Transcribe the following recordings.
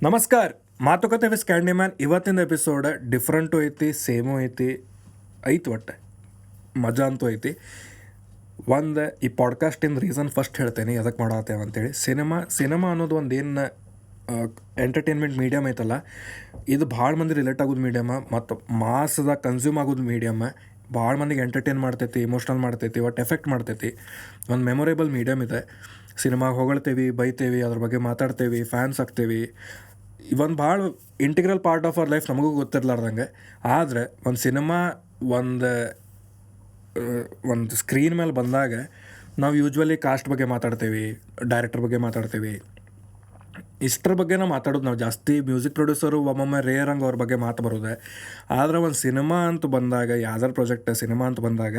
ನಮಸ್ಕಾರ, ಮಾತುಕತೆ ವಿತ್ ಸ್ಕ್ಯಾಂಡಿಮ್ಯಾನ್. ಇವತ್ತಿನ ಎಪಿಸೋಡ್ ಡಿಫ್ರೆಂಟು ಐತಿ, ಸೇಮು ಐತಿ ಒಟ್ಟು ಮಜಾ ಅಂತೂ ಐತಿ. ಒಂದು ಈ ಪಾಡ್ಕಾಸ್ಟಿಂದ ರೀಸನ್ ಫಸ್ಟ್ ಹೇಳ್ತೇನೆ ಎದಕ್ಕೆ ಮಾಡತ್ತೇವೆ ಅಂತೇಳಿ. ಸಿನಿಮಾ ಅನ್ನೋದು ಒಂದು ಏನು ಎಂಟರ್ಟೈನ್ಮೆಂಟ್ ಮೀಡಿಯಮ್ ಐತಲ್ಲ, ಇದು ಭಾಳ ಮಂದಿ ರಿಲೇಟ್ ಆಗೋದು ಮೀಡಿಯಮ ಮತ್ತು ಮಾಸದ ಕನ್ಸ್ಯೂಮ್ ಆಗೋದು ಮೀಡಿಯಮ್ಮ. ಭಾಳ ಮಂದಿಗೆ ಎಂಟರ್ಟೈನ್ ಮಾಡ್ತೈತಿ, ಇಮೋಷ್ನಲ್ ಮಾಡ್ತೈತಿ, ಒಟ್ಟು ಎಫೆಕ್ಟ್ ಮಾಡ್ತೈತಿ. ಒಂದು ಮೆಮೊರೇಬಲ್ ಮೀಡಿಯಮ್ ಇದೆ. ಸಿನಿಮಾಗೆ ಹೊಗಳ್ತೇವೆ, ಬೈತೇವೆ, ಅದ್ರ ಬಗ್ಗೆ ಮಾತಾಡ್ತೇವೆ, ಫ್ಯಾನ್ಸ್ ಆಗ್ತೇವೆ. ಇವೊಂದು ಭಾಳ integral part of our life ನಮಗೂ ಗೊತ್ತಿರ್ಲಾರ್ದಂಗೆ. ಆದರೆ ಒಂದು ಸಿನಿಮಾ ಒಂದು ಸ್ಕ್ರೀನ್ ಮೇಲೆ ಬಂದಾಗ ನಾವು ಯೂಶ್ವಲಿ ಕಾಸ್ಟ್ ಬಗ್ಗೆ ಮಾತಾಡ್ತೇವೆ, ಡೈರೆಕ್ಟರ್ ಬಗ್ಗೆ ಮಾತಾಡ್ತೇವೆ, ಇಷ್ಟರ ಬಗ್ಗೆ ನಾವು ಮಾತಾಡೋದು. ನಾವು ಜಾಸ್ತಿ ಮ್ಯೂಸಿಕ್ ಪ್ರೊಡ್ಯೂಸರು ಒಮ್ಮೊಮ್ಮೆ ರೇರ್ ಹಂಗೆ ಅವ್ರ ಬಗ್ಗೆ ಮಾತು ಬರೋದೆ. ಆದರೆ ಒಂದು ಸಿನಿಮಾ ಅಂತ ಬಂದಾಗ, ಯಾವ್ದಾರು ಪ್ರಾಜೆಕ್ಟ್ ಸಿನಿಮಾ ಅಂತ ಬಂದಾಗ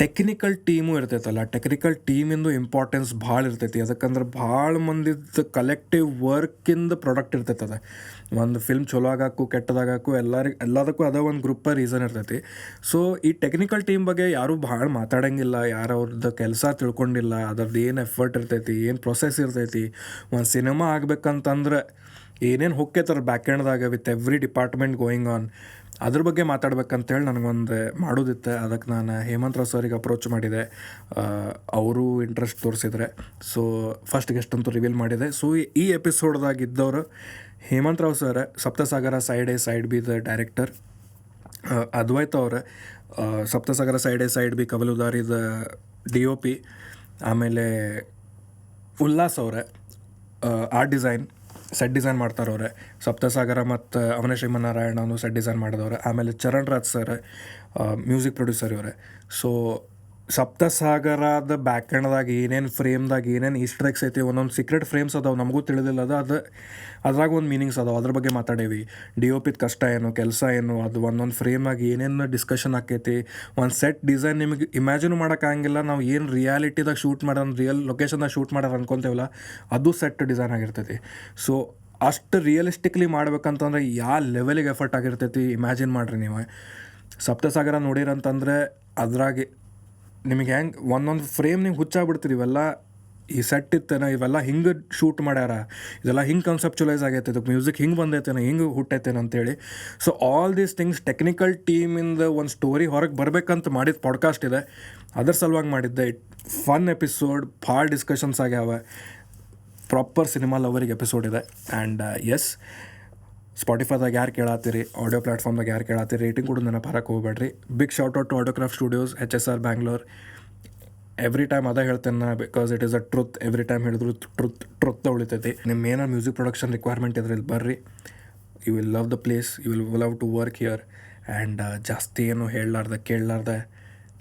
ಟೆಕ್ನಿಕಲ್ ಟೀಮು ಇರ್ತೈತಲ್ಲ, ಟೆಕ್ನಿಕಲ್ ಟೀಮಿಂದು ಇಂಪಾರ್ಟೆನ್ಸ್ ಭಾಳ ಇರ್ತೈತಿ. ಅದಕ್ಕಂದ್ರೆ ಭಾಳ ಮಂದಿದ್ದು ಕಲೆಕ್ಟಿವ್ ವರ್ಕಿಂದ ಪ್ರಾಡಕ್ಟ್ ಇರ್ತೈತೆ. ಅದು ಒಂದು ಫಿಲ್ಮ್ ಚಲೋ ಆಗಾಕು ಕೆಟ್ಟದಾಗಕ್ಕೂ ಎಲ್ಲದಕ್ಕೂ ಅದೇ ಒಂದು ಗ್ರೂಪ ರೀಸನ್ ಇರ್ತೈತಿ. ಸೊ ಈ ಟೆಕ್ನಿಕಲ್ ಟೀಮ್ ಬಗ್ಗೆ ಯಾರೂ ಭಾಳ ಮಾತಾಡೋಂಗಿಲ್ಲ, ಯಾರು ಅವ್ರದ್ದು ಕೆಲಸ ತಿಳ್ಕೊಂಡಿಲ್ಲ, ಅದ್ರದ್ದು ಏನು ಎಫರ್ಟ್ ಇರ್ತೈತಿ, ಏನು ಪ್ರೊಸೆಸ್ ಇರ್ತೈತಿ. ಒಂದು ಸಿನಿಮಾ ಆಗ್ಬೇಕಂತಂದ್ರೆ ಏನೇನು ಹೋಗ್ತೈತಾರೆ ಬ್ಯಾಕ್ ಎಂಡ್ದಾಗ with every department going on, ಅದ್ರ ಬಗ್ಗೆ ಮಾತಾಡ್ಬೇಕಂತೇಳಿ ನನಗೊಂದು ಮಾಡೋದಿತ್ತು. ಅದಕ್ಕೆ ನಾನು ಹೇಮಂತ್ ಸರ್ಗೆ ಅಪ್ರೋಚ್ ಮಾಡಿದೆ. ಅವರು ಇಂಟ್ರೆಸ್ಟ್ ತೋರಿಸಿದ್ರೆ, ಸೊ ಫಸ್ಟ್ ಗೆಸ್ಟ್ ಅಂತೂ ರಿವೀಲ್ ಮಾಡಿದೆ. ಸೊ ಈ ಎಪಿಸೋಡ್ದಾಗ ಇದ್ದವರು Hemanth sir, Saptasagara side A side B the director. Advaitha ಅವರ Saptasagara side A side B ಕವಲುದಾರಿದ DOP. ಆಮೇಲೆ ಉಲ್ಲಾಸ್ ಅವರ ಆರ್ಟ್ ಡಿಸೈನ್, ಸೆಟ್ ಡಿಸೈನ್ ಮಾಡ್ತಾರವ್ರೆ. ಸಪ್ತಸಾಗರ ಮತ್ತು ಅವನೇ ಶ್ರೀಮನ್ನಾರಾಯಣ ಅವನು ಸೆಟ್ ಡಿಸೈನ್ ಮಾಡಿದವ್ರೆ. ಆಮೇಲೆ ಚರಣ್ ಸರ್ ಮ್ಯೂಸಿಕ್ ಪ್ರೊಡ್ಯೂಸರ್ ಇವರೇ. ಸೊ ಸಪ್ತಸಾಗರದ ಬ್ಯಾಕ್ ಎಂಡ್ದಾಗ ಏನೇನು ಫ್ರೇಮ್ದಾಗ ಏನೇನು ಈಸ್ಟರ್ ಎಗ್ಸ್ ಐತಿ, ಒಂದೊಂದು ಸೀಕ್ರೆಟ್ ಫ್ರೇಮ್ಸ್ ಅದಾವೆ, ನಮಗೂ ತಿಳಿದಿಲ್ಲ. ಅದ್ರಾಗ ಒಂದು ಮೀನಿಂಗ್ಸ್ ಅದಾವೆ, ಅದ್ರ ಬಗ್ಗೆ ಮಾತಾಡೇವಿ. DOP ಕಷ್ಟ ಏನು, ಕೆಲಸ ಏನು, ಅದು ಒಂದೊಂದು ಫ್ರೇಮಾಗಿ ಏನೇನು ಡಿಸ್ಕಷನ್ ಆಕೈತಿ. ಒಂದು ಸೆಟ್ ಡಿಸೈನ್ ನಿಮಗೆ ಇಮ್ಯಾಜಿನ್ ಮಾಡೋಕ್ಕಾಗಿಲ್ಲ. ನಾವು ಏನು ರಿಯಾಲಿಟಿದಾಗ ಶೂಟ್ ಮಾಡೋದು, ರಿಯಲ್ ಲೊಕೇಶನ್ದಾಗ ಶೂಟ್ ಮಾಡೋದು ಅನ್ಕೊತೇವಲ್ಲ, ಅದು ಸೆಟ್ ಡಿಸೈನ್ ಆಗಿರ್ತೈತಿ. ಸೊ ಅಷ್ಟು ರಿಯಲಿಸ್ಟಿಕ್ಲಿ ಮಾಡ್ಬೇಕಂತಂದ್ರೆ ಯಾವ ಲೆವೆಲಿಗೆ ಎಫರ್ಟ್ ಆಗಿರ್ತೈತಿ ಇಮ್ಯಾಜಿನ್ ಮಾಡಿರಿ ನೀವು. ಸಪ್ತಸಾಗರ ನೋಡಿರಂತಂದರೆ ಅದ್ರಾಗೆ ನಿಮಗೆ ಹೆಂಗೆ ಒಂದೊಂದು ಫ್ರೇಮ್ ನೀವು ಹುಚ್ಚಾಗ್ಬಿಡ್ತೀರಿ. ಇವೆಲ್ಲ ಈ ಸೆಟ್ ಇತ್ತೇನ, ಇವೆಲ್ಲ ಹಿಂಗೆ ಶೂಟ್ ಮಾಡ್ಯಾರ, ಇದೆಲ್ಲ ಹಿಂಗೆ ಕನ್ಸೆಪ್ಚುಲೈಸ್ ಆಗೈತೆ, ಇದಕ್ಕೆ ಮ್ಯೂಸಿಕ್ ಹಿಂಗೆ ಬಂದೈತೇನ, ಹಿಂಗೆ ಹುಟ್ಟೈತೇನೆ ಅಂತೇಳಿ. So all these things technical ಟೀಮಿಂದ ಒಂದು ಸ್ಟೋರಿ ಹೊರಗೆ ಬರಬೇಕಂತ ಮಾಡಿದ ಪಾಡ್ಕಾಸ್ಟ್ ಇದೆ. ಅದ್ರ ಸಲುವಾಗಿ ಮಾಡಿದ್ದೆ. ಫನ್ ಎಪಿಸೋಡ್, ಭಾಳ ಡಿಸ್ಕಷನ್ಸ್ ಆಗ್ಯಾವ. ಪ್ರಾಪರ್ ಸಿನಿಮಾ ಲವರಿಗೆ ಎಪಿಸೋಡ್ ಇದೆ. ಆ್ಯಂಡ್ ಎಸ್, ಸ್ಪಾಟಿಫೈದಾಗ ಯಾರು ಕೇಳತ್ತೀರಿ, ಆಡಿಯೋ ಪ್ಲಾಟ್ಫಾರ್ಮ್ದಾಗ ಯಾರು ಕೇಳತ್ತೀರಿ, ರೇಟಿಂಗ್ ಕೂಡ ನೆನಪು ಹಾರಕ್ಕೆ ಹೋಗ್ಬೇಡ್ರಿ. Big shout out to Audiocraft Studios, HSR Bangalore. Every time ಅದೇ ಹೇಳ್ತೇನೆ ನಾ, because it is a truth. Every time ಹೇಳಿದ್ರು ಟ್ರುತ್ ಉಳಿತೈತಿ. ನಿಮ್ಮ ಏನಾರು ಮ್ಯೂಸಿಕ್ ಪ್ರೊಡಕ್ಷನ್ ರಿಕ್ವೈರ್ಮೆಂಟ್ ಇದ್ರೆ ಇಲ್ಲಿ ಬರ್ರಿ. You will love the place, you will love to work here. And ಜಾಸ್ತಿ ಏನು ಕೇಳಲಾರ್ದೆ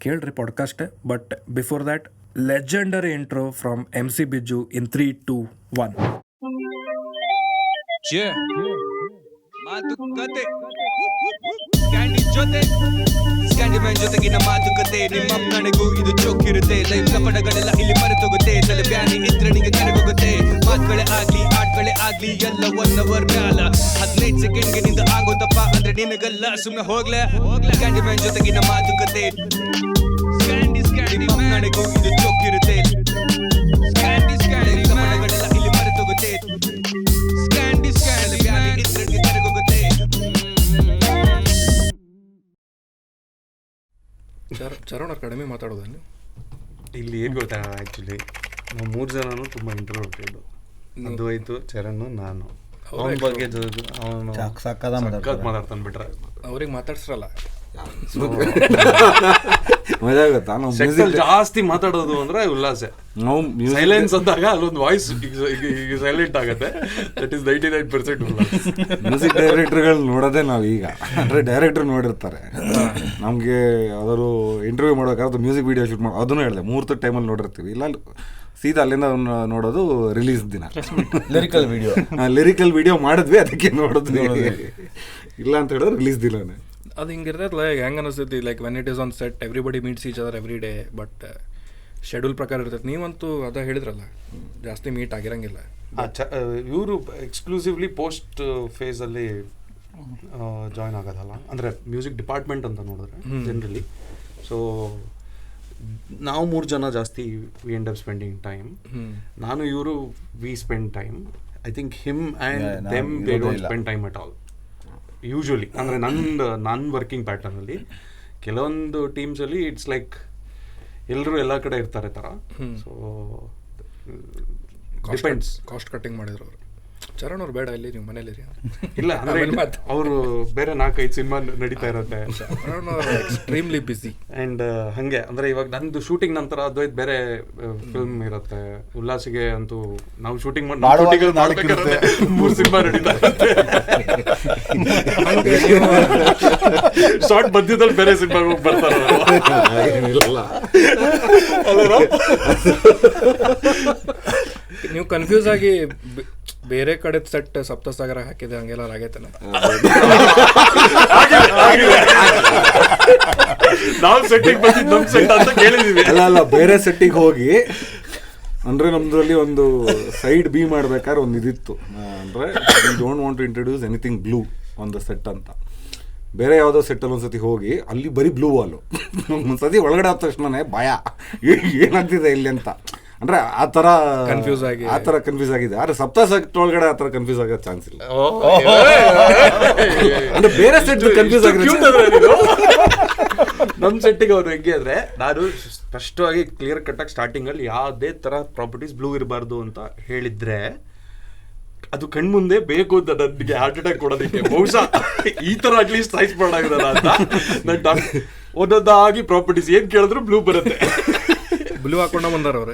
ಕೇಳ್ರಿ podcast. But before that, legendary intro from MC BIJJU in 3, 2, 1. Yeah. ಮಾತುಕತೆ ಸ್ಕ್ಯಾಂಡಿ ಜೊತೆ, ಸ್ಕ್ಯಾಂಡಿಮ್ಯಾನ್ ಜೊತೆಗಿನ ಮಾತುಕತೆ. ನಿಮ್ಮ ನನಗೂ ಇದು ಚೊಕ್ಕಿರುತ್ತೆ. ಲೈಫ್ ಕಪಡಗಳೆಲ್ಲ ಇಲ್ಲಿ ಮರೆತೋಗುತ್ತೆ. ತಲೆ ಬ್ಯಾನಿ ಇದ್ರನಿಗೆ ಕರೆಗೋಗುತ್ತೆ. ಮಾತುಗಳೇ ಆಗ್ಲಿ ಆಟ್ಗಳೇ ಆಗ್ಲಿ ಎಲ್ಲ 1 hour ಮ್ಯಾಲ 15 ಸೆಕೆಂಡ್ಗೆ ನಿಂದ ಆಗೋದಪ್ಪ ಅಂದ್ರೆ ನಿನಗಲ್ಲ, ಸುಮ್ಮನೆ ಹೋಗ್ಲೇ. ಸ್ಕ್ಯಾಂಡಿಮ್ಯಾನ್ ಜೊತೆಗಿನ ಮಾತುಕತೆ. ಸ್ಕ್ಯಾಂಡಿ ನನಗೂ ಇದು ಚೊಕ್ಕಿರುತ್ತೆ. ಸ್ಕ್ಯಾಂಡಿ ಕಪಡಗಳೆಲ್ಲ ಇಲ್ಲಿ ಮರೆತೋಗುತ್ತೆ. ಸ್ಕ್ಯಾಂಡಿ ಬ್ಯಾನಿ ಇದ್ರನಿಗೆ ಕರೆಗೋಗುತ್ತೆ. ಚರಣ್ ಕಡಿಮೆ ಮಾತಾಡೋದನ್ನು ಇಲ್ಲಿ ಏನು ಗೊತ್ತಾ, ಆ್ಯಕ್ಚುಲಿ ನಾವು 3 ಜನನೂ ತುಂಬ ಇಂಟ್ರೋವರ್ಟೆಡ್. ಅದ್ವೈತು, ಚರಣ್, ನಾನು. ಅವನ ಬಗ್ಗೆ ಅವನು ಸಕ್ಕತ್ ಮಾತಾಡ್ತಾನೆ. ಬಿಟ್ರೆ ಅವ್ರಿಗೆ ಮಾತಾಡ್ಸ್ರಲ್ಲ, ಮಜಾ ಆಗುತ್ತಾ. ನಾವು ಜಾಸ್ತಿ ಮಾತಾಡೋದು ಅಂದ್ರೆ ಉಲ್ಲಾಸೆ. ನಾವು ಸೈಲೆನ್ಸ್ ಅಂದಾಗ ಅಲ್ಲೊಂದು ವಾಯ್ಸ್ ಈಗ ಸೈಲೆಂಟ್ ಆಗುತ್ತೆ. ದಟ್ ಈಸ್ 99% ಉಲ್ಲಾಸ. ಮ್ಯೂಸಿಕ್ ಡೈರೆಕ್ಟರ್ಗಳು ನೋಡೋದೇ ನಾವು ಈಗ. ಅಂದರೆ ಡೈರೆಕ್ಟರ್ ನೋಡಿರ್ತಾರೆ. ನಮಗೆ ಯಾವ್ದಾದ್ರು ಇಂಟರ್ವ್ಯೂ ಮಾಡೋಕ್ಕಾದ್ರೆ ಮ್ಯೂಸಿಕ್ ವೀಡಿಯೋ ಶೂಟ್ ಮಾಡೋ ಅದನ್ನು ಹೇಳಿದೆ, ಮುಹೂರ್ತ ಟೈಮಲ್ಲಿ ನೋಡಿರ್ತೀವಿ. ಇಲ್ಲ ಸೀದಾ ಅಲ್ಲಿಂದ ನೋಡೋದು ರಿಲೀಸ್ ದಿನ ಲಿರಿಕಲ್ ವಿಡಿಯೋ ಮಾಡಿದ್ವಿ, ಅದಕ್ಕೆ ನೋಡಿದ್ವಿ. ಇಲ್ಲ ಅಂತ ಹೇಳಿದ್ರೆ ರಿಲೀಸ್ ದಿನಾನೇ. ಅದು ಹಿಂಗಿರ್ತೈತಲ್ಲ, ಹೆಂಗೆ ಅನಿಸ್ತೈತಿ, like when it is on set everybody meets each other every day. But schedule ಪ್ರಕಾರ ಇರ್ತೈತೆ. ನೀವಂತೂ ಅದ ಹೇಳಿದ್ರಲ್ಲ, ಜಾಸ್ತಿ ಮೀಟ್ ಆಗಿರಂಗಿಲ್ಲ. ಇವರು ಎಕ್ಸ್ಕ್ಲೂಸಿವ್ಲಿ ಪೋಸ್ಟ್ ಫೇಸಲ್ಲಿ ಜಾಯ್ನ್ ಆಗೋದಲ್ಲ, ಅಂದರೆ ಮ್ಯೂಸಿಕ್ ಡಿಪಾರ್ಟ್ಮೆಂಟ್ ಅಂತ ನೋಡಿದ್ರೆ ಜನರಲಿ. ಸೊ ನಾವು 3 ಜನ ಜಾಸ್ತಿ V end up spending time. ನಾನು ಇವರು we spend time. I think him and them they don't spend time at all usually. ಅಂದರೆ ನನ್ನ ವರ್ಕಿಂಗ್ ಪ್ಯಾಟರ್ನಲ್ಲಿ ಕೆಲವೊಂದು ಟೀಮ್ಸಲ್ಲಿ ಇಟ್ಸ್ ಲೈಕ್ ಎಲ್ಲರೂ ಎಲ್ಲ ಕಡೆ ಇರ್ತಾರೆ ಥರ. So depends. ಕಾಸ್ಟ್ ಕಟ್ಟಿಂಗ್ ಮಾಡಿದ್ರು ಅವರು. ಚರಣ್ ಅವ್ರು ಬೇಡ ಇಲ್ಲಿ ನೀವು ಮನೇಲಿ ಇಲ್ಲ ಅಂದರೆ ಅವರು ಬೇರೆ 4-5 ಸಿನಿಮಾ ನಡೀತಾ ಇರುತ್ತೆ. Extremely busy. ಆ್ಯಂಡ್ ಹಾಗೆ ಅಂದರೆ ಇವಾಗ ನಂದು ಶೂಟಿಂಗ್ ನಂತರ ಅದ್ವೈತ್ ಬೇರೆ ಫಿಲ್ಮ್ ಇರುತ್ತೆ. ಉಲ್ಲಾಸಿಗೆ ಅಂತೂ ನಾವು ಶೂಟಿಂಗ್ ಮಾಡ್ಬೇಕಾದ್ರೆ 3 ಸಿನಿಮಾ ನಡೀತಾ ಇರುತ್ತೆ. ಶಾರ್ಟ್ ಮಧ್ಯದಲ್ಲಿ ಬೇರೆ ಸಿನಿಮಾ ಬರ್ತಾರೆ. ನೀವು ಕನ್ಫ್ಯೂಸ್ ಆಗಿ ಬೇರೆ ಕಡೆ ಸೆಟ್ ಸಪ್ತಸಾಗರ ಹಾಕಿದೆ ಹಂಗೆಲ್ಲ ಆಗೈತಲ್ಲ? ನಾವು ಸೆಟ್ಟಿಗೆ ಬಂದಿದ್ದು ನಮ್ಮ ಸೆಟ್ ಅಂತ ಕೇಳಿದೀವಿ. ಅಲ್ಲ ಬೇರೆ ಸೆಟ್ಟಿಗೆ ಹೋಗಿ ಅಂದರೆ ನಮ್ದ್ರಲ್ಲಿ ಒಂದು ಸೈಡ್ ಬಿ ಮಾಡ್ಬೇಕಾದ್ರೆ ಒಂದು ಇದಿತ್ತು, ಅಂದರೆ we don't want to introduce anything blue on the set ಅಂತ. ಬೇರೆ ಯಾವುದೋ ಸೆಟ್ಟಲ್ಲಿ ಒಂದ್ಸತಿ ಹೋಗಿ ಅಲ್ಲಿ ಬರೀ ಬ್ಲೂ ವಾಲು, ಒಂದ್ಸತಿ ಒಳಗಡೆ ಆದ ತಕ್ಷಣನೇ ಭಯ ಏನಾಗ್ತಿದೆ ಇಲ್ಲಿ ಅಂತ. ಅಂದ್ರೆ ಆ ಥರ ಕನ್ಫ್ಯೂಸ್ ಆಗಿದೆ. ಆದರೆ ಸಪ್ತಾಸೆಟ್ ಒಳಗಡೆ ಆ ಥರ ಕನ್ಫ್ಯೂಸ್ ಆಗೋ ಚಾನ್ಸ್ ಇಲ್ಲ. ಅಂದ್ರೆ ಬೇರೆ ಸೆಟ್ ಕನ್ಫ್ಯೂಸ್ ಆಗಿರೋ ನಮ್ಮ ಸೆಟ್ಟಿಗೆ ಅವ್ರು ಹೆಂಗೆ ಅಂದರೆ, ನಾನು ಸ್ಪಷ್ಟವಾಗಿ ಕ್ಲಿಯರ್ ಕಟ್ಟಾಗಿ ಸ್ಟಾರ್ಟಿಂಗಲ್ಲಿ ಯಾವುದೇ ಥರ ಪ್ರಾಪರ್ಟೀಸ್ ಬ್ಲೂ ಇರಬಾರ್ದು ಅಂತ ಹೇಳಿದ್ರೆ ಅದು ಕಣ್ಮುಂದೆ ಬೇಕು ಅಂತ ನನಗೆ ಹಾರ್ಟ್ ಅಟ್ಯಾಕ್ ಕೊಡೋದಕ್ಕೆ ಬಹುಶಃ ಈ ಥರ ಅಟ್ಲೀಸ್ಟ್ ಸೈಜ್ ಮಾಡಾಗಿದಾರ ಅಂತ ನನ್ನ ಒಂದೊಂದಾಗಿ ಪ್ರಾಪರ್ಟೀಸ್ ಏನು ಕೇಳಿದ್ರು ಬ್ಲೂ ಬರುತ್ತೆ. ಬ್ಲೂ ಹಾಕೊಂಡ ಬಂದಾರ ಅವ್ರೆ.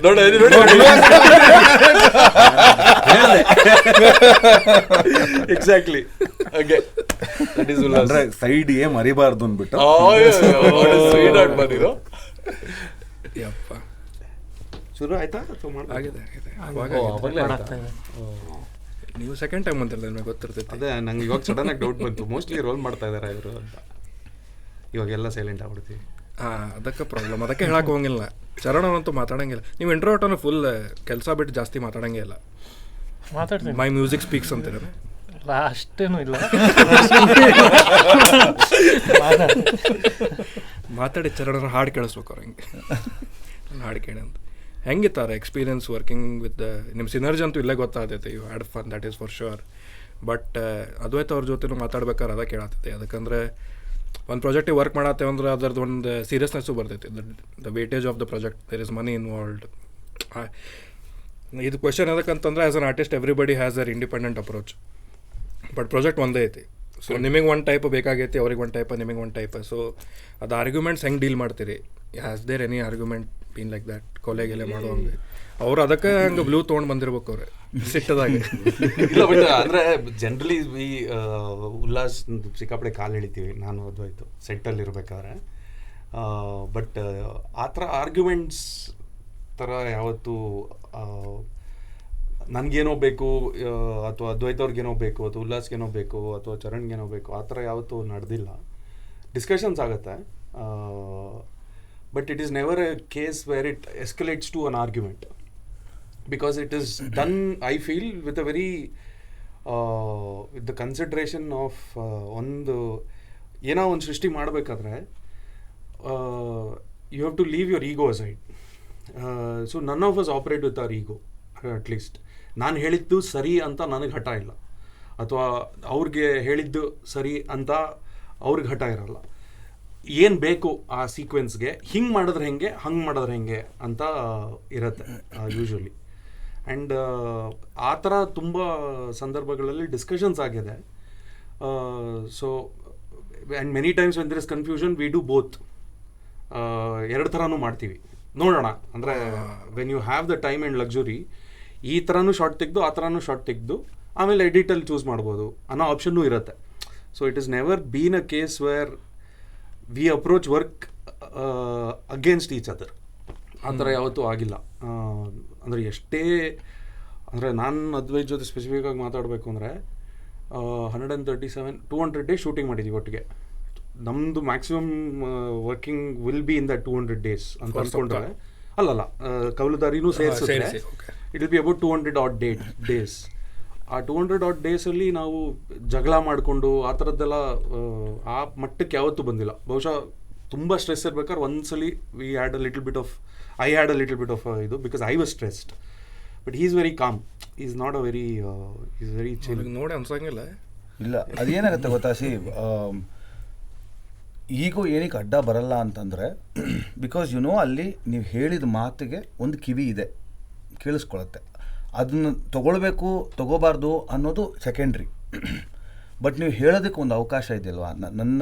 ಎಕ್ಸಾಕ್ಟ್ಲಿ ಹಾಗೆ. ಅಂದ್ರೆ ಸೈಡ್ ಏ ಮರಿಬಾರ್ದು ಅಂದ್ಬಿಟ್ಟು ಶುರು ಆಯ್ತಾ? ಆಗಿದೆ. ನೀವು ಸೆಕೆಂಡ್ ಟೈಮ್ ಅಂತಿಲ್ಲ, ನನಗೆ ಗೊತ್ತಿರ್ತೈತೆ. ಅದೇ ನಂಗೆ ಇವಾಗ ಸಡನ್ ಆಗಿ ಡೌಟ್ ಬಂತು, ಮೋಸ್ಟ್ಲಿ ರೋಲ್ ಮಾಡ್ತಾ ಇದಾರೆ ಇವರು ಅಂತ. ಇವಾಗೆಲ್ಲ ಸೈಲೆಂಟ್ ಆಗ್ಬಿಡ್ತೀವಿ. ಅದಕ್ಕೆ ಪ್ರಾಬ್ಲಮ್. ಅದಕ್ಕೆ ಹೇಳಕ್ಕೆ ಹೋಗಿಲ್ಲ. ಚರಣವಂತೂ ಮಾತಾಡಂಗಿಲ್ಲ. ನೀವು ಇಂಟ್ರೋವರ್ಟನ್ನು ಫುಲ್ ಕೆಲಸ ಬಿಟ್ಟು ಜಾಸ್ತಿ ಮಾತಾಡಂಗೇ ಇಲ್ಲ. ಮಾತಾಡ್ತೀನಿ. ಮೈ ಮ್ಯೂಸಿಕ್ ಸ್ಪೀಕ್ಸ್ ಅಂತೀರ? ಅಷ್ಟೇನು ಇಲ್ಲ. ಮಾತಾಡಿ ಚರಣನ ಹಾಡು ಕೇಳಿಸ್ಬೇಕು ಅವ್ರು. ಹಂಗೆ ಹಾಡು ಕೇಳಿ ಅಂತ. ಹೆಂಗಿತ್ತಾರೆ ಎಕ್ಸ್ಪೀರಿಯನ್ಸ್ ವರ್ಕಿಂಗ್ ವಿತ್ ನಿಮ್ಮ ಸಿನರ್ಜಿ ಅಂತೂ ಇಲ್ಲೇ ಗೊತ್ತಾಗ್ತೈತೆ. You had fun, that is for sure. But Advaitha ಅವ್ರ ಜೊತೆ ಮಾತಾಡ್ಬೇಕಾದ್ರೆ ಅದ ಕೇಳತ್ತೈತೆ. ಅದಕ್ಕಂದ್ರೆ ಒಂದು ಪ್ರಾಜೆಕ್ಟಿಗೆ ವರ್ಕ್ ಮಾಡತ್ತೇವೆ ಅಂದ್ರೆ ಅದ್ರದ್ದು ಒಂದು ಸೀರಿಯಸ್ನೆಸ್ಸು ಬರ್ತೈತಿ. The weightage of the project, there is money involved. ಇದು ಕ್ವೆಶನ್ ಎದಕ್ಕಂತಂದ್ರೆ as an artist everybody has a independent approach. But project ಒಂದೇ ಐತಿ. ಸೊ ನಿಮಗೆ ಒಂದು ಟೈಪ್ ಬೇಕಾಗೈತಿ, ಅವ್ರಿಗೆ ಒಂದು ಟೈಪ್, ನಿಮಗೆ ಒಂದು ಟೈಪ್. ಸೊ ಅದು ಆರ್ಗ್ಯುಮೆಂಟ್ಸ್ ಹೆಂಗೆ ಡೀಲ್ ಮಾಡ್ತೀರಿ? Has there any argument been like that? ಕೊಲೆಗೆಲೆ ಮಾಡುವಂಗೆ ಅವ್ರು ಅದಕ್ಕೆ ಹಂಗೆ ಬ್ಲೂ ತೊಗೊಂಡು ಬಂದಿರ್ಬೇಕು ಅವ್ರೆ ಸಿಟ್ಟದಾಗೆ. ಇಲ್ಲ ಬಟ್ ಅಂದರೆ ಜನರಲಿ ಈ ಉಲ್ಲಾಸ್ ಸಿಕ್ಕಾಪಡೆ ಕಾಲು ಎಳಿತೀವಿ ನಾನು ಅದ್ವೈತು ಸೆಟ್ಟಲ್ಲಿ ಇರಬೇಕಾದ್ರೆ. ಬಟ್ ಆ ಥರ ಆರ್ಗ್ಯುಮೆಂಟ್ಸ್ ಥರ ಯಾವತ್ತೂ ನನಗೇನೋ ಬೇಕು ಅಥವಾ ಅದ್ವೈತವ್ರಿಗೇನೋ ಬೇಕು ಅಥವಾ ಉಲ್ಲಾಸ್ಗೇನೋ ಬೇಕು ಅಥವಾ ಚರಣ್ಗೇನೋ ಬೇಕು ಆ ಥರ ಯಾವತ್ತೂ ನಡೆದಿಲ್ಲ. ಡಿಸ್ಕಷನ್ಸ್ ಆಗುತ್ತೆ, but it is never a case where it escalates to an argument. Because it is done, I feel, with a very with the consideration of ಒಂದು ಏನೋ ಒಂದು ಸೃಷ್ಟಿ ಮಾಡಬೇಕಾದ್ರೆ you have to leave your ego aside. So none of us operate with our ego, at least. ನಾನು ಹೇಳಿದ್ದು ಸರಿ ಅಂತ ನನಗೆ ಹಠ ಇಲ್ಲ, ಅಥವಾ ಅವ್ರಿಗೆ ಹೇಳಿದ್ದು ಸರಿ ಅಂತ ಅವ್ರಿಗೆ ಹಠ ಇರಲ್ಲ. ಏನು ಬೇಕು ಆ ಸೀಕ್ವೆನ್ಸ್ಗೆ ಹಿಂಗೆ ಮಾಡಿದ್ರೆ ಹೆಂಗೆ, ಹಂಗೆ ಮಾಡಿದ್ರೆ ಹೆಂಗೆ ಅಂತ ಇರುತ್ತೆ ಯೂಶ್ವಲಿ. ಆ್ಯಂಡ್ ಆ ಥರ ತುಂಬ ಸಂದರ್ಭಗಳಲ್ಲಿ ಡಿಸ್ಕಷನ್ಸ್ ಆಗಿದೆ. So and many times when there is confusion we do both. ಎರಡು ಥರನೂ ಮಾಡ್ತೀವಿ, ನೋಡೋಣ. ಅಂದರೆ when you have the time and luxury, ಈ ಥರನೂ ಶಾರ್ಟ್ ತೆಗೆದು ಆ ಥರನೂ ಶಾರ್ಟ್ ತೆಗೆದು ಆಮೇಲೆ ಎಡಿಟಲ್ಲಿ ಚೂಸ್ ಮಾಡ್ಬೋದು ಅನ್ನೋ ಆಪ್ಷನ್ನೂ ಇರುತ್ತೆ. So it is never been a case where we approach work against each other. ಆ ಥರ ಯಾವತ್ತೂ ಆಗಿಲ್ಲ. ಅಂದರೆ ಎಷ್ಟೇ ಅಂದರೆ ನಾನು ಅದ್ವೈತ್ ಜೊತೆ ಸ್ಪೆಸಿಫಿಕ್ಕಾಗಿ ಮಾತಾಡಬೇಕು ಅಂದರೆ 200 ಡೇಸ್ ಶೂಟಿಂಗ್ ಮಾಡಿದ್ದೀವಿ ಒಟ್ಟಿಗೆ. ನಮ್ಮದು maximum working will be in the 200 days ಅಂತ ಅಂದ್ಕೊಂಡ್ರೆ, ಅಲ್ಲಲ್ಲ ಕೌಲುದಾರಿನೂ ಸೇರಿಸುತ್ತೆ, it will be about 200 odd days. ಆ 200 odd ಡೇಸಲ್ಲಿ ನಾವು ಜಗಳ ಮಾಡಿಕೊಂಡು ಆ ಥರದ್ದೆಲ್ಲ ಆ ಮಟ್ಟಕ್ಕೆ ಯಾವತ್ತೂ ಬಂದಿಲ್ಲ. ಬಹುಶಃ ತುಂಬ ಸ್ಟ್ರೆಸ್ ಇರ್ಬೇಕಾದ್ರೆ ಒಂದ್ಸಲಿ I had a little bit of ಇದು, because I was stressed. But he is very calm, is not a very is very chill. ನೋಡಿ ಅನ್ಸಂಗಿಲ್ಲ. ಇಲ್ಲ ಅದೇನಾಗುತ್ತೆ ಗೊತ್ತಾ, ಈಗೋ ಏನಕ್ಕೆ ಅಡ್ಡ ಬರಲ್ಲ ಅಂತಂದರೆ, ಬಿಕಾಸ್ ಅಲ್ಲಿ ನೀವು ಹೇಳಿದ ಮಾತಿಗೆ ಒಂದು ಕಿವಿ ಇದೆ, ಕೇಳಿಸ್ಕೊಳತ್ತೆ. ಅದನ್ನು ತೊಗೊಳ್ಬೇಕು ತೊಗೋಬಾರ್ದು ಅನ್ನೋದು ಸೆಕೆಂಡ್ರಿ. ಬಟ್ ನೀವು ಹೇಳೋದಕ್ಕೆ ಒಂದು ಅವಕಾಶ ಇದೆಯಲ್ವಾ,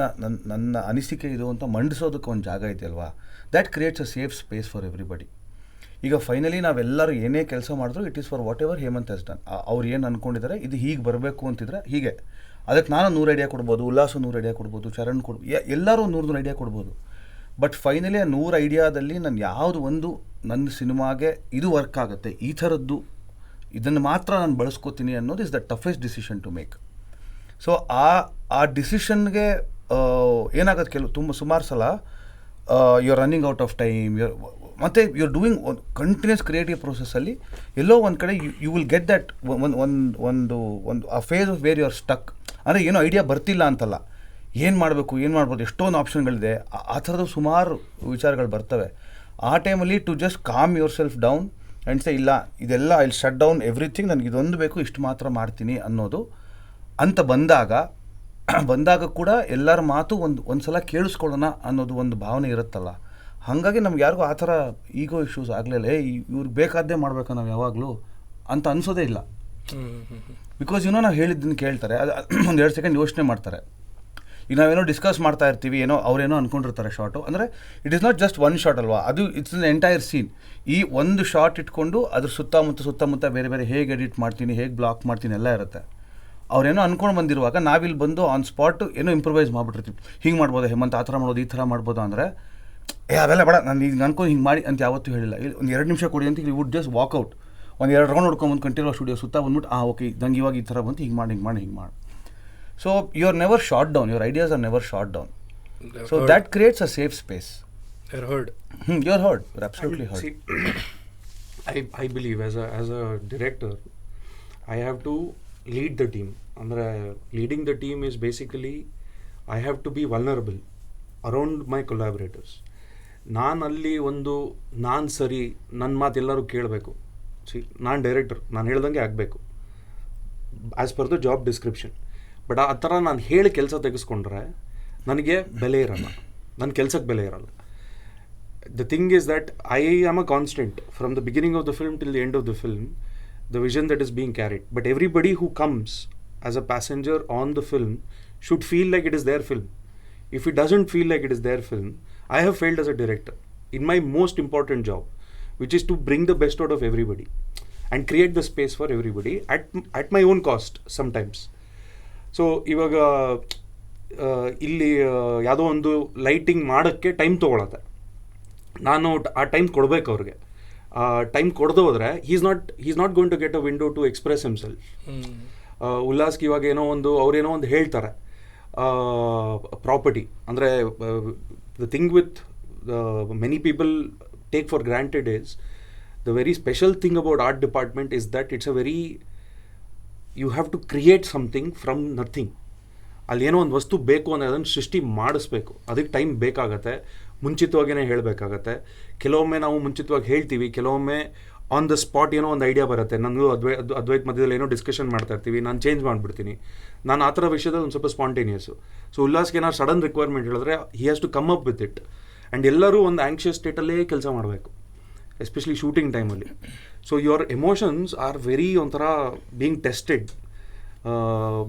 ನನ್ನ ಅನಿಸಿಕೆ ಇದು ಅಂತ ಮಂಡಿಸೋದಕ್ಕೆ ಒಂದು ಜಾಗ ಇದೆಯಲ್ವಾ, that creates a safe space for everybody. ಈಗ ಫೈನಲಿ ನಾವೆಲ್ಲರೂ ಏನೇ ಕೆಲಸ ಮಾಡಿದ್ರು it is for whatever Hemanth has done. ಅವ್ರು ಏನು ಅಂದ್ಕೊಂಡಿದ್ದಾರೆ ಇದು ಹೀಗೆ ಬರಬೇಕು ಅಂತಿದ್ರೆ ಹೀಗೆ, ಅದಕ್ಕೆ ನಾನು 100 ಐಡಿಯಾ ಕೊಡ್ಬೋದು, ಉಲ್ಲಾಸ 100 ಐಡಿಯಾ ಕೊಡ್ಬೋದು, ಚರಣ್ ಕೊಡ್ಬೋದು, ಎಲ್ಲರೂ 100 ಐಡಿಯಾ ಕೊಡ್ಬೋದು. ಬಟ್ ಫೈನಲಿ ಆ 100 ಐಡಿಯಾದಲ್ಲಿ ನಾನು ಯಾವುದು ಒಂದು ನನ್ನ ಸಿನಿಮಾಗೆ ಇದು ವರ್ಕ್ ಆಗುತ್ತೆ, ಈ ಥರದ್ದು ಇದನ್ನು ಮಾತ್ರ ನಾನು ಬಳಸ್ಕೋತೀನಿ ಅನ್ನೋದು is the toughest decision to make. So ಆ ಡಿಸಿಷನ್ಗೆ ಏನಾಗುತ್ತೆ, ಸುಮಾರು ಸಲ you are running out of time, ಮತ್ತು you are doing continuous creative ಪ್ರೊಸೆಸ್ಸಲ್ಲಿ ಎಲ್ಲೋ ಒಂದು ಕಡೆ ಯು ವಿಲ್ ಗೆಟ್ ದ್ಯಾಟ್ ಒಂದು ಆ phase of where you are stuck. ಅಂದರೆ ಏನೋ ಐಡಿಯಾ ಬರ್ತಿಲ್ಲ ಅಂತಲ್ಲ, ಏನು ಮಾಡಬೇಕು ಏನು ಮಾಡ್ಬೋದು, ಎಷ್ಟೊಂದು ಆಪ್ಷನ್ಗಳಿದೆ, ಆ ಥರದ ಸುಮಾರು ವಿಚಾರಗಳು ಬರ್ತವೆ. ಆ ಟೈಮಲ್ಲಿ to just calm yourself down and say ಇಲ್ಲ ಇದೆಲ್ಲ ಐ ಶಟ್ ಡೌನ್ ಎವ್ರಿಥಿಂಗ್, ನನಗೆ ಇದೊಂದು ಬೇಕು, ಇಷ್ಟು ಮಾತ್ರ ಮಾಡ್ತೀನಿ ಅನ್ನೋದು ಅಂತ ಬಂದಾಗ ಕೂಡ ಎಲ್ಲರ ಮಾತು ಒಂದು ಸಲ ಕೇಳಿಸ್ಕೊಳ್ಳೋಣ ಅನ್ನೋದು ಒಂದು ಭಾವನೆ ಇರುತ್ತಲ್ಲ. ಹಾಗಾಗಿ ನಮ್ಗೆ ಯಾರಿಗೂ ಆ ಥರ ಈಗೋ ಇಶ್ಯೂಸ್ ಆಗಲಿಲ್ಲ, ಇವ್ರಿಗೆ ಬೇಕಾದ್ದೇ ಮಾಡ್ಬೇಕಾ ನಾವು ಯಾವಾಗಲೂ ಅಂತ ಅನಿಸೋದೇ ಇಲ್ಲ. ಬಿಕಾಸ್ ನಾವು ಹೇಳಿದ್ದನ್ನು ಕೇಳ್ತಾರೆ, ಅದು ಒಂದು 2 ಸೆಕೆಂಡ್ ಯೋಚನೆ ಮಾಡ್ತಾರೆ. ಈಗ ನಾವೇನೋ ಡಿಸ್ಕಸ್ ಮಾಡ್ತಾ ಇರ್ತೀವಿ, ಏನೋ ಅವರೇನೋ ಅಂದ್ಕೊಂಡಿರ್ತಾರೆ ಶಾರ್ಟು, ಅಂದರೆ it is not just one shot ಅಲ್ವಾ, ಅದು ಇಟ್ಸ್ ಅನ್ ಎಂಟೈರ್ ಸೀನ್. ಈ ಒಂದು ಶಾರ್ಟ್ ಇಟ್ಕೊಂಡು ಅದ್ರ ಸುತ್ತಮುತ್ತ ಬೇರೆ ಬೇರೆ ಹೇಗೆ ಎಡಿಟ್ ಮಾಡ್ತೀನಿ, ಹೇಗೆ ಬ್ಲಾಕ್ ಮಾಡ್ತೀನಿ ಎಲ್ಲ ಇರುತ್ತೆ. ಅವ್ರೇನೋ ಅಂದ್ಕೊಂಡು ಬಂದಿರುವಾಗ ನಾವಿಲ್ಲಿ ಬಂದು ಆನ್ ಸ್ಪಾಟ್ ಏನೋ ಇಂಪ್ರೂವೈಸ್ ಮಾಡಿಬಿಟ್ಟಿರ್ತೀವಿ. ಹಿಂಗೆ ಮಾಡ್ಬೋದು ಹೇಮಂತ್, ಆ ಥರ ಮಾಡ್ಬೋದು, ಈ ಥರ ಮಾಡ್ಬೋದು ಅಂದರೆ ಅವೆಲ್ಲ ಬೇಡ, ನಾನು ಈಗ ಅನ್ಕೊಂಡು ಹಿಂಗೆ ಮಾಡಿ ಅಂತ ಯಾವತ್ತೂ ಹೇಳಿಲ್ಲ. ಇಲ್ಲಿ ಒಂದು 2 ನಿಮಿಷ ಕೊಡಿ ಅಂತ, ಇಲ್ಲಿ ವುಡ್ ಜಸ್ಟ್ ವಾಕ್ಔಟ್, ಒಂದು 2 ರೌಂಡ್ ಹೊಡ್ಕೊಂಬಂದು ಕಂಟಿನ್ಯೂ ಸ್ಟುಡಿಯೋ ಸುತ್ತ ಬಂದ್ಬಿಟ್ಟು ಓಕೆ ನಂಗೆ ಇವಾಗ ಈ ಥರ ಬಂತು, ಹಿಂಗೆ ಮಾಡಿ. So you are never shot down, your ideas are never shot down. So that creates a safe space. You are heard, you are absolutely heard. I believe as a director, I have to lead the team. ಅಂದರೆ leading the team is basically I have to be vulnerable around my collaborators. ನಾನು ಸರಿ, ನನ್ನ ಮಾತು ಎಲ್ಲರೂ ಕೇಳಬೇಕು. ನಾನು director, ನಾನು ಹೇಳ್ದಂಗೆ ಆಗಬೇಕು as per the job description. But ಆ ಥರ ನಾನು ಹೇಳಿ ಕೆಲಸ ತೆಗೆಸ್ಕೊಂಡ್ರೆ ನನಗೆ ಬೆಲೆ ಇರಲ್ಲ, ನನ್ನ ಕೆಲಸಕ್ಕೆ ಬೆಲೆ ಇರಲ್ಲ. The thing is that I am a constant from the beginning of the film till the end of the film, the vision that is being carried. But everybody who comes as a passenger on the film should feel like it is their film. If it doesn't feel like it is their film, I have failed as a director in my most important job, which is to bring the best out of everybody and create the space for everybody at my own cost sometimes. So ಇವಾಗ ಇಲ್ಲಿ ಯಾವುದೋ ಒಂದು lighting ಮಾಡೋಕ್ಕೆ time ತೊಗೊಳತ್ತೆ, ನಾನು ಆ time ಕೊಡಬೇಕು ಅವ್ರಿಗೆ. Time ಕೊಡದೆ ಹೋದರೆ is not going to get a window to express himself. ಉಲ್ಲಾಸ್ಗೆ ಇವಾಗ ಅವ್ರೇನೋ ಒಂದು ಹೇಳ್ತಾರೆ ಪ್ರಾಪರ್ಟಿ ಅಂದರೆ the thing with many people take for granted is the very special thing about art department is that it's a very you have to create something from nothing. ಅಲ್ಲಿ ಏನೋ ಒಂದು ವಸ್ತು ಬೇಕು ಅಂದರೆ ಅದನ್ನು ಸೃಷ್ಟಿ ಮಾಡಿಸ್ಬೇಕು, ಅದಕ್ಕೆ ಟೈಮ್ ಬೇಕಾಗತ್ತೆ, ಮುಂಚಿತವಾಗಿಯೇ ಹೇಳಬೇಕಾಗತ್ತೆ. ಕೆಲವೊಮ್ಮೆ ನಾವು ಮುಂಚಿತವಾಗಿ ಹೇಳ್ತೀವಿ, ಕೆಲವೊಮ್ಮೆ ಆನ್ ದ ಸ್ಪಾಟ್ ಏನೋ ಒಂದು ಐಡಿಯಾ ಬರುತ್ತೆ. ನನಗೂ ಅದ್ವೈತ್ ಮಧ್ಯದಲ್ಲಿ ಏನೋ ಡಿಸ್ಕಷನ್ ಮಾಡ್ತಾ ಇರ್ತೀವಿ, ನಾನು ಚೇಂಜ್ ಮಾಡಿಬಿಡ್ತೀನಿ. ನಾನು ಆ ಥರ ವಿಷಯದಲ್ಲಿ ಒಂದು ಸ್ವಲ್ಪ ಸ್ಪಾಂಟೇನಿಯಸ್ಸು. ಸೊ ಉಲ್ಲಾಸ್ಗೆ ಏನಾದ್ರು ಸಡನ್ ರಿಕ್ವೈರ್ಮೆಂಟ್ ಹೇಳಿದ್ರೆ he has to come up with it. And ಎಲ್ಲರೂ ಒಂದು ಆ್ಯಂಕ್ಷಿಯಸ್ ಸ್ಟೇಟಲ್ಲೇ ಕೆಲಸ ಮಾಡಬೇಕು, ಎಸ್ಪೆಷಲಿ ಶೂಟಿಂಗ್ ಟೈಮಲ್ಲಿ. So your emotions are very ಒಂಥರ ಬೀಯಿಂಗ್ ಟೆಸ್ಟೆಡ್,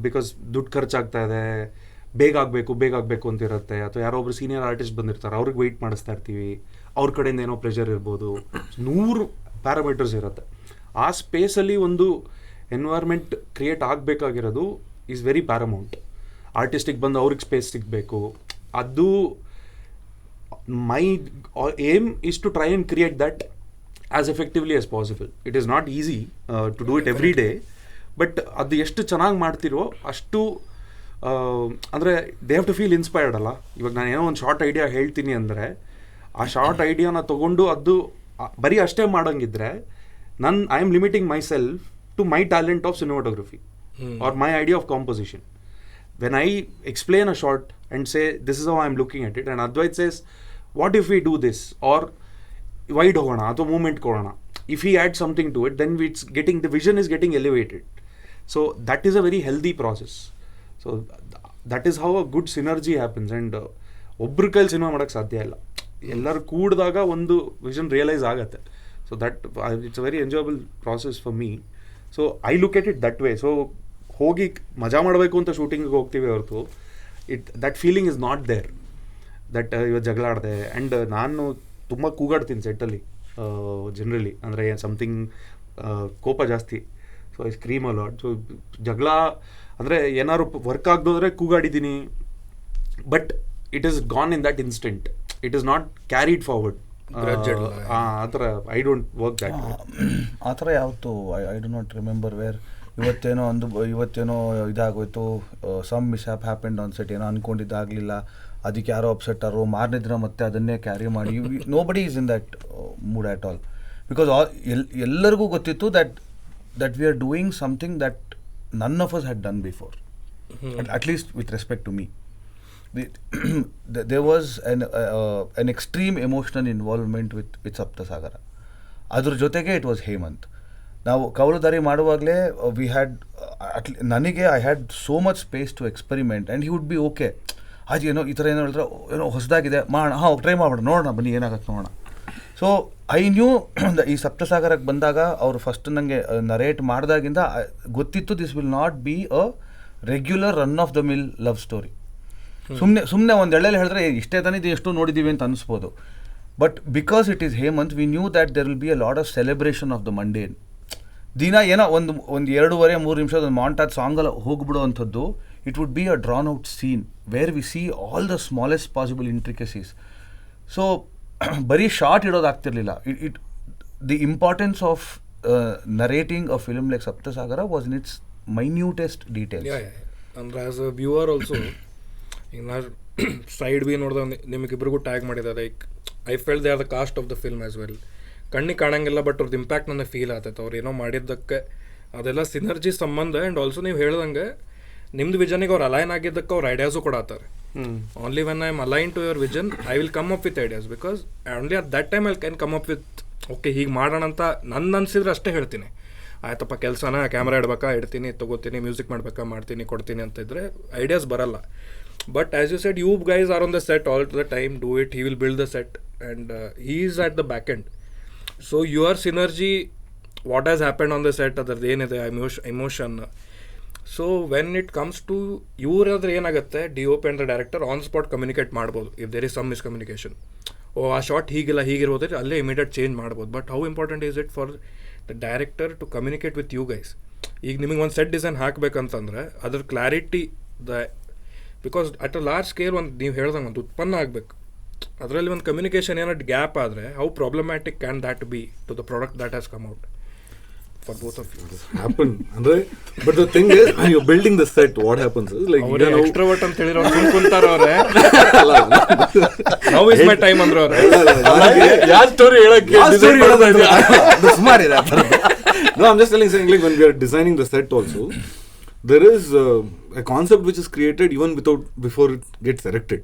ಬಿಕಾಸ್ ದುಡ್ಡು ಖರ್ಚಾಗ್ತಾ ಇದೆ, ಬೇಗ ಆಗಬೇಕು ಅಂತ ಇರುತ್ತೆ. ಅಥವಾ ಯಾರೋ ಒಬ್ರು ಸೀನಿಯರ್ ಆರ್ಟಿಸ್ಟ್ ಬಂದಿರ್ತಾರೆ, ಅವ್ರಿಗೆ ವೆಯ್ಟ್ ಮಾಡಿಸ್ತಾ ಇರ್ತೀವಿ, ಅವ್ರ ಕಡೆಯಿಂದ ಏನೋ ಪ್ರೆಷರ್ ಇರ್ಬೋದು, 100 ಪ್ಯಾರಾಮೀಟರ್ಸ್ ಇರುತ್ತೆ. ಆ ಸ್ಪೇಸಲ್ಲಿ ಒಂದು ಎನ್ವೈರ್ಮೆಂಟ್ ಕ್ರಿಯೇಟ್ ಆಗಬೇಕಾಗಿರೋದು ಈಸ್ ವೆರಿ ಪ್ಯಾರಮೌಂಟ್. ಆರ್ಟಿಸ್ಟಿಗೆ ಬಂದು ಅವ್ರಿಗೆ ಸ್ಪೇಸ್ ಸಿಗಬೇಕು. ಅದು my aim is to try and create that as effectively as possible. It is not easy to do it every day, but ಅದು ಎಷ್ಟು ಚೆನ್ನಾಗಿ ಮಾಡ್ತಿರೋ ಅಷ್ಟು ಅಂದರೆ they have to feel inspired ಅಲ್ಲ. ಇವಾಗ ನಾನು ಏನೋ ಒಂದು ಶಾರ್ಟ್ ಐಡಿಯಾ ಹೇಳ್ತೀನಿ ಅಂದರೆ ಆ ಶಾರ್ಟ್ ಐಡಿಯಾನ ತೊಗೊಂಡು ಅದು ಬರೀ ಅಷ್ಟೇ ಮಾಡೋಂಗಿದ್ರೆ I am limiting myself to my talent of cinematography or my idea of composition. When I explain a shot and say this is how I am looking at it and Advaith says what if we do this or wide ಹೋಗೋಣ ಅಥವಾ moment ಕೊಡೋಣ, if he adds something to it, then the vision is getting elevated. So that is a very healthy process. So that is how a good synergy happens. And ಒಬ್ರ ಕೈಲಿ cinema ಮಾಡೋಕ್ಕೆ ಸಾಧ್ಯ ಇಲ್ಲ, ಎಲ್ಲರೂ ಕೂಡಿದಾಗ ಒಂದು ವಿಷನ್ ರಿಯಲೈಸ್ ಆಗುತ್ತೆ. So that it's a very enjoyable process for me. So I look at it that way. So ಹೋಗಿ ಮಜಾ ಮಾಡಬೇಕು ಅಂತ ಶೂಟಿಂಗಿಗೆ ಹೋಗ್ತೀವಿ ಹೊರತು that feeling is not there. That ಇವತ್ತು ಜಗಳ ಆಡಿದೆ. ಆ್ಯಂಡ್ ನಾನು ತುಂಬ ಕೂಗಾಡ್ತೀನಿ ಸೆಟ್ಟಲ್ಲಿ ಜನರಲಿ, ಅಂದರೆ ಸಮಥಿಂಗ್ ಕೋಪ ಜಾಸ್ತಿ. So I scream a lot. So ಜಗಳ ಅಂದರೆ ಏನಾದ್ರು ವರ್ಕ್ ಆಗದೋದ್ರೆ ಕೂಗಾಡಿದ್ದೀನಿ, but it is gone in that instant. It is not carried forward. ಆ ಥರ ಐ ಡೋಂಟ್ ವರ್ಕ್ ದ್ಯಾಟ್. ಆ ಥರ ಯಾವತ್ತು I do not remember where ಇವತ್ತೇನೋ ಇದಾಗೋಯ್ತು, some mishap happened on set, ಏನೋ ಅಂದ್ಕೊಂಡಿದ್ದಾಗಲಿಲ್ಲ, ಅದಕ್ಕೆ ಯಾರೋ ಅಪ್ಸೆಟ್ ಆರೋ, ಮಾರನೇ ದಿನ ಮತ್ತೆ ಅದನ್ನೇ ಕ್ಯಾರಿ ಮಾಡಿ, ನೋ ಬಡಿ is in that mood at all. Because ಎಲ್ಲರಿಗೂ ಗೊತ್ತಿತ್ತು that we are doing something that none of us had done before, at least with respect to me. There was an extreme emotional involvement with Saptasagara. ಅದ್ರ ಜೊತೆಗೆ it was Hemanth. ನಾವು ಕವಲುದಾರಿ ಮಾಡುವಾಗಲೇ we had ನನಗೆ I had so much space to experiment and he would be okay. ಅದು ಏನೋ ಈ ಥರ ಏನೋ ಹೇಳಿದ್ರೆ ಏನೋ ಹೊಸದಾಗಿದೆ ಮಾಡೋಣ, ಟ್ರೈ ಮಾಡೋಣ, ನೋಡೋಣ ಬನ್ನಿ ಏನಾಗತ್ತೆ ನೋಡೋಣ. ಸೊ ಐ ನ್ಯೂ ಈ ಸಪ್ತಸಾಗರಕ್ಕೆ ಬಂದಾಗ ಅವರು ಫಸ್ಟ್ ನನಗೆ ನರೇಟ್ ಮಾಡಿದಾಗಿಂದ ಗೊತ್ತಿತ್ತು this will not be a regular run of the mill love story. ಸುಮ್ಮನೆ ಒಂದು ಎಳೆಯಲ್ಲಿ ಹೇಳಿದ್ರೆ ಇಷ್ಟೇ ತಾನೇ ಇದು ಎಷ್ಟು ನೋಡಿದ್ದೀವಿ ಅಂತ ಅನಿಸ್ಬೋದು, but because it is Hemanth we knew that there will be a lot of celebration of the mundane. ದಿನ ಏನೋ ಒಂದು 2.5-3 ನಿಮಿಷದ ಒಂದು ಮಾಂಟಾಜ್ ಸಾಂಗಲ್ಲಿ ಹೋಗ್ಬಿಡೋ ಅಂಥದ್ದು, it would be a drawn out scene where we see all the smallest possible intricacies. So ಬರೀ shot ಇಡೋದಾಗ್ತಿರ್ಲಿಲ್ಲ. The importance of narrating a film like Saptasagara was in its minutest details. ಅಂದರೆ ಆ್ಯಸ್ ಅ ವ್ಯೂವರ್ ಆಲ್ಸೋ ಈಗ ನಾ side B ನೋಡಿದ ನಿಮಗಿಬ್ರಿಗೂ tag ಮಾಡಿದೆ, like I felt they are the cast of the film as well. ಕಣ್ಣಿಗೆ ಕಾಣಂಗಿಲ್ಲ, but ಅವ್ರದ್ದು impact ನನಗೆ ಫೀಲ್ ಆಗ್ತೈತೆ. ಅವ್ರು ಏನೋ ಮಾಡಿದ್ದಕ್ಕೆ ಅದೆಲ್ಲ ಸಿನರ್ಜಿ ಸಂಬಂಧ. ಆ್ಯಂಡ್ ಆಲ್ಸೋ ನೀವು ಹೇಳ್ದಂಗೆ ನಿಮ್ದು ವಿಷನಿಗೆ ಅವ್ರು ಅಲೈನ್ ಆಗಿದ್ದಕ್ಕೆ ಅವ್ರು ಐಡಿಯಾಸು ಕೊಡತ್ತಾರೆ. Only when I am align to your vision I will come up with ideas, because only at that time I can come up with okay ಹೀಗೆ ಮಾಡೋಣ ಅಂತ ನನ್ನ ಅನಿಸಿದ್ರೆ ಅಷ್ಟೇ ಹೇಳ್ತೀನಿ. ಆಯ್ತಪ್ಪ ಕೆಲಸನ ಕ್ಯಾಮ್ರಾ ಇಡ್ಬೇಕಾ ಇಡ್ತೀನಿ, ತೊಗೋತೀನಿ, ಮ್ಯೂಸಿಕ್ ಮಾಡಬೇಕಾ ಮಾಡ್ತೀನಿ, ಕೊಡ್ತೀನಿ ಅಂತಿದ್ರೆ ಐಡಿಯಾಸ್ ಬರಲ್ಲ. But as you said, you guys are on the set all the time, do it, he will build the set and he is at the back end. So your synergy what has happened on the set ಅದರದ್ದು ಏನಿದೆ emotion. So when it comes to ಇವರಾದ್ರೆ ಏನಾಗುತ್ತೆ, DOP and the director on spot communicate ಮಾಡ್ಬೋದು if there is some miscommunication. ಆ shot ಹೀಗಿಲ್ಲ ಹೀಗಿರ್ಬೋದು, ಅಲ್ಲೇ immediate change ಮಾಡ್ಬೋದು. But how important is it for the director to communicate with you guys. ಈಗ ನಿಮಗೆ ಒಂದು ಸೆಟ್ ಡಿಸೈನ್ ಹಾಕಬೇಕಂತಂದ್ರೆ ಅದ್ರ clarity because at a large scale ಒಂದು ನೀವು ಹೇಳ್ದಂಗೆ ಒಂದು ಉತ್ಪನ್ನ ಆಗಬೇಕು. ಅದರಲ್ಲಿ ಒಂದು ಕಮ್ಯುನಿಕೇಷನ್ ಏನೋ ಗ್ಯಾಪ್ ಆದರೆ how problematic can that be to the product that has come out for both of you. Happen andre, but the thing is when you're building the set, what happens is like you know extrovert ಅಂತ ಹೇಳಿರೋ ಕುಂತಾರ ಅವರೇ now is my time ಅಂದ್ರು ಅವರೇ ಯಾವ story ಹೇಳಕ್ಕೆ design ಮಾಡೋದು ಸುಮಾರು ಇದೆ. No, I'm just telling something like when we are designing the set also there is a concept which is created even before it gets erected.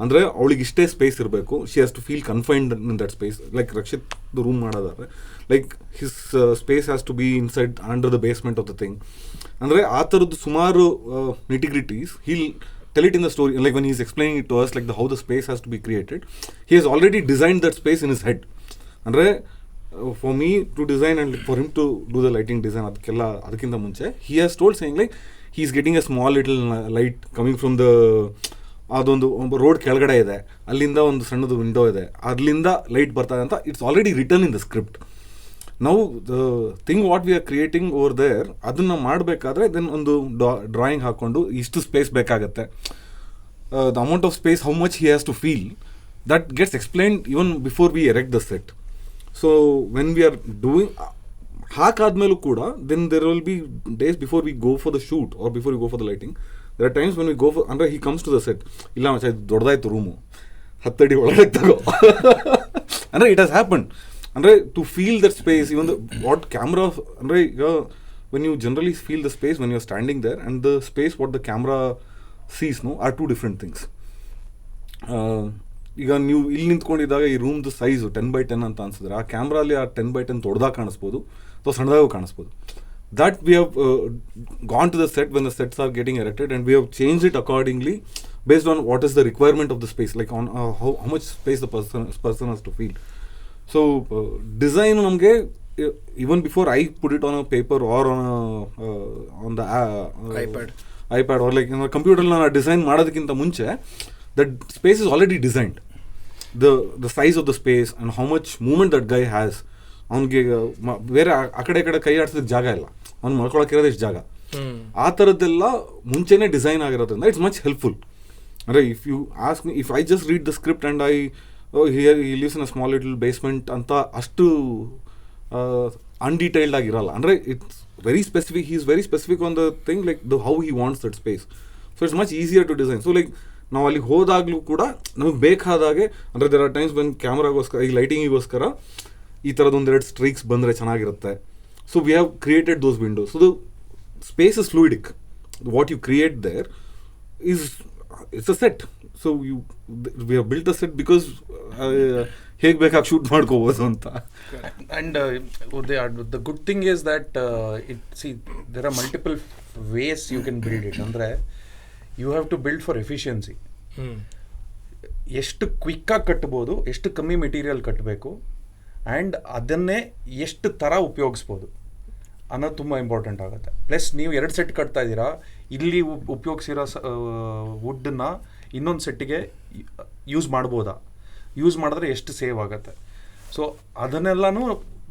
ಅಂದರೆ ಅವಳಿಗೆ ಇಷ್ಟೇ ಸ್ಪೇಸ್ ಇರಬೇಕು, she has to feel confined in that space. Like Rakshit room ಮಾಡೋದಾದ್ರೆ like his space has to be inside under the basement of the thing. ಅಂದರೆ ಆ ಥರದ್ದು ಸುಮಾರು nitty gritties he'll tell it in the story, like when he's explaining it to us, like how the space has to be created, he has already designed that space in his head. Andre for me to design and for him to do the lighting design adakkinta munche he has told saying like he is getting a small little light coming from the ಅದೊಂದು road ಕೆಳಗಡೆ ಇದೆ, ಅಲ್ಲಿಂದ ಒಂದು ಸಣ್ಣದು window ಇದೆ, ಅಲ್ಲಿಂದ light ಬರ್ತದೆ ಅಂತ it's already written in the script. ನಾವು the thing what we are creating over there ಅದನ್ನು ಮಾಡಬೇಕಾದ್ರೆ ದೆನ್ ಒಂದು ಡ್ರಾಯಿಂಗ್ ಹಾಕ್ಕೊಂಡು ಇಷ್ಟು ಸ್ಪೇಸ್ ಬೇಕಾಗತ್ತೆ, the amount of space how much he has to feel that gets explained even before we erect the set. So when we are doing ಹಾಕಾದ್ಮೇಲೂ ಕೂಡ then there will be days before we go for the shoot or before we go for the lighting. There are times when we go for, ಅಂದರೆ he comes to the set, ಇಲ್ಲ ಮಚ್ಚ ಇದು ದೊಡ್ಡದಾಯ್ತು room 10 ಅಡಿ ಒಳಗೆ ತಗೋ ಅಂದರೆ it has happen. ಅಂದರೆ to feel that space even what camera, ಅಂದರೆ ಈಗ when you generally feel the space when you are standing there and the space what the camera sees no are two different things. ಈಗ ನೀವು ಇಲ್ಲಿ ನಿಂತ್ಕೊಂಡಿದ್ದಾಗ ಈ ರೂಮ್ದು size 10x10 ಅಂತ ಅನ್ಸಿದ್ರೆ ಆ ಕ್ಯಾಮ್ರಲ್ಲಿ ಆ 10x10 ದೊಡ್ಡದಾಗ ಕಾಣಿಸ್ಬೋದು ಅಥವಾ ಸಣ್ಣದಾಗೂ ಕಾಣಿಸ್ಬೋದು. That we have gone to the set when the sets are getting erected and we have change it accordingly based on what is the requirement of the space, like on how much space the person has to feel. So design ನಮಗೆ even before I put it on a paper or on the iPad or like computer ನಾನು design ಮಾಡೋದಕ್ಕಿಂತ ಮುಂಚೆ that space is already designed, the size of the space and how much movement that guy has. ಅವನಿಗೆ ಬೇರೆ ಆ ಕಡೆ ಕೈ ಆಡ್ಸೋದಕ್ಕೆ ಜಾಗ ಇಲ್ಲ, ಅವ್ನು ಮಲ್ಕೊಳಕ್ಕಿರೋದು ಎಷ್ಟು ಜಾಗ, ಆ ಥರದ್ದೆಲ್ಲ ಮುಂಚೆನೇ ಡಿಸೈನ್ ಆಗಿರೋದ್ರಿಂದ ಇಟ್ಸ್ ಮಚ್ ಹೆಲ್ಪ್ಫುಲ್. ಅಂದರೆ if you ask me, if I just read the script and hear he lives in a small little basement ಅಂತ ಅಷ್ಟು ಅನ್ಡಿಟೈಲ್ಡ್ ಆಗಿರಲ್ಲ. ಅಂದರೆ it's very specific, he is very specific on the thing like the how he wants that space. So it's much easier to design. So like ನಾವು ಅಲ್ಲಿಗೆ ಹೋದಾಗಲೂ ಕೂಡ ನಮಗೆ ಬೇಕಾದಾಗೆ, ಅಂದರೆ ದೇರ್ ಆರ್ ಟೈಮ್ಸ್ ಬಂದು ಕ್ಯಾಮ್ರಾಗೋಸ್ಕರ, ಈ ಲೈಟಿಂಗಿಗೋಸ್ಕರ ಈ ಥರದೊಂದೆರಡು ಸ್ಟ್ರೀಕ್ಸ್ ಬಂದರೆ ಚೆನ್ನಾಗಿರುತ್ತೆ. So we have created those windows. So the space is fluidic. What you create there is it's a set. So we have built a set because ಹೇಗೆ ಬೇಕಾಗಿ ಶೂಟ್ ಮಾಡ್ಕೋಬೋದು ಅಂತ. And the good thing is that there are multiple ways you can build it. Andre you have to build for efficiency. ಎಷ್ಟು ಕ್ವಿಕ್ಕಾಗಿ ಕಟ್ಬೋದು, ಎಷ್ಟು ಕಮ್ಮಿ material ಕಟ್ಟಬೇಕು, and ಅದನ್ನೇ ಎಷ್ಟು ಥರ ಉಪಯೋಗಿಸ್ಬೋದು ಅನ್ನೋದು ತುಂಬ ಇಂಪಾರ್ಟೆಂಟ್ ಆಗುತ್ತೆ. ಪ್ಲಸ್ ನೀವು 2 ಸೆಟ್ ಕಟ್ತಾ ಇದ್ದೀರಾ, ಇಲ್ಲಿ ಉಪಯೋಗಿಸಿರೋ ವುಡ್ಡನ್ನ ಇನ್ನೊಂದು ಸೆಟ್ಟಿಗೆ ಯೂಸ್ ಮಾಡ್ಬೋದಾ, ಯೂಸ್ ಮಾಡಿದ್ರೆ ಎಷ್ಟು ಸೇವ್ ಆಗುತ್ತೆ. ಸೊ ಅದನ್ನೆಲ್ಲನೂ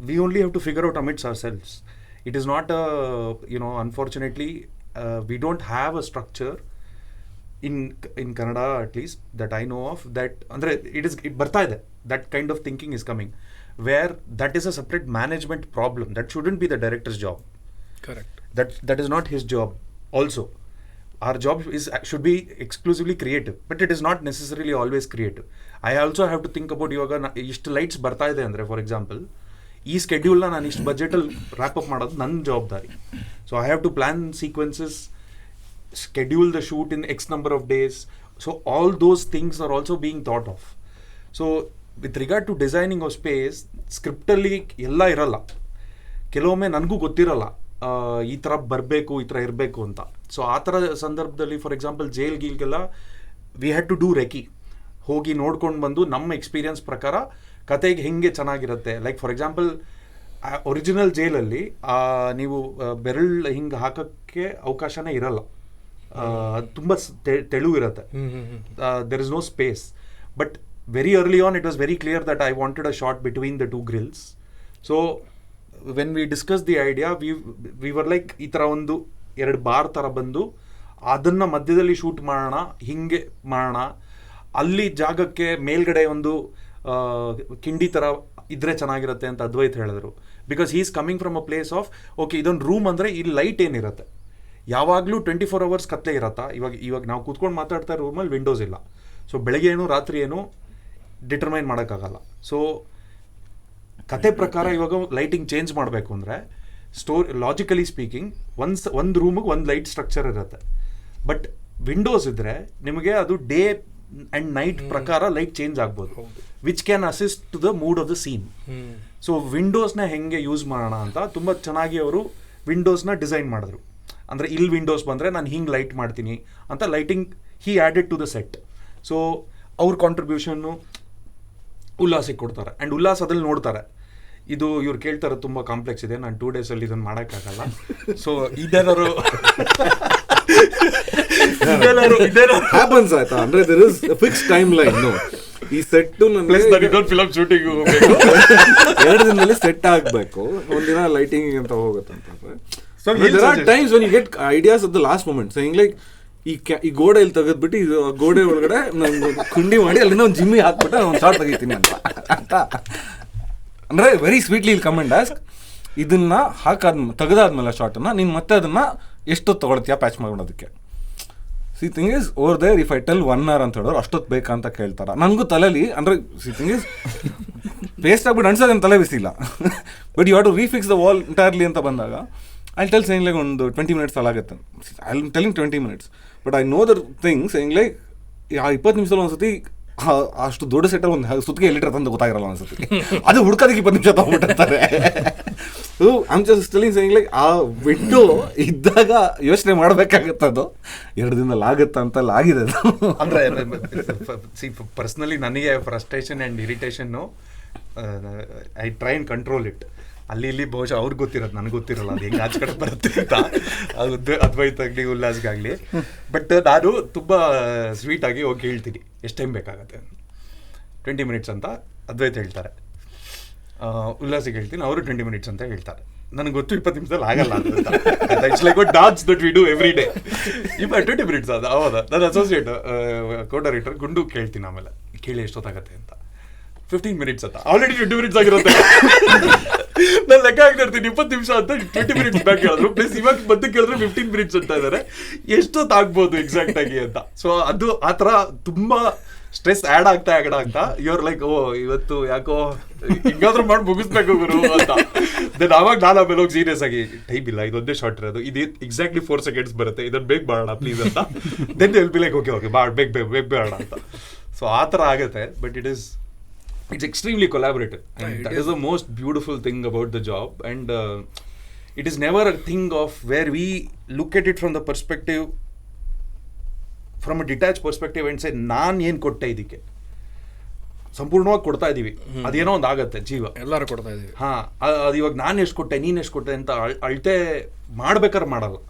we only have to figure out amidst ourselves. It is not unfortunately we don't have a structure in Kannada at least that I know of, that ಅಂದರೆ it ಬರ್ತಾ ಇದೆ, that kind of thinking is coming, where that is a separate management problem. That shouldn't be the director's job. Correct. That is not his job also. Our job should be exclusively creative, but it is not necessarily always creative. I also have to think about ಇವಾಗ ಇಷ್ಟು lights ಬರ್ತಾ ಇದೆ ಅಂದರೆ, for example ಈ ಸ್ಕೆಡ್ಯೂಲ್ನ ನಾನು ಇಷ್ಟು ಬಜೆಟಲ್ಲಿ wrap up ಮಾಡೋದು ನನ್ನ ಜವಾಬ್ದಾರಿ. So I have to plan sequences, schedule the shoot in X number of days. So all those things are also being thought of. So with regard to designing of space, ಸ್ಕ್ರಿಪ್ಟಲ್ಲಿ ಎಲ್ಲ ಇರಲ್ಲ, ಕೆಲವೊಮ್ಮೆ ನನಗೂ ಗೊತ್ತಿರಲ್ಲ ಈ ಥರ ಬರಬೇಕು, ಈ ಥರ ಇರಬೇಕು ಅಂತ. ಸೊ ಆ ಥರ ಸಂದರ್ಭದಲ್ಲಿ ಫಾರ್ ಎಕ್ಸಾಂಪಲ್ ಗೀಲ್ಗೆಲ್ಲ we had to do recce, ಹೋಗಿ ನೋಡ್ಕೊಂಡು ಬಂದು ನಮ್ಮ ಎಕ್ಸ್ಪೀರಿಯನ್ಸ್ ಪ್ರಕಾರ ಕತೆಗೆ ಹೆಂಗೆ ಚೆನ್ನಾಗಿರುತ್ತೆ. ಲೈಕ್ ಫಾರ್ ಎಕ್ಸಾಂಪಲ್ ಒರಿಜಿನಲ್ ಜೈಲಲ್ಲಿ ನೀವು ಬೆರಳು ಹಿಂಗೆ ಹಾಕೋಕ್ಕೆ ಅವಕಾಶನೇ ಇರಲ್ಲ, ತುಂಬ ತೆಳು ಇರುತ್ತೆ, there is no space. But very early on it was very clear that I wanted a shot between the 2 grills. So when we discuss the idea, we were like ಈ ಥರ ಒಂದು 2 ಬಾರ್ ಥರ ಬಂದು ಅದನ್ನು ಮಧ್ಯದಲ್ಲಿ ಶೂಟ್ ಮಾಡೋಣ, ಹಿಂಗೆ ಮಾಡೋಣ, ಅಲ್ಲಿ ಜಾಗಕ್ಕೆ ಮೇಲ್ಗಡೆ ಒಂದು ಕಿಂಡಿ ಥರ ಇದ್ರೆ ಚೆನ್ನಾಗಿರುತ್ತೆ ಅಂತ ಅದ್ವೈತ್ ಹೇಳಿದ್ರು. Because he is coming from a place of okay ಇದೊಂದು ರೂಮ್ ಅಂದರೆ ಇಲ್ಲಿ ಲೈಟ್ ಏನಿರುತ್ತೆ, ಯಾವಾಗಲೂ 24 hours ಕತ್ತಲೆ ಇರತ್ತಾ? ಇವಾಗ ನಾವು ಕೂತ್ಕೊಂಡು ಮಾತಾಡ್ತಾ ಇರೋ ರೂಮಲ್ಲಿ ವಿಂಡೋಸ್ ಇಲ್ಲ. ಸೊ ಬೆಳಗ್ಗೆ ಏನು ರಾತ್ರಿ ಏನು ಡಿಟರ್ಮೈನ್ ಮಾಡೋಕ್ಕಾಗಲ್ಲ. ಸೊ ಕತೆ ಪ್ರಕಾರ ಇವಾಗ ಲೈಟಿಂಗ್ ಚೇಂಜ್ ಮಾಡಬೇಕು ಅಂದರೆ ಲಾಜಿಕಲಿ ಸ್ಪೀಕಿಂಗ್ ಒಂದು ರೂಮಿಗೆ ಒಂದು ಲೈಟ್ ಸ್ಟ್ರಕ್ಚರ್ ಇರುತ್ತೆ. ಬಟ್ ವಿಂಡೋಸ್ ಇದ್ದರೆ ನಿಮಗೆ ಅದು ಡೇ ಆ್ಯಂಡ್ ನೈಟ್ ಪ್ರಕಾರ ಲೈಟ್ ಚೇಂಜ್ ಆಗ್ಬೋದು, which can assist to the mood of the scene. So ವಿಂಡೋಸ್ನ ಹೆಂಗೆ ಯೂಸ್ ಮಾಡೋಣ ಅಂತ ತುಂಬ ಚೆನ್ನಾಗಿ ಅವರು ವಿಂಡೋಸ್ನ ಡಿಸೈನ್ ಮಾಡಿದ್ರು. ಅಂದರೆ ಇಲ್ಲಿ ವಿಂಡೋಸ್ ಬಂದರೆ ನಾನು ಹಿಂಗೆ ಲೈಟ್ ಮಾಡ್ತೀನಿ ಅಂತ lighting he added to the set. So ಅವ್ರ ಕಾಂಟ್ರಿಬ್ಯೂಷನ್ನು ಉಲ್ಲಾಸಿಗೆ ಕೊಡ್ತಾರೆ, ಆ್ಯಂಡ್ ಉಲ್ಲಾಸ್ ಅದ್ರಲ್ಲಿ ನೋಡ್ತಾರೆ ಇದು ಇವ್ರು ಕೇಳ್ತಾರೆ ತುಂಬ ಕಾಂಪ್ಲೆಕ್ಸ್ ಇದೆ, ನಾನು 2 days ಇದನ್ನು ಮಾಡೋಕ್ಕಾಗಲ್ಲ. ಸೊ ಇದೇನಾದ್ರು ಹ್ಯಾಪನ್ಸ್ ಆಯ್ತಾ, ಅಂದರೆ there is fix time line. ಈ ಸೆಟ್ಟು ಫಿಲಮ್ ಶೂಟಿಂಗ್ 2 ದಿನದಲ್ಲಿ ಸೆಟ್ ಆಗಬೇಕು, ಒಂದಿನ ಲೈಟಿಂಗ್ ಅಂತ ಹೋಗುತ್ತಂತ. So there are times when you get ideas at the last moment, saying like ಈ ಗೋಡೆ ಇಲ್ಲಿ ತೆಗೆದ್ಬಿಟ್ಟು ಇದು ಗೋಡೆ ಒಳಗಡೆ ನಾನು ಕುಂಡಿ ಮಾಡಿ ಅಲ್ಲಿಂದ ಒಂದು ಜಿಮ್ಮಿ ಹಾಕ್ಬಿಟ್ಟು ಒಂದು ಶಾರ್ಟ್ ತೆಗಿತೀನಿ ಅಂತ. ಅಂದರೆ ವೆರಿ ಸ್ವೀಟ್ಲಿ ಇಲ್ಲಿ ಕಮೆಂಟ್ ಆಸ್ಕ್, ಇದನ್ನ ತೆಗೆದಾದ್ಮೇಲೆ ಶಾರ್ಟನ್ನು ನೀನು ಮತ್ತೆ ಅದನ್ನು ಎಷ್ಟೊತ್ತು ತೊಗೊಳ್ತೀಯಾ ಪ್ಯಾಚ್ ಮಾಡೋದಕ್ಕೆ. See thing is over there if I tell 1 hour ಅಂತ ಹೇಳೋರು ಅಷ್ಟೊತ್ತು ಬೇಕಂತ ಕೇಳ್ತಾರೆ. ನನಗೂ ತಲೆಯಲ್ಲಿ ಅಂದರೆ ಸಿ ಥಿಂಗ್ ಇಸ್ ಪೇಸ್ಟ್ ಆಗ್ಬಿಟ್ಟು ಅನ್ಸೋದೇನು ತಲೆ ಬಿಸಿಲ್ಲ, but you have to refix the wall entirely ಅಂತ ಬಂದಾಗ I'll tell saying like ಒಂದು 20 minutes ಅಲ್ಲಾಗತ್ತೆ. I'm telling 20 minutes, but I know the thing saying like 20 ನಿಮಿಷದಲ್ಲಿ ಒಂದ್ಸತಿ ಅಷ್ಟು ದೊಡ್ಡ ಸೆಟ್ಟಲ್ಲಿ ಒಂದು ಸುತ್ತಿಗೆ ಎಲ್ಲಿಟ್ರೆ ತಂದು ಗೊತ್ತಾಗಿರಲ್ಲ ಅನ್ಸುತ್ತೆ. ಅದು ಹುಡ್ಕೋದಕ್ಕೆ 20 ನಿಮಿಷ ತಗೊಂಡ್ಬಿಟ್ಟಿರ್ತಾರೆ. I am just telling saying like ಆ ವಿಂಡೋ ಇದ್ದಾಗ ಯೋಚನೆ ಮಾಡಬೇಕಾಗತ್ತೆ, ಅದು 2 ದಿನದಲ್ಲಿ ಆಗುತ್ತಾ ಅಂತೆಲ್ಲ ಆಗಿದೆ ಅದು. ಅಂದರೆ ಪರ್ಸ್ನಲಿ ನನಗೆ ಫ್ರಸ್ಟ್ರೇಷನ್ ಆ್ಯಂಡ್ ಇರಿಟೇಷನ್ನು I try and control it. ಅಲ್ಲಿ ಇಲ್ಲಿ ಬಹುಶಃ ಅವ್ರಿಗೆ ಗೊತ್ತಿರೋದು, ನನಗೆ ಗೊತ್ತಿರಲ್ಲ ಅದು ಹೆಂಗೆ ಆಚೆ ಕಡೆ ಬರುತ್ತೆ ಅಂತ. ಅದು ಅದ್ವೈತ ಆಗಲಿ ಉಲ್ಲಾಸ್ಗಾಗಲಿ. ಬಟ್ ನಾನು ತುಂಬ ಸ್ವೀಟಾಗಿ ಹೋಗಿ ಹೇಳ್ತೀನಿ ಎಷ್ಟು ಟೈಮ್ ಬೇಕಾಗತ್ತೆ. 20 ಮಿನಿಟ್ಸ್ ಅಂತ ಅದ್ವೈತ ಹೇಳ್ತಾರೆ, ಉಲ್ಲಾಸಿಗೆ ಹೇಳ್ತೀನಿ, ಅವರು 20 ಮಿನಿಟ್ಸ್ ಅಂತ ಹೇಳ್ತಾರೆ. ನನಗೆ ಗೊತ್ತು 20 ನಿಮಿಷದಲ್ಲಿ ಆಗಲ್ಲ ಅಂತ. It's like dance that we do every day. 20 minutes ಅದು ಹೌದಾ. ನನ್ನ ಅಸೋಸಿಯೇಟ್ ಕೋ ಡೈರೆಕ್ಟರ್ ಗುಂಡು ಕೇಳ್ತೀನಿ, ಆಮೇಲೆ ಕೇಳಿ ಎಷ್ಟೊತ್ತಾಗತ್ತೆ ಅಂತ. 15 ಮಿನಿಟ್ಸ್ ಅಂತ. ಆಲ್ರೆಡಿ 20 ಮಿನಿಟ್ಸ್ ಆಗಿರುತ್ತೆ. ನಾನು ಲೆಕ್ಕ ಹಾಕ್ತಿರ್ತೀನಿ 20 ನಿಮಿಷ ಅಂತ 20 ಮಿನಿಟ್ಸ್ ಬ್ಯಾಕ್ ಹೇಳಿದ್ರು. ಪ್ಲಸ್ ಇವಾಗ ಬಂದು ಕೇಳಿದ್ರೆ 15 ಮಿನಿಟ್ಸ್ ಅಂತ ಇದ್ದಾರೆ. ಎಷ್ಟೊತ್ತು ಆಗ್ಬೋದು ಎಕ್ಸಾಕ್ಟ್ ಆಗಿ ಅಂತ. ಸೊ ಅದು ಆ ಥರ ತುಂಬ ಸ್ಟ್ರೆಸ್ ಆ್ಯಡ್ ಆಗ್ತಾ ಇವ್ರ ಲೈಕ್ ಓ ಇವತ್ತು ಯಾಕೋ ಹಿಂಗಾದ್ರೂ ಮಾಡಿ ಮುಗಿಸ್ಬೇಕು ಗುರು ಅಂತ. ದೆನ್ ಆವಾಗ ನಾನು ಆಮೇಲೆ ಹೋಗಿ ಸೀರಿಯಸ್ ಆಗಿ ಟೈಮ್ ಇಲ್ಲ, ಇದೊಂದೇ ಶಾರ್ಟ್ ಇರೋದು, ಇದು ಎಕ್ಸಾಕ್ಟ್ಲಿ 4 ಸೆಕೆಂಡ್ಸ್ ಬರುತ್ತೆ, ಇದನ್ನು ಬೇಗ ಮಾಡೋಣ ಪ್ಲೀಸ್ ಅಂತ. Then he'll be like okay ಬೇಗ ಬೇಡ ಅಂತ. ಸೊ ಆ ಥರ ಆಗುತ್ತೆ. But it's extremely collaborative, and that is the most beautiful thing about the job. And it is never a thing of where we look at it from the perspective, from a detached perspective, and say ನಾನು ಏನು ಕೊಟ್ಟೆ ಇದಕ್ಕೆ, ಸಂಪೂರ್ಣವಾಗಿ ಕೊಡ್ತಾ ಇದ್ದೀವಿ, ಅದೇನೋ ಒಂದು ಆಗುತ್ತೆ ಜೀವ, ಎಲ್ಲರೂ ಕೊಡ್ತಾ ಇದ್ದೀವಿ. ಹಾಂ, ಅದು ಇವಾಗ ನಾನು ಎಷ್ಟು ಕೊಟ್ಟೆ ನೀನು ಎಷ್ಟು ಕೊಟ್ಟೆ ಅಂತ ಅಳತೆ ಮಾಡ್ಬೇಕಾದ್ರೆ ಮಾಡಲ್ಲ.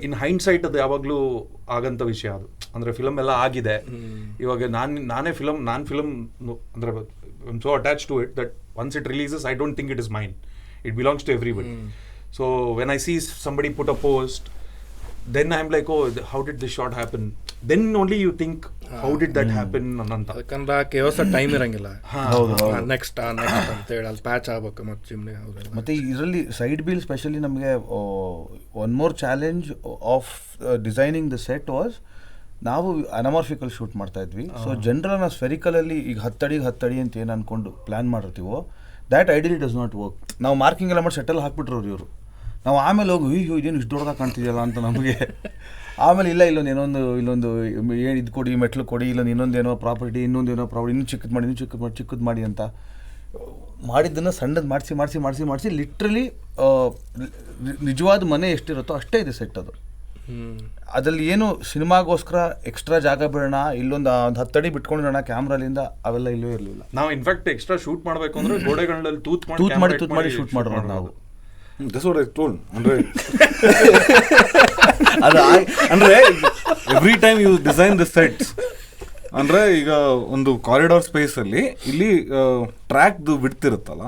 ಇನ್ ಹೈಂಡ್ ಸೈಟ್ ಅದು ಯಾವಾಗಲೂ ಆಗಂಥ ವಿಷಯ ಅದು. ಅಂದರೆ ಫಿಲಮ್ ಎಲ್ಲ ಆಗಿದೆ, ಇವಾಗ ನಾನು ಫಿಲಮ್ ಅಂದರೆ I am so attach to it that once it releases I don't think it is mine, it belongs to everybody. So when I see somebody put a post, then I'm like, oh, how did this shot happen? Then only you think, how did that happen ಅಂತ. ಯಾಕಂದ್ರೆ ಕೇವಲ time ಇರಂಗಿಲ್ಲ. Next ಅಂತ ಹೇಳಿ ಅಲ್ಲಿ patch ಆಗ್ಬೇಕು ಮತ್ತೆ ಚಿಮ್ನೆ. ಮತ್ತು ಇದರಲ್ಲಿ ಸೈಡ್ ಬೀಲ್ ಸ್ಪೆಷಲಿ ನಮಗೆ one more challenge of designing the set was, ನಾವು ಅನಮಾರ್ಫಿಕಲ್ ಶೂಟ್ ಮಾಡ್ತಾ ಇದ್ವಿ. ಸೊ ಜನರನ್ನ ಸ್ಫೆರಿಕಲಲ್ಲಿ ಈಗ 10 ಅಡಿ ಅಂತ ಏನು ಅಂದ್ಕೊಂಡು ಪ್ಲ್ಯಾನ್ ಮಾಡಿರ್ತೀವೋ, that ideally does not work. ನಾವು ಮಾರ್ಕಿಂಗ್ ಎಲ್ಲ ಮಾಡಿ ಸೆಟ್ಟಲ್ಲಿ ಹಾಕ್ಬಿಟ್ರು ಇವರು. ನಾವು ಆಮೇಲೆ ಹೋಗಿ ಅಯ್ಯೋ ಇದೇನು ಇಷ್ಟು ದೊಡ್ಡದಾಗಿ ಕಾಣ್ತಿದೆಯಲ್ಲ ಅಂತ ನಮಗೆ. ಆಮೇಲೆ ಇಲ್ಲೊಂದು ಏನು ಇದು ಕೊಡಿ, ಮೆಟ್ಲು ಕೊಡಿ, ಇನ್ನೊಂದೇನೋ ಪ್ರಾಪರ್ಟಿ, ಇನ್ನೂ ಚಿಕ್ಕದು ಮಾಡಿ ಅಂತ ಮಾಡಿದ್ದನ್ನು ಸಣ್ಣದು ಮಾಡಿಸಿ ಲಿಟ್ರಲಿ ನಿಜವಾದ ಮನೆ ಎಷ್ಟಿರುತ್ತೋ ಅಷ್ಟೇ ಇದೆ ಸೆಟ್ ಅದು. ಅದರಲ್ಲಿ ಏನು ಸಿನಿಮಾಗೋಸ್ಕರ ಎಕ್ಸ್ಟ್ರಾ ಜಾಗ ಬಿಡೋಣ, ಇಲ್ಲೊಂದು 10 ಅಡಿ ಬಿಟ್ಕೊಂಡಿರೋಣ ಕ್ಯಾಮ್ರಾಲಿಂದ, ಅವೆಲ್ಲ ಇಲ್ಲೂ ಇರಲಿಲ್ಲ. ನಾವು ಇನ್ಫ್ಯಾಕ್ಟ್ ಎಕ್ಸ್ಟ್ರಾ ಶೂಟ್ ಮಾಡಬೇಕು ಅಂದರೆ ಗೋಡೆಗಳಲ್ಲಿ ತೂತ್ ಮಾಡಿ ಶೂಟ್ ಮಾಡೋಣ ನಾವು. That's what I told. ಅಂದ್ರೆ every time you design the sets, ಅಂದರೆ ಈಗ ಒಂದು ಕಾರಿಡಾರ್ ಸ್ಪೇಸಲ್ಲಿ ಇಲ್ಲಿ ಟ್ರ್ಯಾಕ್ದು ವಿಡ್ತ್ ಇರುತ್ತಲ್ಲ,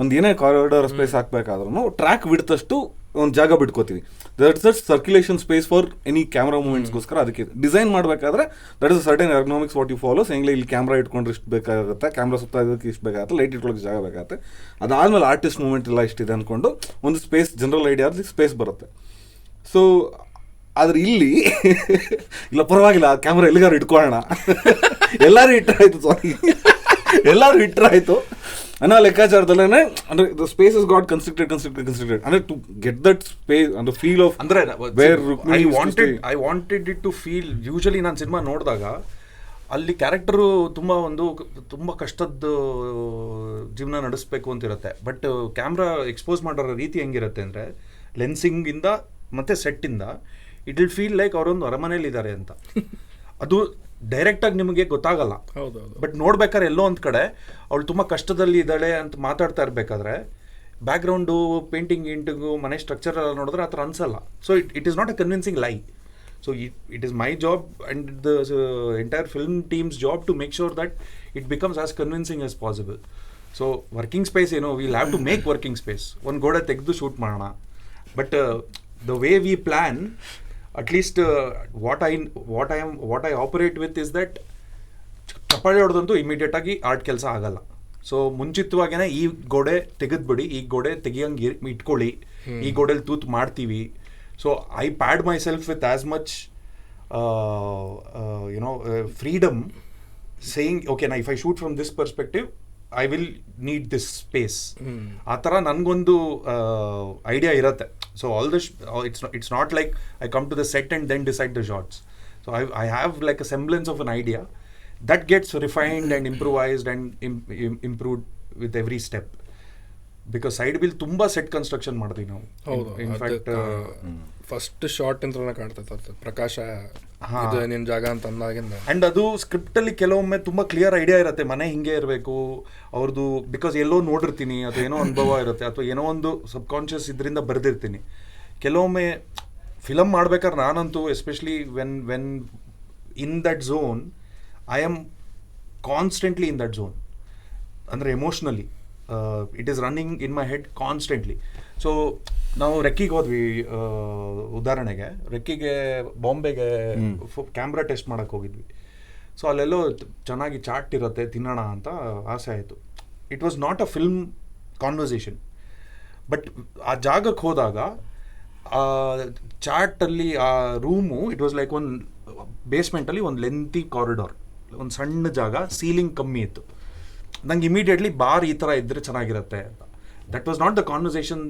ಒಂದು ಏನೇ ಕಾರಿಡಾರ್ ಸ್ಪೇಸ್ ಹಾಕ್ಬೇಕಾದ್ರೂ ಟ್ರ್ಯಾಕ್ ವಿಡ್ತಷ್ಟು ಒಂದು ಜಾಗ ಬಿಟ್ಕೋತೀವಿ. That's circulation space for any camera ಮೂವ್ಮೆಂಟ್ಸ್ಗೋಸ್ಕರ. ಅದಕ್ಕೆ ಡಿಸೈನ್ ಮಾಡಬೇಕಾದ್ರೆ that is certain ergonomics what you follow. ಹೆಂಗೆ ಇಲ್ಲಿ ಕ್ಯಾಮ್ರಾ ಇಟ್ಕೊಂಡ್ರೆ ಇಷ್ಟು ಬೇಕಾಗುತ್ತೆ, ಕ್ಯಾಮ್ರಾ ಸುತ್ತ ಇದಕ್ಕೆ ಇಷ್ಟು ಬೇಕಾಗುತ್ತೆ, ಲೈಟ್ ಇಟ್ಕೊಳ್ಳೋಕೆ ಜಾಗ ಬೇಕಾಗುತ್ತೆ. ಅದಾದಮೇಲೆ ಆರ್ಟಿಸ್ಟ್ ಮೂವ್ಮೆಂಟ್ ಎಲ್ಲ ಇಷ್ಟಿದೆ ಅಂದ್ಕೊಂಡು ಒಂದು ಸ್ಪೇಸ್, ಜನರಲ್ ಐಡಿಯಾ ಸ್ಪೇಸ್ ಬರುತ್ತೆ. ಸೊ ಆದ್ರೆ ಇಲ್ಲಿ ಇಲ್ಲ ಪರವಾಗಿಲ್ಲ, ಕ್ಯಾಮ್ರಾ ಎಲ್ಲಿಗಾರು ಇಟ್ಕೊಳ್ಳೋಣ, ಎಲ್ಲರೂ ಇಟ್ಟರಾಯ್ತು ಅನ್ನೋ ಲೆಕ್ಕಾಚಾರದಲ್ಲೇ ಅಂದರೆ the space is got constructed ಅಂದರೆ ಟು ಗೆಟ್ ದಟ್ ಸ್ಪೇಸ್ ಅಂದರೆ ಫೀಲ್ ಆಫ್ ಅಂದರೆ I wanted it to feel. Usually ನಾನು ಸಿನಿಮಾ ನೋಡಿದಾಗ ಅಲ್ಲಿ ಕ್ಯಾರೆಕ್ಟರು ತುಂಬ ಕಷ್ಟದ ಜೀವನ ನಡೆಸಬೇಕು ಅಂತಿರುತ್ತೆ. ಬಟ್ ಕ್ಯಾಮ್ರಾ ಎಕ್ಸ್ಪೋಸ್ ಮಾಡೋ ರೀತಿ ಹೆಂಗಿರುತ್ತೆ ಅಂದರೆ, ಲೆನ್ಸಿಂಗಿಂದ ಮತ್ತು ಸೆಟ್ಟಿಂದ ಇಟ್ ವಿಲ್ ಫೀಲ್ ಲೈಕ್ ಅವರೊಂದು ಅರಮನೆಯಲ್ಲಿದ್ದಾರೆ ಅಂತ. ಅದು ಡೈರೆಕ್ಟಾಗಿ ನಿಮಗೆ ಗೊತ್ತಾಗಲ್ಲ. ಬಟ್ ನೋಡ್ಬೇಕಾದ್ರೆ ಎಲ್ಲೋ ಒಂದು ಕಡೆ ಅವಳು ತುಂಬ ಕಷ್ಟದಲ್ಲಿ ಇದ್ದಾಳೆ ಅಂತ ಮಾತಾಡ್ತಾ ಇರಬೇಕಾದ್ರೆ ಬ್ಯಾಕ್ಗ್ರೌಂಡು, ಪೇಂಟಿಂಗು, ಮನೆ ಸ್ಟ್ರಕ್ಚರ್ ಎಲ್ಲ ನೋಡಿದ್ರೆ ಆ ಥರ ಅನ್ಸಲ್ಲ. So it is not a convincing lie. So it is my job and the entire film team's job to make sure that it becomes as convincing as possible. So working space ಏನೋ will have to make working space. ಒಂದು ಗೋಡೆ ತೆಗೆದು shoot ಮಾಡೋಣ. But the way we plan, at least what I operate with is that ಚಪ್ಪಾಳೆ ಹೊಡೆದಂತೂ immediate ಆಗಿ art ಕೆಲಸ ಆಗಲ್ಲ. So ಮುಂಚಿತವಾಗೇನೆ ಈ ಗೋಡೆ ತೆಗೆದ್ಬಿಡಿ, ಈ ಗೋಡೆ ತೆಗಿಯಂಗೆ ಇಟ್ಕೊಳ್ಳಿ, ಈ ಗೋಡೆಲಿ ತೂತ್ ಮಾಡ್ತೀವಿ. So I pad myself with as much freedom, saying okay ನಾ if I shoot from this perspective I will need this space. ಆ ಥರ ನನಗೊಂದು ಐಡಿಯಾ ಇರುತ್ತೆ. So all the it's not like I come to the set and then decide the shots. So I have like a semblance of an idea. that gets refined and improvised and improved with every step. Because side bill ತುಂಬ set construction ಮಾಡಿದ್ವಿ ನಾವು. ಹೌದು, in fact first short ಅಂತ ಕಾಣ್ತೈತೆ ಪ್ರಕಾಶ ಇದು ನಿನ್ನ ಜಾಗ ಅಂತ ಅಂದಾಗಿಂದ. And ಅದು ಸ್ಕ್ರಿಪ್ಟಲ್ಲಿ ಕೆಲವೊಮ್ಮೆ ತುಂಬ ಕ್ಲಿಯರ್ ಐಡಿಯಾ ಇರುತ್ತೆ, ಮನೆ ಹಿಂಗೆ ಇರಬೇಕು ಅವ್ರದ್ದು, ಬಿಕಾಸ್ ಎಲ್ಲೋ ನೋಡಿರ್ತೀನಿ ಅಥವಾ ಏನೋ ಅನುಭವ ಇರುತ್ತೆ ಅಥವಾ ಏನೋ ಒಂದು ಸಬ್ಕಾನ್ಷಿಯಸ್ ಇದರಿಂದ ಬರೆದಿರ್ತೀನಿ. ಕೆಲವೊಮ್ಮೆ ಫಿಲಮ್ ಮಾಡ್ಬೇಕಾದ್ರೆ ನಾನಂತೂ especially when in that zone I am constantly in that zone. ಅಂದರೆ emotionally it is running in my head constantly. So ನಾವು ರೆಕ್ಕಿಗೆ ಹೋದ್ವಿ, ಉದಾಹರಣೆಗೆ ರೆಕ್ಕಿಗೆ ಬಾಂಬೆಗೆ ಕ್ಯಾಮ್ರಾ ಟೆಸ್ಟ್ ಮಾಡೋಕ್ಕೆ ಹೋಗಿದ್ವಿ. ಸೊ ಅಲ್ಲೆಲ್ಲೋ ಚೆನ್ನಾಗಿ ಚಾಟ್ ಇರುತ್ತೆ ತಿನ್ನೋಣ ಅಂತ ಆಸೆ ಆಯಿತು. It was not a film conversation, but ಆ ಜಾಗಕ್ಕೆ ಹೋದಾಗ ಆ ಚಾಟಲ್ಲಿ ಆ ರೂಮು ಇಟ್ ವಾಸ್ ಲೈಕ್ ಒಂದು ಬೇಸ್ಮೆಂಟಲ್ಲಿ ಒಂದು ಲೆಂತಿ ಕಾರಿಡಾರ್, ಒಂದು ಸಣ್ಣ ಜಾಗ, ಸೀಲಿಂಗ್ ಕಮ್ಮಿ ಇತ್ತು. ನಂಗೆ ಇಮಿಡಿಯೇಟ್ಲಿ ಬಾರ್ ಈ ಥರ ಇದ್ದರೆ ಚೆನ್ನಾಗಿರುತ್ತೆ ಅಂತ. That was not the conversation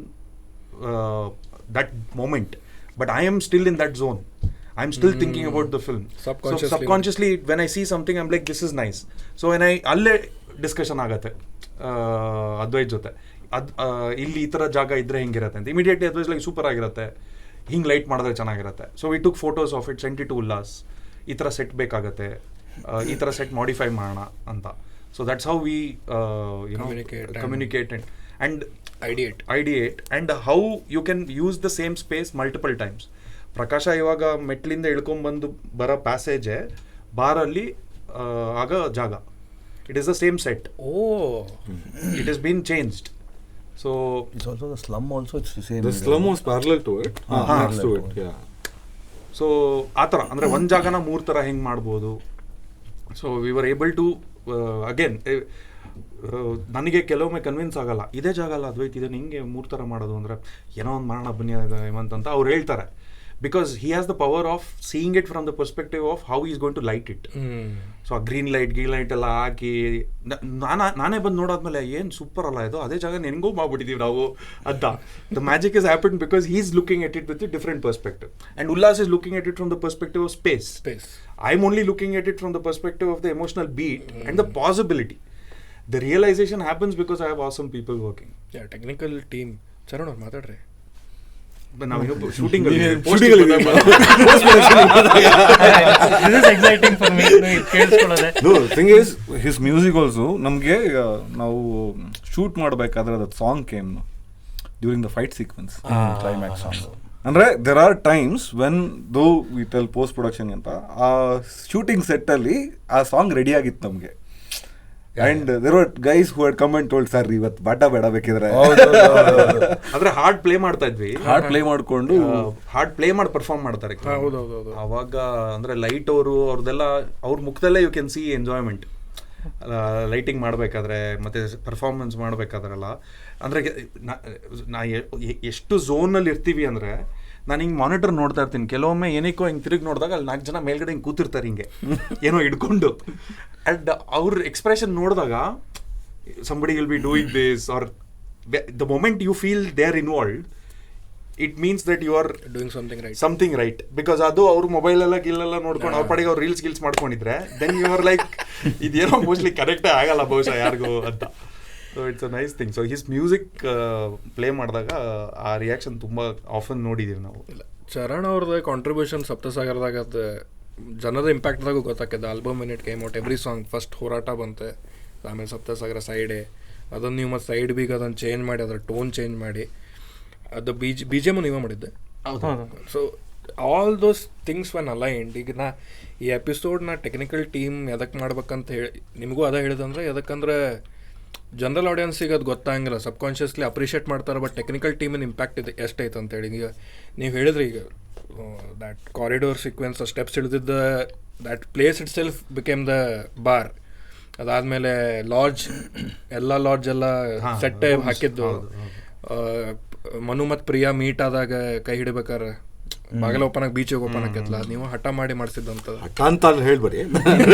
that moment, but I am still in that zone. I am still thinking about the film. Subconsciously when I C something I am like this is nice. So when ಅಲ್ಲೇ discussion ಆಗುತ್ತೆ ಅದ್ವೈತ್ ಜೊತೆ, ಇಲ್ಲಿ ಈ ಥರ ಜಾಗ ಇದ್ದರೆ ಹೆಂಗಿರುತ್ತೆ ಅಂತ. ಇಮಿಡಿಯೇಟ್ಲಿ ಅದ್ವೈತ್ ಲೈಕ್ ಸೂಪರ್ ಆಗಿರುತ್ತೆ, ಹಿಂಗೆ ಲೈಟ್ ಮಾಡಿದ್ರೆ ಚೆನ್ನಾಗಿರುತ್ತೆ. So we took photos of it, sent it to Ullas. ಈ ಥರ ಸೆಟ್ ಬೇಕಾಗತ್ತೆ, ಈ ಥರ ಸೆಟ್ ಮಾಡಿಫೈ ಮಾಡೋಣ ಅಂತ. So that's how we communicate and ideate and how you can use the same space multiple times. ಪ್ರಕಾಶ ಇವಾಗ ಮೆಟ್ಲಿಂದ ಇಳ್ಕೊಂಡ್ಬಂದು ಬರೋ ಪ್ಯಾಸೇಜೆ ಬಾರಲ್ಲಿ ಆಗ ಜಾಗ, it is the same set. It has been changed. So it's also the slum also, it's the same. The slum was parallel to it. Next to it, yeah. So ಆ ಥರ ಅಂದರೆ ಒಂದು ಜಾಗನ 3 ಥರ ಹೆಂಗೆ ಮಾಡ್ಬೋದು. So we were able to again, ನನಗೆ ಕೆಲವೊಮ್ಮೆ ಕನ್ವಿನ್ಸ್ ಆಗಲ್ಲ, ಇದೇ ಜಾಗ ಅಲ್ಲ ಅದ್ವೈತ್, ಇದನ್ನು ಹಿಂಗೆ 3 ಥರ ಮಾಡೋದು ಅಂದರೆ ಏನೋ ಒಂದು ಮಾಡೋಣ ಬನ್ನಿ ಹೇಮಂತ್ ಅಂತ ಅವ್ರು ಹೇಳ್ತಾರೆ. Because he has the power of seeing it from the perspective of how is going to light it. So ಆ ಗ್ರೀನ್ ಲೈಟ್ ಎಲ್ಲ ಹಾಕಿ ನಾನೇ ಬಂದು ನೋಡಾದ್ಮೇಲೆ ಏನು ಸೂಪರ್ ಅಲ್ಲ ಇದು, ಅದೇ ಜಾಗ ಹೆಂಗೋ ಮಾಡ್ಬಿಟ್ಟಿದ್ದೀವಿ ನಾವು ಅಂತ. The magic is happen because he is looking at it with different perspective and Ullas is looking at it from the perspective of space. I'm only looking at it from the perspective of the emotional beat and the possibility. The realization happens because I have awesome people working. Yeah, technical team. Charan ಅವ್ರು ಮಾತಾಡ್ರಿ. ನಾವು shooting This is exciting for me. ಕೇಳಿಸ್ಕೊಳ್ಳೋದೆ. No, the thing is, his music also, ನಮಗೆ ನಾವು shoot ಮಾಡಬೇಕಾದ್ರೆ that song came during the fight sequence. Climax song. ಅಂದರೆ there are times when though we tell post production ಅಂತ ಆ shooting ಸೆಟ್ಟಲ್ಲಿ ಆ song ready ಆಗಿತ್ತು ನಮಗೆ. And there are guys who had come and told sir ಇವತ್ತು ಬಾಟ ಬೇಡ ಬೇಕಿದ್ರೆ ಆದರೆ ಹಾರ್ಡ್ ಪ್ಲೇ ಮಾಡ್ತಾ ಇದ್ವಿ, ಹಾರ್ಡ್ ಪ್ಲೇ ಮಾಡಿಕೊಂಡು ಹಾರ್ಡ್ ಪ್ಲೇ ಮಾಡಿ ಪರ್ಫಾರ್ಮ್ ಮಾಡ್ತಾರೆ ಅವಾಗ. ಅಂದರೆ ಲೈಟ್ ಅವ್ರದ್ದೆಲ್ಲ ಅವ್ರ ಮುಖದಲ್ಲೇ you can see enjoyment. Lighting ಮಾಡಬೇಕಾದ್ರೆ ಮತ್ತು ಪರ್ಫಾರ್ಮೆನ್ಸ್ ಮಾಡಬೇಕಾದ್ರಲ್ಲ, ಅಂದರೆ ನಾ ಎಷ್ಟು ಝೋನಲ್ಲಿ ಇರ್ತೀವಿ ಅಂದರೆ ನಾನು ಹಿಂಗೆ ಮಾನಿಟರ್ ನೋಡ್ತಾ ಇರ್ತೀನಿ. ಕೆಲವೊಮ್ಮೆ ಏನಕ್ಕೋ ಹಿಂಗೆ ತಿರುಗಿ ನೋಡಿದಾಗ ಅಲ್ಲಿ 4 ಜನ ಮೇಲ್ಗಡೆ ಹಿಂಗೆ ಕೂತಿರ್ತಾರೆ ಹಿಂಗೆ ಏನೋ ಹಿಡ್ಕೊಂಡು. ಆ್ಯಂಡ್ ಅವ್ರ ಎಕ್ಸ್ಪ್ರೆಷನ್ ನೋಡಿದಾಗ somebody will be doing this, or the moment you feel they're involved, it means that you are doing something right. Because ಅದು ಅವ್ರ ಮೊಬೈಲ್ ಎಲ್ಲ ಗಿಲ್ಲೆಲ್ಲ ನೋಡ್ಕೊಂಡು ಅವ್ರ ಪಡೆಗೆ ಅವ್ರು ರೀಲ್ಸ್ ಮಾಡ್ಕೊಂಡಿದ್ರೆ ದೆನ್ ಯು ಆರ್ ಲೈಕ್ ಇದೇನೋ ಮೋಸ್ಟ್ಲಿ ಕರೆಕ್ಟೇ ಆಗಲ್ಲ ಬಹುಶಃ ಯಾರಿಗೂ ಅಂತ. So it's a nice thing. So his music play ಮಾಡಿದಾಗ ಆ ರಿಯಾಕ್ಷನ್ ತುಂಬ ಆಫನ್ ನೋಡಿದ್ದೀವಿ ನಾವು. ಚರಣ್ ಅವ್ರದ್ದು ಕಾಂಟ್ರಿಬ್ಯೂಷನ್ ಸಪ್ತಸಾಗರದಾಗ ಅದು ಜನದ ಇಂಪ್ಯಾಕ್ಟ್ದಾಗೂ ಗೊತ್ತಾಗ್ತದೆ. Album minute came out every song first ಹೋರಾಟ ಬಂತೆ, ಆಮೇಲೆ ಸಪ್ತಸಾಗರ ಸೈಡೇ ಅದನ್ನು ನೀವು ಮತ್ತು ಸೈಡ್ ಬಿಗ್ ಅದನ್ನು ಚೇಂಜ್ ಮಾಡಿ ಅದರ ಟೋನ್ ಚೇಂಜ್ ಮಾಡಿ ಅದು BGM ನೀವೇ ಮಾಡಿದ್ದೆ. So all those things when aligned. ಈಗ ಈ ಎಪಿಸೋಡ್ನ ಟೆಕ್ನಿಕಲ್ ಟೀಮ್ ಎದಕ್ಕೆ ಮಾಡ್ಬೇಕಂತ ಹೇಳಿ ನಿಮಗೂ ಅದೇ ಹೇಳಿದಂದ್ರೆ, ಎದಕ್ಕಂದ್ರೆ ಜನರಲ್ ಆಡಿಯನ್ಸಿಗೆ ಅದು ಗೊತ್ತಾಗಂಗಿಲ್ಲ, ಸಬ್ಕಾನ್ಷಿಯಸ್ಲಿ ಅಪ್ರಿಷಿಯೇಟ್ ಮಾಡ್ತಾರೆ. ಬಟ್ ಟೆಕ್ನಿಕಲ್ ಟೀಮಿನ ಇಂಪ್ಯಾಕ್ಟ್ ಇದೆ ಎಷ್ಟೈತೆ ಅಂತೇಳಿ. ಈಗ ನೀವು ಹೇಳಿದ್ರಿ ಈಗ ದ್ಯಾಟ್ ಕಾರಿಡೋರ್ ಸೀಕ್ವೆನ್ಸ್ ಸ್ಟೆಪ್ಸ್ ಹಿಡಿದಿದ್ದ that place itself became the bar. ಅದಾದಮೇಲೆ ಲಾಡ್ಜ್ ಎಲ್ಲ ಸೆಟ್ ಹಾಕಿದ್ದು. ಮನು ಮತ್ತು ಪ್ರಿಯಾ ಮೀಟ್ ಆದಾಗ ಕೈ ಹಿಡಿಬೇಕಾರೆ ಬಾಗಿಲ ಓಪನ್ ಬೀಚಿಗೆ ಓಪನ್ ಆಕೈತಲ್ಲ, ನೀವು ಹಠ ಮಾಡಿ ಮಾಡಿಸಿದ್ದಂತ. ಹಠ ಅಂತ ಹೇಳ್ಬೇಡಿ,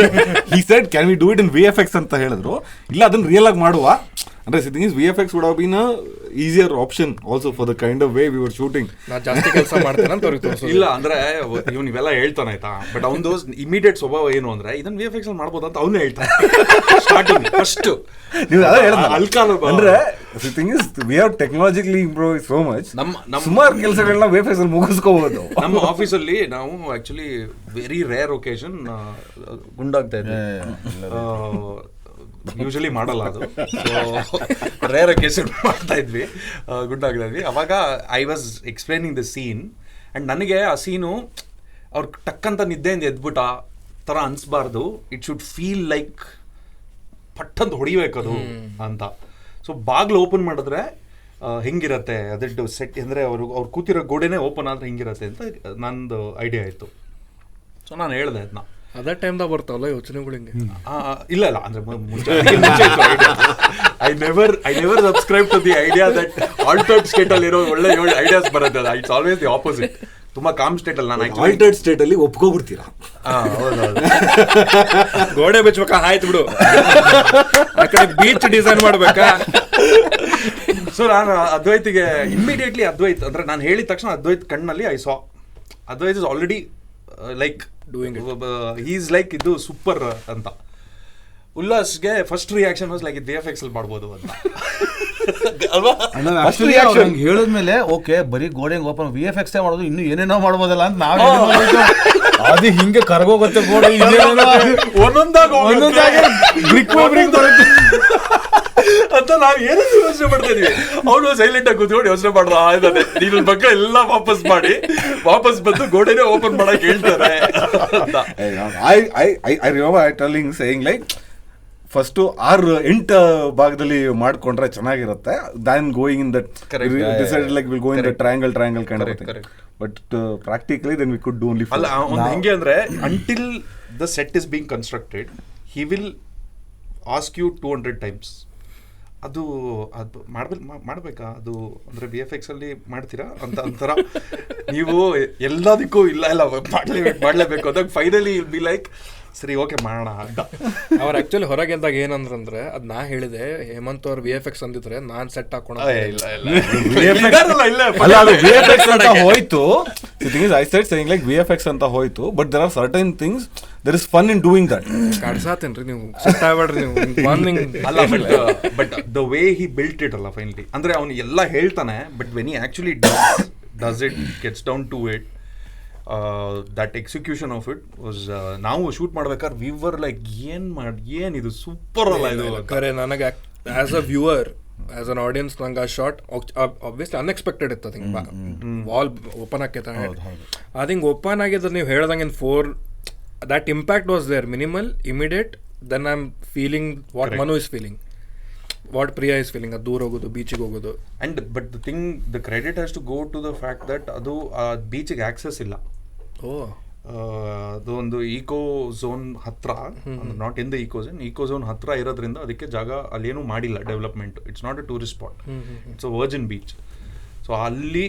he said can we do it in VFX ಅಂತ ಹೇಳಿದ್ರು. ಇಲ್ಲ ಅದನ್ನ ರಿಯಲ್ ಆಗಿ ಮಾಡುವ, ಅಂದ್ರೆ the thing is VFX would have been a easier option also for the kind of way we were shooting. ನಾ ಜಾಸ್ತಿ ಕೆಲಸ ಮಾಡ್ತೇನೆ ಅಂತ ಅವ್ರಿಗೆ ತೋರಿಸೋದು. ಇಲ್ಲ ಅಂದ್ರೆ ಇವೆಲ್ಲ ಹೇಳ್ತಾನೆ ಆಯ್ತಾ, ಬಟ್ ಅವ್ನು ಇಮಿಡಿಯೇಟ್ ಸ್ವಭಾವ ಏನು ಅಂದ್ರೆ ಇದನ್ನ VFX ಅಲ್ಲಿ ಮಾಡ್ಬೋದು ಅಂತ ಅವನೇ ಹೇಳ್ತಾನೆ ಸ್ಟಾರ್ಟಿಂಗ್ ಫಸ್ಟ್. ನೀವು ಅದೇ ಹೇಳಿದ್ರಲ್ಲ, ಅಂದ್ರೆ the thing is we have technologically improved so much. ನಮ್ಮ ಸುಮಾರು ಕೆಲಸಗಳನ್ನ VFX ಅಲ್ಲಿ ಮುಗಿಸ್ಕೋಬಹುದು. ನಮ್ಮ ಆಫೀಸಲ್ಲಿ ನಾವು ಆಕ್ಚುಲಿ ವೆರಿ ರೇರ್ ಒಕೇಶನ್ ಗುಂಡಾಗ್ತಾ ಇದ್ವಿ. ಯೂಶಲಿ ಮಾಡಲ್ಲ ಅದು, ರೇರ್ ಒಕೇಶನ್ ಮಾಡ್ತಾ ಇದ್ವಿ, ಗುಂಡಾಗ್ತಾ ಇದ್ವಿ. ಅವಾಗ I was explaining the scene and ನನಗೆ ಆ ಸೀನು ಅವ್ರು ಟಕ್ಕಂತ ನಿದ್ದೆಯಿಂದ ಎದ್ಬಿಟ್ಟ ಥರ ಅನಿಸ್ಬಾರ್ದು, ಇಟ್ ಶುಡ್ ಫೀಲ್ ಲೈಕ್ ಪಟ್ಟಂತ ಹೊಡಿಬೇಕದು ಅಂತ. ಸೊ ಬಾಗ್ಲು ಓಪನ್ ಮಾಡಿದ್ರೆ ಹೆಂಗಿರತ್ತೆ ಅದರದ್ದು ಸೆಟ್ ಅಂದರೆ ಅವ್ರು ಕೂತಿರೋ ಗೋಡೆನೇ ಓಪನ್ ಆದರೆ ಹೆಂಗಿರತ್ತೆ ಅಂತ ನಂದು ಐಡಿಯಾ ಆಯಿತು. ಸೊ ನಾನು ಹೇಳಿದೆ ಅದನ್ನ. ಅದೇ ಟೈಮ್ದಾಗ ಬರ್ತಾವಲ್ಲ ಯೋಚನೆಗಳು ಹಿಂಗೆ. ಇಲ್ಲ ಅಂದ್ರೆ I never subscribe to the idea that altered state ಅಲ್ಲಿ ಇರೋ ಒಳ್ಳೆ ಐಡಿಯಾಸ್ ಬರುತ್ತೆ. It's always the opposite. ತುಂಬಾ ಕಾಮ್ ಸ್ಟೇಟ್ ಅಲ್ಲಿ ನಾನು ಆಲ್ಟರ್ಡ್ ಸ್ಟೇಟ್ ಅಲ್ಲಿ ಒಪ್ಕೊಬಿಡ್ತೀರಾ? ಗೋಡೆ ಬೆಚ್ಚಬೇಕಾ, ಆಯ್ತು ಬಿಡು, ಆ ಕಡೆ ಬೀಚ್ ಡಿಸೈನ್ ಮಾಡ್ಬೇಕಾ. ಸೊ ನಾನು ಅದ್ವೈತಿಗೆ ಇಮಿಡಿಯೇಟ್ಲಿ ಅದ್ವೈತ್ ಅಂದ್ರೆ ನಾನು ಹೇಳಿದ ತಕ್ಷಣ ಅದ್ವೈತ್ ಕಣ್ಣಲ್ಲಿ I saw Advaith is already like doing is like ಇದು ಸೂಪರ್ ಅಂತ. ಉಲ್ಲಾಸ್ಗೆ first reaction was like VFX ಅಲ್ಲಿ ಮಾಡ್ಬೋದು ಅಂತ. ಹೇಳಿದ್ಮೇಲೆ ಓಕೆ ಬರೀ ಗೋಡೆ ಓಪನ್ VFX ಮಾಡೋದು ಇನ್ನು ಏನೇನೋ ಮಾಡ್ಬೋದಲ್ಲ ಅಂತ ನಾವು ಅದು ಹಿಂಗೆ ಕರ್ಗೋಗುತ್ತೆ ಗೋಡೆ, ಅಂತ ನಾವು ಏನಂತ ಯೋಚನೆ ಮಾಡ್ತಾ ಇದೀವಿ. ಅವನು ಸೈಲೆಂಟ್ ಆಗಿ ಕೂತ್ಕೊಂಡು ಯೋಚನೆ ಮಾಡ್ದ ನೀನು ಬಗ್ಗೆ ಎಲ್ಲ ವಾಪಸ್ ಬಂದು ಗೋಡೆನೇ ಓಪನ್ ಮಾಡಕ್ ಹೇಳ್ತಾರೆ. I remember telling saying like first 6-8 ಭಾಗದಲ್ಲಿ ಮಾಡ್ಕೊಂಡ್ರೆ ಚೆನ್ನಾಗಿರುತ್ತೆ than going in that decided like will go in the triangle kind of thing. But practically then we could do only ಅಲ್ಲ ಹೆಂಗೆ ಅಂದ್ರೆ until the set is being constructed he will ask you 200 times ಅದು ಮಾಡ್ಬೇಕಾ ಅದು ಅಂದ್ರೆ VFX ಅಲ್ಲಿ ಮಾಡ್ತೀರಾ ಅಂತ ಅಂತಾರ. ನೀವು ಎಲ್ಲದಕ್ಕೂ ಇಲ್ಲ ಮಾಡ್ಲೇಬೇಕು ಅದಾಗ ಫೈನಲಿ ವಿಲ್ ಬಿ ಲೈಕ್ ಸರಿ ಓಕೆ ಮಾಡೋಣ ಅಂತ. ಅವ್ರು ಆಕ್ಚುಲಿ ಹೊರಗೆ ಎದ್ದಾಗ ಏನಂದ್ರಂದ್ರೆ ಅದ್ ನಾ ಹೇಳಿದೆ ಹೇಮಂತ್ ಅವ್ರು VFX ಅಂದಿದ್ರೆ ನಾನ್ ಸೆಟ್ ಹಾಕೋಣ ಹೋಯ್ತು. I said saying like VFX ಅಂತ ಹೋಯ್ತು, but there are certain things there is fun in doing that. ಕಾಡ್ಸಾತೇನ್ರಿ ನೀವು, ಸೆಟ್ ಆಗ್ಬೇಡ್ರಿ ನೀವು. ಅಲ್ಲ but the way he built it ಅಲ್ಲ ಫೈನಲಿ ಅಂದ್ರೆ ಅವ್ನು ಎಲ್ಲ ಹೇಳ್ತಾನೆ, but when he actually does it gets down to it that execution of it was. ನಾವು ಶೂಟ್ ಮಾಡ್ಬೇಕಾದ್ರೆ ವಿ ವರ್ ಲೈಕ್ ಏನಿದು ಸೂಪರ್ ಅಲ್ಲ ಇದು ಖರೆ. ನನಗೆ as a viewer as an audience ನಂಗೆ ಆ ಶಾರ್ಟ್ ಆಬ್ವಿಯಸ್ಲಿ ಅನ್ಎಕ್ಸ್ಪೆಕ್ಟೆಡ್ ಇತ್ತು. ಅದು ಹಿಂಗೆ ವಾಲ್ ಓಪನ್ ಆಕೈತೆ, ಅದು ಹಿಂಗೆ ಓಪನ್ ಆಗಿದ್ದು ನೀವು ಹೇಳ್ದಂಗೆ 4 that impact was there, minimal, immediate. Then I'm feeling what Manu is feeling, what Priya is feeling. ಅದು ದೂರ ಹೋಗೋದು, ಬೀಚಿಗೆ ಹೋಗೋದು. And but the thing, the credit has to go to the fact that ಅದು ಬೀಚಿಗೆ ಆಕ್ಸೆಸ್ ಇಲ್ಲ. ಅದು ಒಂದು ಈಕೋ ಝೋನ್ ಹತ್ರ, not in the eco zone ಹತ್ರ ಇರೋದ್ರಿಂದ ಅದಕ್ಕೆ ಜಾಗ ಅಲ್ಲೇನೂ ಮಾಡಿಲ್ಲ development. It's not a tourist spot, it's a virgin beach. So ಅಲ್ಲಿ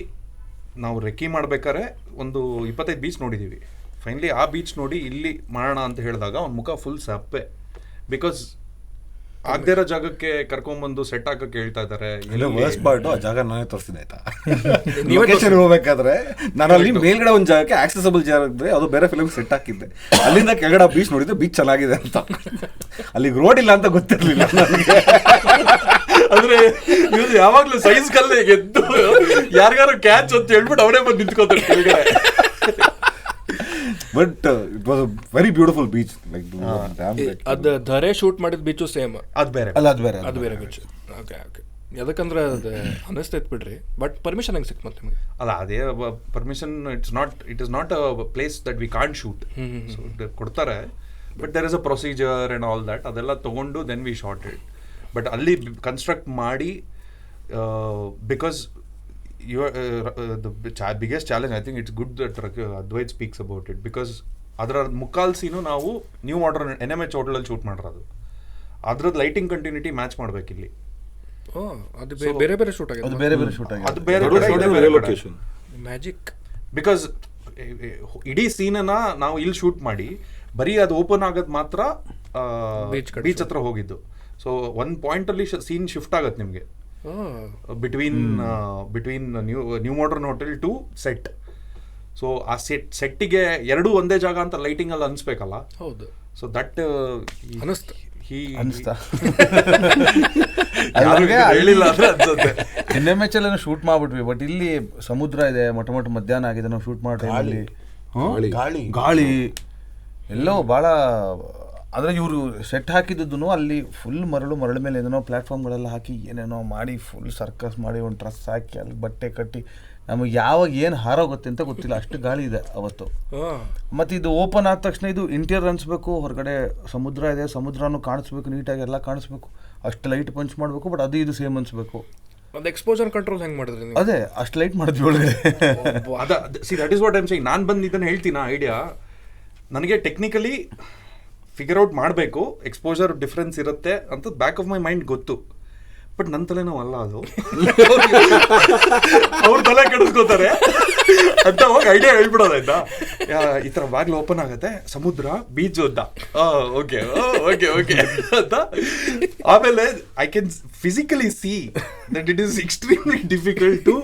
ನಾವು ರೆಕ್ಕಿ ಮಾಡ್ಬೇಕಾದ್ರೆ ಒಂದು 25 ಬೀಚ್ ನೋಡಿದ್ದೀವಿ. ಫೈನಲಿ ಆ ಬೀಚ್ ನೋಡಿ ಇಲ್ಲಿ ಮಾಡೋಣ ಅಂತ ಹೇಳಿದಾಗ ಅವ್ನ ಮುಖ ಫುಲ್ ಸಪ್ಪೆ. ಬಿಕಾಸ್ ಆಗದೇ ಇರೋ ಜಾಗಕ್ಕೆ ಕರ್ಕೊಂಡ್ಬಂದು ಸೆಟ್ ಹಾಕಕ್ಕೆ ಹೇಳ್ತಾ ಇದ್ದಾರೆ. ವರ್ಸ್ಟ್ ಪಾರ್ಟ್ ಆ ಜಾಗ ನಾನೇ ತೋರಿಸ್ತೀನಿ ಆಯ್ತಾ. ಲೊಕೇಶನ್ ಹೋಗ್ಬೇಕಾದ್ರೆ ನಾನು ಅಲ್ಲಿ ಮೇಲ್ಗಡೆ ಒಂದು ಜಾಗಕ್ಕೆ ಆಕ್ಸೆಸಬಲ್ ಜಾಗ ಇದ್ರೆ ಅದು ಬೇರೆ ಫಿಲ್ಮ್ ಸೆಟ್ ಹಾಕಿದ್ದೆ. ಅಲ್ಲಿಂದ ಕೆಳಗಡೆ ಬೀಚ್ ನೋಡಿದ್ರೆ ಬೀಚ್ ಚೆನ್ನಾಗಿದೆ ಅಂತ, ಅಲ್ಲಿಗೆ ರೋಡ್ ಇಲ್ಲ ಅಂತ ಗೊತ್ತಿರಲಿಲ್ಲ ನನಗೆ. ಅಂದ್ರೆ ಇವ್ರು ಯಾವಾಗ್ಲೂ ಸೈಜ್ ಕಲ್ಲೇ ಗೆದ್ದು ಯಾರಿಗಾರು ಕ್ಯಾಚ್ ಅಂತ ಹೇಳ್ಬಿಟ್ಟು ಅವರೇ ಬಂದು ನಿಂತ್ಕೋತಾರೆ ಕೆಳಗಡೆ. But it was a very beautiful beach. Like ಅದು ಧರೆ ಶೂಟ್ ಮಾಡಿದ ಬೀಚು ಸೇಮ್, ಅದು ಬೇರೆ ಅಲ್ಲ ಅದು ಬೇರೆ ಬೀಚ್. ಓಕೆ ಓಕೆ, ಯಾಕಂದ್ರೆ ಅದು ಅನಿಸ್ತೈತೆ ಬಿಡ್ರಿ. ಬಟ್ ಪರ್ಮಿಷನ್ ಹೆಂಗೆ ಸಿಕ್ತು ಮತ್ತೆ ನಿಮಗೆ? ಅಲ್ಲ ಅದೇ permission, it is not a place that we can't shoot. ಕೊಡ್ತಾರೆ, but there is a procedure and all that. ಅದೆಲ್ಲ ತಗೊಂಡು then we shot it. But ಅಲ್ಲಿ ಕನ್ಸ್ಟ್ರಕ್ಟ್ ಮಾಡಿ, because the biggest challenge, I think it's good that Advaitha speaks about it, because ಅದರ ಮುಕ್ಕಾಲ್ ಸೀನು ನಾವು new modern NMH ಹೋಟೆಲಲ್ಲಿ shoot ಮಾಡಿರೋದು. ಅದ್ರದ್ದು lighting continuity match ಮಾಡ್ಬೇಕಿಲ್ಲಿ. ಅದು ಬೇರೆ ಬೇರೆ ಶೂಟ್ ಆಗಿದೆ, ಅದು ಬೇರೆ ಲೊಕೇಶನ್ ಮ್ಯಾಜಿಕ್. ಬಿಕಾಸ್ ಇಡೀ ಸೀನನ್ನ ನಾವು ಇಲ್ಲಿ ಶೂಟ್ ಮಾಡಿ ಬರೀ ಅದು ಓಪನ್ ಆಗೋದು ಮಾತ್ರ ಬೀಚ್ ಹತ್ರ ಹೋಗಿದ್ದು. ಸೊ ಒಂದು ಪಾಯಿಂಟಲ್ಲಿ ಸೀನ್ ಶಿಫ್ಟ್ ಆಗುತ್ತೆ ನಿಮಗೆ between new modern hotel to set. So ಆ ಸೆಟ್ಟಿಗೆ ಎರಡೂ ಒಂದೇ ಜಾಗ ಅಂತ ಲೈಟಿಂಗ್ ಅಲ್ಲಿ ಅನ್ಸ್ಬೇಕಲ್ಲ. ಹೌದು. ಸೊ ದಟ್ ಅನಿಸ್ತಾ ಹೇಳಿಲ್ಲ ಅಂದ್ರೆ ಅನ್ಸುತ್ತೆ. NMH ಎಲ್ಲ ಶೂಟ್ ಮಾಡ್ಬಿಟ್ವಿ, ಬಟ್ ಇಲ್ಲಿ ಸಮುದ್ರ ಇದೆ, ಮೊಟ್ಟ ಮಧ್ಯಾಹ್ನ ಆಗಿದೆ, ನಾವು ಶೂಟ್ ಮಾಡೋ ಟೈಮಲ್ಲಿ ಗಾಳಿ ಎಲ್ಲೋ ಭಾಳ. ಅಂದರೆ ಇವರು ಸೆಟ್ ಹಾಕಿದ್ದು ಅಲ್ಲಿ ಫುಲ್ ಮರಳು ಮೇಲೆ ಏನೇನೋ ಪ್ಲ್ಯಾಟ್ಫಾರ್ಮ್ಗಳೆಲ್ಲ ಹಾಕಿ ಏನೇನೋ ಮಾಡಿ ಫುಲ್ ಸರ್ಕಸ್ ಮಾಡಿ ಒಂದು ಡ್ರೆಸ್ ಹಾಕಿ ಅಲ್ಲಿ ಬಟ್ಟೆ ಕಟ್ಟಿ ನಮಗೆ ಯಾವಾಗ ಏನು ಹಾರೋಗುತ್ತೆ ಅಂತ ಗೊತ್ತಿಲ್ಲ, ಅಷ್ಟು ಗಾಳಿ ಇದೆ ಅವತ್ತು. ಮತ್ತು ಇದು ಓಪನ್ ಆದ ತಕ್ಷಣ ಇದು ಇಂಟೀರಿಯರ್ ಅನಿಸ್ಬೇಕು, ಹೊರಗಡೆ ಸಮುದ್ರ ಇದೆ, ಸಮುದ್ರನೂ ಕಾಣಿಸ್ಬೇಕು, ನೀಟಾಗಿ ಎಲ್ಲ ಕಾಣಿಸ್ಬೇಕು, ಅಷ್ಟು ಲೈಟ್ ಪಂಚ್ ಮಾಡಬೇಕು, ಬಟ್ ಅದು ಇದು ಸೇಮ್ ಅನಿಸ್ಬೇಕು. ಅದು ಎಕ್ಸ್ಪೋಜರ್ ಕಂಟ್ರೋಲ್ ಹೆಂಗೆ ಮಾಡಿದ್ರಿ ನೀವು? ಅದೇ ಅಷ್ಟು ಲೈಟ್ ಮಾಡಿದ್ವಿ ಒಳಗಡೆ. That is what I'm saying. ನಾನು ಬಂದು ಇದನ್ನು ಹೇಳ್ತೀನಿ, ಐಡಿಯಾ ನನಗೆ ಟೆಕ್ನಿಕಲಿ ಫಿಗರ್ ಔಟ್ ಮಾಡಬೇಕು, ಎಕ್ಸ್ಪೋಜರ್ ಡಿಫ್ರೆನ್ಸ್ ಇರುತ್ತೆ ಅಂತ ಬ್ಯಾಕ್ ಆಫ್ ಮೈ ಮೈಂಡ್ ಗೊತ್ತು. ಬಟ್ ನನ್ನ ತಲೆನೋ ಅಲ್ಲ ಅದು, ಅವ್ರ ತಲೆ ಕೆಡಿಸ್ಕೋತಾರೆ ಅಂತ ಹೋಗಿ ಐಡಿಯಾ ಹೇಳ್ಬಿಡೋದಾಯ್ತಾ. ಈ ಥರ ಬಾಗ್ಲು ಓಪನ್ ಆಗುತ್ತೆ, ಸಮುದ್ರ ಬೀಚ್ ಅಂತ, ಓಕೆ ಓಕೆ ಓಕೆ ಅಂತ. ಆಮೇಲೆ I can physically see that it is extremely difficult to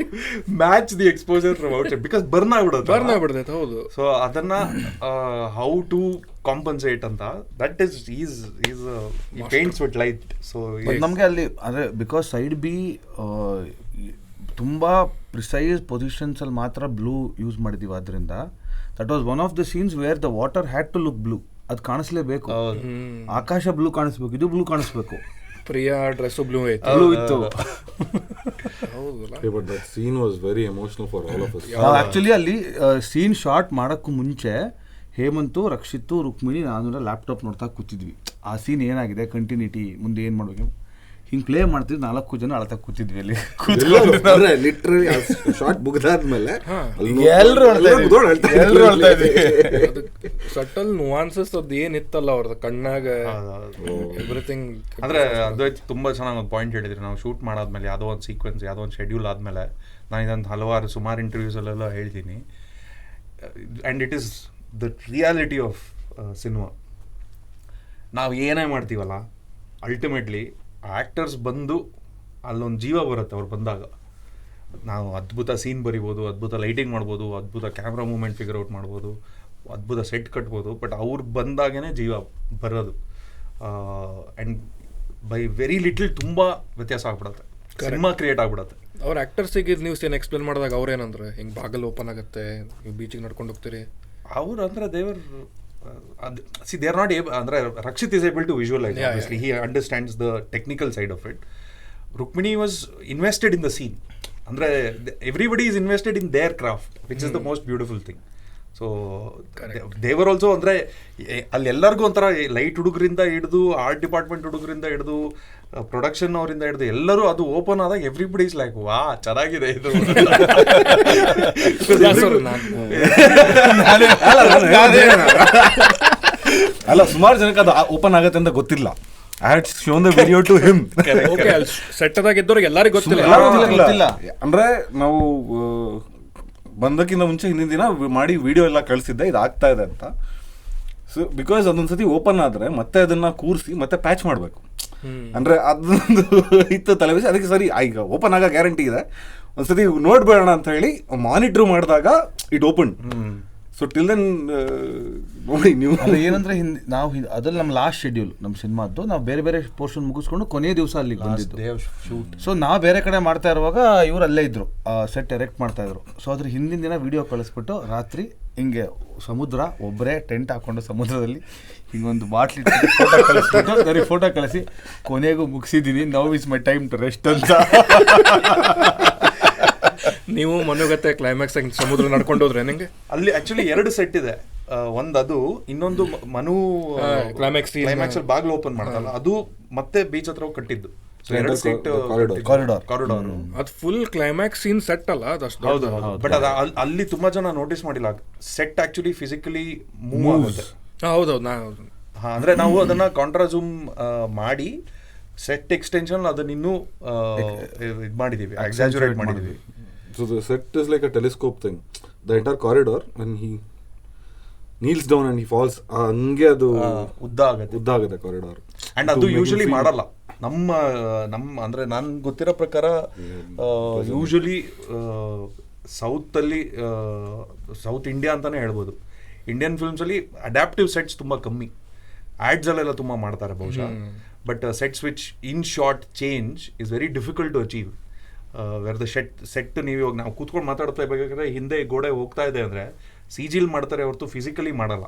match the exposure from outside because burn ಆಗ್ಬಿಡುತ್ತೆ. ಹೌದು. ಸೊ ಅದನ್ನ ಹೌ ಟು ಕಾಂಪನ್ಸೇಟ್ ಅಂತ, that is paints with light. So ನಮಗೆ ಅಲ್ಲಿ ಅಂದರೆ because side B ತುಂಬ precise ಪೊಸಿಷನ್ಸಲ್ಲಿ ಮಾತ್ರ ಬ್ಲೂ ಯೂಸ್ ಮಾಡಿದ್ದೀವಿ, ಆದ್ದರಿಂದ that was one of the scenes where the water had to look blue. ಅದು ಕಾಣಿಸ್ಲೇಬೇಕು, ಆಕಾಶ ಬ್ಲೂ ಕಾಣಿಸ್ಬೇಕು, ಇದು ಬ್ಲೂ ಕಾಣಿಸ್ಬೇಕು. ಪ್ರಿಯಾ ಡ್ರೆಸ್ ಬ್ಲೂ ಇತ್ತು. But that scene was very emotional for all of us. Actually ಅಲ್ಲಿ ಸೀನ್ ಶಾರ್ಟ್ ಮಾಡೋಕ್ಕೂ ಮುಂಚೆ ಹೇಮಂತು, ರಕ್ಷಿತ್ತು, ರುಕ್ಮಿಣಿ, ನಾನು ಲ್ಯಾಪ್ಟಾಪ್ ನೋಡ್ತಾ ಕೂತಿದ್ವಿ. ಆ ಸೀನ್ ಏನಾಗಿದೆ, ಕಂಟಿನ್ಯೂಟಿ, ಮುಂದೆ ಏನು ಮಾಡಬೇಕು ಹಿಂಗೆ ಪ್ಲೇ ಮಾಡ್ತಿದ್ವಿ. 4 ಜನ ಅಳ್ತಾ ಕೂತಿದ್ವಿ ಅಲ್ಲಿ. ಲಿಟ್ರಲಿ ಶಾರ್ಟ್ ಮುಗಿದಾದ್ಮೇಲೆ ಎಲ್ಲರೂ ಅಳ್ತಾ ಇದ್ವಿ. ಸಟಲ್ ನುವಾನ್ಸಸ್ ಅದು ಏನಿತ್ತಲ್ಲ ಅವ್ರದ್ದು ಕಣ್ಣಾಗ, ಎವ್ರಿಥಿಂಗ್. ಅಂದರೆ ಅದ್ವೈತ್ ತುಂಬ ಚೆನ್ನಾಗಿ ಒಂದು ಪಾಯಿಂಟ್ ಹೇಳಿದ್ರಿ. ನಾವು ಶೂಟ್ ಮಾಡಾದ್ಮೇಲೆ ಯಾವುದೋ ಒಂದು ಸೀಕ್ವೆನ್ಸ್, ಯಾವುದೋ ಒಂದು ಶೆಡ್ಯೂಲ್ ಆದಮೇಲೆ, ನಾನು ಇದೊಂದು ಸುಮಾರು ಇಂಟರ್ವ್ಯೂಸಲ್ಲೆಲ್ಲ ಹೇಳ್ತೀನಿ, and it is the reality of cinema. ನಾವು ಏನೇ ಮಾಡ್ತೀವಲ್ಲ, ಅಲ್ಟಿಮೇಟ್ಲಿ ಆ್ಯಕ್ಟರ್ಸ್ ಬಂದು ಅಲ್ಲೊಂದು ಜೀವ ಬರುತ್ತೆ. ಅವ್ರು ಬಂದಾಗ ನಾವು ಅದ್ಭುತ ಸೀನ್ ಬರಿಬೋದು, ಅದ್ಭುತ ಲೈಟಿಂಗ್ ಮಾಡ್ಬೋದು, ಅದ್ಭುತ ಕ್ಯಾಮ್ರಾ ಮೂಮೆಂಟ್ ಫಿಗರ್ ಔಟ್ ಮಾಡ್ಬೋದು, ಅದ್ಭುತ ಸೆಟ್ ಕಟ್ಬೋದು, ಬಟ್ ಅವ್ರು ಬಂದಾಗೇ ಜೀವ ಬರೋದು. ಆ್ಯಂಡ್ ಬೈ ವೆರಿ ಲಿಟಲ್ ತುಂಬ ವ್ಯತ್ಯಾಸ ಆಗ್ಬಿಡುತ್ತೆ, ಸಿನಿಮಾ ಕ್ರಿಯೇಟ್ ಆಗ್ಬಿಡುತ್ತೆ. ಅವ್ರ ಆ್ಯಕ್ಟರ್ಸಿಗೆ ನ್ಯೂಸ್ ಏನು ಎಕ್ಸ್ಪ್ಲೇನ್ ಮಾಡಿದಾಗ ಅವ್ರೇನಂದ್ರೆ ಹಿಂಗೆ ಬಾಗಲ್ ಓಪನ್ ಆಗುತ್ತೆ, ನೀವು ಬೀಚಿಗೆ ನಡ್ಕೊಂಡು ಹೋಗ್ತೀರಿ. ಅವ್ರು ಅಂದರೆ ದೇವರ್ they are not able, ಅಂದರೆ Rakshit is able to visualize, obviously he understands the technical side of it. Rukmini was invested in the scene, ಅಂದರೆ everybody is invested in their craft, which is the most beautiful thing. So ದೇವರ್ also ಅಂದರೆ ಅಲ್ಲಿ ಎಲ್ಲರಿಗೂ ಒಂಥರ light ಹುಡುಗರಿಂದ ಹಿಡಿದು, art department ಹುಡುಗರಿಂದ ಹಿಡಿದು, production ಅವರಿಂದ ಹಿಡಿದು ಎಲ್ಲರೂ ಅದು ಓಪನ್ ಆದಾಗ ಎವ್ರಿಬಡಿ ಇಸ್ ಲೈಕ್ ವಾ ಚೆನ್ನಾಗಿದೆ ಇದು. ಅಲ್ಲ, ಸುಮಾರು ಜನಕ್ಕೆ ಅದು ಓಪನ್ ಆಗತ್ತೆ ಅಂತ ಗೊತ್ತಿಲ್ಲ. I had shown the video to him. ಸೆಟ್ಟದಾಗ ಇದ್ದವ್ರಿಗೆ ಎಲ್ಲರಿಗೂ ಗೊತ್ತಿಲ್ಲ. ಅಂದ್ರೆ ನಾವು ಬಂದಕ್ಕಿಂತ ಮುಂಚೆ ಹಿಂದಿನ ದಿನ ಮಾಡಿ ವಿಡಿಯೋ ಎಲ್ಲ ಕಳಿಸಿದ್ದೆ, ಇದು ಆಗ್ತಾ ಇದೆ ಅಂತ. ಸೊ ಬಿಕಾಸ್ ಅದೊಂದ್ಸತಿ ಓಪನ್ ಆದ್ರೆ ಮತ್ತೆ ಅದನ್ನ ಕೂರಿಸಿ ಮತ್ತೆ ಪ್ಯಾಚ್ ಮಾಡಬೇಕು. ಅಂದ್ರೆ ಅದೊಂದು ಇತ್ತು ತಲೆಬಿಸಿ. ಅದಕ್ಕೆ ಸರಿ ಈಗ ಓಪನ್ ಆಗೋ ಗ್ಯಾರಂಟಿ ಇದೆ, ಒಂದ್ಸತಿ ನೋಡ್ಬೇಡ ಅಂತ ಹೇಳಿ ಮಾನಿಟ್ರ್ ಮಾಡಿದಾಗ it open. So till then ನೋಡಿ ನೀವು ಏನಂದ್ರೆ ನಾವು ಅದ್ರಲ್ಲಿ ನಮ್ಮ ಲಾಸ್ಟ್ ಶೆಡ್ಯೂಲ್ ನಮ್ಮ ಸಿನಿಮಾದ್ದು, ನಾವು ಬೇರೆ ಬೇರೆ ಪೋರ್ಷನ್ ಮುಗಿಸ್ಕೊಂಡು ಕೊನೆಯ ದಿವಸ ಅಲ್ಲಿಗೆ ಬಂದಿದ್ದು. ಸೊ ನಾವು ಬೇರೆ ಕಡೆ ಮಾಡ್ತಾ ಇರುವಾಗ ಇವ್ರು ಅಲ್ಲೇ ಇದ್ರು, ಸೆಟ್ ಎರೆಕ್ಟ್ ಮಾಡ್ತಾ ಇದ್ರು. ಸೊ ಅದ್ರ ಹಿಂದಿನ ದಿನ ವಿಡಿಯೋ ಕಳಿಸ್ಬಿಟ್ಟು ರಾತ್ರಿ ಹಿಂಗೆ ಸಮುದ್ರ, ಒಬ್ಬರೇ ಟೆಂಟ್ ಹಾಕೊಂಡು ಸಮುದ್ರದಲ್ಲಿ ಹಿಂಗೊಂದು ಬಾಟ್ಲಿ ಫೋಟೋ ಕಳಿಸ್ಬಿಟ್ಟು ನನಗೆ ಫೋಟೋ ಕಳಿಸಿ ಕೊನೆಗೂ ಮುಗಿಸಿದ್ದೀನಿ, now is my time to rest ಅಂತ. ನೀವು ಮನುಗತ್ತೆ ಕ್ಲೈಮ್ಯಾಕ್ಸ್ ಸಮುದ್ರ ನಡ್ಕೊಂಡು ಹೋದ್ರೆ ನಿಂಗೆ ಅಲ್ಲಿ ಆಕ್ಚುಲಿ 2 ಸೆಟ್ ಇದೆ. ಒಂದು ಅದು, ಇನ್ನೊಂದು ಮನು ಕ್ಲೈಮ್ಯಾಕ್ಸ್ ಅಲ್ಲಿ ಬಾಗ್ಲು ಓಪನ್ ಮಾಡ್ತಲ್ಲ ಅದು, ಮತ್ತೆ ಬೀಚ್ ಹತ್ರ ಕಟ್ಟಿದ್ದು. ಕಾರಿಡಾರ್ ಅದು ಫುಲ್ ಕ್ಲೈಮ್ಯಾಕ್ಸ್ ಸೀನ್ ಸೆಟ್ ಅಲ್ಲ ಅದಷ್ಟು. ಹೌದು, ಬಟ್ ಅದ ಅಲ್ಲಿ ತುಂಬಾ ಜನ ನೋಟಿಸ್ ಮಾಡಿಲ್ಲ, ಸೆಟ್ ಆಕ್ಚುಲಿ ಫಿಸಿಕಲಿ ಮೂವ್ ಆಗುತ್ತೆ. ಹೌದೌದು, ಅಂದ್ರೆ ನಾವು ಅದನ್ನ ಕಾಂಟ್ರಾ ಜೂಮ್ ಮಾಡಿ ಸೆಟ್ ಎಕ್ಸ್ಟೆನ್ಷನ್ ಅದನ್ನ ಇನ್ನೂ ಇದು ಮಾಡಿದೀವಿ, ಎಕ್ಸಾಜುರೇಟ್ ಮಾಡಿದೀವಿ. So the set is like a telescope thing. The entire corridor, when he kneels down and he falls, ಹಂಗೆ ಅದು ಉದ್ದ ಆಗುತ್ತೆ ಕಾರಿಡಾರ್. ಅಂಡ್ ಅದು ಯೂಶಲಿ ಮಾಡಲ್ಲ, ನಮ್ಮ ಅಂದರೆ ನಾನು ಗೊತ್ತಿರೋ ಪ್ರಕಾರ ಯೂಶಲಿ ಸೌತಲ್ಲಿ ಸೌತ್ ಇಂಡಿಯಾ ಅಂತಲೇ ಹೇಳ್ಬೋದು, ಇಂಡಿಯನ್ ಫಿಲ್ಮ್ಸಲ್ಲಿ ಅಡ್ಯಾಪ್ಟಿವ್ ಸೆಟ್ಸ್ ತುಂಬ ಕಮ್ಮಿ, ಆ್ಯಡ್ಸಲ್ಲೆಲ್ಲ ತುಂಬ ಮಾಡ್ತಾರೆ ಬಹುಶಃ. But sets which in short change is very difficult to achieve. Where the set ನೀವು ಇವಾಗ ನಾವು ಕೂತ್ಕೊಂಡು ಮಾತಾಡ್ತಾ ಬೇಕಾದ್ರೆ ಹಿಂದೆ ಗೋಡೆ ಹೋಗ್ತಾ ಇದೆ ಅಂದರೆ ಸಿ ಜಿಲ್ ಮಾಡ್ತಾರೆ ಹೊರತು ಫಿಸಿಕಲಿ ಮಾಡಲ್ಲ.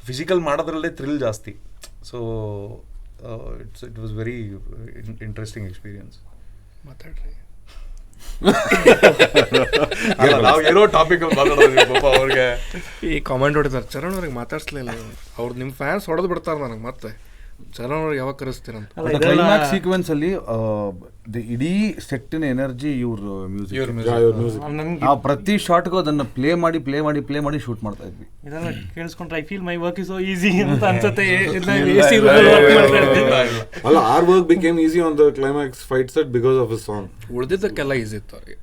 ಫಿಸಿಕಲ್ ಮಾಡೋದ್ರಲ್ಲೇ ಥ್ರಿಲ್ ಜಾಸ್ತಿ. So it was very interesting experience. ಮಾತಾಡ್ರಿ. ನಾವು ಏನೋ ಟಾಪಿಕ್ ಮಾತಾಡೋದು ಪಾಪ ಅವ್ರಿಗೆ. ಈ ಕಾಮೆಂಟ್ ಹೊಡಿತಾರೆ, ಚರಣ್ ಅವ್ರಿಗೆ ಮಾತಾಡ್ಸ್ಲಿಲ್ಲ ಅವ್ರು, ನಿಮ್ಮ ಫ್ಯಾನ್ಸ್ ಹೊಡೆದು ಬಿಡ್ತಾರೆ ನನಗೆ ಮತ್ತೆ, ಚರಣ್ ಅವ್ರಿಗೆ ಯಾವಾಗ ಕರೆಸ್ತೀರಂತ. ಕ್ಲೈಮ್ಯಾಕ್ಸ್ ಸೀಕ್ವೆನ್ಸ್ ಅಲ್ಲಿ ಇಡೀ ಸೆಟ್ಟಿನ ಎನರ್ಜಿ ಇವ್ರ ಮ್ಯೂಸಿಕ್. ನಾವು ಪ್ರತಿ ಶಾರ್ಟ್ಗೂ ಅದನ್ನ ಪ್ಲೇ ಮಾಡಿ ಶೂಟ್ ಮಾಡ್ತಾ ಇದ್ವಿ. ಇದೆಲ್ಲ ಕೇಳಿಸ್ಕೊಂಡ್ರೆ I feel my work is so easy ಅಂತ ಅನ್ಸುತ್ತೆ. ಅಲ್ಲ, our work became easy on the climax fight set because of his song. ಉಳಿದಿದ್ದಕ್ಕೆಲ್ಲ ಈಸಿ ಇತ್ತು ಅವ್ರಿಗೆ,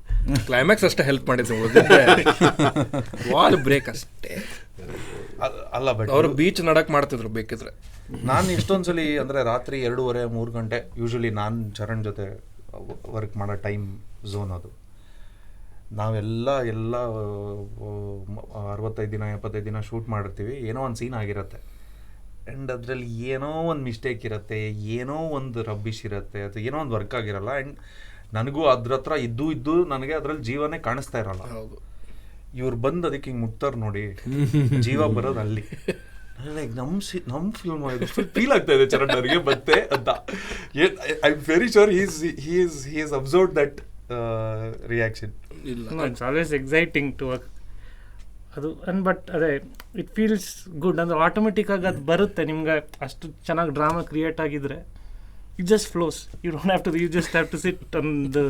ಕ್ಲೈಮ್ಯಾಕ್ಸ್ ಅಷ್ಟೇ ಹೆಲ್ಪ್ ಮಾಡಿದ್ರು, ಉಳಿದಿದ್ದೆ ವಾಲ್ ಬ್ರೇಕ್ ಅಷ್ಟೇ. ಅಲ್ಲ ಬಟ್ ಅವರು ಬೀಚ್ ನಡಕ್ ಮಾಡ್ತಿದ್ರು ಬೇಕಿದ್ರೆ. ನಾನು ಎಷ್ಟೊಂದ್ಸಲಿ ಅಂದರೆ ರಾತ್ರಿ 2:30-3 ಗಂಟೆ ಯೂಶಲಿ ನಾನು ಚರಣ್ ಜೊತೆ ವರ್ಕ್ ಮಾಡೋ ಟೈಮ್ ಝೋನ್ ಅದು. ನಾವೆಲ್ಲ 65 ದಿನ 75 ದಿನ ಶೂಟ್ ಮಾಡಿರ್ತೀವಿ, ಏನೋ ಒಂದು ಸೀನ್ ಆಗಿರುತ್ತೆ ಆ್ಯಂಡ್ ಅದರಲ್ಲಿ ಏನೋ ಒಂದು ಮಿಸ್ಟೇಕ್ ಇರುತ್ತೆ, ಏನೋ ಒಂದು ರಬ್ಬಿಶ್ ಇರುತ್ತೆ, ಅಥವಾ ಏನೋ ಒಂದು ವರ್ಕ್ ಆಗಿರಲ್ಲ. ಆ್ಯಂಡ್ ನನಗೂ ಅದ್ರ ಹತ್ರ ಇದ್ದು ನನಗೆ ಅದರಲ್ಲಿ ಜೀವನೇ ಕಾಣಿಸ್ತಾ ಇರಲ್ಲ. ಹೌದು, ಇವ್ರು ಬಂದು ಅದಕ್ಕೆ ಹಿಂಗೆ ಮುಟ್ತಾರೆ ನೋಡಿ, ಜೀವ ಬರೋದು ಅಲ್ಲಿ. ಲೈಕ್ ನಮ್ಮ ಫಿಲ್ಮ್ ಫೀಲ್ ಆಗ್ತಾ ಇದೆ ಚರಣ್ ಅವರಿಗೆ ಮತ್ತೆ ಅಂತ. I am very sure he is observed that reaction. It's always exciting to work ಅದು. ಬಟ್ ಅದೇ ಇಟ್ ಫೀಲ್ಸ್ ಗುಡ್ ಅಂದರೆ ಆಟೋಮೆಟಿಕ್ ಆಗಿ ಅದು ಬರುತ್ತೆ ನಿಮ್ಗೆ. ಅಷ್ಟು ಚೆನ್ನಾಗಿ ಡ್ರಾಮಾ ಕ್ರಿಯೇಟ್ ಆಗಿದ್ರೆ it just flows. You don't have to, you just have to sit ಒಂದು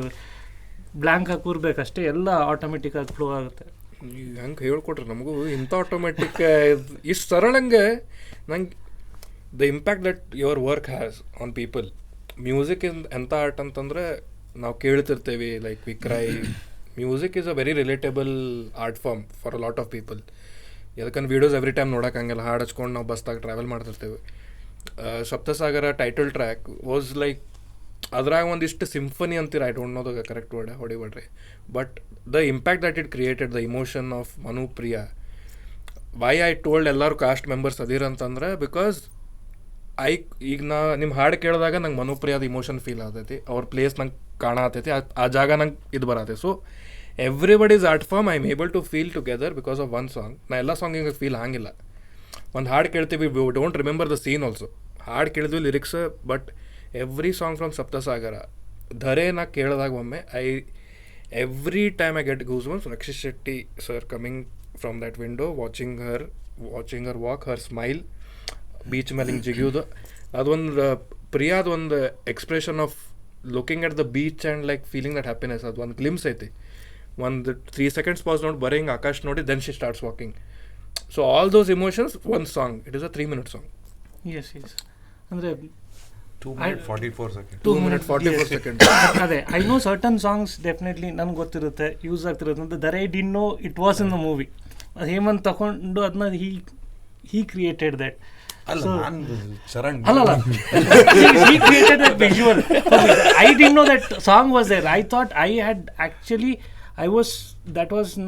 ಬ್ಲ್ಯಾಂಕ್ ಆಗಿ ಕೂರ್ಬೇಕಷ್ಟೇ, ಎಲ್ಲ ಆಟೋಮೆಟಿಕ್ ಆಗಿ ಫ್ಲೋ ಆಗುತ್ತೆ. ನೀವು ಹೆಂಗೆ ಹೇಳ್ಕೊಟ್ರಿ ನಮಗೂ ಇಂಥ ಆಟೋಮೆಟಿಕ್ ಇಷ್ಟು ಸರಳಂಗೆ. ನಂಗೆ the impact that your work has on people. Music in ಎಂಥ ಆರ್ಟ್ ಅಂತಂದರೆ ನಾವು ಕೇಳ್ತಿರ್ತೇವೆ, like we cry. Music is a very relatable art form for a lot of people. ಯಾಕಂದ್ರೆ ವೀಡಿಯೋಸ್ ಎವ್ರಿ ಟೈಮ್ ನೋಡೋಕ್ಕಂಗೆಲ್ಲ ಹಾಡು ಹಚ್ಕೊಂಡು ನಾವು ಬಸ್ದಾಗ ಟ್ರಾವೆಲ್ ಮಾಡ್ತಿರ್ತೇವೆ. Saptasagara title track was like, ಅದ್ರಾಗ ಒಂದಿಷ್ಟು ಸಿಂಫನಿ ಅಂತೀರ, I don't know the correct word, ಹೊಡಿಬೇಡ್ರಿ. But the impact that it created, the emotion of Manu Priya. Why I told ಎಲ್ಲರೂ ಕಾಸ್ಟ್ ಮೆಂಬರ್ಸ್ ಅದಿರಂತಂದ್ರೆ ಬಿಕಾಸ್ ಈಗ ನಿಮ್ಮ ಹಾಡು ಕೇಳಿದಾಗ ನಂಗೆ ಮನುಪ್ರಿಯಾದ ಇಮೋಷನ್ ಫೀಲ್ ಆಗ್ತೈತಿ, ಅವ್ರ ಪ್ಲೇಸ್ ನಂಗೆ ಕಾಣತೈತಿ, ಆ ಜಾಗ ನಂಗೆ ಇದು ಬರತ್ತೆ. So everybody's art form I am able to feel together because of one song. ನಾ ಎಲ್ಲ ಸಾಂಗಿಗೆ ಫೀಲ್ ಆಗಿಲ್ಲ. ಒಂದು ಹಾಡು ಕೇಳ್ತೀವಿ, we don't remember the scene also. ಹಾಡು ಕೇಳಿದ್ವಿ lyrics, but every song from Saptasagara ಧರೆ ನಾ ಕೇಳಿದಾಗ ಒಮ್ಮೆ every time I get goose bumps. Rakshit Shetty sir coming from that window, watching her walk, her smile, beach ಮೇಲೆ ಹಿಂಗೆ ಜಿಗಿಯೋದು, ಅದೊಂದು ಪ್ರಿಯಾದ ಒಂದು expression of looking at the beach and like feeling that happiness. ಅದು ಒಂದು ಗ್ಲಿಮ್ಸ್ ಐತಿ. ಒಂದು 3 seconds ಪಾಸ್ ನೋಡಿ ಬರೀ ಹಿಂಗೆ ಆಕಾಶ ನೋಡಿ, then she starts walking. So all those emotions ಒಂದು song. It is a 3-minute song. Yes ಅಂದರೆ 2 minutes 44 seconds. 2 minutes 44 seconds. ಅದೇ I know certain songs definitely ನನಗೆ ಗೊತ್ತಿರುತ್ತೆ, ಯೂಸ್ ಆಗ್ತಿರುತ್ತೆ ಅಂತ. There I didn't know it was in the movie. ಅದು ಹೇಮಂತ್ ತಗೊಂಡು ಅದನ್ನ ಹಿ ಕ್ರಿಯೇಟೆಡ್ ದಟ್. ಚರಣ್ ಅಲ್ಲ he created that visual. I didn't know that song was there. I thought I had actually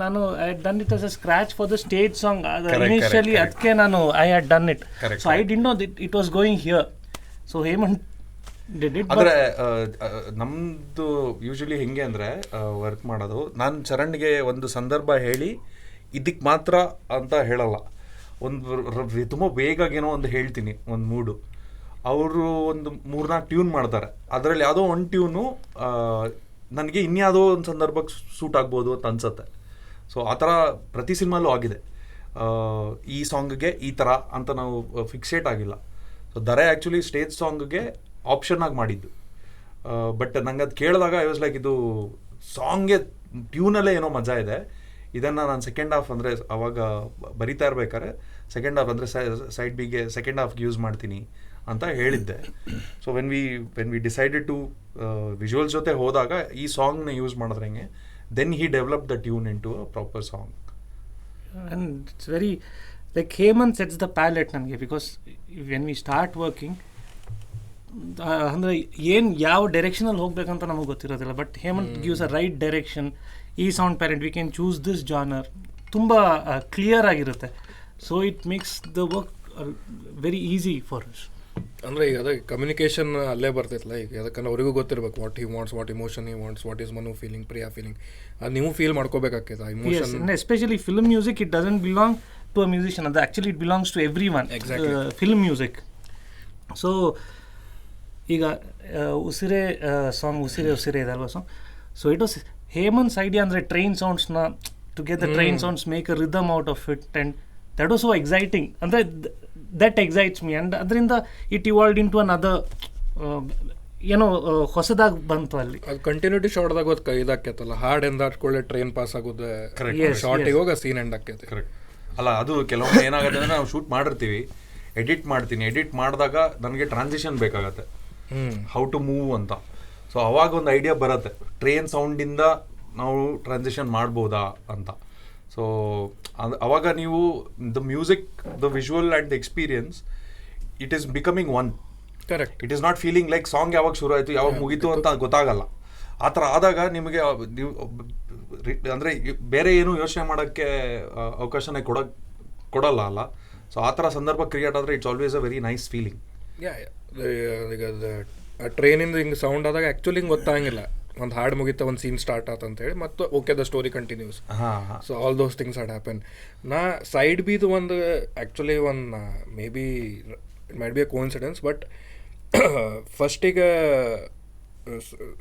ನಾನು I had done it as a scratch for the stage song initially. ಅದಕ್ಕೆ ನಾನು I had done it. So I didn't know that it was going here. So Hemanth did it. ಅಂದರೆ ನಮ್ಮದು usually ಹೆಂಗೆ ಅಂದರೆ work ಮಾಡೋದು, ನಾನು ಚರಣ್ಗೆ ಒಂದು ಸಂದರ್ಭ ಹೇಳಿ ಇದಕ್ಕೆ ಮಾತ್ರ ಅಂತ ಹೇಳಲ್ಲ. ಒಂದು ತುಂಬ ಬೇಗೇನೋ ಒಂದು ಹೇಳ್ತೀನಿ, ಒಂದು ಮೂಡು. ಅವರು ಒಂದು 3-4 ಟ್ಯೂನ್ ಮಾಡ್ತಾರೆ, ಅದರಲ್ಲಿ ಯಾವುದೋ ಒಂದು ಟ್ಯೂನು ನನಗೆ ಇನ್ಯಾವುದೋ ಒಂದು ಸಂದರ್ಭಕ್ಕೆ ಸೂಟ್ ಆಗ್ಬೋದು ಅಂತ ಅನ್ಸುತ್ತೆ. ಸೊ ಆ ಥರ ಪ್ರತಿ ಸಿನಿಮಾಲೂ ಆಗಿದೆ. ಈ ಸಾಂಗ್ಗೆ ಈ ಥರ ಅಂತ ನಾವು ಫಿಕ್ಸೇಟ್ ಆಗಿಲ್ಲ. ಸೊ ದರೆ ಆ್ಯಕ್ಚುಲಿ ಸ್ಟೇಜ್ ಸಾಂಗ್ಗೆ ಆಪ್ಷನ್ ಆಗಿ ಮಾಡಿದ್ದು. ಬಟ್ ನಂಗೆ ಅದು ಕೇಳಿದಾಗ ಐ ವಾಸ್ ಲೈಕ್, ಇದು ಸಾಂಗ್ಗೆ ಟ್ಯೂನಲ್ಲೇ ಏನೋ ಮಜಾ ಇದೆ, ಇದನ್ನು ನಾನು ಸೆಕೆಂಡ್ ಹಾಫ್ ಅಂದರೆ ಅವಾಗ ಬರಿತಾ ಇರ್ಬೇಕಾದ್ರೆ ಸೆಕೆಂಡ್ ಹಾಫ್ ಅಂದರೆ ಸೈಡ್ ಬಿಗೆ ಸೆಕೆಂಡ್ ಹಾಫ್ಗೆ ಯೂಸ್ ಮಾಡ್ತೀನಿ ಅಂತ ಹೇಳಿದ್ದೆ. So when we decided to visuals ಜೊತೆ ಹೋದಾಗ ಈ ಸಾಂಗ್ನ ಯೂಸ್ ಮಾಡಿದ್ರೆ ಹೆಂಗೆ, then he develop the tune in to a proper song. And it's very like Hemanth sets the palette ನನಗೆ, because when we start working ಅಂದರೆ ಏನು ಯಾವ ಡೈರೆಕ್ಷನಲ್ಲಿ ಹೋಗ್ಬೇಕಂತ ನಮಗೆ ಗೊತ್ತಿರೋದಿಲ್ಲ. But Hemanth gives a right direction. ಈ sound parent we can choose this genre, ತುಂಬ clear ಆಗಿರುತ್ತೆ. So it makes the work very easy for us. ಅಂದರೆ ಈಗ ಅದೇ ಕಮ್ಯುನಿಕೇಷನ್ ಅಲ್ಲೇ ಬರ್ತೈತಲ್ಲ, ಈಗ ಯಾಕಂದ್ರೆ ಅವರಿಗೂ ಗೊತ್ತಿರ್ಬೇಕು what he wants, what emotion he wants, what is Manu feeling, Priya feeling, ಅದು ನೀವು ಫೀಲ್ ಮಾಡ್ಕೋಬೇಕಾಗ್ತದೆ ಆ emotion. Especially film music it doesn't belong to a musician, ಅದು actually it belongs to everyone. Film music. So ಈಗ Usire song, Usire ಇದೆ ಅಲ್ವಾ song. So it was Hemanth's idea, ಅಂದರೆ train ಸೌಂಡ್ಸ್ನ to get the train sounds, make a rhythm out of it, and that was so exciting. ಅಂದರೆ that excites me. And ಅದರಿಂದ it evolved in to another, ಏನೋ ಹೊಸದಾಗಿ ಬಂತು ಅಲ್ಲಿ. ಅದು continuity ಶಾರ್ಟ್ದಾಗ ಹೋದ್ ಇದಾಕೈತಲ್ಲ, ಹಾಡ್ ಎಂದ ಆಡ್ಕೊಳ್ಳೆ ಟ್ರೈನ್ ಪಾಸ್ ಆಗೋದು ಶಾರ್ಟಿಗೆ ಹೋಗಿ ಸೀನ್ ಎಂಡ್ ಆಕೈತೆ. ಕರೆಕ್ಟ್ ಅಲ್ಲ, ಅದು ಕೆಲವೊಮ್ಮೆ ಏನಾಗುತ್ತೆ ಅಂದರೆ ನಾವು ಶೂಟ್ ಮಾಡಿರ್ತೀವಿ, ಎಡಿಟ್ ಮಾಡಿದಾಗ ನನಗೆ ಟ್ರಾನ್ಸಿಷನ್ ಬೇಕಾಗತ್ತೆ, ಹೌ ಟು ಮೂವ್ ಅಂತ. ಸೊ ಅವಾಗ ಒಂದು ಐಡಿಯಾ ಬರುತ್ತೆ, ಟ್ರೈನ್ ಸೌಂಡಿಂದ ನಾವು ಟ್ರಾನ್ಸಿಷನ್ ಮಾಡ್ಬೋದಾ ಅಂತ. ಸೊ ಅವಾಗ ನೀವು the music, the visual and the experience, it is becoming one. Correct. It is not feeling like song ಯಾವಾಗ ಶುರು ಆಯಿತು ಯಾವಾಗ ಮುಗೀತು ಅಂತ ಗೊತ್ತಾಗಲ್ಲ. ಆ ಥರ ಆದಾಗ ನಿಮಗೆ ನೀವು ಅಂದರೆ ಬೇರೆ ಏನು ಯೋಚನೆ ಮಾಡೋಕ್ಕೆ ಅವಕಾಶನೇ ಕೊಡಲ್ಲ ಅಲ್ಲ. ಸೊ ಆ ಥರ ಸಂದರ್ಭ ಕ್ರಿಯೇಟ್ ಆದರೆ it's always a very nice feeling. ಈಗ ಟ್ರೈನಿಂದ ಹಿಂಗೆ ಸೌಂಡ್ ಆದಾಗ ಆ್ಯಕ್ಚುಲಿ ಹಿಂಗೆ ಗೊತ್ತಾಗಿಲ್ಲ, ಒಂದು ಹಾಡು ಮುಗಿತಾ ಒಂದು ಸೀನ್ ಸ್ಟಾರ್ಟ್ ಆತ ಅಂತೇಳಿ, ಮತ್ತು okay the story continues. So all those things had happen. ನಾ ಸೈಡ್ ಬಿದು ಒಂದು ಆ್ಯಕ್ಚುಲಿ ಒಂದು maybe it might be a coincidence, but ಫಸ್ಟಿಗೆ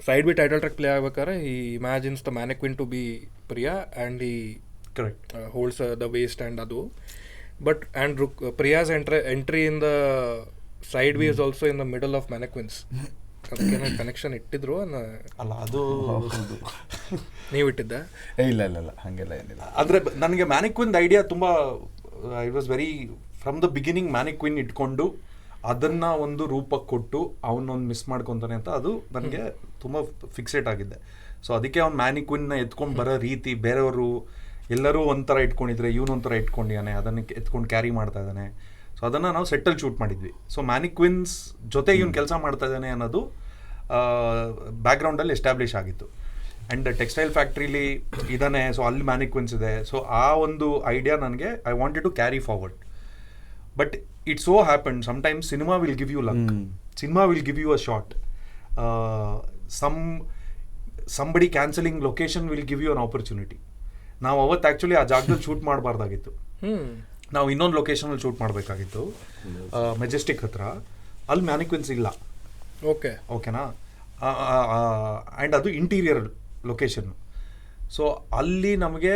side B title track play ಆಗ್ಬೇಕಾದ್ರೆ ಈ imagines the mannequin to be Priya and ಈ correct holds the waist and ಅದು. But and Priya's entry in the side B is also in the middle of mannequins. ಅದಕ್ಕೇನೋ connection ಇಟ್ಟಿದ್ರು ಅಲ್ಲ, ಅದು ನೀವು ಇಟ್ಟಿದ್ದ? ಇಲ್ಲ ಹಾಗೆಲ್ಲ ಏನಿಲ್ಲ. ಅಂದರೆ ನನಗೆ ಮ್ಯಾನಿಕ್ವಿನ್ ಐಡಿಯಾ ತುಂಬ, I was very from the beginning mannequin ಇಟ್ಕೊಂಡು ಅದನ್ನು ಒಂದು ರೂಪಕ್ಕೆ ಕೊಟ್ಟು ಅವನೊಂದು ಮಿಸ್ ಮಾಡ್ಕೊತಾನೆ ಅಂತ ಅದು ನನಗೆ ತುಂಬ ಫಿಕ್ಸೇಟ್ ಆಗಿದ್ದೆ. ಸೊ ಅದಕ್ಕೆ ಅವ್ನು ಮ್ಯಾನಿಕ್ವಿನ್ನ ಎತ್ಕೊಂಡು ಬರೋ ರೀತಿ, ಬೇರೆಯವರು ಎಲ್ಲರೂ ಒಂಥರ ಇಟ್ಕೊಂಡಿದ್ರೆ ಇವನೊಂಥರ ಇಟ್ಕೊಂಡಿದ್ದಾನೆ, ಅದನ್ನು ಎತ್ಕೊಂಡು ಕ್ಯಾರಿ ಮಾಡ್ತಾ ಇದ್ದಾನೆ. ಸೊ ಅದನ್ನು ನಾವು ಸೆಟ್ಟಲ್ಲಿ ಶೂಟ್ ಮಾಡಿದ್ವಿ. ಸೊ ಮ್ಯಾನಿಕ್ವಿನ್ಸ್ ಜೊತೆ ಇವನು ಕೆಲಸ ಮಾಡ್ತಾ ಇದ್ದಾನೆ ಅನ್ನೋದು ಬ್ಯಾಕ್ಗ್ರೌಂಡಲ್ಲಿ ಎಸ್ಟಾಬ್ಲಿಷ್ ಆಗಿತ್ತು. ಆ್ಯಂಡ್ ಟೆಕ್ಸ್ಟೈಲ್ ಫ್ಯಾಕ್ಟ್ರಿಲಿ ಇದ್ದಾನೆ, ಸೊ ಅಲ್ಲಿ ಮ್ಯಾನಿಕ್ವಿನ್ಸ್ ಇದೆ. ಸೊ ಆ ಒಂದು ಐಡಿಯಾ ನನಗೆ I wanted to carry forward. But it so happen sometimes cinema will give you luck, cinema will give you a shot, somebody cancelling location will give you an opportunity. ನಾವು ಅವತ್ತು actually ಆ ಜಾಗದಲ್ಲಿ shoot ಮಾಡಬಾರ್ದಾಗಿತ್ತು, ನಾವು ಇನ್ನೊಂದು ಲೊಕೇಶನಲ್ಲಿ shoot ಮಾಡಬೇಕಾಗಿತ್ತು, Majestic ಹತ್ರ. ಅಲ್ಲಿ ಮ್ಯಾನಿಕ್ವಿನ್ಸ್ ಇಲ್ಲ. ಓಕೆನಾ? ಆ್ಯಂಡ್ ಅದು ಇಂಟೀರಿಯರ್ ಲೊಕೇಶನ್. ಸೊ ಅಲ್ಲಿ ನಮಗೆ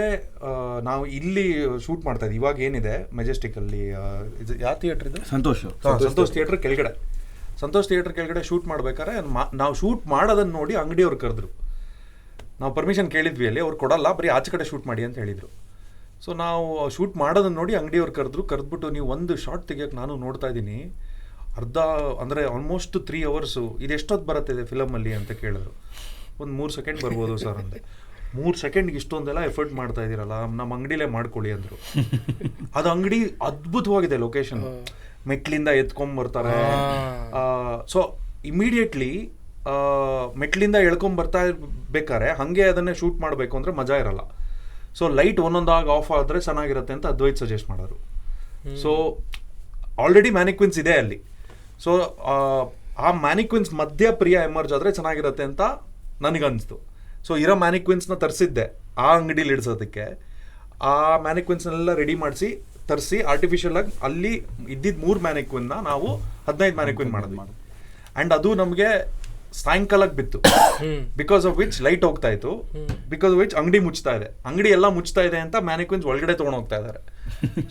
ನಾವು ಇಲ್ಲಿ ಶೂಟ್ ಮಾಡ್ತಾ ಇದ್ವಿ. ಇವಾಗ ಏನಿದೆ ಮೆಜೆಸ್ಟಿಕಲ್ಲಿ, ಯಾವ ಥಿಯೇಟ್ರ್ ಇದೆ? ಸಂತೋಷ್ ಥಿಯೇಟ್ರ್ ಕೆಳಗಡೆ. ಸಂತೋಷ್ ಥಿಯೇಟ್ರ್ ಕೆಳಗಡೆ ಶೂಟ್ ಮಾಡ್ಬೇಕಾದ್ರೆ ನಾವು ಶೂಟ್ ಮಾಡೋದನ್ನು ನೋಡಿ ಅಂಗಡಿಯವ್ರು ಕರೆದ್ರು. ನಾವು ಪರ್ಮಿಷನ್ ಕೇಳಿದ್ವಿ, ಅಲ್ಲಿ ಅವ್ರು ಕೊಡಲ್ಲ, ಬರೀ ಆಚೆ ಕಡೆ ಶೂಟ್ ಮಾಡಿ ಅಂತ ಹೇಳಿದರು. ಸೊ ನಾವು ಶೂಟ್ ಮಾಡೋದನ್ನು ನೋಡಿ ಅಂಗಡಿಯವ್ರು ಕರೆದ್ಬಿಟ್ಟು, ನೀವು ಒಂದು ಶಾರ್ಟ್ ತೆಗಿಯೋಕ್ಕೆ ನಾನು ನೋಡ್ತಾ ಇದ್ದೀನಿ, ಅಂದರೆ ಆಲ್ಮೋಸ್ಟ್ 3 hours, ಇದು ಎಷ್ಟೊತ್ತು ಬರುತ್ತಿದೆ ಫಿಲಮಲ್ಲಿ ಅಂತ ಕೇಳಿದ್ರು. ಒಂದು 3 ಸೆಕೆಂಡ್ ಬರ್ಬೋದು ಸರ್ ಅಂದೆ. 3 ಸೆಕೆಂಡ್ಗೆ ಇಷ್ಟೊಂದೆಲ್ಲ ಎಫರ್ಟ್ ಮಾಡ್ತಾ ಇದ್ದೀರಲ್ಲ, ನಮ್ಮ ಅಂಗಡಿಲೇ ಮಾಡ್ಕೊಳ್ಳಿ ಅಂದರು. ಅದು ಅಂಗಡಿ ಅದ್ಭುತವಾಗಿದೆ, ಲೊಕೇಶನ್ ಮೆಟ್ಲಿಂದ ಎತ್ಕೊಂಬರ್ತಾರೆ. ಸೊ ಇಮಿಡಿಯೇಟ್ಲಿ ಮೆಟ್ಲಿಂದ ಎಳ್ಕೊಂಬರ್ತಾ ಇರ್ಬೇಕಾರೆ ಹಾಗೆ ಅದನ್ನೇ ಶೂಟ್ ಮಾಡಬೇಕು ಅಂದರೆ ಮಜಾ ಇರಲ್ಲ. ಸೊ ಲೈಟ್ ಒಂದೊಂದಾಗ ಆಫ್ ಆದರೆ ಚೆನ್ನಾಗಿರುತ್ತೆ ಅಂತ ಅದ್ವೈತ್ ಸಜೆಸ್ಟ್ ಮಾಡೋರು. ಸೊ ಆಲ್ರೆಡಿ ಮ್ಯಾನಿಕ್ವಿನ್ಸ್ ಇದೆ ಅಲ್ಲಿ. ಸೊ ಆ ಮ್ಯಾನಿಕ್ವಿನ್ಸ್ ಮಧ್ಯ ಪ್ರಿಯಾ ಎಮರ್ಜ್ ಆದರೆ ಚೆನ್ನಾಗಿರುತ್ತೆ ಅಂತ ನನಗನ್ನಿಸ್ತು. ಸೊ ಇರೋ ಮ್ಯಾನಿಕ್ವಿನ್ಸ್ನ ತರಿಸಿದ್ದೆ ಆ ಅಂಗಡೀಲಿ ಇಡ್ಸೋದಕ್ಕೆ. ಆ ಮ್ಯಾನಿಕ್ವಿನ್ಸ್ನೆಲ್ಲ ರೆಡಿ ಮಾಡಿಸಿ ತರಿಸಿ ಆರ್ಟಿಫಿಷಿಯಲ್ ಆಗಿ ಅಲ್ಲಿ ಇದ್ದಿದ್ದು 3 ಮ್ಯಾನಿಕ್ವಿನ್ನ ನಾವು 15 ಮ್ಯಾನಿಕ್ವಿನ್ ಮಾಡಿದ್ವಿ. ಆ್ಯಂಡ್ ಅದು ನಮಗೆ ಸಾಯಂಕಾಲಕ್ಕೆ ಬಿತ್ತು. ಬಿಕಾಸ್ ಆಫ್ ವಿಚ್ ಲೈಟ್ ಹೋಗ್ತಾ ಇತ್ತು, ಬಿಕಾಸ್ ಆಫ್ ವಿಚ್ ಅಂಗಡಿ ಮುಚ್ತಾ ಇದೆ. ಅಂಗಡಿ ಎಲ್ಲ ಮುಚ್ತಾ ಇದೆ ಅಂತ ಮ್ಯಾನಿಕ್ವಿನ್ಸ್ ಒಳಗಡೆ ತೊಗೊಂಡು ಹೋಗ್ತಾ ಇದ್ದಾರೆ.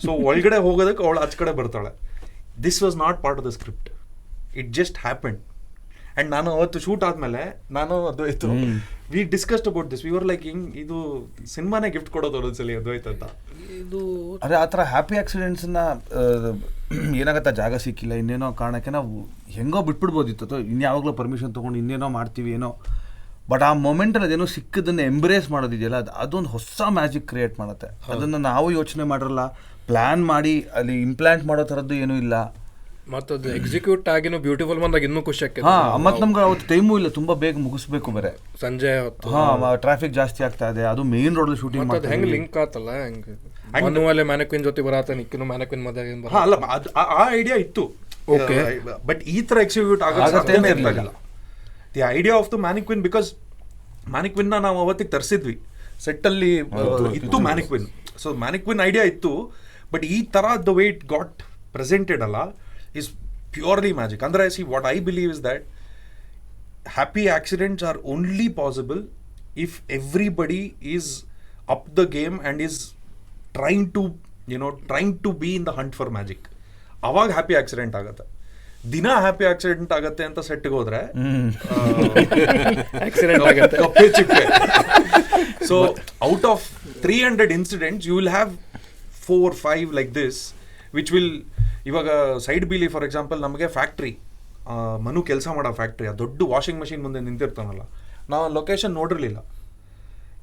ಸೊ ಒಳಗಡೆ ಹೋಗೋದಕ್ಕೆ ಅವಳು ಆಚೆ ಕಡೆ ಬರ್ತಾಳೆ. This was not part of the script, it just happened. And ನಾನು ಅವತ್ತು ಶೂಟ್ ಆದಮೇಲೆ ನಾನು ಅದ್ವೈತು we discussed about this. We were like, ಇದು ಸಿನಿಮಾನೇ ಗಿಫ್ಟ್ ಕೊಡೋದು ಒಂದೊಂದ್ಸಲಿ ಅದ್ವೈತ ಅಂತ. ಇದು ಅದೇ ಆ ಥರ ಹ್ಯಾಪಿ ಆಕ್ಸಿಡೆಂಟ್ಸನ್ನ ಏನಾಗತ್ತಾ, ಜಾಗ ಸಿಕ್ಕಿಲ್ಲ, ಇನ್ನೇನೋ ಕಾರಣಕ್ಕೆ ನಾವು ಹೆಂಗೋ ಬಿಟ್ಬಿಡ್ಬೋದಿತ್ತು, ಇನ್ಯಾವಾಗಲೂ ಪರ್ಮಿಷನ್ ತೊಗೊಂಡು ಇನ್ನೇನೋ ಮಾಡ್ತೀವಿ ಏನೋ. ಬಟ್ ಆ ಮೊಮೆಂಟಲ್ಲಿ ಅದೇನೋ ಸಿಕ್ಕದನ್ನು ಎಂಬ್ರೇಸ್ ಮಾಡೋದಿದೆಯಲ್ಲ, ಅದೊಂದು ಹೊಸ ಮ್ಯಾಜಿಕ್ ಕ್ರಿಯೇಟ್ ಮಾಡುತ್ತೆ. ಅದನ್ನು ನಾವು ಯೋಚನೆ ಮಾಡಿರಲ್ಲ, ಪ್ಲ್ಯಾನ್ ಮಾಡಿ ಅಲ್ಲಿ ಇಂಪ್ಲಾಂಟ್ ಮಾಡೋ ಥರದ್ದು ಏನೂ ಇಲ್ಲ. ಮತ್ತು ಅದು ಎಕ್ಸಿಕ್ಯೂಟ್ ಆಗಿನೂ ಬ್ಯೂಟಿಫುಲ್ ಬಂದಾಗ ಇನ್ನೂ ಖುಷಿ ಆಗ್ತದೆ. ಹಾಂ, ಮತ್ತು ನಮ್ಗೆ ಅವತ್ತು ಟೈಮು ಇಲ್ಲ, ತುಂಬ ಬೇಗ ಮುಗಿಸ್ಬೇಕು ಬೇರೆ, ಸಂಜೆ ಹೊತ್ತು. ಹಾಂ, ಟ್ರಾಫಿಕ್ ಜಾಸ್ತಿ ಆಗ್ತಾ ಇದೆ, ಅದು ಮೇನ್ ರೋಡಲ್ಲಿ ಶೂಟಿಂಗ್ ಅದು ಹೆಂಗೆ ಲಿಂಕ್ ಆತಲ್ಲ, ಹೆಂಗೆ ಮನುವಲ್ಲೇ ಮ್ಯಾನಕ್ವಿನ್ ಜೊತೆ ಬರತ್ತ ನಿಕ್ಕಿನ ಮ್ಯಾನಕ್ವಿನ್ ಮದುವೆ ಅಲ್ಲ ಆ ಐಡಿಯಾ ಇತ್ತು. ಓಕೆ, ಬಟ್ ಈ ಥರ ಎಕ್ಸಿಕ್ಯೂಟ್ ಆಗೋದೇ ಇರಲಿಲ್ಲ. The idea of the mannequin, because ಮ್ಯಾನಿಕ್ವಿನ್ನ ನಾವು ಅವತ್ತಿಗೆ ತರಿಸಿದ್ವಿ ಸೆಟ್ಟಲ್ಲಿ ಇತ್ತು ಮ್ಯಾನಿಕ್ವಿನ್. ಸೊ ಮ್ಯಾನಿಕ್ವಿನ್ ಐಡಿಯಾ ಇತ್ತು, ಬಟ್ ಈ ಥರ the way it got presented ಅಲ್ಲ is purely magic. Andre, see, what I believe is that happy accidents are only possible if everybody is up the game and is trying to be in the hunt for magic. ಅವಾಗ happy accident ಆಗುತ್ತೆ. ದಿನ happy accident ಆಗುತ್ತೆ ಅಂತ ಸೆಟ್ಗೆ ಹೋದ್ರೆ accident ಆಗುತ್ತೆ. So out of 300 incidents you will have 4-5 like this which will. ಇವಾಗ side ಬೀಲಿ for example, ನಮಗೆ ಫ್ಯಾಕ್ಟ್ರಿ, ಮನು ಕೆಲಸ ಮಾಡೋ ಫ್ಯಾಕ್ಟ್ರಿ, ಆ ದೊಡ್ಡ ವಾಷಿಂಗ್ ಮಷಿನ್ ಮುಂದೆ ನಿಂತಿರ್ತಾನಲ್ಲ, ನಾವು ಲೊಕೇಶನ್ ನೋಡಿರಲಿಲ್ಲ.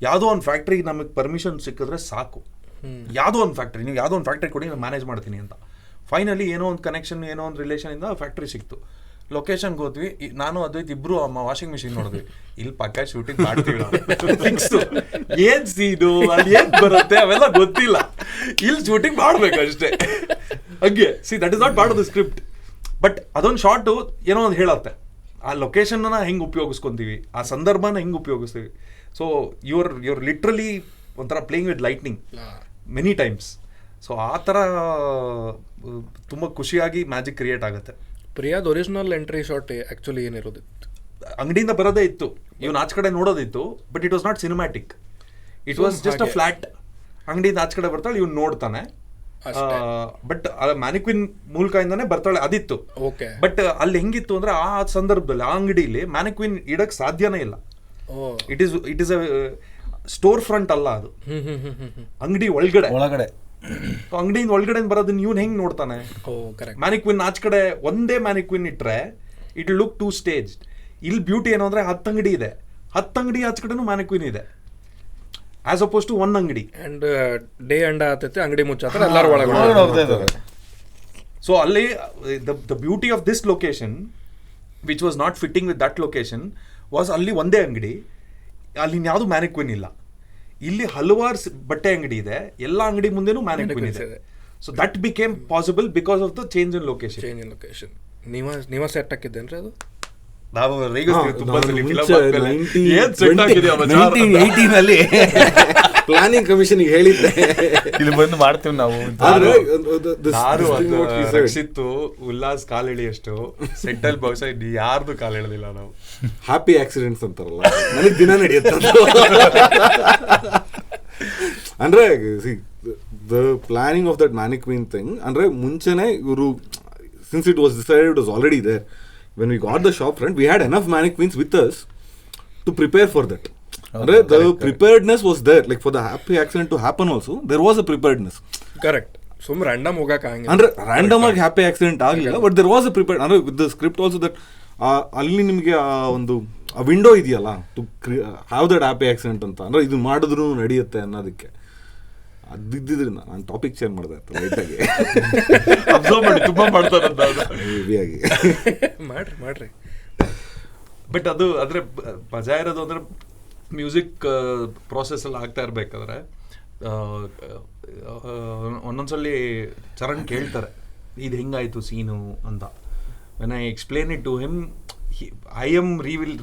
ಯಾವುದೋ ಒಂದು ಫ್ಯಾಕ್ಟ್ರಿಗೆ ನಮಗೆ ಪರ್ಮಿಷನ್ ಸಿಕ್ಕಿದ್ರೆ ಸಾಕು, ಯಾವುದೋ ಒಂದು ಫ್ಯಾಕ್ಟ್ರಿ, ನೀವು ಯಾವುದೋ ಒಂದು ಫ್ಯಾಕ್ಟ್ರಿ ಕೊಡಿ ನಾನು ಮ್ಯಾನೇಜ್ ಮಾಡ್ತೀನಿ ಅಂತ. ಫೈನಲಿ ಏನೋ ಒಂದು ಕನೆಕ್ಷನ್, ಏನೋ ಒಂದು ರಿಲೇಷನಿಂದ ಫ್ಯಾಕ್ಟ್ರಿ ಸಿಕ್ತು. ಲೊಕೇಶನ್ಗೆ ಹೋದ್ವಿ, ನಾನು ಅದ್ವೈತ್ ಇಬ್ರು ವಾಷಿಂಗ್ ಮಿಷಿನ್ ನೋಡಿದ್ವಿ. ಇಲ್ಲಿ ಪಕ್ಕ ಶೂಟಿಂಗ್ ಮಾಡ್ತೀವಿ ಫಿಕ್ಸ್. ಏನ್ ಸೀನು ಅಲ್ಲಿ ಏನ್ ಬರುತ್ತೆ ಅವೆಲ್ಲ ಗೊತ್ತಿಲ್ಲ, ಇಲ್ಲಿ ಶೂಟಿಂಗ್ ಮಾಡ್ಬೇಕು ಅಷ್ಟೇ. ಹಂಗೆ see that is not part of the script, but ಅದೊಂದು ಶಾರ್ಟು ಏನೋ ಒಂದು ಹೇಳತ್ತೆ. ಆ ಲೊಕೇಶನ್ನ ಹೆಂಗೆ ಉಪಯೋಗಿಸ್ಕೊತೀವಿ, ಆ ಸಂದರ್ಭನ ಹೆಂಗೆ ಉಪಯೋಗಿಸ್ತೀವಿ. ಸೊ ಯುವರ್ ಲಿಟ್ರಲಿ ಒಂಥರ playing with lightning many times. So ಆ ಥರ ತುಂಬ ಖುಷಿಯಾಗಿ ಮ್ಯಾಜಿಕ್ ಕ್ರಿಯೇಟ್ ಆಗುತ್ತೆ. ಪ್ರಿಯಾದ್ ಒರಿಜಿನಲ್ ಎಂಟ್ರಿ ಶಾಟ್ ಆ್ಯಕ್ಚುಲಿ ಏನಿರೋದಿತ್ತು, ಅಂಗಡಿಯಿಂದ ಬರೋದೇ ಇತ್ತು, ಇವನು ಆಚೆ ಕಡೆ ನೋಡೋದಿತ್ತು, but it was not cinematic. It was just a flat. ಅಂಗಡಿಯಿಂದ ಆಚೆ ಕಡೆ ಬರ್ತಾಳೆ, ಇವ್ನು ನೋಡ್ತಾನೆ, ಬಟ್ ಮ್ಯಾನಿಕ್ವಿನ್ ಮೂಲಕದಿಂದಾನೆ ಬರ್ತಾಳೆ, ಅದಿತ್ತು. ಓಕೆ, ಬಟ್ ಅಲ್ಲಿ ಹೆಂಗಿತ್ತು ಅಂದ್ರೆ ಆ ಸಂದರ್ಭದಲ್ಲಿ ಆ ಅಂಗಡಿಲಿ ಮ್ಯಾನಿಕ್ವಿನ್ ಇಡಕ್ ಸಾಧ್ಯನೇ ಇಲ್ಲ. It is a store front ಅಲ್ಲ, ಅದು ಅಂಗಡಿ ಒಳಗಡೆ. ಅಂಗಡಿಯಿಂದ ಒಳಗಡೆ ಬರೋದನ್ನ ಇವ್ನು ಹೆಂಗ್ ನೋಡ್ತಾನೆ? ಮ್ಯಾನಿಕ್ವಿನ್ ಆಚೆ ಕಡೆ ಒಂದೇ ಮ್ಯಾನಿಕ್ವಿನ್ ಇಟ್ರೆ ಇಟ್ ಲುಕ್ ಟು ಸ್ಟೇಜ್. ಇಲ್ಲಿ ಬ್ಯೂಟಿ ಏನು ಅಂದ್ರೆ 10 ಅಂಗಡಿ ಇದೆ, 10 ಅಂಗಡಿ ಆಚೆ ಕಡೆನೂ ಮ್ಯಾನಿಕ್ವಿನ್ ಇದೆ, ಆಸ್ ಅಪೋಸ್ ಟು ಒನ್ ಅಂಗಡಿ. ಅಂಡ್ ಡೇ ಅಂಡ ಆತೈತೆ, ಅಂಗಡಿ ಮುಚ್ಚಾತಾರೆ, ಎಲ್ಲರೂ ಒಳಗಡೆ. ಸೊ ಅಲ್ಲಿ the beauty of this location which was not fitting with that location was ಅಲ್ಲಿ ಒಂದೇ ಅಂಗಡಿ, ಅಲ್ಲಿ ಯಾವುದು ಮ್ಯಾನಿಕ್ವಿನ್ ಇಲ್ಲ. ಇಲ್ಲಿ ಹಲವಾರು ಬಟ್ಟೆ ಅಂಗಡಿ ಇದೆ, ಎಲ್ಲ ಅಂಗಡಿ ಮುಂದೆನೂ ಮ್ಯಾನಿಕ್ವಿನ್ ಇದೆ. So that became possible because of the change in location. ನೀವ ಸೆಟ್ ಹಾಕಿದ್ದೇನ್ರಿ ಅದು? ನಾವು ಪ್ಲಾನಿಂಗ್ ಕಮಿಷನ್ ಹೇಳಿದ್ದೆ, ಇಲ್ಲಿ ಬಂದು ಮಾಡ್ತೀವಿ ನಾವು. ರಕ್ಷಿತ್ತು ಉಲ್ಲಾಸ್ ಕಾಲೆಳಿ ಅಷ್ಟು ಸೆಟ್ಟಲ್ ಬಹುಶಃ ಯಾರ್ದು ಕಾಲು ಎಳೆದಿಲ್ಲ ನಾವು. ಹ್ಯಾಪಿ ಆಕ್ಸಿಡೆಂಟ್ಸ್ ಅಂತಾರಲ್ಲ, ನನಗೆ ದಿನ ನಡೆಯುತ್ತೆ. ಅಂದ್ರೆ the planning of that mannequin thing, ಅಂದ್ರೆ ಮುಂಚೆನೆ ಇವರು, since it was decided, it was already there. When we got the shop front, we had enough mannequins with us to prepare for that. The preparedness was there. Like for the happy accident to happen also, there was a preparedness. Correct. Some random ಹೋಗಕ್ಕೆ ಆಗಂಗಿಲ್ಲ. ಅಂದ್ರೆ random ಆಗಿ happy accident ಆಗಲಿಲ್ಲ, but there was a prepared. ಅಂದ್ರೆ with the script also that ಅಲ್ಲಿ ನಿಮಗೆ ಒಂದು window ಇದೆಯಲ್ಲ to have that happy accident ಅಂತ, ಅಂದ್ರೆ ಇದು ಮಾಡಿದ್ರು ನಡೆಯುತ್ತೆ ಅನ್ನೋದಕ್ಕೆ. ಅದಿದ್ದಿದ್ರಿಂದ ನಾನು ಟಾಪಿಕ್ ಚೇಂಜ್ ಮಾಡಿದೆ ಲೈಟಾಗಿ. ತುಂಬಾ ಮಾಡ್ತಾರಂತ ಹೆವಿಯಾಗಿ ಮಾಡ್ರಿ. ಬಟ್ ಅದು ಅಂದ್ರೆ ಮಜಾ ಇರೋದು ಅಂದ್ರೆ ಮ್ಯೂಸಿಕ್ ಪ್ರಾಸೆಸ್ ಎಲ್ಲ ಆಗ್ತಾ ಇರ್ಬೇಕಾದ್ರೆ ಒಂದೊಂದ್ಸಲಿ ಚರಣ್ ಕೇಳ್ತಾರೆ ಇದು ಹೆಂಗಾಯ್ತು ಸೀನು ಅಂತ. When I explain it to him, I am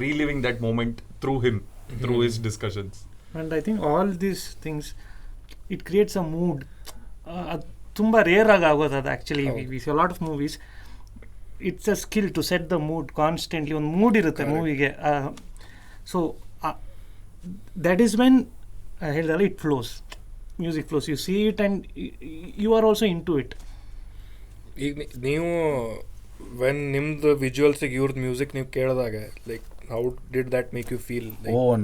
reliving that moment through him, through his discussions. And I think all these things, it creates a mood. ಅದು ತುಂಬ ರೇರ್ ಆಗಿ ಆಗೋದು ಅದು actually. We see lot of movies, it's a skill to set the mood. Constantly ಒಂದು mood ಇರುತ್ತೆ ಮೂವಿಗೆ. So that is when ಹೇಳಿದ್ರೆ it flows, music flows. You see it and you are also in to it. ಈಗ ನೀವು when ನಿಮ್ದು ವಿಜುವಲ್ಸಿಗೆ ಇವ್ರದ್ದು music ನೀವು ಕೇಳಿದಾಗ, like how did that make you feel?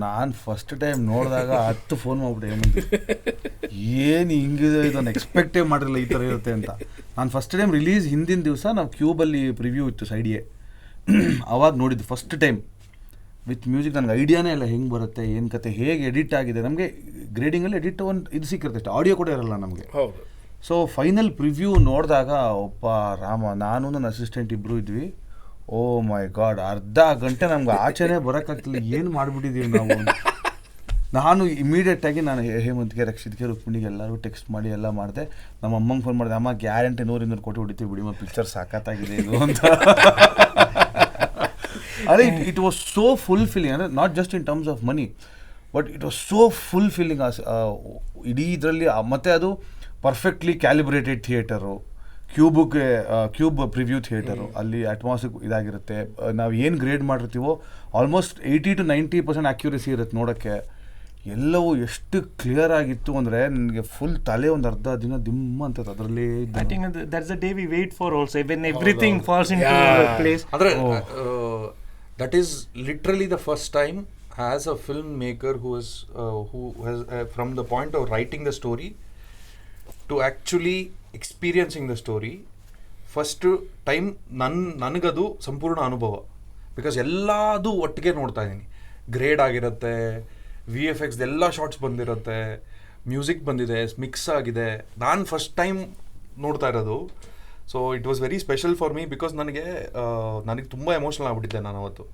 ನಾನು ಫಸ್ಟ್ ಟೈಮ್ ನೋಡಿದಾಗ 10 ಫೋನ್ ಮಾಡ್ಬಿಟ್ಟೆ, ಏನು ಹಿಂಗಿದೆ ಇದನ್ನು ಎಕ್ಸ್ಪೆಕ್ಟೇ ಮಾಡಿರಲಿಲ್ಲ ಈ ಥರ ಇರುತ್ತೆ ಅಂತ. ನಾನು ಫಸ್ಟ್ ಟೈಮ್ ರಿಲೀಸ್ ಹಿಂದಿನ ದಿವಸ ನಾವು ಕ್ಯೂಬಲ್ಲಿ ಪ್ರಿವ್ಯೂ ಇತ್ತು ಸೈಡ್ಗೆ, ಅವಾಗ ನೋಡಿದ್ದು ಫಸ್ಟ್ ಟೈಮ್ ವಿತ್ ಮ್ಯೂಸಿಕ್. ನನಗೆ ಐಡಿಯಾನೇ ಇಲ್ಲ ಹೆಂಗೆ ಬರುತ್ತೆ, ಏನು ಕತೆ, ಹೇಗೆ ಎಡಿಟ್ ಆಗಿದೆ. ನಮಗೆ ಗ್ರೇಡಿಂಗಲ್ಲಿ ಎಡಿಟ್ ಒಂದು ಇದು ಸಿಕ್ಕಿರುತ್ತೆ ಅಷ್ಟೇ, ಆಡಿಯೋ ಕೂಡ ಇರಲ್ಲ ನಮಗೆ. ಹೌದು. ಸೊ ಫೈನಲ್ ಪ್ರಿವ್ಯೂ ನೋಡಿದಾಗ ಒಬ್ಬ ರಾಮ, ನಾನು ನನ್ನ ಅಸಿಸ್ಟೆಂಟ್ ಇಬ್ಬರು ಇದ್ವಿ. ಓ ಮೈ ಗಾಡ್, ಅರ್ಧ ಗಂಟೆ ನಮ್ಗೆ ಆಚೆನೇ ಬರೋಕ್ಕಾಗ್ತಿಲ್ಲ, ಏನು ಮಾಡಿಬಿಟ್ಟಿದ್ದೀವಿ ನಾವು. ನಾನು ಇಮಿಡಿಯೇಟಾಗಿ ನಾನು ಹೇಮಂತ್ಗೆ, ರಕ್ಷಿತ್ಗೆ, ರುಕ್ಮಿಣಿಗೆ ಎಲ್ಲರೂ ಟೆಕ್ಸ್ಟ್ ಮಾಡಿ ಎಲ್ಲ ಮಾಡಿದೆ. ನಮ್ಮ ಅಮ್ಮಂಗೆ ಫೋನ್ ಮಾಡಿದೆ, ಅಮ್ಮ ಗ್ಯಾರಂಟಿ 100-200 ಕೋಟಿ ಹೊಡಿತೀವಿ ಬಿಡಿ, ಪಿಕ್ಚರ್ ಸಾಕತ್ತಾಗಿದೆ ಇದು ಅಂತ. ಅದೇ ಇಟ್ ವಾಸ್ ಸೋ ಫುಲ್ಫಿಲ್ಲಿಂಗ್, ಅಂದರೆ not just in terms of money, but it was so fulfilling. ಇಡೀ ಇದರಲ್ಲಿ ಮತ್ತು ಅದು perfectly calibrated theatre, Cube preview theatre, ಅಲ್ಲಿ ಅಟ್ಮಾಸಿಕ್ ಇದಾಗಿರುತ್ತೆ. ನಾವು ಏನು ಗ್ರೇಡ್ ಮಾಡಿರ್ತೀವೋ ಆಲ್ಮೋಸ್ಟ್ 80-90% ಆ್ಯಕ್ಯುರೇಸಿ ಇರುತ್ತೆ ನೋಡೋಕ್ಕೆ. ಎಲ್ಲವೂ ಎಷ್ಟು ಕ್ಲಿಯರ್ ಆಗಿತ್ತು ಅಂದರೆ ನನಗೆ ಫುಲ್ ತಲೆ ಒಂದು ಅರ್ಧ ದಿನ ದಿಮ್ಮ ಅಂತ ಅದರಲ್ಲಿ. I think that's the day we wait for also, when everything falls into place. ಅಂದರೆ that is literally the first time as a filmmaker who has from the point of writing the story to actually experiencing the story, first time ನನಗದು ಸಂಪೂರ್ಣ ಅನುಭವ. Because ಎಲ್ಲದು ಒಟ್ಟಿಗೆ ನೋಡ್ತಾ ಇದ್ದೀನಿ. Grade ಆಗಿರುತ್ತೆ, VFX ಎಲ್ಲ ಶಾರ್ಟ್ಸ್ ಬಂದಿರುತ್ತೆ, ಮ್ಯೂಸಿಕ್ ಬಂದಿದೆ, ಮಿಕ್ಸ್ ಆಗಿದೆ. ನಾನು ಫಸ್ಟ್ ಟೈಮ್ ನೋಡ್ತಾ ಇರೋದು. So it was very special for me, because ನನಗೆ ತುಂಬ ಎಮೋಷ್ನಲ್ ಆಗ್ಬಿಟ್ಟಿದ್ದೆ ನಾನು ಅವತ್ತು.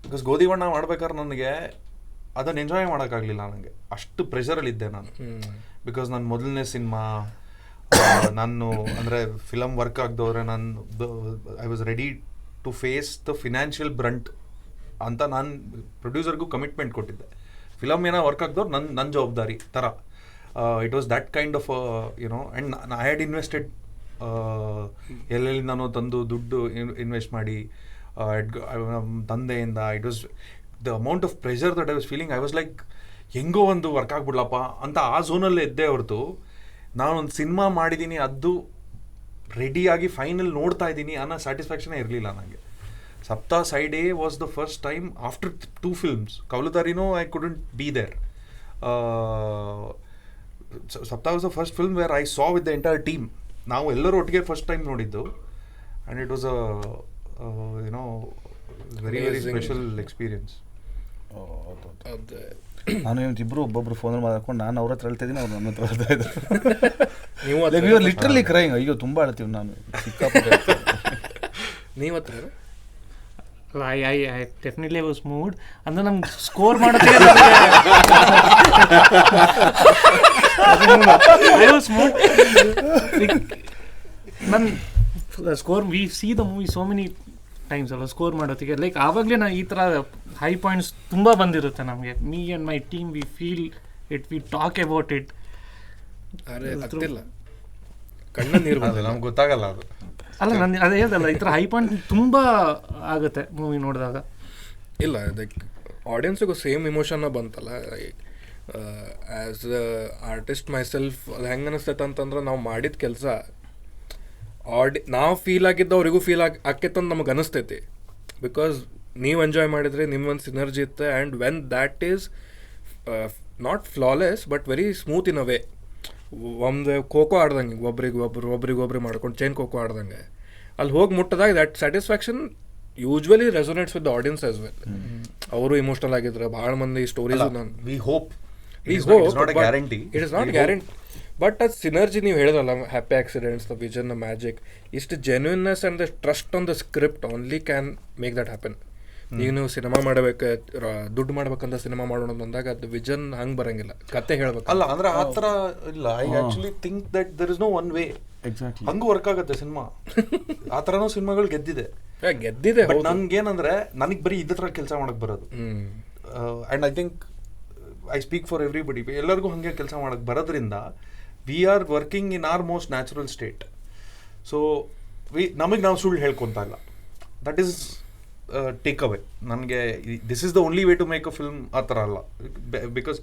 ಬಿಕಾಸ್ ಗೋಧಿ ಬಣ್ಣ ಮಾಡ್ಬೇಕಾದ್ರೆ ನನಗೆ ಅದನ್ನು ಎಂಜಾಯ್ ಮಾಡೋಕ್ಕಾಗಲಿಲ್ಲ. ನನಗೆ ಅಷ್ಟು ಪ್ರೆಷರಲ್ಲಿದ್ದೆ ನಾನು. ಬಿಕಾಸ್ ನನ್ನ ಮೊದಲನೇ ಸಿನಿಮಾ, ನಾನು ಅಂದರೆ ಫಿಲಮ್ ವರ್ಕ್ ಆಗದವ್ರೆ I was ready to face the financial brunt ಅಂತ ನಾನು ಪ್ರೊಡ್ಯೂಸರ್ಗೂ ಕಮಿಟ್ಮೆಂಟ್ ಕೊಟ್ಟಿದ್ದೆ. ಫಿಲಮ್ ಏನೋ ವರ್ಕ್ ಆಗದವ್ರು ನನ್ನ ಜವಾಬ್ದಾರಿ ಥರ. It was that kind of you know. And I had invested, ಎಲ್ಲೆಲ್ಲಿ ನಾನು ತಂದು ದುಡ್ಡು ಇನ್ವೆಸ್ಟ್ ಮಾಡಿ ತಂದೆಯಿಂದ. It was the amount of pressure that I was feeling. I was like ಹೆಂಗೋ ಒಂದು ವರ್ಕ್ ಆಗ್ಬಿಡ್ಲಪ್ಪ ಅಂತ ಆ ಝೋನಲ್ಲೇ ಇದ್ದೇ ಹೊರತು ನಾನೊಂದು ಸಿನಿಮಾ ಮಾಡಿದ್ದೀನಿ, ಅದು ರೆಡಿಯಾಗಿ ಫೈನಲ್ ನೋಡ್ತಾ ಇದ್ದೀನಿ ಅನ್ನೋ ಸ್ಯಾಟಿಸ್ಫ್ಯಾಕ್ಷನೇ ಇರಲಿಲ್ಲ ನನಗೆ. Sapta side A was the first time after 2 films. ಕೌಲುದಾರಿನೂ I couldn't be there. Sapta was the first film where I saw with the entire team. ನಾವು ಎಲ್ಲರೂ ಒಟ್ಟಿಗೆ ಫಸ್ಟ್ ಟೈಮ್ ನೋಡಿದ್ದು. And it was you know very very special experience. ನಾನು ಇಬ್ಬರು ಒಬ್ಬೊಬ್ರು ಫೋನಲ್ಲಿ ಮಾತಾಡ್ಕೊಂಡು ನಾನು ಅವ್ರ ಹತ್ರ ಹೇಳ್ತಾ ಇದ್ದೀನಿ, ಅವ್ರು ನನ್ನ ಹತ್ರ ಹೇಳ್ತಾ ಇದ್ದಾರೆ. ನೀವು ಲಿಟ್ರಲಿ ಕ್ರೈಂಗ್. ಅಯ್ಯೋ ತುಂಬ ಹೇಳ್ತೀವಿ ನಾನು, ಸಿಕ್ಕಾಪಟ್ಟೆ. ನೀವು ಹತ್ರ I definitely was moved. ಅಂದ್ರೆ ನಮ್ಗೆ ಸ್ಕೋರ್ ಮಾಡೋದಕ್ಕೆ I was moved. ನನ್ನ score, we see the movie so many times ಅಲ್ಲ ಸ್ಕೋರ್ ಮಾಡೋದಕ್ಕೆ. ಲೈಕ್ ಆವಾಗಲೇ ನಾನು ಈ ಥರ ಹೈ ಪಾಯಿಂಟ್ಸ್ ತುಂಬ ಬಂದಿರುತ್ತೆ ನಮಗೆ. Me and my team, we feel it, we talk about it. ಅರೆ ಆಗ್ತಿಲ್ಲ, ಕಣ್ಣ ನೀರು ನಮ್ಗೆ ಗೊತ್ತಾಗಲ್ಲ ಅದು. ಅಲ್ಲ ನಾನು ಅದೇ ಹೇಳ್ದಲ್ಲ, ಈ ಥರ ಹೈ ಪಾಯಿಂಟ್ ತುಂಬ ಆಗುತ್ತೆ ಮೂವಿ ನೋಡಿದಾಗ. ಇಲ್ಲ, ಲೈಕ್ ಆಡಿಯನ್ಸಿಗೂ ಸೇಮ್ ಇಮೋಷನ್ನ ಬಂತಲ್ಲ. ಆ್ಯಸ್ ಆರ್ಟಿಸ್ಟ್ ಮೈ ಸೆಲ್ಫ್ ಅದು ಹೆಂಗೆ ಅನಿಸ್ತೈತೆ ಅಂತಂದ್ರೆ, ನಾವು ಮಾಡಿದ ಕೆಲಸ ನಾವು ಫೀಲ್ ಆಗಿದ್ದು ಅವರಿಗೂ ಫೀಲ್ ಆಕೈತಂತ ನಮಗೆ ಅನಿಸ್ತೈತಿ. ಬಿಕಾಸ್ ನೀವು ಎಂಜಾಯ್ ಮಾಡಿದರೆ ನಿಮ್ಮೊಂದು ಸಿನರ್ಜಿ ಇರುತ್ತೆ. And when that is not flawless but very smooth in a way. ಒಂದು ಖೋಖೋ ಆಡ್ದಂಗೆ ಒಬ್ರಿಗೆ ಮಾಡ್ಕೊಂಡು ಚೈನ್ ಖೋಖೋ ಆಡ್ದಂಗೆ ಅಲ್ಲಿ ಹೋಗಿ ಮುಟ್ಟದಾಗ that satisfaction usually resonates with the audience as well. ಅವರು ಇಮೋಷನಲ್ ಆಗಿದ್ರೆ ಭಾಳ ಮಂದಿ stories we hope it is not guarantee. But ಅದು ಸಿನರ್ಜಿ ನೀವು ಹೇಳಿದ್ರಲ್ಲ, happy accidents, the vision, the magic, ಇಷ್ಟು genuineness and the trust on the script only can make that happen. ಈಗ ನೀವು ಸಿನಿಮಾ ಮಾಡಬೇಕು, ದುಡ್ಡು ಮಾಡ್ಬೇಕಂತ ಸಿನಿಮಾ ಮಾಡೋಣ ಬಂದಾಗ ಅದು ವಿಷನ್ ಹಂಗೆ ಬರಂಗಿಲ್ಲ, ಕತೆ ಹೇಳ್ಬೇಕು. ಅಲ್ಲ ಅಂದ್ರೆ ಆ ಥರ ಇಲ್ಲ. I actually think that there is no one way. Exactly ಹಂಗೂ ವರ್ಕ್ ಆಗುತ್ತೆ ಸಿನಿಮಾ. ಆ ಥರನೂ ಸಿನಿಮಾಗಳು ಗೆದ್ದಿದೆ. ಬಟ್ ನನ್ಗೇನಂದ್ರೆ ನನಗೆ ಬರೀ ಇದೇ ಥರ ಕೆಲಸ ಮಾಡಕ್ಕೆ ಬರೋದು. And I think I speak for everybody. ಎಲ್ಲರಿಗೂ ಹಾಗೆ ಕೆಲಸ ಮಾಡಕ್ಕೆ ಬರೋದ್ರಿಂದ we are working in our most natural state. So ನಮಗೆ ನಾವು ಸುಳ್ಳು ಹೇಳ್ಕೊತಾ ಇಲ್ಲ. That is take away. ನನಗೆ this is the only way to make a film ಆ ಥರ ಅಲ್ಲ. ಬಿಕಾಸ್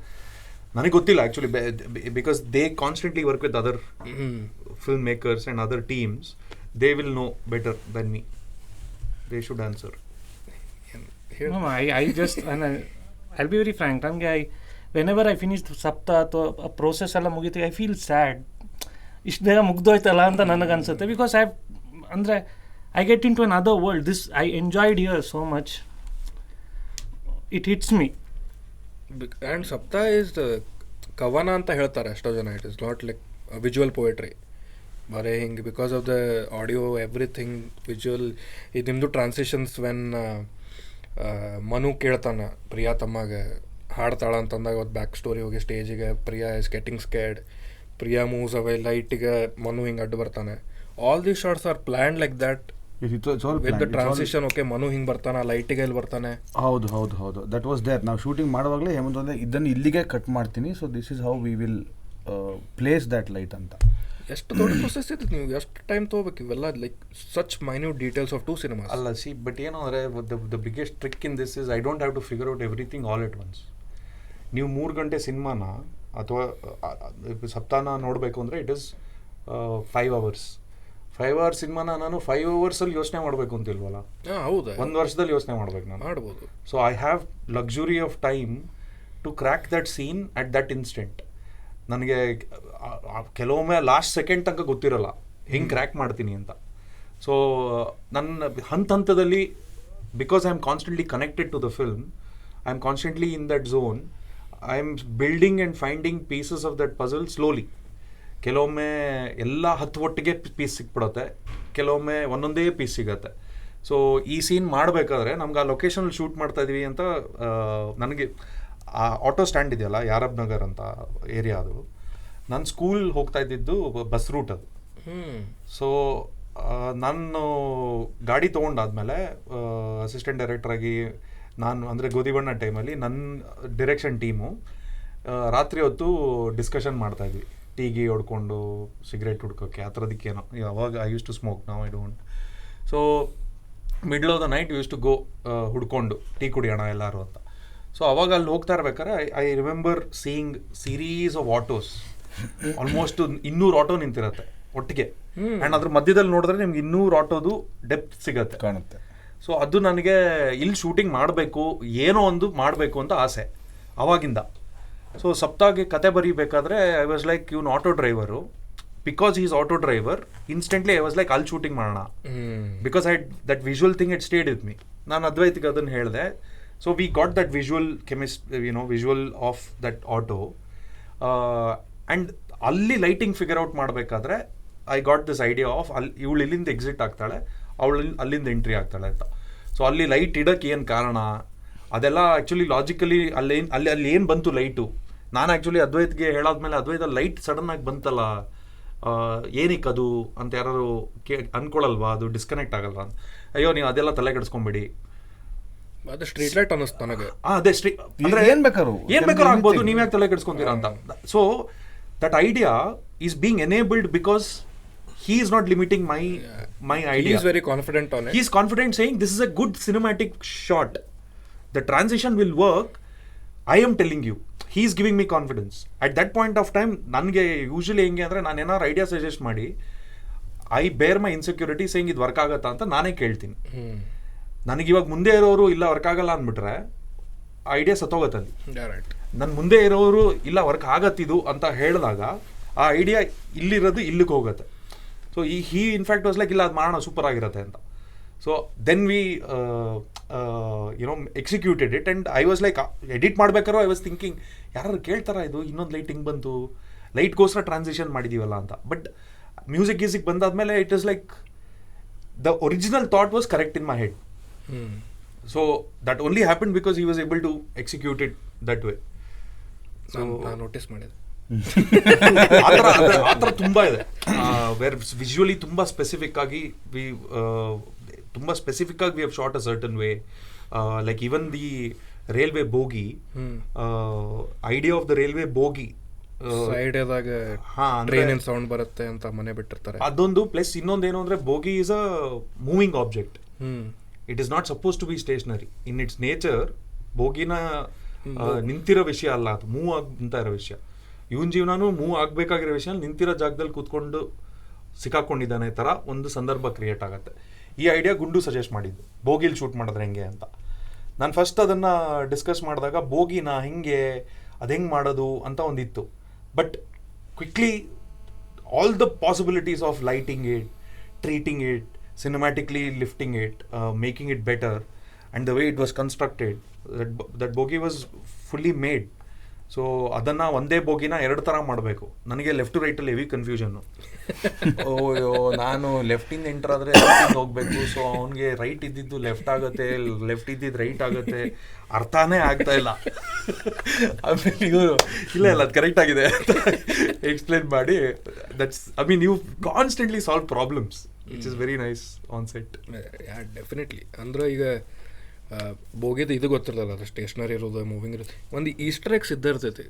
ನನಗೆ ಗೊತ್ತಿಲ್ಲ actually, because they constantly work with other film makers and other teams. They will know better than me. They should answer. No, I just, and I'll be very frank, ನನಗೆ whenever I finish ಸಪ್ತ ಅಥವಾ process ಎಲ್ಲ ಮುಗಿತು, I feel sad. ಇಷ್ಟು ಬೇಗ ಮುಗ್ದೋಯ್ತಲ್ಲ ಅಂತ ನನಗೆ ಅನ್ಸುತ್ತೆ. ಬಿಕಾಸ್ ಅಂದರೆ I get into another world. I enjoyed here so much. It hits me. And Sapta is the ಕವನ ಅಂತ ಹೇಳ್ತಾರೆ ಎಷ್ಟೋ ಜನ. It is not like visual poetry. ಬರೇ ಹಿಂಗೆ because of the audio everything visual. ಇದು ನಿಮ್ಮದು ಟ್ರಾನ್ಸಿಷನ್ಸ್ ವೆನ್ ಮನು ಕೇಳ್ತಾನೆ ಪ್ರಿಯಾ ತಮ್ಮಗೆ ಹಾಡ್ತಾಳ ಅಂತಂದಾಗ ಅವತ್ತು ಬ್ಯಾಕ್ ಸ್ಟೋರಿ ಹೋಗಿ ಸ್ಟೇಜಿಗೆ Priya is getting scared, Priya moves away, ಲೈಟಿಗೆ ಮನು ಹಿಂಗೆ ಅಡ್ಡು ಬರ್ತಾನೆ. All these shots are plan like that with the transition. Okay, Manu ಹಿಂಗೆ ಬರ್ತಾನೆ, ಲೈಟಿಗೆ ಇಲ್ಲಿ ಬರ್ತಾನೆ. ಹೌದು ದಟ್ ವಾಸ್ ದೇರ್. ನಾವು ಶೂಟಿಂಗ್ ಮಾಡುವಾಗಲೇ ಹೇಮಂತ್ ಅಂದರೆ ಇದನ್ನು ಇಲ್ಲಿಗೆ ಕಟ್ ಮಾಡ್ತೀನಿ, so this is how we will place that light ಅಂತ. ಎಷ್ಟು ದೊಡ್ಡ ಪ್ರೊಸೆಸ್ ಇದೆ, ನೀವು ಎಷ್ಟು ಟೈಮ್ ತೊಗೋಬೇಕು ಇವೆಲ್ಲ, like such minute details of 2 cinemas. ಅಲ್ಲ ಸಿ, ಬಟ್ ಏನು ಅಂದರೆ the biggest trick in this is I don't have to figure out everything all at once. ನೀವು 3 ಗಂಟೆ ಸಿನಿಮಾನ ಅಥವಾ ಸಪ್ತಾಹ ನೋಡಬೇಕು ಅಂದರೆ ಇಟ್ ಇಸ್ 5 hours. 5 hours ಸಿನಿಮಾನ ನಾನು 5 hours ಯೋಚನೆ ಮಾಡಬೇಕು ಅಂತಿಲ್ವಲ್ಲ, ಹೌದಾ, 1 ವರ್ಷದಲ್ಲಿ ಯೋಚನೆ ಮಾಡ್ಬೇಕು ನಾನು. ಮಾಡ್ಬೋದು. So I have luxury of time to crack that scene at that instant. ನನಗೆ ಕೆಲವೊಮ್ಮೆ ಲಾಸ್ಟ್ ಸೆಕೆಂಡ್ ತನಕ ಗೊತ್ತಿರಲ್ಲ ಹೆಂಗೆ ಕ್ರ್ಯಾಕ್ ಮಾಡ್ತೀನಿ ಅಂತ. ಸೊ ನನ್ನ ಹಂತದಲ್ಲಿ because I am constantly connected to the film, I am constantly in that zone, I am building and finding pieces of that puzzle slowly. ಕೆಲವೊಮ್ಮೆ ಎಲ್ಲ 10 ಒಟ್ಟಿಗೆ ಪೀಸ್ ಸಿಕ್ಬಿಡುತ್ತೆ, ಕೆಲವೊಮ್ಮೆ ಒಂದೊಂದೇ ಪೀಸ್ ಸಿಗತ್ತೆ. ಸೊ ಈ ಸೀನ್ ಮಾಡಬೇಕಾದ್ರೆ ನಮ್ಗೆ ಆ ಲೊಕೇಶನಲ್ಲಿ ಶೂಟ್ ಮಾಡ್ತಾಯಿದ್ವಿ ಅಂತ ನನಗೆ ಆ ಆಟೋ ಸ್ಟ್ಯಾಂಡ್ ಇದೆಯಲ್ಲ ಯಾರಬ್ ನಗರ್ ಅಂತ ಏರಿಯಾ, ಅದು ನಾನು ಸ್ಕೂಲ್ ಹೋಗ್ತಾ ಇದ್ದಿದ್ದು ಬಸ್ ರೂಟ್ ಅದು. ಸೊ ನಾನು ಗಾಡಿ ತೊಗೊಂಡಾದ್ಮೇಲೆ ಅಸಿಸ್ಟೆಂಟ್ ಡೈರೆಕ್ಟ್ರಾಗಿ ನಾನು ಅಂದರೆ ಗೋಧಿಬಣ್ಣ ಟೈಮಲ್ಲಿ ನನ್ನ ಡಿರೆಕ್ಷನ್ ಟೀಮು ರಾತ್ರಿ ಹೊತ್ತು ಡಿಸ್ಕಷನ್ ಮಾಡ್ತಾಯಿದ್ವಿ, ಟೀಗಿ ಹೊಡ್ಕೊಂಡು ಸಿಗರೇಟ್ ಹುಡ್ಕೋಕ್ಕೆ ಆ ಥರದಕ್ಕೇನೋ. ಅವಾಗ ಐ ಯೂಸ್ ಟು ಸ್ಮೋಕ್, ನಾವು I don't. So middle of the night use to go ಹುಡ್ಕೊಂಡು ಟೀ ಕುಡಿಯೋಣ ಎಲ್ಲರೂ ಅಂತ. ಸೊ ಅವಾಗ ಅಲ್ಲಿ ಹೋಗ್ತಾ ಇರ್ಬೇಕಾದ್ರೆ I remember seeing series of autos, almost 200 auto ನಿಂತಿರತ್ತೆ ಒಟ್ಟಿಗೆ. ಆ್ಯಂಡ್ ಅದ್ರ ಮಧ್ಯದಲ್ಲಿ ನೋಡಿದ್ರೆ ನಿಮ್ಗೆ 200 ಆಟೋದು ಡೆಪ್ತ್ ಸಿಗತ್ತೆ, ಕಾಣುತ್ತೆ. ಸೊ ಅದು ನನಗೆ ಇಲ್ಲಿ ಶೂಟಿಂಗ್ ಮಾಡಬೇಕು, ಏನೋ ಒಂದು ಮಾಡಬೇಕು ಅಂತ ಆಸೆ ಅವಾಗಿಂದ. ಸೊ ಸಪ್ತಾಹಗೆ ಕತೆ ಬರೀಬೇಕಾದ್ರೆ ಐ ವಾಸ್ ಲೈಕ್ ಇವ್ನು auto driver, because is auto driver instantly I was like ಅಲ್ಲಿ ಶೂಟಿಂಗ್ ಮಾಡೋಣ, because I that visual thing it stayed with me. ನಾನು ಅದ್ವೈತಿಗೆ ಅದನ್ನು ಹೇಳಿದೆ. So we got that visual visual of that auto. And ಅಲ್ಲಿ lighting figure out ಮಾಡಬೇಕಾದ್ರೆ I got this idea of ಇವಳು ಇಲ್ಲಿಂದ exit ಆಗ್ತಾಳೆ, ಅವಳು ಅಲ್ಲಿಂದ ಎಂಟ್ರಿ ಆಗ್ತಾಳೆ ಅಂತ. ಸೊ ಅಲ್ಲಿ ಲೈಟ್ ಇಡೋಕ್ಕೆ ಏನು ಕಾರಣ ಅದೆಲ್ಲ ಆ್ಯಕ್ಚುಲಿ ಲಾಜಿಕಲಿ ಅಲ್ಲಿ ಏನು ಬಂತು ಲೈಟು. ನಾನು ಆ್ಯಕ್ಚುಲಿ ಅದ್ವೈತ್ಗೆ ಹೇಳಾದ್ಮೇಲೆ ಅದ್ವೈತ ಲೈಟ್ ಸಡನ್ನಾಗಿ ಬಂತಲ್ಲ, ಏನಕ್ಕದು ಅಂತ ಯಾರು ಅನ್ಕೊಳಲ್ವಾ, ಅದು ಡಿಸ್ಕನೆಕ್ಟ್ ಆಗಲ್ವಾ ಅಂತ. ಅಯ್ಯೋ ನೀವು ಅದೆಲ್ಲ ತಲೆ ಕೆಡಿಸ್ಕೊಂಬಿಡಿ, ಅದು ಸ್ಟ್ರೀಟ್ ಲೈಟ್ ಅನ್ನಿಸ್ತು ನನಗೆ. ಅದೇ ಅಂದ್ರೆ ಏನ್ ಬೇಕಾದ್ರು ಆಗ್ಬೋದು, ನೀವ್ ಯಾಕೆ ತಲೆ ಕೆಡಿಸ್ಕೊಂತೀರಾ ಅಂತ. So that idea is being enabled because he is not limiting my idea. He is very confident on it. He is confident saying this is a good cinematic shot, the transition will work, I am telling you. He is giving me confidence. At that point of time ನನಗೆ usually ಹೆಂಗೆ ಅಂದರೆ ನಾನು ಏನಾದ್ರು idea suggest ಮಾಡಿ I ಬೇರ್ ಮೈ insecurity saying ಇದು work ಆಗತ್ತಾ ಅಂತ ನಾನೇ ಕೇಳ್ತೀನಿ. ನನಗಿವಾಗ ಮುಂದೆ ಇರೋರು ಇಲ್ಲ ವರ್ಕ್ ಆಗಲ್ಲ ಅಂದ್ಬಿಟ್ರೆ ಐಡಿಯಾ ಸತ್ತೋಗತ್ತಲ್ಲಿ. ನನ್ನ ಮುಂದೆ ಇರೋರು ಇಲ್ಲ ವರ್ಕ್ ಆಗತ್ತಿದು ಅಂತ ಹೇಳಿದಾಗ ಆ ಐಡಿಯಾ ಇಲ್ಲಿರೋದು ಇಲ್ಲಿಗೆ ಹೋಗುತ್ತೆ. So he in fact was like ಇಲ್ಲ ಅದು ಮಾಡೋಣ ಸೂಪರ್ ಆಗಿರುತ್ತೆ ಅಂತ. So then we executed it and I was like edit ಮಾಡ್ಬೇಕಾದ್ರೂ ಐ ವಾಸ್ ಥಿಂಕಿಂಗ್ ಯಾರು ಕೇಳ್ತಾರ ಇದು ಇನ್ನೊಂದು ಲೈಟ್ ಹಿಂಗೆ ಬಂತು, ಲೈಟ್ಗೋಸ್ಕರ ಟ್ರಾನ್ಸಿಷನ್ ಮಾಡಿದ್ದೀವಲ್ಲ ಅಂತ. ಬಟ್ ಮ್ಯೂಸಿಕ್ ಗೀಸಿಕ್ ಬಂದಾದ್ಮೇಲೆ it is like the original thought was correct in my head. So that only happen because he was able to execute it that way. So ನಾನು ನೋಟಿಸ್ ಮಾಡಿದೆ ಆ ಥರ ತುಂಬ ಇದೆ. ವೇರ್ ವಿಜುವಲಿ ತುಂಬ ಸ್ಪೆಸಿಫಿಕ್ ಆಗಿ we have shot a certain way. Like even the railway bogie, idea of the railway bogie train sound ಬರುತ್ತೆ ಅಂತ ಮನೆ ಬಿಟ್ಟಿರ್ತಾರೆ, ಅದೊಂದು. ಪ್ಲಸ್ ಇನ್ನೊಂದೇನು ಅಂದರೆ bogie is a moving object. It is not suppose to be stationary in its nature. ಬೋಗಿನ ನಿಂತಿರೋ ವಿಷಯ ಅಲ್ಲ, ಅದು ಮೂವ್ ಅಂತ ಇರೋ ವಿಷಯ. ಇವನ್ ಜೀವನೂ ಮೂವ್ ಆಗಬೇಕಾಗಿರೋ ವಿಷಯ ನಿಂತಿರೋ ಜಾಗದಲ್ಲಿ ಕೂತ್ಕೊಂಡು ಸಿಕ್ಕಾಕೊಂಡಿದ್ದಾನೆ ಥರ ಒಂದು ಸಂದರ್ಭ ಕ್ರಿಯೇಟ್ ಆಗುತ್ತೆ. ಈ ಐಡಿಯಾ ಗುಂಡು ಸಜೆಸ್ಟ್ ಮಾಡಿದ್ದು, ಬೋಗಿಲಿ ಶೂಟ್ ಮಾಡಿದ್ರೆ ಹೆಂಗೆ ಅಂತ. ನಾನು ಫಸ್ಟ್ ಅದನ್ನು ಡಿಸ್ಕಸ್ ಮಾಡಿದಾಗ ಬೋಗಿನ ಹಿಂಗೆ ಅದು ಹೆಂಗೆ ಮಾಡೋದು ಅಂತ ಒಂದಿತ್ತು. But quickly all the possibilities of lighting it, treating it, cinematically lifting it, making it better, and the way it was constructed, that bogie was fully made. So ಅದನ್ನು ಒಂದೇ ಬೋಗಿನ 2 ಥರ ಮಾಡಬೇಕು. ನನಗೆ ಲೆಫ್ಟ್ ಟು ರೈಟಲ್ಲಿ ಹೆವಿ ಕನ್ಫ್ಯೂಷನ್ನು. ಓಯೋ ನಾನು ಲೆಫ್ಟಿಂದ ಎಂಟರ್ ಆದರೆ ರೈಟಿಂದ ಹೋಗಬೇಕು, ಸೊ ಅವನಿಗೆ ರೈಟ್ ಇದ್ದಿದ್ದು ಲೆಫ್ಟ್ ಆಗುತ್ತೆ, ಲೆಫ್ಟ್ ಇದ್ದಿದ್ದು ರೈಟ್ ಆಗುತ್ತೆ, ಅರ್ಥನೇ ಆಗ್ತಾ ಇಲ್ಲ. ಆಮೇಲೆ ಇವರು ಇಲ್ಲ ಅದು ಕರೆಕ್ಟ್ ಆಗಿದೆ ಅಂತ ಎಕ್ಸ್ಪ್ಲೇನ್ ಮಾಡಿ, that's I mean you constantly solve problems which is very nice on set. Definitely. ಅಂದ್ರೆ ಈಗ ಬೋಗಿದು ಇದು ಗೊತ್ತಿರಲ್ಲ, ಅದು ಸ್ಟೇಷನರಿ ಇರೋದು, ಮೂವಿಂಗ್ ಇರೋದು, ಒಂದು ಈಸ್ಟರ್ ಎಗ್ಸ್ ಇದ್ದ ಇರ್ತೈತಿ.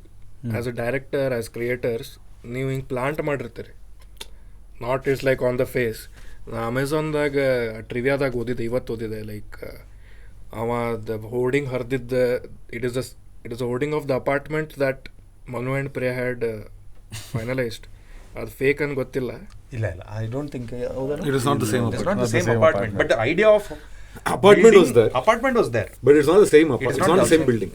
As a director, as creators ನೀವು ಹಿಂಗೆ ಪ್ಲಾಂಟ್ ಮಾಡಿರ್ತೀರಿ, not it's like on the face. ಅಮೆಝಾನ್ದಾಗ ಟ್ರಿವಿಯಾದಾಗ ಇವತ್ತು ಓದಿದೆ, ಲೈಕ್ ಅವ ದ ಹೋರ್ಡಿಂಗ್ ಹರಿದಿದ್ದ it is a hoarding of the apartment that Manu and Priya had finalised. ಅದು ಫೇಕ್ ಅಂತ ಗೊತ್ತಿಲ್ಲ. ಇಲ್ಲ I don't think It is not the same apartment, but the idea of apartment was there. Apartment was there, But it's not the same apartment. It's not the same building.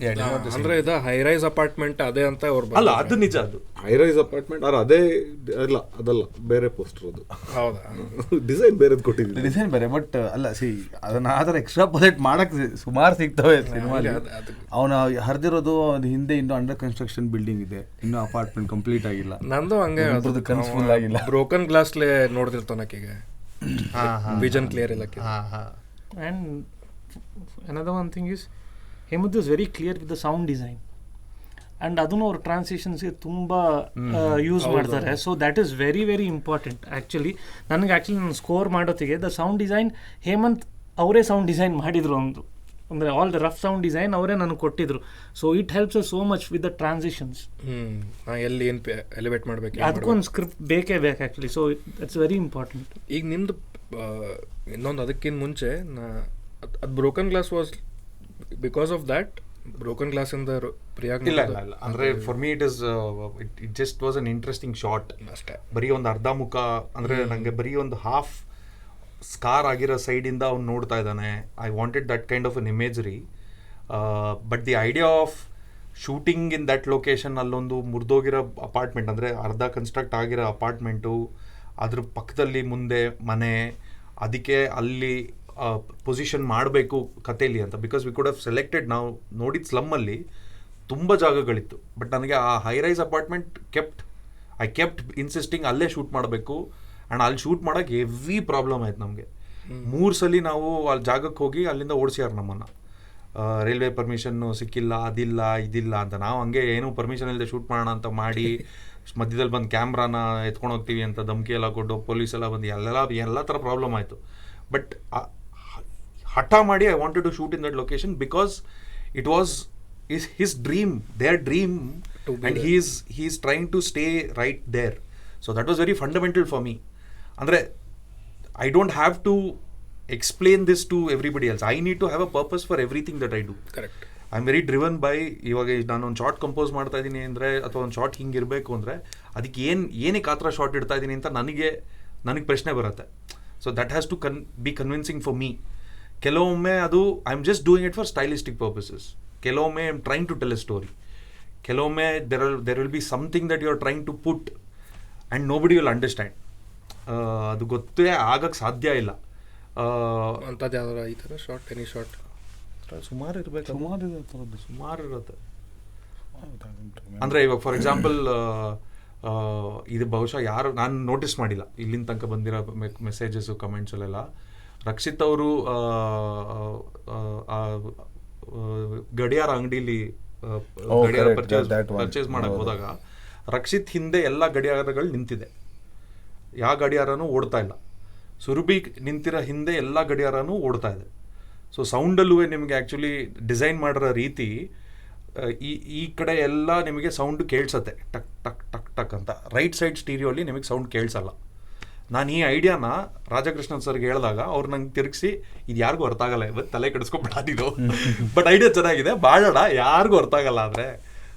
ಅಂದ್ರೆ ಇದು high rise apartment ಅದೇ ಅಂತ ಅವ್ರು ಅಲ್ಲ ಅದು ನಿಜ. ಅದು high rise apartment ಅದೇ ಅಲ್ಲ, ಅದಲ್ಲ, ಬೇರೆ ಪೋಸ್ಟರ್ ಅದು. ಹೌದಾ? ಡಿಸೈನ್ ಬೇರೆದು ಕೊಟ್ಟಿದ್ದೀವಿ. ಡಿಸೈನ್ ಬೇರೆ, ಬಟ್ ಅಲ್ಲ ಸಿ ಅದನ್ನ ಆ ಥರ ಎಕ್ಸ್ಟ್ರಾಪೊಲೇಟ್ ಮಾಡಕ್ಕೆ ಸುಮಾರು ಸಿಗ್ತವೆ ಸಿನಿಮಾಲಿ. ಅವನು ಹರಿದಿರೋದು ಅದು ಹಿಂದೆ ಇನ್ನೂ ಅಂಡರ್ ಕನ್ಸ್ಟ್ರಕ್ಷನ್ ಬಿಲ್ಡಿಂಗ್ ಇದೆ, ಇನ್ನೂ ಅಪಾರ್ಟ್ಮೆಂಟ್ ಕಂಪ್ಲೀಟ್ ಆಗಿಲ್ಲ. ನಂದು ಹಂಗೆ ಕನ್ಫ್ಯೂಲ್ ಆಗಿಲ್ಲ. ಬ್ರೋಕನ್ ಗ್ಲಾಸ್ಲೆ ನೋಡ್ತಿರ್ತಾನಕೀಗ, ವಿಷನ್ ಕ್ಲಿಯರ್ ಇಲ್ಲ. And another one thing is Hemanth is very clear with the sound design, and ಅದನ್ನು ಅವ್ರು ಟ್ರಾನ್ಸಿಷನ್ಸ್ಗೆ ತುಂಬ ಯೂಸ್ ಮಾಡ್ತಾರೆ. So that is very very important. Actually ನಾನು ಸ್ಕೋರ್ ಮಾಡೋತ್ತಿಗೆ ದ ಸೌಂಡ್ ಡಿಸೈನ್ ಹೇಮಂತ್ ಅವರೇ ಸೌಂಡ್ ಡಿಸೈನ್ ಮಾಡಿದರು. ಅಂದರೆ all the rough sound design ಅವರೇ ನನಗೆ ಕೊಟ್ಟಿದ್ರು. So it helps so much with the transitions. ಎಲ್ಲಿ ಏನು ಎಲಿವೇಟ್ ಮಾಡಬೇಕು, ಅದಕ್ಕೊಂದು ಸ್ಕ್ರಿಪ್ಟ್ ಬೇಕೇ ಬೇಕು actually. So it's very important. ಈಗ ನಿಮ್ದು ಇನ್ನೊಂದು ಅದಕ್ಕಿಂತ ಮುಂಚೆ ಅದು broken glass was because of that broken glass ಇಂದ ಪ್ರಿಯಾಗ್ ಇಲ್ಲ ಅಂದ್ರೆ for me it just was an interesting shot ಅಷ್ಟೇ. ಬರೀ ಒಂದು ಅರ್ಧ ಮುಖ ಅಂದ್ರೆ ನಂಗೆ ಬರೀ ಒಂದು ಹಾಫ್ ಸ್ಕಾರ್ ಆಗಿರೋ ಸೈಡಿಂದ ಅವ್ನು ನೋಡ್ತಾ ಇದ್ದಾನೆ. I wanted that kind of an imagery. But the idea of shooting in that location, ಅಲ್ಲೊಂದು ಮುರಿದೋಗಿರೋ ಅಪಾರ್ಟ್ಮೆಂಟ್, ಅಂದರೆ ಅರ್ಧ ಕನ್ಸ್ಟ್ರಕ್ಟ್ ಆಗಿರೋ ಅಪಾರ್ಟ್ಮೆಂಟು, ಅದ್ರ ಪಕ್ಕದಲ್ಲಿ ಮುಂದೆ ಮನೆ, ಅದಕ್ಕೆ ಅಲ್ಲಿ ಪೊಸಿಷನ್ ಮಾಡಬೇಕು ಕಥೆಯಲ್ಲಿ ಅಂತ. Because we could have selected, ನಾವು ನೋಡಿದ ಸ್ಲಮ್ಮಲ್ಲಿ ತುಂಬ ಜಾಗಗಳಿತ್ತು. ಬಟ್ ನನಗೆ ಆ high rise apartment I kept insisting ಅಲ್ಲೇ ಶೂಟ್ ಮಾಡಬೇಕು. ಆ್ಯಂಡ್ ಅಲ್ಲಿ ಶೂಟ್ ಮಾಡೋಕ್ಕೆ ಹೆವಿ ಪ್ರಾಬ್ಲಮ್ ಆಯ್ತು ನಮಗೆ. 3 ಸಲ ನಾವು ಅಲ್ಲಿ ಜಾಗಕ್ಕೆ ಹೋಗಿ ಅಲ್ಲಿಂದ ಓಡಿಸ್ಯಾರ ನಮ್ಮನ್ನು. ರೈಲ್ವೆ ಪರ್ಮಿಷನ್ನು ಸಿಕ್ಕಿಲ್ಲ, ಅದಿಲ್ಲ ಇದಿಲ್ಲ ಅಂತ. ನಾವು ಹಂಗೆ ಏನೂ ಪರ್ಮಿಷನ್ ಇಲ್ಲದೆ ಶೂಟ್ ಮಾಡೋಣ ಅಂತ ಮಾಡಿ, ಮಧ್ಯದಲ್ಲಿ ಬಂದು ಕ್ಯಾಮ್ರಾನ ಎತ್ಕೊಂಡು ಹೋಗ್ತೀವಿ ಅಂತ ಧಮಕಿ ಎಲ್ಲ ಕೊಟ್ಟು ಪೊಲೀಸ್ ಎಲ್ಲ ಬಂದು ಎಲ್ಲ ಥರ ಪ್ರಾಬ್ಲಮ್ ಆಯಿತು. ಬಟ್ ಹಠ ಮಾಡಿ I wanted to shoot in that location because it was his dream, their dream, and he is trying to stay right there. So that was very fundamental for me. ಅಂದರೆ I don't have to explain this to everybody else. I need to have a purpose for everything that I do. Correct. I'm very driven by, ಇವಾಗ ನಾನು ಒಂದು short compose ಮಾಡ್ತಾ ಇದ್ದೀನಿ ಅಂದರೆ, ಅಥವಾ ಒಂದು short ಹಿಂಗೆ ಇರಬೇಕು ಅಂದರೆ ಅದಕ್ಕೆ ಏನಕ್ಕೆ ಆ ಥರ ಶಾರ್ಟ್ ಇಡ್ತಾ ಇದ್ದೀನಿ ಅಂತ ನನಗೆ ಪ್ರಶ್ನೆ ಬರುತ್ತೆ. So that has to be convincing for me. ಕೆಲವೊಮ್ಮೆ ಅದು I am just doing it for stylistic purposes. ಕೆಲವೊಮ್ಮೆ I am trying to tell a story. ಕೆಲವೊಮ್ಮೆ there will be something that you are trying to put and nobody will understand. ಅದು ಗೊತ್ತೇ ಆಗಕ್ಕೆ ಸಾಧ್ಯ ಇಲ್ಲ. ಅಂಥದ್ದು ಯಾವ್ದಾರ ಈ ಥರ ಶಾರ್ಟ್, ಎನಿ ಶಾರ್ಟ್ ಸುಮಾರು ಇರಬೇಕು, ಸುಮಾರು ಇರುತ್ತೆ. ಅಂದರೆ ಇವಾಗ ಫಾರ್ ಎಕ್ಸಾಂಪಲ್ ಇದು ಬಹುಶಃ ಯಾರು ನಾನು ನೋಟಿಸ್ ಮಾಡಿಲ್ಲ ಇಲ್ಲಿನ ತನಕ ಬಂದಿರೋ ಮೆಸೇಜಸ್ಸು ಕಮೆಂಟ್ಸಲ್ಲೆಲ್ಲ. ರಕ್ಷಿತ್ ಅವರು ಗಡಿಯಾರ ಅಂಗಡಿಲಿ ಗಡಿಯಾರ ಪರ್ಚೇಸ್ ಮಾಡಕ್ಕೆ ಹೋದಾಗ ರಕ್ಷಿತ್ ಹಿಂದೆ ಎಲ್ಲ ಗಡಿಯಾರಗಳು ನಿಂತಿದೆ, ಯಾವ ಗಡಿಯಾರನೂ ಓಡ್ತಾ ಇಲ್ಲ. ಸುರಭಿ ನಿಂತಿರೋ ಹಿಂದೆ ಎಲ್ಲ ಗಡಿಯಾರನೂ ಓಡ್ತಾ ಇದೆ. ಸೊ ಸೌಂಡಲ್ಲೂ ನಿಮಗೆ ಆ್ಯಕ್ಚುಲಿ ಡಿಸೈನ್ ಮಾಡಿರೋ ರೀತಿ, ಈ ಕಡೆ ಎಲ್ಲ ನಿಮಗೆ ಸೌಂಡು ಕೇಳಿಸತ್ತೆ, ಟಕ್ ಟಕ್ ಟಕ್ ಟಕ್ ಅಂತ. ರೈಟ್ ಸೈಡ್ ಸ್ಟೀರಿಯೋಲ್ಲಿ ನಿಮಗೆ ಸೌಂಡ್ ಕೇಳಿಸಲ್ಲ. ನಾನು ಈ ಐಡಿಯಾನ ರಾಜಕೃಷ್ಣನ್ ಸರ್ಗೆ ಹೇಳಿದಾಗ ಅವ್ರು ನಂಗೆ ತಿರುಗಿಸಿ, ಇದು ಯಾರಿಗೂ ಅರ್ಥ ಆಗಲ್ಲ, ಇವತ್ತು ತಲೆ ಕೆಡಿಸ್ಕೊಬೇಡ ನೀನು, ಬಟ್ ಐಡಿಯಾ ಚೆನ್ನಾಗಿದೆ, ಬಾಳೋಣ, ಯಾರಿಗೂ ಅರ್ಥ ಆಗಲ್ಲ ಆದರೆ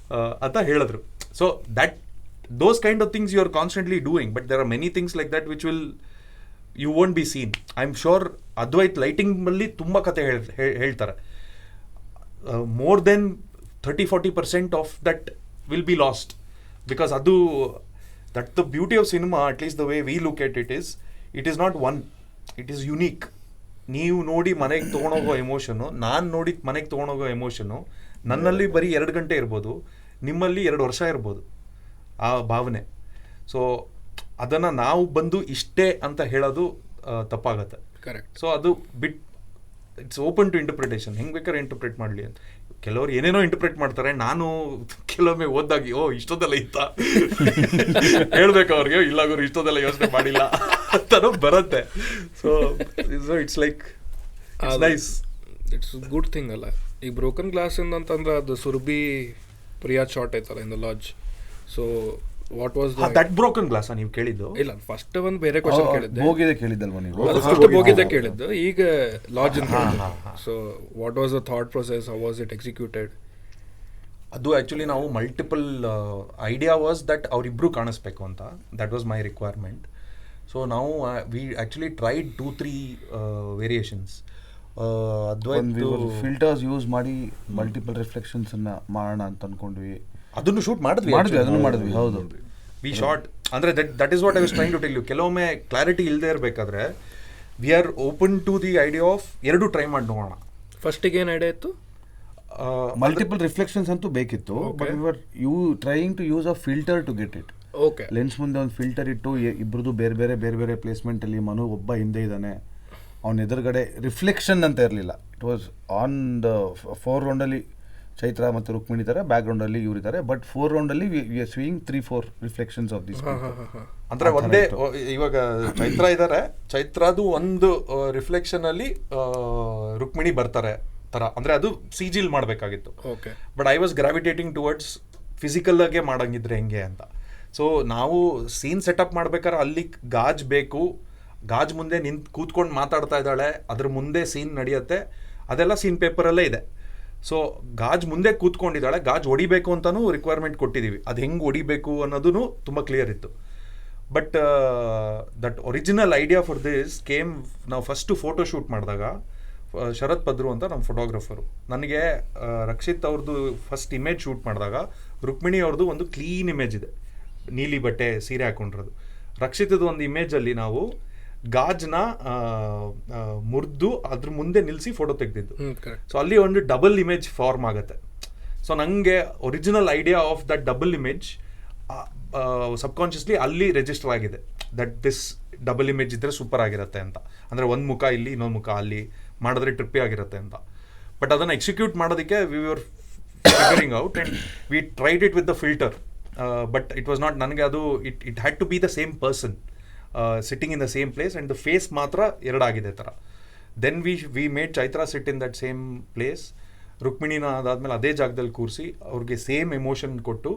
ಅಂತ ಹೇಳಿದ್ರು. So those kind of things you are constantly doing, but there are many things like that which you won't be seen. I'm sure Advaitha lighting malli tumba kate ಹೇಳ್ತಾರೆ. More than 30-40% of that will be lost, because that's the beauty of cinema, at least the way we look at it is not one, it is unique. ನೀವು ನೋಡಿ ಮನೆಗೆ ತೊಗೊಂಡೋಗೋ emotion, ನಾನು ನೋಡಿ ಮನೆಗೆ ತೊಗೊಂಡೋಗೋ emotion ನನ್ನಲ್ಲಿ ಬರೀ 2 ಗಂಟೆ ಇರ್ಬೋದು, ನಿಮ್ಮಲ್ಲಿ 2 ವರ್ಷ ಇರ್ಬೋದು ಆ ಭಾವನೆ. ಸೊ ಅದನ್ನು ನಾವು ಬಂದು ಇಷ್ಟೇ ಅಂತ ಹೇಳೋದು ತಪ್ಪಾಗತ್ತೆ. ಕರೆಕ್ಟ್. ಸೊ ಅದು ಇಟ್ಸ್ ಓಪನ್ ಟು ಇಂಟರ್ಪ್ರಿಟೇಷನ್, ಹೆಂಗೆ ಬೇಕಾದ್ರೆ ಇಂಟರ್ಪ್ರಿಟ್ ಮಾಡಲಿ ಅಂತ. ಕೆಲವರು ಏನೇನೋ ಇಂಟರ್ಪ್ರಿಟ್ ಮಾಡ್ತಾರೆ. ನಾನು ಕೆಲವೊಮ್ಮೆ ಓದ್ದಾಗಿ ಇಷ್ಟೊಂದೆಲ್ಲ ಇತ್ತ ಹೇಳ್ಬೇಕು ಅವ್ರಿಗೆ, ಇಲ್ಲ ಗುರು ಇಷ್ಟೊಂದೆಲ್ಲ ಯೋಚನೆ ಮಾಡಿಲ್ಲ ಅಂತನೂ ಬರುತ್ತೆ. So it's like nice, it's good thing ಅಲ್ಲ. ಈಗ ಬ್ರೋಕನ್ ಗ್ಲಾಸಿಂದ ಅಂತಂದ್ರೆ ಅದು ಸುರ್ಬಿ ಪ್ರಿಯಾ ಶಾಟ್ ಐತಲ್ಲ in the lodge. So what was that broken glass ನೀವು ಕೇಳಿದ್ದು? ಇಲ್ಲ, ಫಸ್ಟ್ ಒಂದು ಬೇರೆ ಕ್ವಶನ್ ಕೇಳಿದ್ದೆ. ಬೋಗಿದೆ ಕೇಳಿದ್ದಲ್ವ ನೀವು? ಫಸ್ಟ್ ಬೋಗಿದೆ ಕೇಳಿದ್ದು, ಈಗ ಲಾಡ್ಜ್ ಅಂತ. So what was the thought process, how was it executed? ಅದು ಆ್ಯಕ್ಚುಲಿ ನಾವು ಮಲ್ಟಿಪಲ್ ಐಡಿಯಾ ವಾಸ್ ದಟ್ ಅವರಿಬ್ಬರು ಕಾಣಿಸ್ಬೇಕು ಅಂತ. That was my requirement. So ನಾವು we actually tried 2-3 variations. Filters use ಮಾಡಿ ಮಲ್ಟಿಪಲ್ ರಿಫ್ಲೆಕ್ಷನ್ಸ್ ಅನ್ನ ಮಾಡೋಣ ಅಂತ ಅನ್ಕೊಂಡ್ವಿ. ಅದನ್ನು ಶೂಟ್ ಮಾಡಿದ್ವಿ. ಹೌದು, ವಿ ಶಾರ್ಟ್ ಅಂದರೆ that is what I was trying to tell you. ಕೆಲವೊಮ್ಮೆ ಕ್ಲಾರಿಟಿ ಇಲ್ಲದೆ ಇರಬೇಕಾದ್ರೆ we are open to the idea of 2 try ಮಾಡಿ ನೋಡೋಣ. ಫಸ್ಟಿಗೆ ಏನು ಐಡಿಯಾ ಇತ್ತು? ಮಲ್ಟಿಪಲ್ ರಿಫ್ಲೆಕ್ಷನ್ಸ್ ಅಂತೂ ಬೇಕಿತ್ತು, but we are trying to use a filter to get it. Okay. Lens ಮುಂದೆ ಒಂದು ಫಿಲ್ಟರ್ ಇಟ್ಟು ಇಬ್ರದ್ದು ಬೇರೆ ಬೇರೆ ಪ್ಲೇಸ್ಮೆಂಟ್ ಅಲ್ಲಿ ಮನು ಒಬ್ಬ ಹಿಂದೆ ಇದ್ದಾನೆ, ಅವನ ಎದುರುಗಡೆ ರಿಫ್ಲೆಕ್ಷನ್ ಅಂತ ಇರಲಿಲ್ಲ. ಇಟ್ ವಾಸ್ ಆನ್ ದ 4 ರೌಂಡಲ್ಲಿ ಚೈತ್ರ ಮತ್ತು ರುಕ್ಮಿಣಿ ಇದ್ದಾರೆ, ಬ್ಯಾಕ್ ಗ್ರೌಂಡಲ್ಲಿ ಇವರಿದ್ದಾರೆ, ಬಟ್ 4 ರೌಂಡಲ್ಲಿ we are seeing 3-4 reflections of this. ಅಂದರೆ ಒಂದೇ ಇವಾಗ ಚೈತ್ರ ಇದ್ದಾರೆ, ಚೈತ್ರದು ಒಂದು ರಿಫ್ಲೆಕ್ಷನ್ ಅಲ್ಲಿ ರುಕ್ಮಿಣಿ ಬರ್ತಾರೆ ಥರ. ಅಂದರೆ ಅದು CGಲ್ ಮಾಡಬೇಕಾಗಿತ್ತು. Okay. But I was gravitating towards physical ಆಗೇ ಮಾಡಂಗಿದ್ರೆ ಹೆಂಗೆ ಅಂತ. ಸೊ ನಾವು ಸೀನ್ ಸೆಟಪ್ ಮಾಡ್ಬೇಕಾದ್ರೆ ಅಲ್ಲಿ ಗಾಜ್ ಬೇಕು, ಗಾಜ್ ಮುಂದೆ ಕೂತ್ಕೊಂಡು ಮಾತಾಡ್ತಾ ಇದ್ದಾಳೆ, ಅದ್ರ ಮುಂದೆ ಸೀನ್ ನಡೆಯುತ್ತೆ, ಅದೆಲ್ಲ ಸೀನ್ ಪೇಪರಲ್ಲೇ ಇದೆ. ಸೊ ಗಾಜ್ ಮುಂದೆ ಕೂತ್ಕೊಂಡಿದ್ದಾಳೆ, ಗಾಜ್ ಹೊಡಿಬೇಕು ಅಂತಲೂ ರಿಕ್ವೈರ್ಮೆಂಟ್ ಕೊಟ್ಟಿದ್ದೀವಿ. ಅದು ಹೆಂಗೆ ಹೊಡಿಬೇಕು ಅನ್ನೋದೂ ತುಂಬ ಕ್ಲಿಯರ್ ಇತ್ತು. But that original idea for this came, ನಾವು ಫಸ್ಟು ಫೋಟೋ ಶೂಟ್ ಮಾಡಿದಾಗ ಶರತ್ ಪದ್ರು ಅಂತ ನಮ್ಮ ಫೋಟೋಗ್ರಫರು, ನನಗೆ ರಕ್ಷಿತ್ ಅವ್ರದ್ದು ಫಸ್ಟ್ ಇಮೇಜ್ ಶೂಟ್ ಮಾಡಿದಾಗ ರುಕ್ಮಿಣಿ ಅವ್ರದ್ದು ಒಂದು ಕ್ಲೀನ್ ಇಮೇಜ್ ಇದೆ, ನೀಲಿ ಬಟ್ಟೆ ಸೀರೆ ಹಾಕೊಂಡಿರೋದು. ರಕ್ಷಿತದ ಒಂದು ಇಮೇಜಲ್ಲಿ ನಾವು ಗಾಜ್ನ ಮುರಿದು ಅದ್ರ ಮುಂದೆ ನಿಲ್ಲಿಸಿ ಫೋಟೋ ತೆಗೆದಿದ್ದು. ಸೊ ಅಲ್ಲಿ ಒಂದು ಡಬಲ್ ಇಮೇಜ್ ಫಾರ್ಮ್ ಆಗುತ್ತೆ. ಸೊ ನನಗೆ original idea of that double image subconsciously ಅಲ್ಲಿ ರಿಜಿಸ್ಟರ್ ಆಗಿದೆ, ದಟ್ ದಿಸ್ ಡಬಲ್ ಇಮೇಜ್ ಇದ್ದರೆ ಸೂಪರ್ ಆಗಿರುತ್ತೆ ಅಂತ. ಅಂದರೆ ಒಂದು ಮುಖ ಇಲ್ಲಿ, ಇನ್ನೊಂದು ಮುಖ ಅಲ್ಲಿ ಮಾಡಿದ್ರೆ ಟ್ರಿಪ್ಪಿ ಆಗಿರುತ್ತೆ ಅಂತ. ಬಟ್ ಅದನ್ನು ಎಕ್ಸಿಕ್ಯೂಟ್ ಮಾಡೋದಕ್ಕೆ we were figuring out and we tried it with the filter. But it was not, ನನಗೆ ಅದು it had to be the same person sitting in the same place and the face ಮಾತ್ರ ಎರಡಾಗಿದೆ ಥರ. Then we made Chaitra sit in that same place. ರುಕ್ಮಿಣಿನ ಅದಾದಮೇಲೆ ಅದೇ ಜಾಗದಲ್ಲಿ ಕೂರಿಸಿ ಅವ್ರಿಗೆ ಸೇಮ್ ಎಮೋಷನ್ ಕೊಟ್ಟು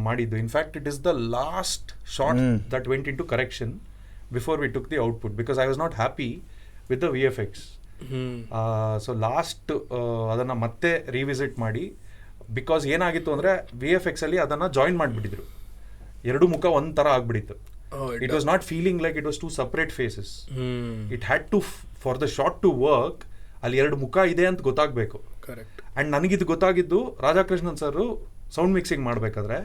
ಮಾಡಿದ್ದು. In fact it is the last shot that went into correction before we took the output, because I was not happy with the VFX. So last ಅದನ್ನು ಮತ್ತೆ ರಿವಿಸಿಟ್ ಮಾಡಿ, ಬಿಕಾಸ್ ಏನಾಗಿತ್ತು ಅಂದರೆ VFX ಅಲ್ಲಿ ಅದನ್ನು join ಮಾಡಿಬಿಟ್ಟಿದ್ರು, 2 ಮುಖ ಒಂದು ಥರ ಆಗಿಬಿಟ್ಟಿತ್ತು. It was not feeling like it was 2 separate faces. It had to, for the shot to work, ಅಲ್ಲಿ 2 ಮುಖ ಇದೆ ಅಂತ ಗೊತ್ತಾಗಬೇಕು. ಕರೆಕ್ಟ್. ಆ್ಯಂಡ್ ನನಗಿದು ಗೊತ್ತಾಗಿದ್ದು ರಾಧಾಕೃಷ್ಣನ್ ಸರ್ ಸೌಂಡ್ ಮಿಕ್ಸಿಂಗ್ ಮಾಡಬೇಕಾದ್ರೆ,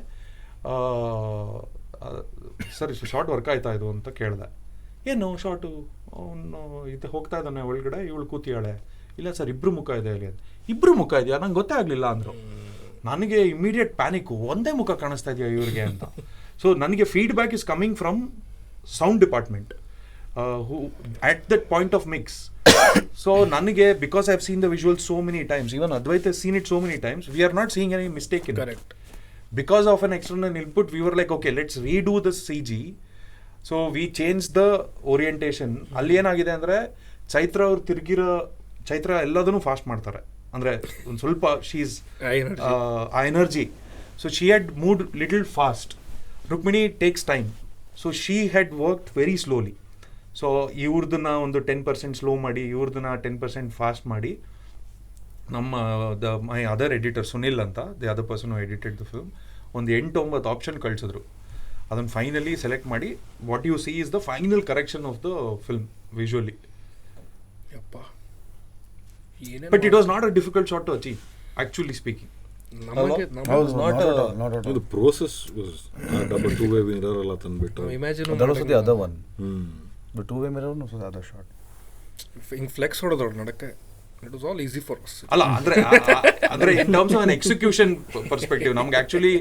ಸರ್ ಶಾರ್ಟ್ ವರ್ಕ್ ಆಯ್ತಾ ಇದು ಅಂತ ಕೇಳಿದೆ. ಏನು ಶಾರ್ಟು, ಅವನು ಇದು ಹೋಗ್ತಾ ಇದ್ದಾನೆ ಒಳಗಡೆ, ಇವಳು ಕೂತಿಯಾಳೆ. ಇಲ್ಲ ಸರ್ 2 ಮುಖ ಇದೆ ಅಲ್ಲಿ ಅಂತ. 2 ಮುಖ ಇದೆಯಾ, ನಂಗೆ ಗೊತ್ತೇ ಆಗಲಿಲ್ಲ ಅಂದರು. ನನಗೆ ಇಮಿಡಿಯೇಟ್ ಪ್ಯಾನಿಕ್ಕು, ಒಂದೇ ಮುಖ ಕಾಣಿಸ್ತಾ ಇದೆಯಾ ಇವ್ರಿಗೆ ಅಂತ. ಸೊ ನನಗೆ feedback is coming from sound department who at that point of mix. So ನನಗೆ, because I have seen the visual so many times, even Advaitha has seen it so many times, we are not seeing any mistake in it. Correct. Because of an external input, we were like, okay, let's redo the CG. So we changed the orientation. ಅಲ್ಲಿ ಏನಾಗಿದೆ ಅಂದರೆ, ಚೈತ್ರ ಅವ್ರು ಚೈತ್ರ ಎಲ್ಲದನ್ನು fast ಮಾಡ್ತಾರೆ. ಅಂದರೆ ಒಂದು ಸ್ವಲ್ಪ she's ಆ energy. So she had moved little fast. Rukmini takes time. So she had worked very slowly. So ಇವ್ರದನ್ನ ಒಂದು 10% ಸ್ಲೋ ಮಾಡಿ, ಇವ್ರದನ್ನ 10% ಫಾಸ್ಟ್ ಮಾಡಿ, ನಮ್ಮ ಮೈ ಅದರ್ ಎಡಿಟರ್ ಸುನಿಲ್ ಅಂತ, the other person who edited the film, ಒಂದು 8-9 ಆಪ್ಷನ್ ಕಳಿಸಿದ್ರು. ಅದನ್ನು ಫೈನಲಿ ಸೆಲೆಕ್ಟ್ ಮಾಡಿ, what U C is the final correction of the film visually. But it was not a difficult shot to achieve, actually speaking. The process was double 2-way mirror alla tanbiಟ್ಟು. Imagine that was the other one. The 2-way mirror was the other shot. ಹಿಂಗೆ flex ಹೊಡೆದವ್ರು ನಡಕ್ಕೆ it was all easy for us. ಅಲ್ಲ ಅಂದ್ರೆ in terms of an execution perspective ನಮ್ಗೆ actually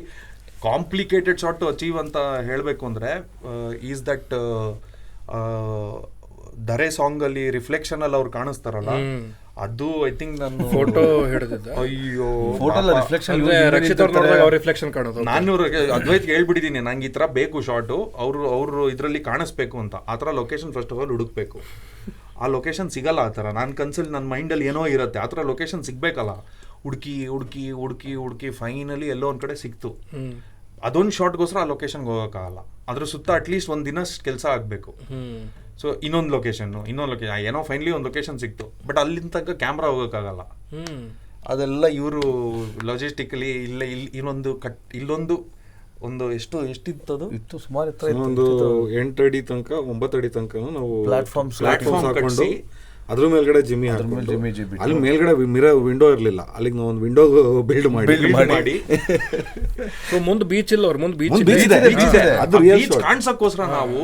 complicated shot to achieve ಅಂತ ಹೇಳಬೇಕು ಅಂದ್ರೆ is that ದರೆ ಸಾಂಗ್ ಅಲ್ಲಿ ರಿಫ್ಲೆಕ್ಷನ್ ಅಲ್ಲಿ ಅವ್ರು ಕಾಣಿಸ್ತಾರಲ್ಲ, ಅದು ಐ ಥಿಂಕ್ ನಾನು ಫೋಟೋ ಹಿಡಿದಿದ್ದ. ಅಯ್ಯೋ ರಿಫ್ಲೆಕ್ಷನ್ ಕಾಣೋದು. ನಾನು ಅದ್ವೈತ್ಗೆ ಹೇಳ್ಬಿಟ್ಟಿದ್ದೀನಿ ನಂಗೆ ಈ ತರ ಬೇಕು ಶಾರ್ಟು, ಅವರು ಇದರಲ್ಲಿ ಕಾಣಿಸ್ಬೇಕು ಅಂತ. ಆ ಥರ ಲೊಕೇಶನ್ ಫಸ್ಟ್ ಆಫ್ ಆಲ್ ಹುಡುಕ್ಬೇಕು. ಆ ಲೊಕೇಶನ್ ಸಿಗಲ್ಲ ಆ ಥರ. ನನ್ನ ಕನ್ಸಲ್ಲಿ ನನ್ನ ಮೈಂಡಲ್ಲಿ ಏನೋ ಇರುತ್ತೆ, ಆ ಥರ ಲೊಕೇಶನ್ ಸಿಗ್ಬೇಕಲ್ಲ. ಹುಡುಕಿ ಫೈನಲಿ ಎಲ್ಲೋ ಒಂದು ಕಡೆ ಸಿಕ್ತು. ಅದೊಂದು ಶಾರ್ಟ್ಗೋಸ್ಕರ ಆ ಲೊಕೇಶನ್ಗೆ ಹೋಗೋಕ್ಕಾಗಲ್ಲ. ಅದ್ರ ಸುತ್ತ ಅಟ್ಲೀಸ್ಟ್ ಒಂದು ದಿನ ಕೆಲಸ ಆಗಬೇಕು. ಸೊ ಇನ್ನೊಂದು ಲೊಕೇಶನ್ ಏನೋ ಫೈನಲಿ ಒಂದು ಲೊಕೇಶನ್ ಸಿಕ್ತು, ಬಟ್ ಅಲ್ಲಿಂದ ತನಕ ಕ್ಯಾಮ್ರಾ ಹೋಗೋಕ್ಕಾಗಲ್ಲ. ಅದೆಲ್ಲ ಇವರು ಲಾಜಿಸ್ಟಿಕಲಿ ಇಲ್ಲೊಂದು ಎಷ್ಟಿತ್ತದು ಇತ್ತು ಸುಮಾರು ಒಂದು 8 ಅಡಿ ತನಕ 9 ಅಡಿ ತನಕ ನಾವು ಪ್ಲಾಟ್ಫಾರ್ಮ್ ಹಾಕೊಂಡು ಅದ್ರ ಮೇಲ್ಗಡೆ ಜಿಮ್ಮಿ ಅಲ್ಲಿ ಮೇಲ್ಗಡೆ ವಿಂಡೋ ಇರಲಿಲ್ಲ. ಅಲ್ಲಿಗೆ ನಾವು ಒಂದು ವಿಂಡೋ ಬಿಲ್ಡ್ ಮಾಡಿ ಸೊ ಮುಂದೆ ಬೀಚ್ ಇಲ್ಲ, ಅವ್ರ ಮುಂದೆ ಬೀಚ್ ಕಾಣಿಸಕ್ಕೋಸ್ಕರ ನಾವು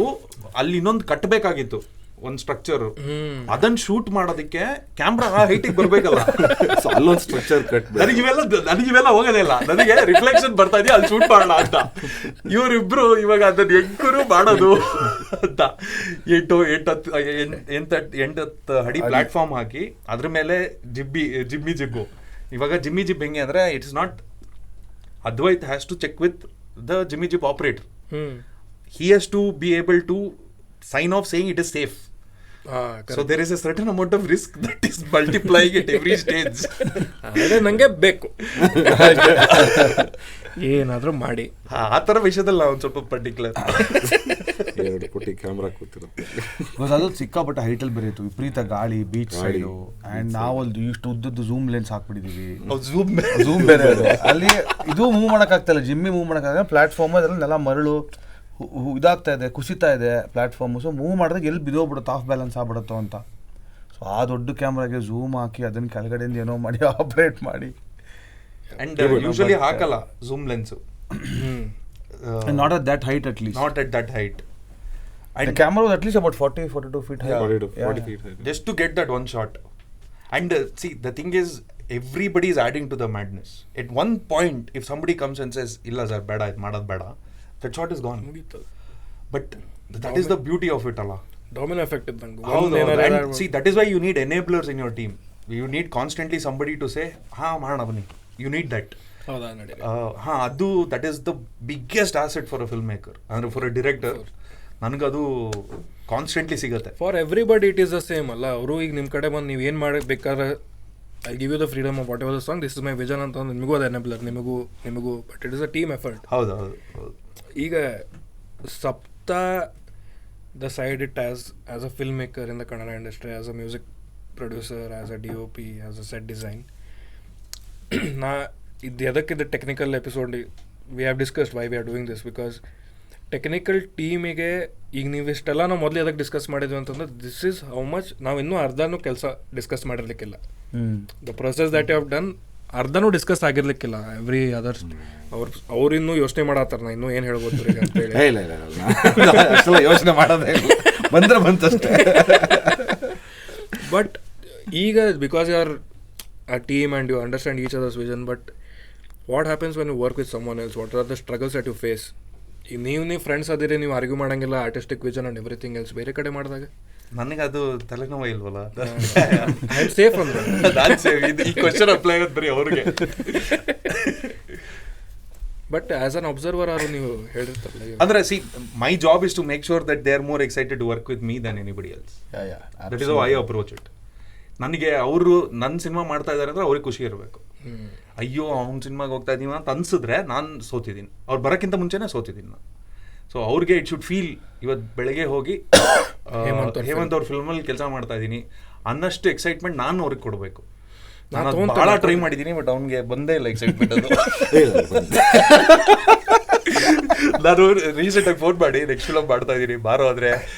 ಅಲ್ಲಿ ಇನ್ನೊಂದು ಕಟ್ಟಬೇಕಾಗಿತ್ತು ಒಂದು ಸ್ಟ್ರಕ್ಚರ್. ಅದನ್ನ ಶೂಟ್ ಮಾಡೋದಕ್ಕೆ ಕ್ಯಾಮ್ರಾ ಹೈಟಿಗೆ ಬರ್ಬೇಕಲ್ಲ, ಅಲ್ಲೊಂದು ಸ್ಟ್ರಕ್ಚರ್ ಕಟ್. ನನಗಿವೆಲ್ಲ ಹೋಗೋದೇ ಇಲ್ಲ, ನನಗೆ ರಿಫ್ಲೆಕ್ಷನ್ ಬರ್ತಾ ಇದೆಯಾ ಅಲ್ಲಿ ಶೂಟ್ ಮಾಡೋಣ ಅಂತ. ಇವರಿಬ್ರು ಇವಾಗ ಅದನ್ನ ಹೆಂಗರು ಮಾಡೋದು ಅಂತ 8-10 ಅಡಿ ಪ್ಲಾಟ್ಫಾರ್ಮ್ ಹಾಕಿ ಅದ್ರ ಮೇಲೆ ಜಿಮ್ಮಿ ಜಿಬ್ಬು. ಇವಾಗ ಜಿಮ್ಮಿ ಜಿಬ್ ಹೆಂಗೆ ಅಂದ್ರೆ it's not Advaith has to check with the jimmy jib operator. He has to be able to sign off saying it is safe. So there is a certain amount of risk that is multiplying at every stage. ನಂಗೆ ಬೇಕು ಏನಾದ್ರೂ ಮಾಡಿ. ಆ ಥರ ವಿಷಯದಲ್ಲಿ ನಾವು ಸ್ವಲ್ಪ particular 2 ಕೋಟಿ ಕ್ಯಾಮ್ರಾ ಕೂತಿರುತ್ತೆ. ಅದು ಸಿಕ್ಕಾಪಟ್ಟೆ ಹೈಟಲ್ಲಿ ಬರೀತು, ವಿಪರೀತ ಗಾಳಿ, ಬೀಚ್ ಸೈಡು. ಆ್ಯಂಡ್ ನಾವಲ್ಲಿ ಇಷ್ಟು ಉದ್ದದ್ದು ಝೂಮ್ ಲೆನ್ಸ್ ಹಾಕ್ಬಿಟ್ಟಿದ್ದೀವಿ. ಝೂಮ್ ಬೇರೆ ಅದು. ಅಲ್ಲಿ ಇದು ಮೂವ್ ಮಾಡೋಕ್ಕಾಗ್ತಾಯಿಲ್ಲ, ಜಿಮ್ಮಿ ಮೂವ್ ಮಾಡೋಕ್ಕಾಗಲ್ಲ. ಪ್ಲಾಟ್ಫಾರ್ಮ್ ಅದರಲ್ಲಿ ನೆಲ ಮರಳು ಇದಾಗ್ತಾ ಇದೆ, ಕುಸಿತಾ ಇದೆ ಪ್ಲಾಟ್ಫಾರ್ಮು. ಸೊ ಮೂವ್ ಮಾಡಿದಾಗ ಎಲ್ಲಿ ಬಿದ್ದೋಗ್ಬಿಡುತ್ತೆ, ಆಫ್ ಬ್ಯಾಲೆನ್ಸ್ ಆಗ್ಬಿಡುತ್ತೋ ಅಂತ. ಸೊ ಆ ದೊಡ್ಡ ಕ್ಯಾಮ್ರಾಗೆ ಝೂಮ್ ಹಾಕಿ ಅದನ್ನು ಕೆಳಗಡೆಯಿಂದ ಏನೋ ಮಾಡಿ ಆಪ್ರೇಟ್ ಮಾಡಿ. ಅಂಡ್ ಯೂಶಲಿ ಹಾಕಲ್ಲ zoom lens, not at that height, at least not at that height. The camera was at least about 40-42 feet high. 40 feet high. Just to get that one shot. And see, the thing is, everybody is adding to the madness. At one point, if somebody comes and says, "Illa sir, beda, it madad beda," that shot is gone. But that is the beauty of it, Allah. Domino effect idangu. And see, that is why you need enablers in your team. You need constantly somebody to say, "Ha, ಮಾಡೋಣ ಬನ್ನಿ." You need that. ಅದು that is the biggest asset for a filmmaker and for a director. ನನಗದು constantly ಸಿಗುತ್ತೆ. For everybody it is the same ಅಲ್ಲ. ಅವರು ಈಗ ನಿಮ್ಮ ಕಡೆ ಬಂದು ನೀವು ಏನು ಮಾಡಬೇಕಾದ್ರೆ I give you the freedom of whatever the song, this is my vision ಅಂತ ನಿಮಗೂ ಅದು ಎನೇಬಲರ್, ನಿಮಗೂ but it is a team effort. ಹೌದು. ಈಗ Sapta the side it as a film maker in the Kannada industry, as a music producer, as a DOP, as a set design. ಇದಕ್ಕಿದ್ದ technical episode we have discussed why we are doing this, because technical ಟೀಮಿಗೆ ಈಗ ನೀವು ಇಷ್ಟೆಲ್ಲ ನಾವು ಮೊದಲು ಅದಕ್ಕೆ discuss ಮಾಡಿದ್ವಿ ಅಂತಂದ್ರೆ ದಿಸ್ ಈಸ್ ಹೌ ಮಚ್ ನಾವು ಇನ್ನೂ ಅರ್ಧನೂ ಕೆಲಸ ಡಿಸ್ಕಸ್ ಮಾಡಿರ್ಲಿಕ್ಕಿಲ್ಲ. The process that you have done ಅರ್ಧನೂ ಡಿಸ್ಕಸ್ ಆಗಿರ್ಲಿಕ್ಕಿಲ್ಲ. ಎವ್ರಿ ಅದರ್ಸ್ ಅವ್ರು ಇನ್ನೂ ಯೋಚನೆ ಮಾಡತ್ತಾರ ನಾ ಇನ್ನೂ ಏನು ಹೇಳ್ಬೋದು ಈಗ ಅಂತೇಳಿ ಯೋಚನೆ ಮಾಡೋದೇ ಬಂದ್ರೆ ಬಂತಷ್ಟೇ. ಬಟ್ ಈಗ because you are a team and you understand each others vision, but what happens when you work with someone else, what are the struggles that you face? ಈಗ ನೀವು ಫ್ರೆಂಡ್ಸ್ ಅದಿರಿ, ನೀವು ಆರ್ಗ್ಯೂ ಮಾಡಂಗಿಲ್ಲ, artistic vision and everything else ಬೇರೆ ಕಡೆ ಮಾಡಿದಾಗ ನನಗೆ ಅದು ತಲೆನೋವು ಇಲ್ವಲ್ಲ. ಸೇಫ್ ಅಂದ್ರೆ ಈ ಕ್ವಶನ್ ಅಪ್ಲೈ ಆಗೋದು ಬರೀ ಅವ್ರಿಗೆ. ಬಟ್ ಆಸ್ ಅನ್ ಅಬ್ಸರ್ವರ್ ಆರು ನೀವು ಹೇಳಿರ್ತಾರಲ್ಲ, ಅಂದ್ರೆ see my job is to make sure that they are more excited to work with me than anybody else. That is how I approach it. ನನಗೆ ಅವರು ನನ್ನ ಸಿನಿಮಾ ಮಾಡ್ತಾ ಇದ್ದಾರೆ ಅಂದ್ರೆ ಅವ್ರಿಗೆ ಖುಷಿ ಇರಬೇಕು. ಅಯ್ಯೋ ಅವ್ನ ಸಿನಿಮಾಗೆ ಹೋಗ್ತಾ ಇದ್ದೀವಿ ಅಂತ ಅನ್ಸಿದ್ರೆ ನಾನು ಸೋತಿದ್ದೀನಿ, ಅವ್ರು ಬರೋಕ್ಕಿಂತ ಮುಂಚೆನೇ ಸೋತಿದ್ದೀನಿ ನಾನು. ಸೊ ಅವ್ರಿಗೆ ಇಟ್ ಶುಡ್ ಫೀಲ್ ಇವತ್ತು ಬೆಳಗ್ಗೆ ಹೋಗಿ ಹೇಮಂತ್ ಅವ್ರ ಫಿಲ್ಮಲ್ಲಿ ಕೆಲಸ ಮಾಡ್ತಾ ಇದ್ದೀನಿ ಅನ್ನಷ್ಟು ಎಕ್ಸೈಟ್ಮೆಂಟ್ ನಾನು ಅವ್ರಿಗೆ ಕೊಡಬೇಕು. ನಾನು ಭಾಳ ಟ್ರೈ ಮಾಡಿದ್ದೀನಿ, ಬಟ್ ಅವ್ನಿಗೆ ಬಂದೇ ಇಲ್ಲ ಎಕ್ಸೈಟ್ಮೆಂಟ್ ಅದು. ನಾನು ರೀಸೆಂಟಾಗಿ ಫೋನ್ ಮಾಡಿ ನೆಕ್ಸ್ಟ್ ಫಿಲಮ್ ಮಾಡ್ತಾ ಇದ್ದೀನಿ ಬಾರೋ ಆದರೆ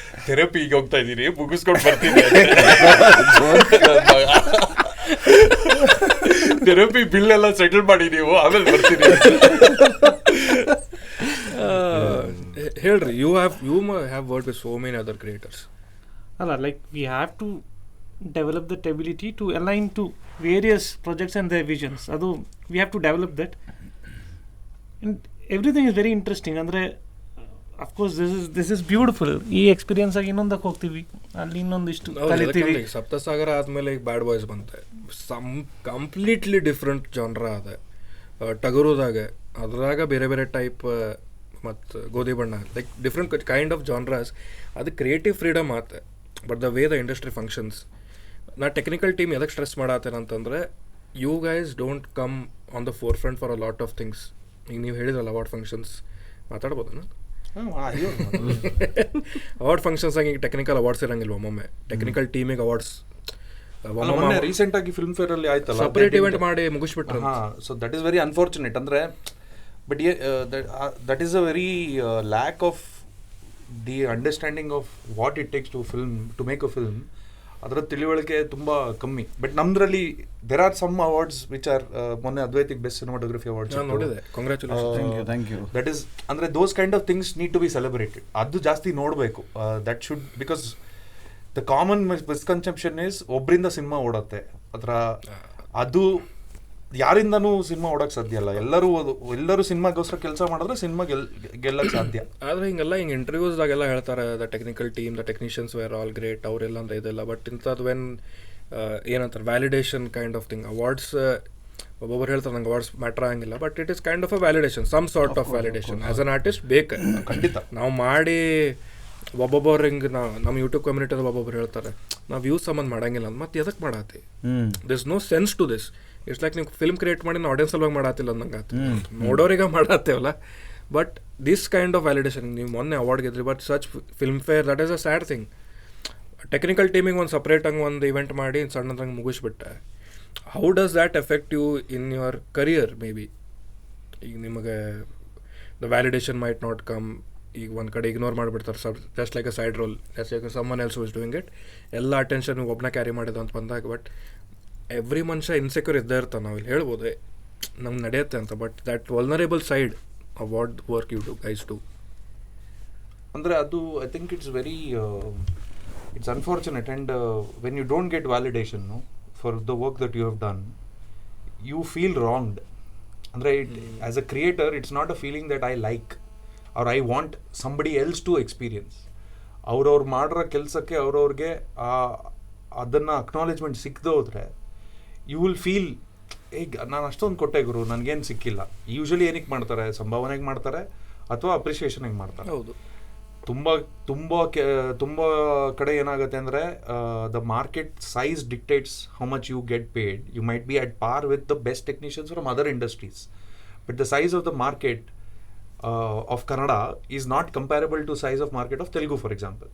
ಥೆರಪಿಗೆ ಹೋಗ್ತಾ ಇದ್ದೀನಿ, ಮುಗಿಸ್ಕೊಂಡು ಬರ್ತೀನಿ. ಥೆರಪಿ ಬಿಲ್ ಎಲ್ಲ ಸೆಟಲ್ ಮಾಡಿ ನೀವು ಆಮೇಲೆ ಬರ್ತೀನಿ. ಹೇಳ್ರಿ, you have work with so many other creators. ಅಲ್ಲ, like we have to develop that ability to align to various projects and their visions. Adu we have to develop that, and everything is very interesting. Andre of course this is beautiful. ಈ experience ಆಗಿ ಇನ್ನೊಂದಕ್ಕೆ ಹೋಗ್ತೀವಿ, ಅಲ್ಲಿ ಇನ್ನೊಂದಿಷ್ಟು ಕಲಿತೀವಿ. ಸಪ್ತಸಾಗರ ಆದ್ಮೇಲೆ ಈಗ bad boys ಬಂತೆ, ಕಂಪ್ಲೀಟ್ಲಿ ಡಿಫ್ರೆಂಟ್ ಜಾನ್ರ ಅದ. ಟಗರುದಾಗ ಅದ್ರಾಗ ಬೇರೆ ಬೇರೆ ಟೈಪ್ ಮತ್ತು Godhi Banna, like different kind of genres. ಅದು ಕ್ರಿಯೇಟಿವ್ ಫ್ರೀಡಮ್ ಆತ. But the way the industry functions, ನಾ ಟೆಕ್ನಿಕಲ್ ಟೀಮ್ ಎದಕ್ಕೆ ಸ್ಟ್ರೆಸ್ ಮಾಡತ್ತೇನೆ ಅಂತಂದರೆ, you guys don't come on the forefront for a lot of things. ಈಗ ನೀವು ಹೇಳಿದ್ರಲ್ಲ ಅವಾರ್ಡ್ ಫಂಕ್ಷನ್ಸ್, ಮಾತಾಡ್ಬೋದಾ? ಅವಾರ್ಡ್ ಫಂಕ್ಷನ್ಸ್ ಆಗಿ ಟೆಕ್ನಿಕಲ್ ಅವಾರ್ಡ್ಸ್ ಇರಂಗಿಲ್ವ ಒಮ್ಮೊಮ್ಮೆ, ಟೆಕ್ನಿಕಲ್ ಟೀಮಿಗೆ ಅವಾರ್ಡ್ಸ್ ರೀಸೆಂಟ್ ಆಗಿ ಫಿಲ್ಮ್ ಫೇರ್ ಅಲ್ಲಿ ಆಯ್ತಲ್ಲ, ಸಪರೇಟ್ ಇವೆಂಟ್ ಮಾಡಿ ಮುಗಿಸ್ಬಿಟ್ರೆ. So that is very unfortunate. ಅಂದರೆ but that is a very lack of the understanding of what it takes to make a film. ಅದರ ತಿಳಿವಳಿಕೆ ತುಂಬ ಕಮ್ಮಿ. ಬಟ್ ನಮ್ದ್ರಲ್ಲಿ there are some awards which are, ಮೊನ್ನೆ ಅದ್ವೈತಿಕ್ ಬೆಸ್ಟ್ ಸಿನಿಮಾಟೋಗ್ರಫಿ ಅವಾರ್ಡ್ಸ್ ನೋಡಿದೆ, congratulation. Thank you. That is ಅಂದರೆ those kind of things need to be celebrated. ಅದು ಜಾಸ್ತಿ ನೋಡಬೇಕು. That should, because the common misconception is ಒಬ್ಬರಿಂದ ಸಿನಿಮಾ ಓಡತ್ತೆ, ಅದರ ಅದು ಯಾರಿಂದನೂ ಸಿನಿಮಾ ಓಡಕ್ಕೆ ಸಾಧ್ಯ ಅಲ್ಲ. ಎಲ್ಲರೂ ಸಿನಿಮಾಗೋಸ್ಕರ ಕೆಲಸ ಮಾಡಿದ್ರೆ ಸಿನಿಮಾ ಗೆಲ್ಲಕ್ಕೆ ಸಾಧ್ಯ. ಆದರೆ ಹಿಂಗೆಲ್ಲ ಹಿಂಗೆ ಇಂಟರ್ವ್ಯೂಸ್ದಾಗೆಲ್ಲ ಹೇಳ್ತಾರೆ, the technical team, the technicians were all great, ಅವರೆಲ್ಲ ಅಂತ ಇದೆಲ್ಲ. ಬಟ್ ಇಂಥದ್ದು ವೆನ್ ಏನಂತಾರೆ validation kind of thing, awards ಒಬ್ಬೊಬ್ರು ಹೇಳ್ತಾರೆ ನಂಗೆ ಅವಾರ್ಡ್ಸ್ ಮ್ಯಾಟ್ರ್ ಆಗಿಲ್ಲ, but it is kind of a validation, some sort of validation. As an artist ಬೇಕು ಖಂಡಿತ. ನಾವು ಮಾಡಿ ಒಬ್ಬೊಬ್ಬರು ಹಿಂಗೆ ನಮ್ಮ ಯೂಟ್ಯೂಬ್ ಕಮ್ಯುನಿಟಿಯಲ್ಲಿ ಒಬ್ಬೊಬ್ರು ಹೇಳ್ತಾರೆ ನಾವು ವ್ಯೂಸ್ ಸಂಬಂಧ ಮಾಡಂಗಿಲ್ಲ ಅಂತ. ಮತ್ತೆ ಎದಕ್ಕೆ ಮಾಡತ್ತಿ? This no sense to this. It's like ನೀವು ಫಿಲ್ಮ್ ಕ್ರಿಯೇಟ್ ಮಾಡಿ ನಾವು ಆಡಿಯನ್ಸ್ ಸಲುವಾಗಿ ಮಾಡತ್ತಿಲ್ಲ ಅಂದಂಗೆ ಆಯ್ತು, ನೋಡೋರಿಗೆ ಮಾಡತ್ತೇವಲ್ಲ. But this kind of validation, ನೀವು ಮೊನ್ನೆ ಅವಾರ್ಡ್ ಗೆದ್ರಿ, but such Filmfare that is a sad thing. Technical ಟೀಮಿಗೆ ಒಂದು ಸಪ್ರೇಟಾಗಿ ಒಂದು ಇವೆಂಟ್ ಮಾಡಿ ಸಣ್ಣದಂಗೆ ಮುಗಿಸ್ಬಿಟ್ಟೆ. How does that affect you in your career? Maybe ಈಗ ನಿಮಗೆ the validation might not come. ಈಗ ಒಂದು ಕಡೆ ಇಗ್ನೋರ್ ಮಾಡಿಬಿಡ್ತಾರೆ, just like a side role, just like someone else was doing it. ಎಲ್ಲ ಅಟೆನ್ಷನ್ ಒಬ್ಬನ ಕ್ಯಾರಿ ಮಾಡಿದ ಅಂತ ಬಂದಾಗ, ಬಟ್ ಎವ್ರಿ ಮನುಷ್ಯ ಇನ್ಸೆಕ್ಯೂರ್ ಇದ್ದೇ ಇರ್ತಾನೆ. ನಾವು ಇಲ್ಲಿ ಹೇಳ್ಬೋದು ನಮ್ಗೆ ನಡೆಯುತ್ತೆ ಅಂತ, but that vulnerable side of what work you do guys do. ಅಂದರೆ ಅದು I think it's very it's unfortunate. And when you don't get validation for the work that you have done, you feel wronged. ಅಂದರೆ as a creator it's not a feeling that I like or I want somebody else to experience. ಅವ್ರವ್ರು ಮಾಡಿರೋ ಕೆಲಸಕ್ಕೆ ಅವ್ರವ್ರಿಗೆ ಅದನ್ನು acknowledgement ಸಿಕ್ಕದೆ ಹೋದರೆ you will feel, ಈಗ ನಾನು ಅಷ್ಟೊಂದು ಕೊಟ್ಟೆ ಗುರು, ನನಗೇನು ಸಿಕ್ಕಿಲ್ಲ. ಯೂಶ್ವಲಿ ಏನಕ್ಕೆ ಮಾಡ್ತಾರೆ? ಸಂಭಾವನೆಗೆ ಮಾಡ್ತಾರೆ ಅಥವಾ ಅಪ್ರಿಷಿಯೇಷನಿಗೆ ಮಾಡ್ತಾರೆ. ಹೌದು. ತುಂಬ ಕಡೆ ಏನಾಗುತ್ತೆ ಅಂದರೆ, the market size dictates how much you get paid. You might be at par with the best technicians from other industries, but the size of the market of Kannada is not comparable to size of market of Telugu, for example.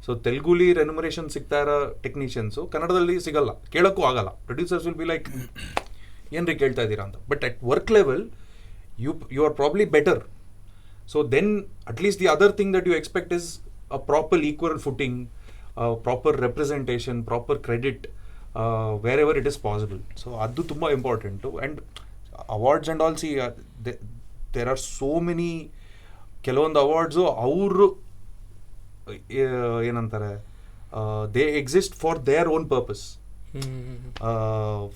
So ತೆಲುಗುಲಿ remuneration ಸಿಗ್ತಾ ಇರೋ technicians ಕನ್ನಡದಲ್ಲಿ ಸಿಗಲ್ಲ, ಕೇಳೋಕ್ಕೂ ಆಗಲ್ಲ. Producers will be like, ಏನ್ರಿ ಕೇಳ್ತಾ ಇದ್ದೀರಾ ಅಂತ. But at work level you are probably better. So then at least the other thing that you expect is a proper equal footing, proper representation, proper credit wherever it is possible. So ಅದು ತುಂಬ important. And awards and all, see there are so many. ಕೆಲವೊಂದು awards ಅವರು ಏನಂತಾರೆ, they exist for their own purpose.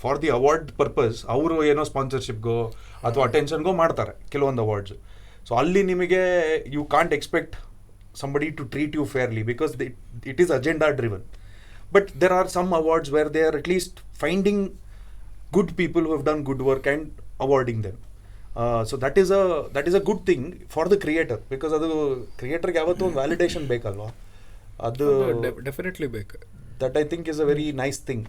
For the award purpose ಅವರು ಏನೋ ಸ್ಪಾನ್ಸರ್ಶಿಪ್ಗೋ ಅಥವಾ ಅಟೆನ್ಷನ್ಗೋ ಮಾಡ್ತಾರೆ ಕೆಲವೊಂದು ಅವಾರ್ಡ್ಸು. ಸೊ ಅಲ್ಲಿ ನಿಮಗೆ you can't expect somebody to treat you fairly because it is agenda driven. But there are some awards where they are at least finding good people who have done good work and awarding them. So that is a good thing for the creator, because adu creator ge yavattu ಒಂದು validation ಬೇಕಲ್ವಾ? ಅದು definitely ಬೇಕು. that I think is a very nice thing.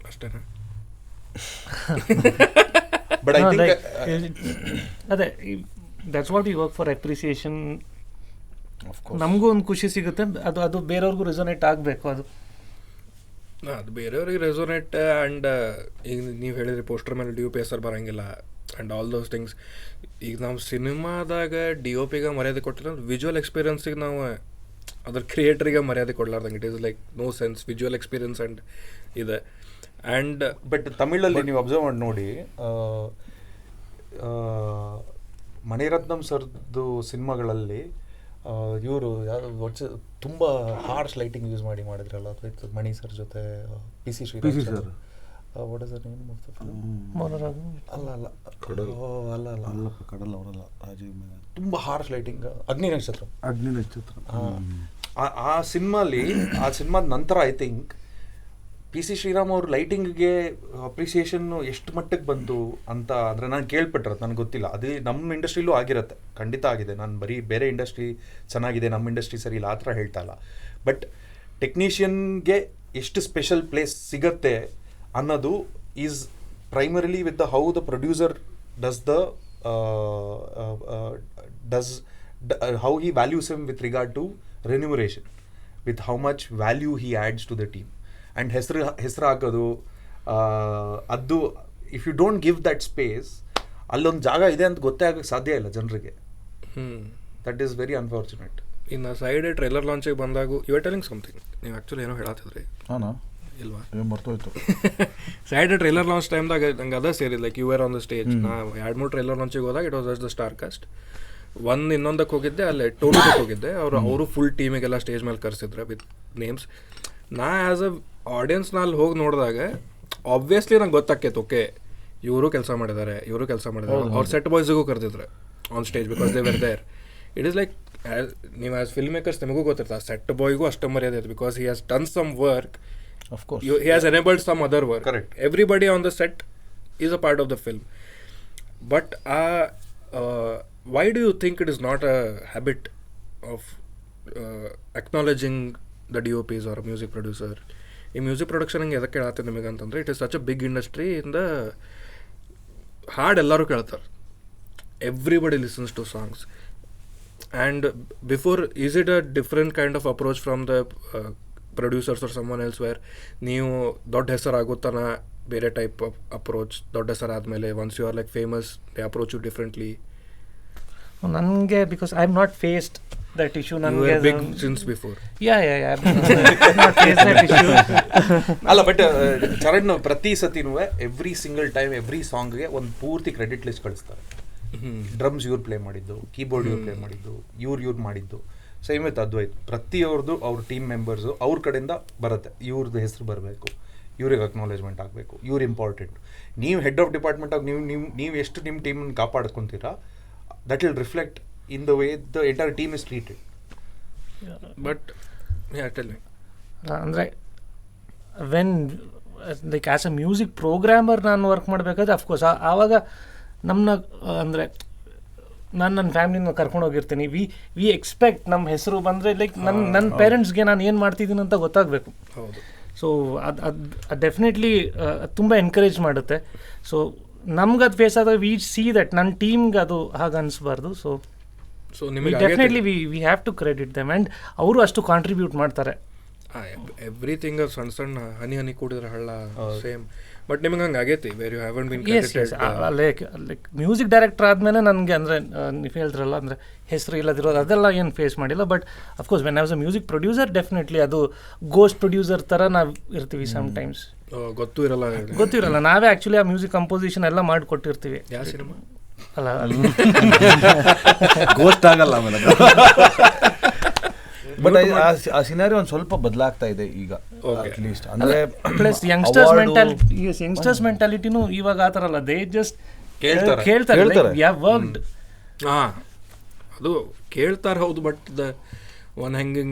ಅಷ್ಟೇನಾ? But I think ಅದೇ that's what we work for, appreciation. ನಮಗೂ ಒಂದು ಖುಷಿ ಸಿಗುತ್ತೆ, ಅದು ಬೇರೆಯವ್ರಿಗೂ ರೆಸೊನೇಟ್ ಆಗಬೇಕು. ಅದು ಬೇರೆಯವ್ರಿಗೆ ರೆಸೊನೇಟ್. ಆ್ಯಂಡ್ ಈಗ ನೀವು ಹೇಳಿದ್ರಿ ಪೋಸ್ಟರ್ ಮೇಲೆ ಡಿ ಒ ಪಿ ಹೆಸರು ಬರೋಂಗಿಲ್ಲ ಆ್ಯಂಡ್ ಆಲ್ ದೋಸ್ ಥಿಂಗ್ಸ್. ಈಗ ನಾವು ಸಿನಿಮಾದಾಗ ಡಿ ಒ ಪಿಗೆ ಮರ್ಯಾದೆ ಕೊಟ್ಟಿಲ್ಲ, ವಿಜುವಲ್ ಎಕ್ಸ್ಪೀರಿಯನ್ಸಿಗೆ ನಾವು ಅದ್ರ ಕ್ರಿಯೇಟರಿಗೆ ಮರ್ಯಾದೆ ಕೊಡ್ಲಾರ್ದಂಗೆ. It is like no sense. Visual experience and ಇದೆ. ಆ್ಯಂಡ್ ಬಟ್ ತಮಿಳಲ್ಲಿ ನೀವು ಅಬ್ಸರ್ವ್ ಮಾಡಿ ನೋಡಿ, ಮಣಿರತ್ನಂ ಸರ್ದು ಸಿನಿಮಾಗಳಲ್ಲಿ ಇವರು ಯಾರು ತುಂಬ ಹಾರ್ಶ್ ಲೈಟಿಂಗ್ ಯೂಸ್ ಮಾಡಿದ್ರಲ್ಲ ಅದ್ವೈತ್ ಮಣಿ ಸರ್ ಜೊತೆ P C Sreeram what is the name of the film? ಅಲ್ಲ ಕಡಲ್ ಅವರಲ್ಲ ರಾಜೀವ್ ಮೆನನ್. ತುಂಬ ಹಾರ್ಶ್ ಲೈಟಿಂಗ್ ಅಗ್ನಿ ನಕ್ಷತ್ರ. ಆ ಸಿನಿಮಾದ ನಂತರ I think P C Sreeram ಅವ್ರ ಲೈಟಿಂಗ್ಗೆ ಅಪ್ರಿಸಿಯೇಷನ್ ಎಷ್ಟು ಮಟ್ಟಕ್ಕೆ ಬಂತು ಅಂತ ಅಂದರೆ ನಾನು ಕೇಳ್ಪಟ್ಟಿರೋದು, ನನಗೆ ಗೊತ್ತಿಲ್ಲ. ಅದು ನಮ್ಮ ಇಂಡಸ್ಟ್ರಿಲೂ ಆಗಿರುತ್ತೆ, ಖಂಡಿತ ಆಗಿದೆ. ನಾನು ಬರೀ ಬೇರೆ ಇಂಡಸ್ಟ್ರಿ ಚೆನ್ನಾಗಿದೆ, ನಮ್ಮ ಇಂಡಸ್ಟ್ರಿ ಸರಿ ಇಲ್ಲ ಆ ಥರ ಹೇಳ್ತಾ ಇಲ್ಲ. ಬಟ್ ಟೆಕ್ನಿಷಿಯನ್ಗೆ ಎಷ್ಟು ಸ್ಪೆಷಲ್ ಪ್ಲೇಸ್ ಸಿಗತ್ತೆ ಅನ್ನೋದು is primarily with the how the producer how he values him with regard to remuneration, with how much value he adds to the team. And ಹೆಸರು ಹಾಕೋದು ಅದು if you don't give that space, ಅಲ್ಲೊಂದು ಜಾಗ ಇದೆ ಅಂತ ಗೊತ್ತೇ ಆಗಕ್ಕೆ ಸಾಧ್ಯ ಇಲ್ಲ ಜನರಿಗೆ. That is very unfortunate. ಇನ್ನು ಸೈಡ್ ಟ್ರೈಲರ್ ಲಾಂಚಿಗೆ ಬಂದಾಗ ಯು ಆರ್ ಟೆಲಿಂಗ್ ಸಮಥಿಂಗ್, ನೀವು ಆ್ಯಕ್ಚುಲಿ ಏನೋ ಹೇಳತ್ತಿದ್ರಿ ಇಲ್ವಾ? ಮರ್ತೋಯ್ತು. ಸೈಡ್ ಟ್ರೈಲರ್ ಲಾಂಚ್ ಟೈಮ್ದಾಗ ನಂಗೆ ಅದ ಸೇರಿದ್, like you are on the stage. ನಾ 2-3 ಟ್ರೈಲರ್ ಲಾಂಚಿಗೆ ಹೋದಾಗ it was just the star cast. ಇನ್ನೊಂದಕ್ಕೆ ಹೋಗಿದ್ದೆ, ಅಲ್ಲೇ ಟೋಟಲ್ಗೆ ಹೋಗಿದ್ದೆ. ಅವರು ಫುಲ್ ಟೀಮಿಗೆಲ್ಲ ಸ್ಟೇಜ್ ಮೇಲೆ ಕರೆಸಿದ್ರೆ ವಿತ್ ನೇಮ್ಸ್. ನಾ ಆ್ಯಸ್ ಅ ಆಡಿಯನ್ಸ್ನಲ್ಲಿ ಹೋಗಿ ನೋಡಿದಾಗ ಆಬ್ವಿಯಸ್ಲಿ ನಂಗೆ ಗೊತ್ತಾಕೈತೆ, ಓಕೆ ಇವರು ಕೆಲಸ ಮಾಡಿದ್ದಾರೆ. ಅವ್ರ ಸೆಟ್ ಬಾಯ್ಸಿಗೂ ಕರೆದಿದ್ರೆ on stage because they were there. It is like ನೀವು ಆ್ಯಸ್ ಫಿಲ್ಮ್ ಮೇಕರ್ಸ್ ನಿಮಗೂ ಗೊತ್ತಿರ್ತಾರೆ, ಸೆಟ್ ಬಾಯ್ಗೂ ಅಷ್ಟೇ ಮರ್ಯಾದೆ ಇದೆ because he has done some work. Of course. He has enabled some other work. Correct. Everybody on the set is a part of the film. But why do you think it is not a habit of acknowledging the DOPs or a music producer? ಈ music production ಹಂಗೆ ಎದಕ್ಕೆ ಹೇಳತ್ತೆ ನಿಮಗೆ ಅಂತಂದರೆ, it is such a big industry. ಇಂದ ಹಾಡು ಎಲ್ಲರೂ ಕೇಳ್ತಾರೆ, everybody listens to songs. And before is it a different kind of approach from the producers are someone else where ನೀವು ದೊಡ್ಡ ಹೆಸರಾಗುತ್ತಾನ ಬೇರೆ ಟೈಪ್ ಆಫ್ ಅಪ್ರೋಚ್? ದೊಡ್ಡ ಹೆಸರಾದಮೇಲೆ once you are like famous they approach you differently? ನನಗೆ because I am not faced that issue. ನನಗೆ big since before ಅಲ್ಲ, but Charan ಪ್ರತಿ ಸತಿನೂ ಎವ್ರಿ ಸಿಂಗಲ್ ಟೈಮ್ ಎವ್ರಿ ಸಾಂಗ್ಗೆ ಒಂದು ಪೂರ್ತಿ ಕ್ರೆಡಿಟ್ ಲಿಸ್ಟ್ ಕಳಿಸ್ತಾರೆ. ಡ್ರಮ್ಸ್ ಇವ್ರು ಪ್ಲೇ ಮಾಡಿದ್ದು, ಕೀಬೋರ್ಡ್ ಇವ್ರು ಪ್ಲೇ ಮಾಡಿದ್ದು, ಇವ್ರು ಮಾಡಿದ್ದು. ಸೇಮ್ ವಿತ್ ಅದ್ವೈತ್, ಪ್ರತಿಯವ್ರದ್ದು ಅವ್ರ ಟೀಮ್ ಮೆಂಬರ್ಸು ಅವ್ರ ಕಡೆಯಿಂದ ಬರುತ್ತೆ. ಇವ್ರದ್ದು ಹೆಸರು ಬರಬೇಕು, ಇವ್ರಿಗೆ ಅಕ್ನಾಲೇಜ್ಮೆಂಟ್ ಆಗಬೇಕು, ಇವ್ರು ಇಂಪಾರ್ಟೆಂಟ್. ನೀವು ಹೆಡ್ ಆಫ್ ಡಿಪಾರ್ಟ್ಮೆಂಟಾಗಿ ನೀವು ಎಷ್ಟು ನಿಮ್ಮ ಟೀಮನ್ನು ಕಾಪಾಡ್ಕೊತೀರಾ, that will reflect in the way the entire team is treated. But tell me. ಅಂದರೆ when like as a music programmer ನಾನು ವರ್ಕ್ ಮಾಡಬೇಕಾದ್ರೆ ಅಫ್ಕೋರ್ಸ್ ಆವಾಗ ನಮ್ಮನ್ನ ಅಂದರೆ ನನ್ನ ಫ್ಯಾಮಿಲಿನ ಕರ್ಕೊಂಡು ಹೋಗಿರ್ತೀನಿ. ವಿ ಎಕ್ಸ್ಪೆಕ್ಟ್ ನಮ್ಮ ಹೆಸರು ಬಂದರೆ ಲೈಕ್ ನನ್ನ ಪೇರೆಂಟ್ಸ್ಗೆ ನಾನು ಏನು ಮಾಡ್ತಿದ್ದೀನಿ ಅಂತ ಗೊತ್ತಾಗಬೇಕು. ಹೌದು. ಸೊ ಅದು ಡೆಫಿನೆಟ್ಲಿ ತುಂಬ ಎನ್ಕರೇಜ್ ಮಾಡುತ್ತೆ. ಸೊ ನಮ್ಗೆ ಅದು ಫೇಸ್ ಆದಾಗ ವಿ ಸಿ ದಟ್ ನನ್ನ ಟೀಮ್ಗೆ ಅದು ಹಾಗೆ ಅನಿಸ್ಬಾರ್ದು. ಸೊ ನಿಮಗೆ definitely we have to credit them and ಅವರು ಅಷ್ಟು ಕಾಂಟ್ರಿಬ್ಯೂಟ್ ಮಾಡ್ತಾರೆ. ಎವ್ರಿಥಿಂಗ್ ಸಣ್ಣ ಸಣ್ಣ ಹನಿ ಕೂಡಿದ್ರೆ ಹಳ್ಳ ಸೇಮ್. ಬಟ್ ನಿಮಗೆ ಹಂಗೆ ಆಗೈತಿ where you haven't been like music director ಆದಮೇಲೆ ನನಗೆ ಅಂದರೆ ನೀವು ಹೇಳಿದ್ರಲ್ಲ ಅಂದರೆ ಹೆಸರು ಇಲ್ಲದಿರೋದು ಅದೆಲ್ಲ ಏನು ಫೇಸ್ ಮಾಡಿಲ್ಲ. But of course when I was a music producer definitely ಅದು ಗೋಸ್ಟ್ ಪ್ರೊಡ್ಯೂಸರ್ ಥರ ನಾವು ಇರ್ತೀವಿ ಸಮ್ಟೈಮ್ಸ್. ಗೊತ್ತಿರಲ್ಲ ನಾವೇ ಆ್ಯಕ್ಚುಲಿ ಆ ಮ್ಯೂಸಿಕ್ ಕಂಪೋಸಿಷನ್ ಎಲ್ಲ ಮಾಡಿಕೊಟ್ಟಿರ್ತೀವಿ. ಯಾವ ಸಿನಿಮಾ ಅಲ್ಲ ಗೊತ್ತಾಗಲ್ಲ ಆಮೇಲೆ. ಬಟ್ ಆ ಸಿನಾರಿ ಒಂದು ಸ್ವಲ್ಪ ಬದಲಾಗ್ತಾ ಇದೆ ಈಗ ಅಟ್ಲೀಸ್ಟ್. ಅಂದರೆ ಪ್ಲಸ್ ಯಂಗ್ಸ್ಟರ್ಸ್ ಮೆಂಟಾಲಿಟಿನೂ ಇವಾಗ ಆ ಥರ ಅಲ್ಲ. ದೇ ಜಸ್ಟ್ ಕೇಳ್ತಾರೆ ವರ್ಕ್ಡ್. ಹಾಂ, ಅದು ಕೇಳ್ತಾರೆ ಹೌದು. ಬಟ್ ದ ಒಂದು ಹೆಂಗೆ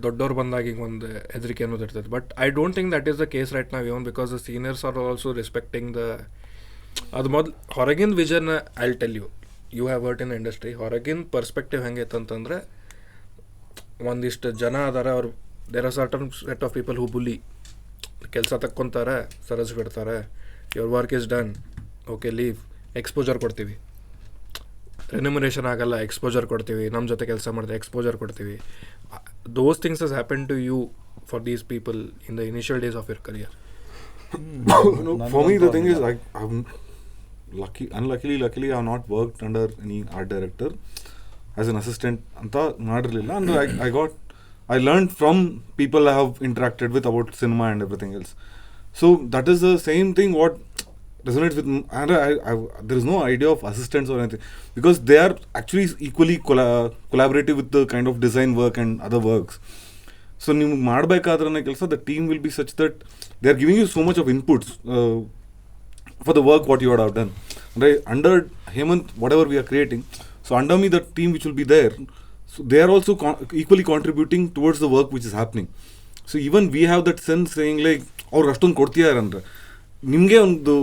ದೊಡ್ಡವ್ರು ಬಂದಾಗ ಹಿಂಗೆ ಒಂದು ಹೆದರಿಕೆ ಅನ್ನೋದು ಇರ್ತೈತೆ. But I don't think that is the case right ನಾವ್ even because the seniors are also respecting the ಅದು ಮೊದಲು ಹೊರಗಿನ vision. I will tell you have worth in industry. ಹೊರಗಿನ ಪರ್ಸ್ಪೆಕ್ಟಿವ್ ಹೆಂಗೈತಂತಂದರೆ ಒಂದಿಷ್ಟು ಜನ ಅದಾರ, ಅವ್ರು there are certain set of people who bully. ಕೆಲಸ ತಕ್ಕೊಂತಾರೆ, ಸರಸ್ ಬಿಡ್ತಾರೆ, your work is done, okay leave, exposure ಕೊಡ್ತೀವಿ, ರೆನ್ಯುಮರೇಷನ್ ಆಗಲ್ಲ, ಎಕ್ಸ್ಪೋಜರ್ ಕೊಡ್ತೀವಿ, ನಮ್ಮ ಜೊತೆ ಕೆಲಸ ಮಾಡಿದ್ರೆ ಎಕ್ಸ್ಪೋಜರ್ ಕೊಡ್ತೀವಿ. Those things has happen to you for these people in the initial days of your career. For me the thing is I'm luckily I have not worked under any art director as an assistant anta madirilla. And I learned from people I have interacted with about cinema and everything else. So that is the same thing what resonates with and there is no idea of assistants or anything, because they are actually equally collaborative with the kind of design work and other works. So ನಿಮ್ಗೆ ಮಾಡಬೇಕಾದ್ರೆ ಕೆಲಸ, the team will be such that they are giving you so much of inputs for the work what you have done. Right? Under Hemanth, whatever we are creating, so under me the team which will be there, so they are also equally contributing towards the work which is happening. So even we have that sense saying like ಅವ್ರು ಅಷ್ಟೊಂದು ಕೊಡ್ತಿದ್ದಾರೆ ಅಂದರೆ ನಿಮಗೆ ಒಂದು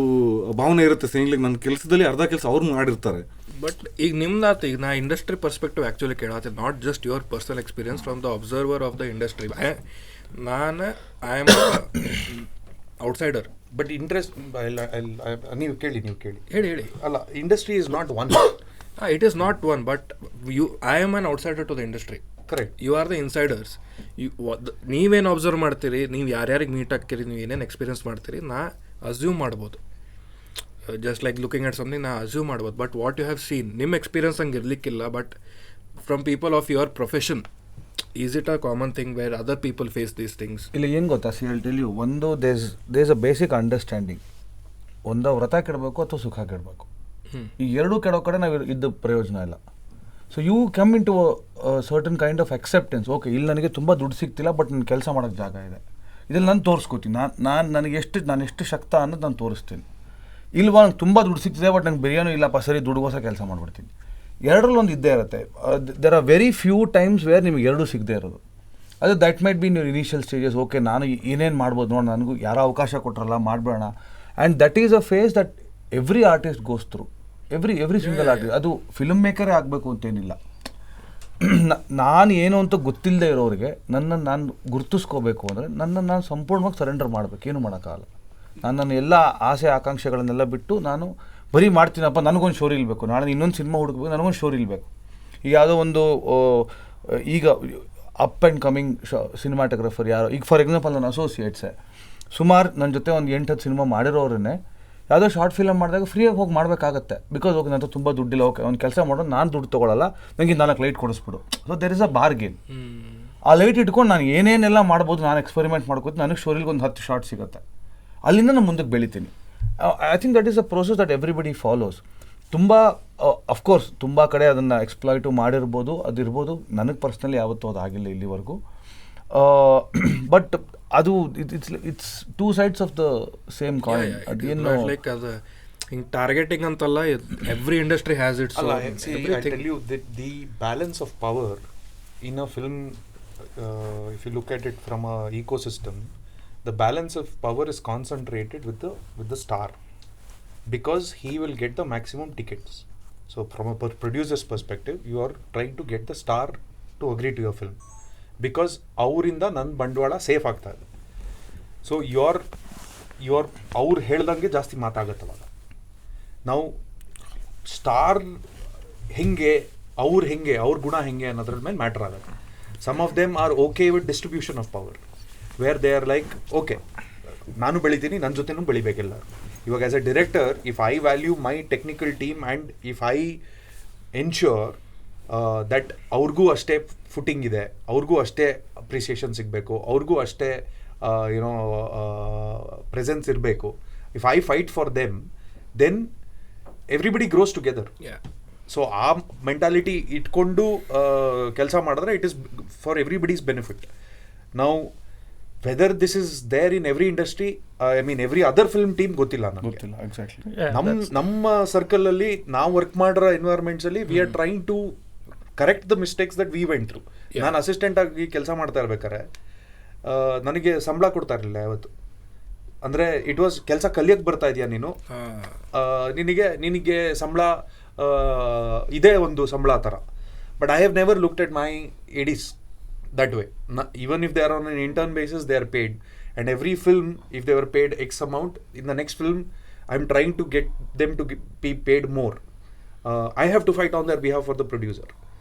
ಭಾವನೆ ಇರುತ್ತೆ saying like ನನ್ನ ಕೆಲಸದಲ್ಲಿ ಅರ್ಧ ಕೆಲಸ ಅವ್ರು ಮಾಡಿರ್ತಾರೆ. ಬಟ್ ಈಗ ನಿಮ್ದಾತು, ಈಗ ನಾ ಇಂಡಸ್ಟ್ರಿ ಪರ್ಸ್ಪೆಕ್ಟಿವ್ ಆ್ಯಕ್ಚುಲಿ ಕೇಳತ್ತೆ, not just your personal experience from the observer of the industry. ನಾನು I am outsider. But interest ನೀವು ಕೇಳಿ ಹೇಳಿ. ಅಲ್ಲ, industry is not one. It is not one, but I am an outsider to the industry. Correct. You are the insiders. ನೀವೇನು observe ಮಾಡ್ತೀರಿ, ನೀವು ಯಾರ್ಯಾರಿಗೆ meet ಆಗ್ತೀರಿ, ನೀವು ಏನೇನು ಎಕ್ಸ್ಪೀರಿಯನ್ಸ್ ಮಾಡ್ತೀರಿ, ನಾ ಅಸ್ಯೂಮ್ ಮಾಡ್ಬೋದು. Just like looking at something ನಾ ಅಸ್ಯೂಮ್ ಮಾಡ್ಬೋದು. But what you have seen, ನಿಮ್ಮ ಎಕ್ಸ್ಪೀರಿಯನ್ಸ್ ಹಂಗೆ ಇರಲಿಕ್ಕಿಲ್ಲ. But from people of your profession, is it a common thing where other people face these things? ಇಲ್ಲಿ ಏನು ಗೊತ್ತಾ, ಸಿ ಐಲ್ ಟೆಲ್ ಯು, ಒಂದು Des a basic understanding. ಒಂದು ವ್ರತ ಕೆಡಬೇಕು ಅಥವಾ ಸುಖ ಕೆಡಬೇಕು, ಈ ಎರಡೂ ಕೆಡೋ ಕಡೆ ನಾವು ಇದ್ದ ಪ್ರಯೋಜನ ಇಲ್ಲ. So you come in to certain kind of acceptance. Okay, ಇಲ್ಲಿ ನನಗೆ ತುಂಬ ದುಡ್ಡು ಸಿಗ್ತಿಲ್ಲ, ಬಟ್ ನನ್ನ ಕೆಲಸ ಮಾಡೋಕ್ಕೆ ಜಾಗ ಇದೆ, ಇದ್ರಲ್ಲಿ ನಾನು ತೋರಿಸ್ಕೋತೀನಿ, ನಾನು ಎಷ್ಟು ಶಕ್ತ ಅನ್ನೋದು ನಾನು ತೋರಿಸ್ತೀನಿ. ಇಲ್ವಾ, ನಂಗೆ ತುಂಬ ದುಡ್ಡು ಸಿಗ್ತಿದೆ, ಬಟ್ ನಂಗೆ ಬಿರಿಯಾನಿ ಇಲ್ಲಪ್ಪ, ಸರಿ ದುಡ್ಡುಗೋಸ ಕೆಲಸ ಮಾಡಿಬಿಡ್ತೀನಿ. ಎರಡರಲ್ಲಿ ಒಂದು ಇದ್ದೇ ಇರುತ್ತೆ. There are very few times where ನಿಮಗೆ ಎರಡೂ ಸಿಗದೇ ಇರೋದು. ಅದು that might be in your initial stages. Okay, ನಾನು ಏನೇನು ಮಾಡ್ಬೋದು ನೋಡಿ, ನನಗೂ ಯಾರೋ ಅವಕಾಶ ಕೊಟ್ಟರಲ್ಲ, ಮಾಡಬೇಡ. And that is a phase that every artist goes through, every single artist. ಅದು ಫಿಲ್ಮ್ ಮೇಕರೇ ಆಗಬೇಕು ಅಂತೇನಿಲ್ಲ. ನಾನು ಏನು ಅಂತ ಗೊತ್ತಿಲ್ಲದೆ ಇರೋರಿಗೆ ನನ್ನನ್ನು ನಾನು ಗುರುತಿಸ್ಕೋಬೇಕು ಅಂದರೆ ನನ್ನನ್ನು ನಾನು ಸಂಪೂರ್ಣವಾಗಿ ಸರೆಂಡರ್ ಮಾಡಬೇಕು, ಏನು ಮಾಡೋಕ್ಕಾಗಲ್ಲ. ನನ್ನ ಎಲ್ಲ ಆಸೆ ಆಕಾಂಕ್ಷೆಗಳನ್ನೆಲ್ಲ ಬಿಟ್ಟು ನಾನು ಬರೀ ಮಾಡ್ತೀನಪ್ಪ, ನನಗೊಂದು ಸ್ಟೋರಿ ಇರಬೇಕು, ನಾಳೆ ಇನ್ನೊಂದು ಸಿನಿಮಾ ಹುಡುಕಬೇಕು, ನನಗೊಂದು ಸ್ಟೋರಿ ಇರಬೇಕು. ಈಗ ಯಾವುದೋ ಒಂದು ಈಗ ಅಪ್ ಆ್ಯಂಡ್ ಕಮಿಂಗ್ ಸಿನಿಮಾಟೋಗ್ರಫರ್ ಯಾರೋ, ಈಗ ಫಾರ್ ಎಕ್ಸಾಂಪಲ್ ನನ್ನ ಅಸೋಸಿಯೇಟ್ಸೇ ಸುಮಾರು ನನ್ನ ಜೊತೆ ಒಂದು 8-10 ಸಿನಿಮಾ ಮಾಡಿರೋರನ್ನೇ ಯಾವುದೋ ಶಾರ್ಟ್ ಫಿಲಮ್ ಮಾಡಿದಾಗ ಫ್ರೀಯಾಗಿ ಹೋಗಿ ಮಾಡಬೇಕಾಗತ್ತೆ. ಬಿಕಾಸ್ ಓಕೆ, ನನ್ನ ತುಂಬ ದುಡ್ಡಿಲ್ಲ, ಓಕೆ ಒಂದು ಕೆಲಸ ಮಾಡೋದು, ನಾನು ದುಡ್ಡು ತೊಗೊಳ್ಳಲ್ಲ, ನನಗೆ 4 ಲೈಟ್ ಕೊಡಿಸ್ಬಿಡು. So there is a bargain. ಆ ಲೈಟ್ ಇಟ್ಕೊಂಡು ನಾನು ಏನೇನೆಲ್ಲ ಮಾಡ್ಬೋದು, ನಾನು ಎಕ್ಸ್ಪೆರಿಮೆಂಟ್ ಮಾಡ್ಕೋತೀನಿ, ನನಗೆ ಸ್ಟೋರಿಲಿ ಒಂದು 10 ಶಾರ್ಟ್ ಸಿಗುತ್ತೆ, ಅಲ್ಲಿಂದ ನಾನು ಮುಂದಕ್ಕೆ ಬೆಳಿತೀನಿ. I think that is a process that everybody follows. ತುಂಬ ಅಫ್ಕೋರ್ಸ್ ತುಂಬ ಕಡೆ ಅದನ್ನು ಎಕ್ಸ್ಪ್ಲಾಯ್ಟು ಮಾಡಿರ್ಬೋದು, ಅದಿರ್ಬೋದು. ನನಗೆ ಪರ್ಸ್ನಲಿ ಯಾವತ್ತೂ ಅದು ಆಗಿಲ್ಲ ಇಲ್ಲಿವರೆಗೂ. ಬಟ್ ಅದು it's two sides of the same coin. ಅದೇನು ಲೈಕ್ ಅದು ಹಿಂಗೆ ಟಾರ್ಗೆಟಿಂಗ್ ಅಂತಲ್ಲ, every industry has its. I tell you that the balance of power in a film, if you look at it from a ecosystem, the balance of power is concentrated with the star, because he will get the maximum tickets. So from a producer's perspective, you are trying to get the star to agree to your film, because ಅವರಿಂದ ನನ್ನ ಬಂಡವಾಳ safe ಆಗ್ತಾ ಇದೆ. So your ಅವ್ರು ಹೇಳ್ದಂಗೆ ಜಾಸ್ತಿ ಮಾತಾಗತ್ತವಾಗ. ನಾವು star ಹೆಂಗೆ, ಅವ್ರ ಗುಣ ಹೆಂಗೆ ಅನ್ನೋದ್ರ ಮೇಲೆ ಮ್ಯಾಟ್ರ್ ಆಗುತ್ತೆ. Some of them are okay with distribution of power, where they are like okay, ನಾನು ಬೆಳಿತೀನಿ, ನನ್ನ ಜೊತೆನೂ ಬೆಳಿಬೇಕಿಲ್ಲ. ಇವಾಗ as a director, if I value my technical team and if I ensure that ಅವ್ರಿಗೂ ಅಷ್ಟೇ ಫುಟಿಂಗ್ ಇದೆ, ಅವ್ರಿಗೂ ಅಷ್ಟೇ ಅಪ್ರಿಸಿಯೇಷನ್ ಸಿಗಬೇಕು, ಅವ್ರಿಗೂ ಅಷ್ಟೇ ಯುನೋ ಪ್ರೆಸೆನ್ಸ್ ಇರಬೇಕು. If I fight for them, then everybody grows together. So ಆ ಮೆಂಟಾಲಿಟಿ ಇಟ್ಕೊಂಡು ಕೆಲಸ ಮಾಡಿದ್ರೆ it is for everybody's benefit. ನಾವು whether this is there in every industry, I mean every other film team ಗೊತ್ತಿಲ್ಲ ನಮಗೆ. ನಮ್ಮ ಸರ್ಕಲಲ್ಲಿ ನಾವು ವರ್ಕ್ ಮಾಡಿರೋ ಎನ್ವೈರ್ಮೆಂಟ್ಸಲ್ಲಿ we are trying to correct the mistakes that we went through. ನಾನು ಅಸಿಸ್ಟೆಂಟ್ ಆಗಿ ಕೆಲಸ ಮಾಡ್ತಾ ಇರ್ಬೇಕಾರೆ ನನಗೆ ಸಂಬಳ ಕೊಡ್ತಾ ಇರಲಿಲ್ಲ ಯಾವತ್ತು. ಅಂದರೆ ಇಟ್ ವಾಸ್ ಕೆಲಸ ಕಲಿಯಕ್ಕೆ ಬರ್ತಾ ಇದೆಯಾ ನೀನು, ನಿನಗೆ ಸಂಬಳ ಇದೇ ಒಂದು ಸಂಬಳ ಥರ. But I have never looked at my edits that way. Even if they are on an intern basis, they are paid. And every film, if they were paid X amount, in the next film, I'm trying to get them to be paid more. I have to fight on their behalf for the producer.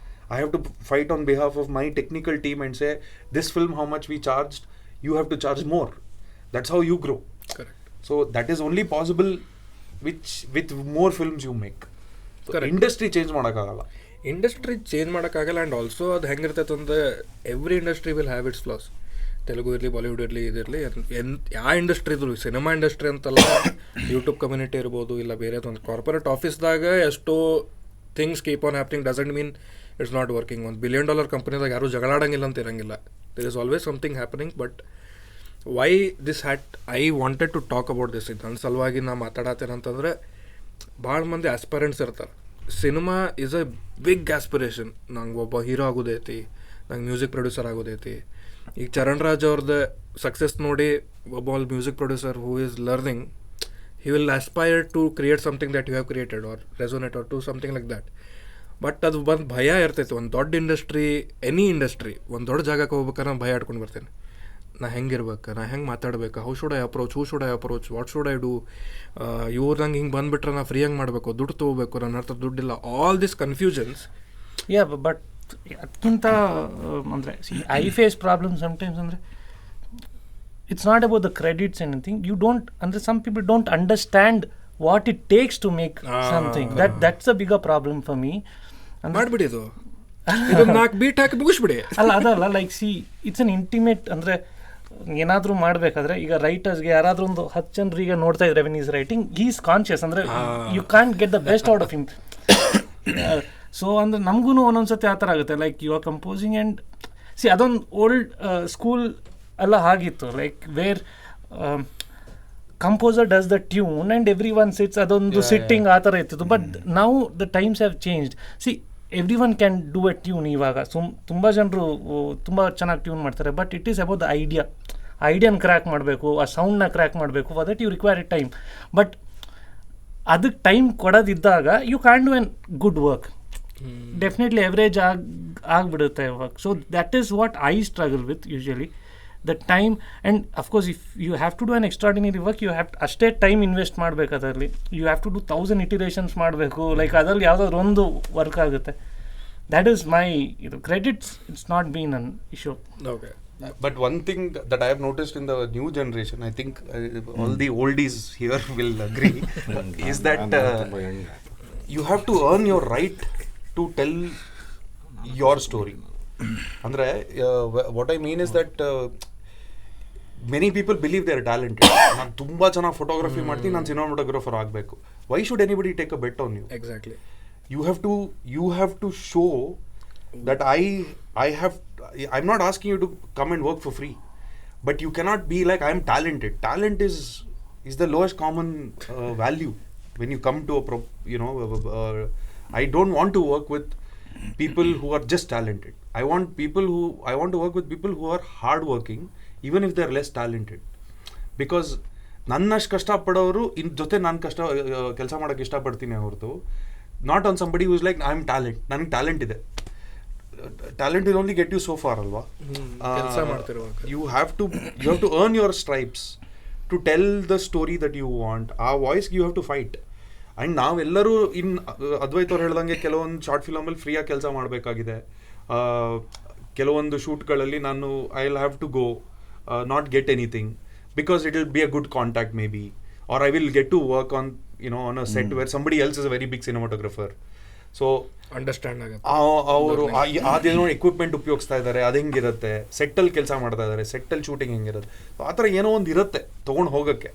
I have to fight on behalf of my technical team and say, this film, how much we charged, you have to charge more. That's how you grow. Correct. So that is only possible with more films you make. So industry change ಮಾಡೋಕ್ಕಾಗಲ್ಲ. Industry change ಮಾಡೋಕ್ಕಾಗಲ್ಲ. And also ಅದು ಹೆಂಗಿರ್ತೈತೆ ಅಂದರೆ every industry will have its flaws. Telugu ಇರಲಿ, ಬಾಲಿವುಡ್ ಇರಲಿ, ಇದಿರಲಿ, ಯಾವ industry ಇದ್ರು, ಸಿನಿಮಾ ಇಂಡಸ್ಟ್ರಿ ಅಂತಲ್ಲ, ಯೂಟ್ಯೂಬ್ ಕಮ್ಯುನಿಟಿ ಇರ್ಬೋದು, ಇಲ್ಲ ಬೇರೆ ಒಂದು ಕಾರ್ಪೊರೇಟ್ ಆಫೀಸ್ದಾಗ ಎಷ್ಟೋ things keep on happening doesn't mean it's not working. $1 billion ಕಂಪ್ನಿದಾಗ ಯಾರೂ ಜಗಳಾಡಂಗಿಲ್ಲ ಅಂತ ಇರಂಗಿಲ್ಲ. There is always something happening. But why this I wanted to talk about this. ಇದು ನನ್ನ ಸಲುವಾಗಿ ನಾ ಮಾತಾಡತ್ತೇನಂತಂದರೆ, ಭಾಳ ಮಂದಿ ಆಸ್ಪೈರೆಂಟ್ಸ್ ಇರ್ತಾರೆ. Cinema is a big aspiration. ನಂಗೆ ಒಬ್ಬ ಹೀರೋ ಆಗೋದೈತಿ, ನಂಗೆ ಮ್ಯೂಸಿಕ್ ಪ್ರೊಡ್ಯೂಸರ್ ಆಗೋದೈತಿ. ಈಗ ಚರಣ್ ರಾಜ್ ಅವ್ರದ್ದು ಸಕ್ಸಸ್ ನೋಡಿ ಒಬ್ಬ music producer who is learning, he will aspire to create something that you have created or resonate or do something like that. But ಅದು ಬಂದು ಭಯ ಇರ್ತೈತೆ. ಒಂದು ದೊಡ್ಡ ಇಂಡಸ್ಟ್ರಿ, ಎನಿ ಇಂಡಸ್ಟ್ರಿ, ಒಂದು ದೊಡ್ಡ ಜಾಗಕ್ಕೆ ಹೋಗ್ಬೇಕಾದ್ರೆ ನಾನು ಭಯ ಆಡ್ಕೊಂಡು ಬರ್ತೇನೆ. ನಾ ಹೆಂಗಿರ್ಬೇಕು, ನಾ ಹೆಂಗೆ ಮಾತಾಡ್ಬೇಕು, who should I approach, what should I do, ಇವ್ರು ನಂಗೆ ಹಿಂಗೆ ಬಂದುಬಿಟ್ರೆ ನಾ ಫ್ರೀ ಹಂಗೆ ಮಾಡಬೇಕು, ದುಡ್ಡು ತೊಗೋಬೇಕು, ನನ್ನ ಹತ್ರ ದುಡ್ಡಿಲ್ಲ, ಆಲ್ ದಿಸ್ ಕನ್ಫ್ಯೂಷನ್ಸ್. ಬಟ್ ಅದಕ್ಕಿಂತ ಅಂದರೆ ಐ ಫೇಸ್ ಪ್ರಾಬ್ಲಮ್ ಸಮ್ಟೈಮ್ಸ್. ಅಂದರೆ it's not about the credits and anything. You don't, and some people don't understand what it takes to make something. That's a bigger problem for me. ಮಾಡ್ಬಿಡಿ ಅದು, ಇದೊಂದು 4 beet ಹಾಕಿ ಮುಗಿಸ್ಬಿಡಿ. ಅದಲ್ಲ like C it's an intimate. ಅಂದರೆ ಏನಾದರೂ ಮಾಡಬೇಕಾದ್ರೆ ಈಗ ರೈಟರ್ಸ್ಗೆ ಯಾರಾದರೂ ಒಂದು 10 ಜನರಿಗೆ ನೋಡ್ತಾ ಇದ್ರೆ when is writing, is conscious. ಅಂದರೆ you can get the best out of him. So ಅಂದರೆ ನಮಗೂ ಒಂದೊಂದ್ಸತಿ ಆ ಥರ ಆಗುತ್ತೆ. Like you are composing and see ಅದೊಂದು ಓಲ್ಡ್ ಸ್ಕೂಲ್ ಎಲ್ಲ ಆಗಿತ್ತು. Like where composer does the tune and every one sits, ಅದೊಂದು ಸಿಟ್ಟಿಂಗ್ ಆ ಥರ ಇರ್ತಿತ್ತು. ಬಟ್ ನಾವು the times have changed. See every one can do a tune. ಇವಾಗ ತುಂಬ ಜನರು ತುಂಬ ಚೆನ್ನಾಗಿ ಟ್ಯೂನ್ ಮಾಡ್ತಾರೆ. But it is about the ಐಡಿಯಾನ ಕ್ರ್ಯಾಕ್ ಮಾಡಬೇಕು, ಆ ಸೌಂಡ್ನ ಕ್ರ್ಯಾಕ್ ಮಾಡಬೇಕು. For that you require a time. But ಅದಕ್ಕೆ ಟೈಮ್ ಕೊಡೋದಿದ್ದಾಗ you can do an good work. Definitely average ಆಗಿಬಿಡುತ್ತೆ work. So that is what I struggle with usually. The time, and of course if you have to do an extraordinary work, you have ಅಷ್ಟೇ time invest ಮಾಡಬೇಕು ಅದರಲ್ಲಿ. You have to do 1000 ಇಟಿರೇಷನ್ಸ್ ಮಾಡಬೇಕು. Like ಅದರಲ್ಲಿ ಯಾವುದಾದ್ರು ಒಂದು work ಆಗುತ್ತೆ. That is my ಇದು credits. It's not been an issue. Okay. But one thing that I have noticed in the new generation, I think all the oldies here will agree, is that you have to earn your right to tell your story. Andre what I mean is that many people believe they are talented. ನಾನು ತುಂಬ ಚೆನ್ನಾಗಿ photography ಮಾಡ್ತೀನಿ, ನಾನು cinematographer ಆಗಬೇಕು. Why should anybody take a bet on you? Exactly. You have to show that I'm not asking you to come and work for free, but you cannot be like I am talented. Talent is the lowest common value when you come to I don't want to work with people who are just talented. I want to work with people who are hardworking, even if they're less talented. Because ನನ್ನಷ್ಟು ಕಷ್ಟಪಡೋರು ಜೊತೆ ನಾನು ಕೆಲಸ ಮಾಡೋಕ್ಕೆ ಇಷ್ಟಪಡ್ತೀನಿ ಹೊರತು not an somebody whose like I am talent. ನನಗೆ talent ಇದೆ. Talent will only get you so far ಅಲ್ವಾ? You have to earn your stripes to tell the story that you want. ಆ ವಾಯ್ಸ್ಗೆ you have to fight. And ನಾವೆಲ್ಲರೂ ಅದ್ವೈತ್ ಅವ್ರು ಹೇಳ್ದಂಗೆ ಕೆಲವೊಂದು short ಫಿಲಮಲ್ಲಿ ಫ್ರೀಯಾಗಿ ಕೆಲಸ ಮಾಡಬೇಕಾಗಿದೆ. ಕೆಲವೊಂದು ಶೂಟ್ಗಳಲ್ಲಿ ನಾನು I will have to go not get anything because it will be a good contact maybe, or I will get to work on on a set where somebody else is a very big cinematographer. So understand ಆಗುತ್ತೆ. ಅವರು ಅದೇನೋ equipment ಉಪಯೋಗಿಸ್ತಾ ಇದ್ದಾರೆ, ಅದು ಹೆಂಗಿರುತ್ತೆ, ಸೆಟ್ಟಲ್ಲಿ ಕೆಲಸ ಮಾಡ್ತಾ ಇದ್ದಾರೆ, ಸೆಟ್ಟಲ್ಲಿ ಶೂಟಿಂಗ್ ಹೆಂಗಿರುತ್ತೆ, ಆ ಥರ ಏನೋ ಒಂದು ಇರುತ್ತೆ ತೊಗೊಂಡು ಹೋಗೋಕ್ಕೆ.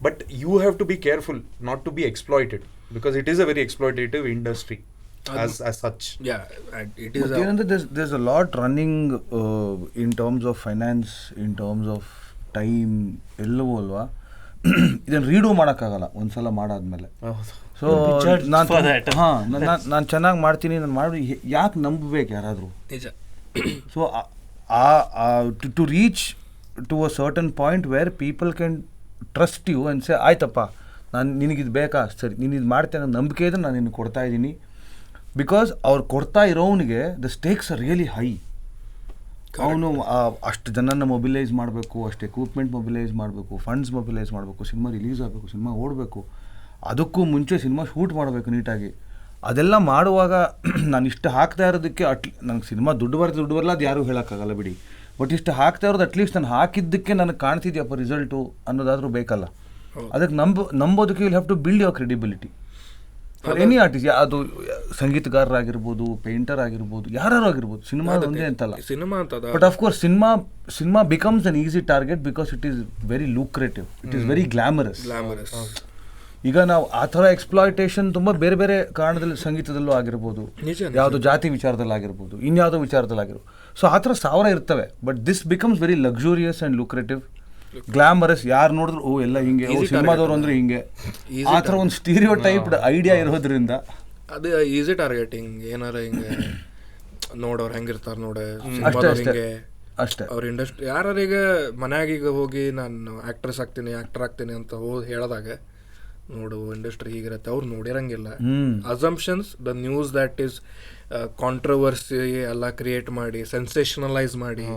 But you have to be careful not to be exploited because it is a very exploitative industry as such. Yeah, it is. There's a lot running in terms of finance, in terms of time, ಎಲ್ಲವೂ ಅಲ್ವಾ. ಇದನ್ನು redo ಮಾಡೋಕ್ಕಾಗಲ್ಲ ಒಂದ್ಸಲ ಮಾಡಾದ್ಮೇಲೆ. So ನಾನು ಚೆನ್ನಾಗಿ ಮಾಡ್ತೀನಿ, ನಾನು ಮಾಡಿ ಯಾಕೆ ನಂಬಬೇಕು ಯಾರಾದರೂ? ನಿಜ. So to reach to a certain point where people can trust you and say ಆಯ್ತಪ್ಪ ನಾನು ನಿನಗಿದು ಬೇಕಾ, ಸರಿ ನೀನು ಇದು ಮಾಡ್ತೇನೆ ಅನ್ನೋ ನಂಬಿಕೆ ಇದ್ರೆ ನಾನು ನಿನಗೆ ಕೊಡ್ತಾ ಇದ್ದೀನಿ. ಬಿಕಾಸ್ ಅವ್ರು ಕೊಡ್ತಾ ಇರೋವನಿಗೆ the stakes are really high. ಅವನು ಅಷ್ಟು ಜನನ ಮೊಬಿಲೈಸ್ ಮಾಡಬೇಕು, ಅಷ್ಟು ಎಕ್ವಿಪ್ಮೆಂಟ್ ಮೊಬಿಲೈಸ್ ಮಾಡಬೇಕು, ಫಂಡ್ಸ್ ಮೊಬಿಲೈಸ್ ಮಾಡಬೇಕು, ಸಿನಿಮಾ ರಿಲೀಸ್ ಆಗಬೇಕು, ಸಿನಿಮಾ ಓಡಬೇಕು, ಅದಕ್ಕೂ ಮುಂಚೆ ಸಿನಿಮಾ ಶೂಟ್ ಮಾಡಬೇಕು ನೀಟಾಗಿ. ಅದೆಲ್ಲ ಮಾಡುವಾಗ ನಾನು ಇಷ್ಟು ಹಾಕ್ತಾ ಇರೋದಕ್ಕೆ ನನಗೆ ಸಿನಿಮಾ ದುಡ್ಡು ಬರಲ್ಲ ಅದು ಯಾರೂ ಹೇಳೋಕ್ಕಾಗಲ್ಲ ಬಿಡಿ. ಬಟ್ ಇಷ್ಟು ಹಾಕ್ತಾ ಇರೋದು ಅಟ್ಲೀಸ್ಟ್ ನಾನು ಹಾಕಿದ್ದಕ್ಕೆ ನನಗೆ ಕಾಣ್ತಿದ್ಯಪ್ಪ ರಿಸಲ್ಟು ಅನ್ನೋದಾದರೂ ಬೇಕಲ್ಲ. ಅದಕ್ಕೆ ನಂಬೋದಕ್ಕೆ will have to build your credibility. For any artist, ಅದು ಸಂಗೀತಗಾರರಾಗಿರ್ಬೋದು, ಪೇಂಟರ್ ಆಗಿರ್ಬೋದು, ಯಾರು ಆಗಿರ್ಬೋದು, ಸಿನಿಮಾ ಒಂದೇ ಅಂತಲ್ಲ. ಸಿನಿಮಾ ಅಂತದ. But of course cinema becomes an easy target because it is very lucrative, it is very glamorous. ಈಗ ನಾವು ಆ ಥರ ಎಕ್ಸ್ಪ್ಲಾಯಿಟೇಷನ್ ತುಂಬ ಬೇರೆ ಬೇರೆ ಕಾರಣದಲ್ಲಿ, ಸಂಗೀತದಲ್ಲೂ ಆಗಿರ್ಬೋದು, ಯಾವುದೋ ಜಾತಿ ವಿಚಾರದಲ್ಲಿ ಆಗಿರ್ಬೋದು, ಇನ್ಯಾವುದೋ ವಿಚಾರದಲ್ಲಿ ಆಗಿರ್ಬೋದು. ಸೊ ಆ ಥರ 1000 ಇರ್ತವೆ. But this becomes very luxurious and lucrative, glamorous. ಯಾರು ನೋಡಿದ್ರು ಓ ಎಲ್ಲ ಹಿಂಗೆ, ಓ ಸಿನಿಮಾದವ್ರು ಅಂದ್ರೆ ಹಿಂಗೆ, ಆ ಥರ ಒಂದು ಸ್ಟೀರಿಯೋ ಟೈಪ್ಡ್ ಐಡಿಯಾ ಇರೋದ್ರಿಂದ ಅದು ಈಸಿ ಟಾರ್ಗೆಟಿಂಗ್. ಏನಾರ ಹಿಂಗೆ ನೋಡೋರು ಹೆಂಗಿರ್ತಾರೆ ನೋಡೆ, ಹಿಂಗೆ ಅಷ್ಟೇ. ಅವ್ರ ಇಂಡಸ್ಟ್ರಿ ಯಾರೀಗ ಮನ್ಯಾಗೀಗ ಹೋಗಿ ನಾನು ಆ್ಯಕ್ಟ್ರೆಸ್ ಆಗ್ತೀನಿ, ಆ್ಯಕ್ಟರ್ ಆಗ್ತೀನಿ ಅಂತ ಹೇಳಿದಾಗ ನೋಡು ಇಂಡಸ್ಟ್ರಿ ಹೀಗಿರುತ್ತೆ, ಅವ್ರು ನೋಡಿರಂಗಿಲ್ಲ. Assumptions, the news that is controversy ಎಲ್ಲ ಕ್ರಿಯೇಟ್ ಮಾಡಿ, ಸೆನ್ಸೇಷನಲೈಸ್ ಮಾಡಿ,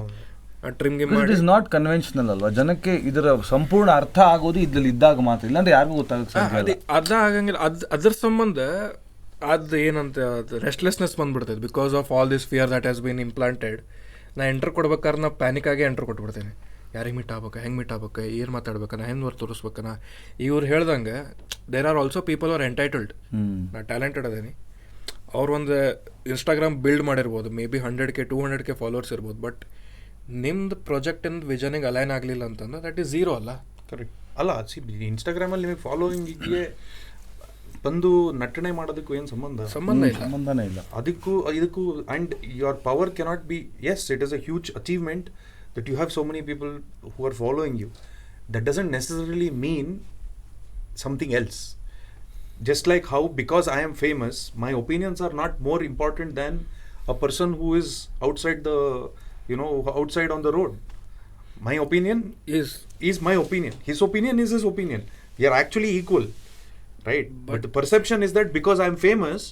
ಇಟ್ ಇಸ್ ನಾಟ್ ಕನ್ವೆನ್ಷನಲ್ ಅಲ್ವಾ. ಜನಕ್ಕೆ ಇದರ ಸಂಪೂರ್ಣ ಅರ್ಥ ಆಗೋದು ಇದ್ರಲ್ಲಿ ಇದ್ದಾಗ ಮಾತ್ರ, ಇಲ್ಲಾಂದ್ರೆ ಯಾರಿಗೂ ಗೊತ್ತಾಗುತ್ತೆ. ಅದ ಆಗಂಗಿಲ್ಲ. ಅದ್ರ ಸಂಬಂಧ ಅದು ಏನಂತ ರೆಸ್ಟ್ಲೆಸ್ನೆಸ್ ಬಂದ್ಬಿಡ್ತೈತೆ because of all this fear that has been implanted. ನಾ ಎಂಟ್ರ್ ಕೊಡ್ಬೇಕಾದ್ರೆ ನಾ ಪ್ಯಾನಿಕ್ ಆಗಿ ಎಂಟ್ರ್ ಕೊಟ್ಬಿಡ್ತೇನೆ. ಯಾರಿಗೆ ಮೀಟ್ ಆಗ್ಬೇಕು, ಹೆಂಗೆ ಮೀಟ್ ಆಗ್ಬೇಕು, ಏನು ಮಾತಾಡ್ಬೇಕನ, ಹೆಂಗೆ ತೋರಿಸ್ಬೇಕನ. ಇವ್ರು ಹೇಳ್ದಂಗೆ there are also people are entitled. ನಾ ಟ್ಯಾಲೆಂಟೆಡ್ ಅದೇನಿ. ಅವ್ರು ಒಂದು ಇನ್ಸ್ಟಾಗ್ರಾಮ್ ಬಿಲ್ಡ್ ಮಾಡಿರ್ಬೋದು, maybe 100K 200K followers ಇರ್ಬೋದು. ಬಟ್ ನಿಮ್ದು ಪ್ರಾಜೆಕ್ಟಿಂದ ವಿಷನಿಗೆ ಅಲೈನ್ ಆಗಲಿಲ್ಲ ಅಂತಂದ್ರೆ ದಟ್ ಈಸ್ ಝೀರೋ ಅಲ್ಲ. ಕರೆಕ್ಟ್ ಅಲ್ಲ. ಇನ್ಸ್ಟಾಗ್ರಾಮಲ್ಲಿ ನಿಮಗೆ ಫಾಲೋಯಿಂಗಿಗೆ ಬಂದು ನಟನೆ ಮಾಡೋದಕ್ಕೂ ಏನು ಸಂಬಂಧನೇ ಇಲ್ಲ. ಇದಕ್ಕೂ and your power cannot be, as it is a huge achievement that you have so many people who are following you. That doesn't necessarily mean something else. Just like how, because I am famous, my opinions are not more important than a person who is outside the, outside on the road. My opinion is my opinion. His opinion is his opinion. We are actually equal, right? But the perception is that because I am famous,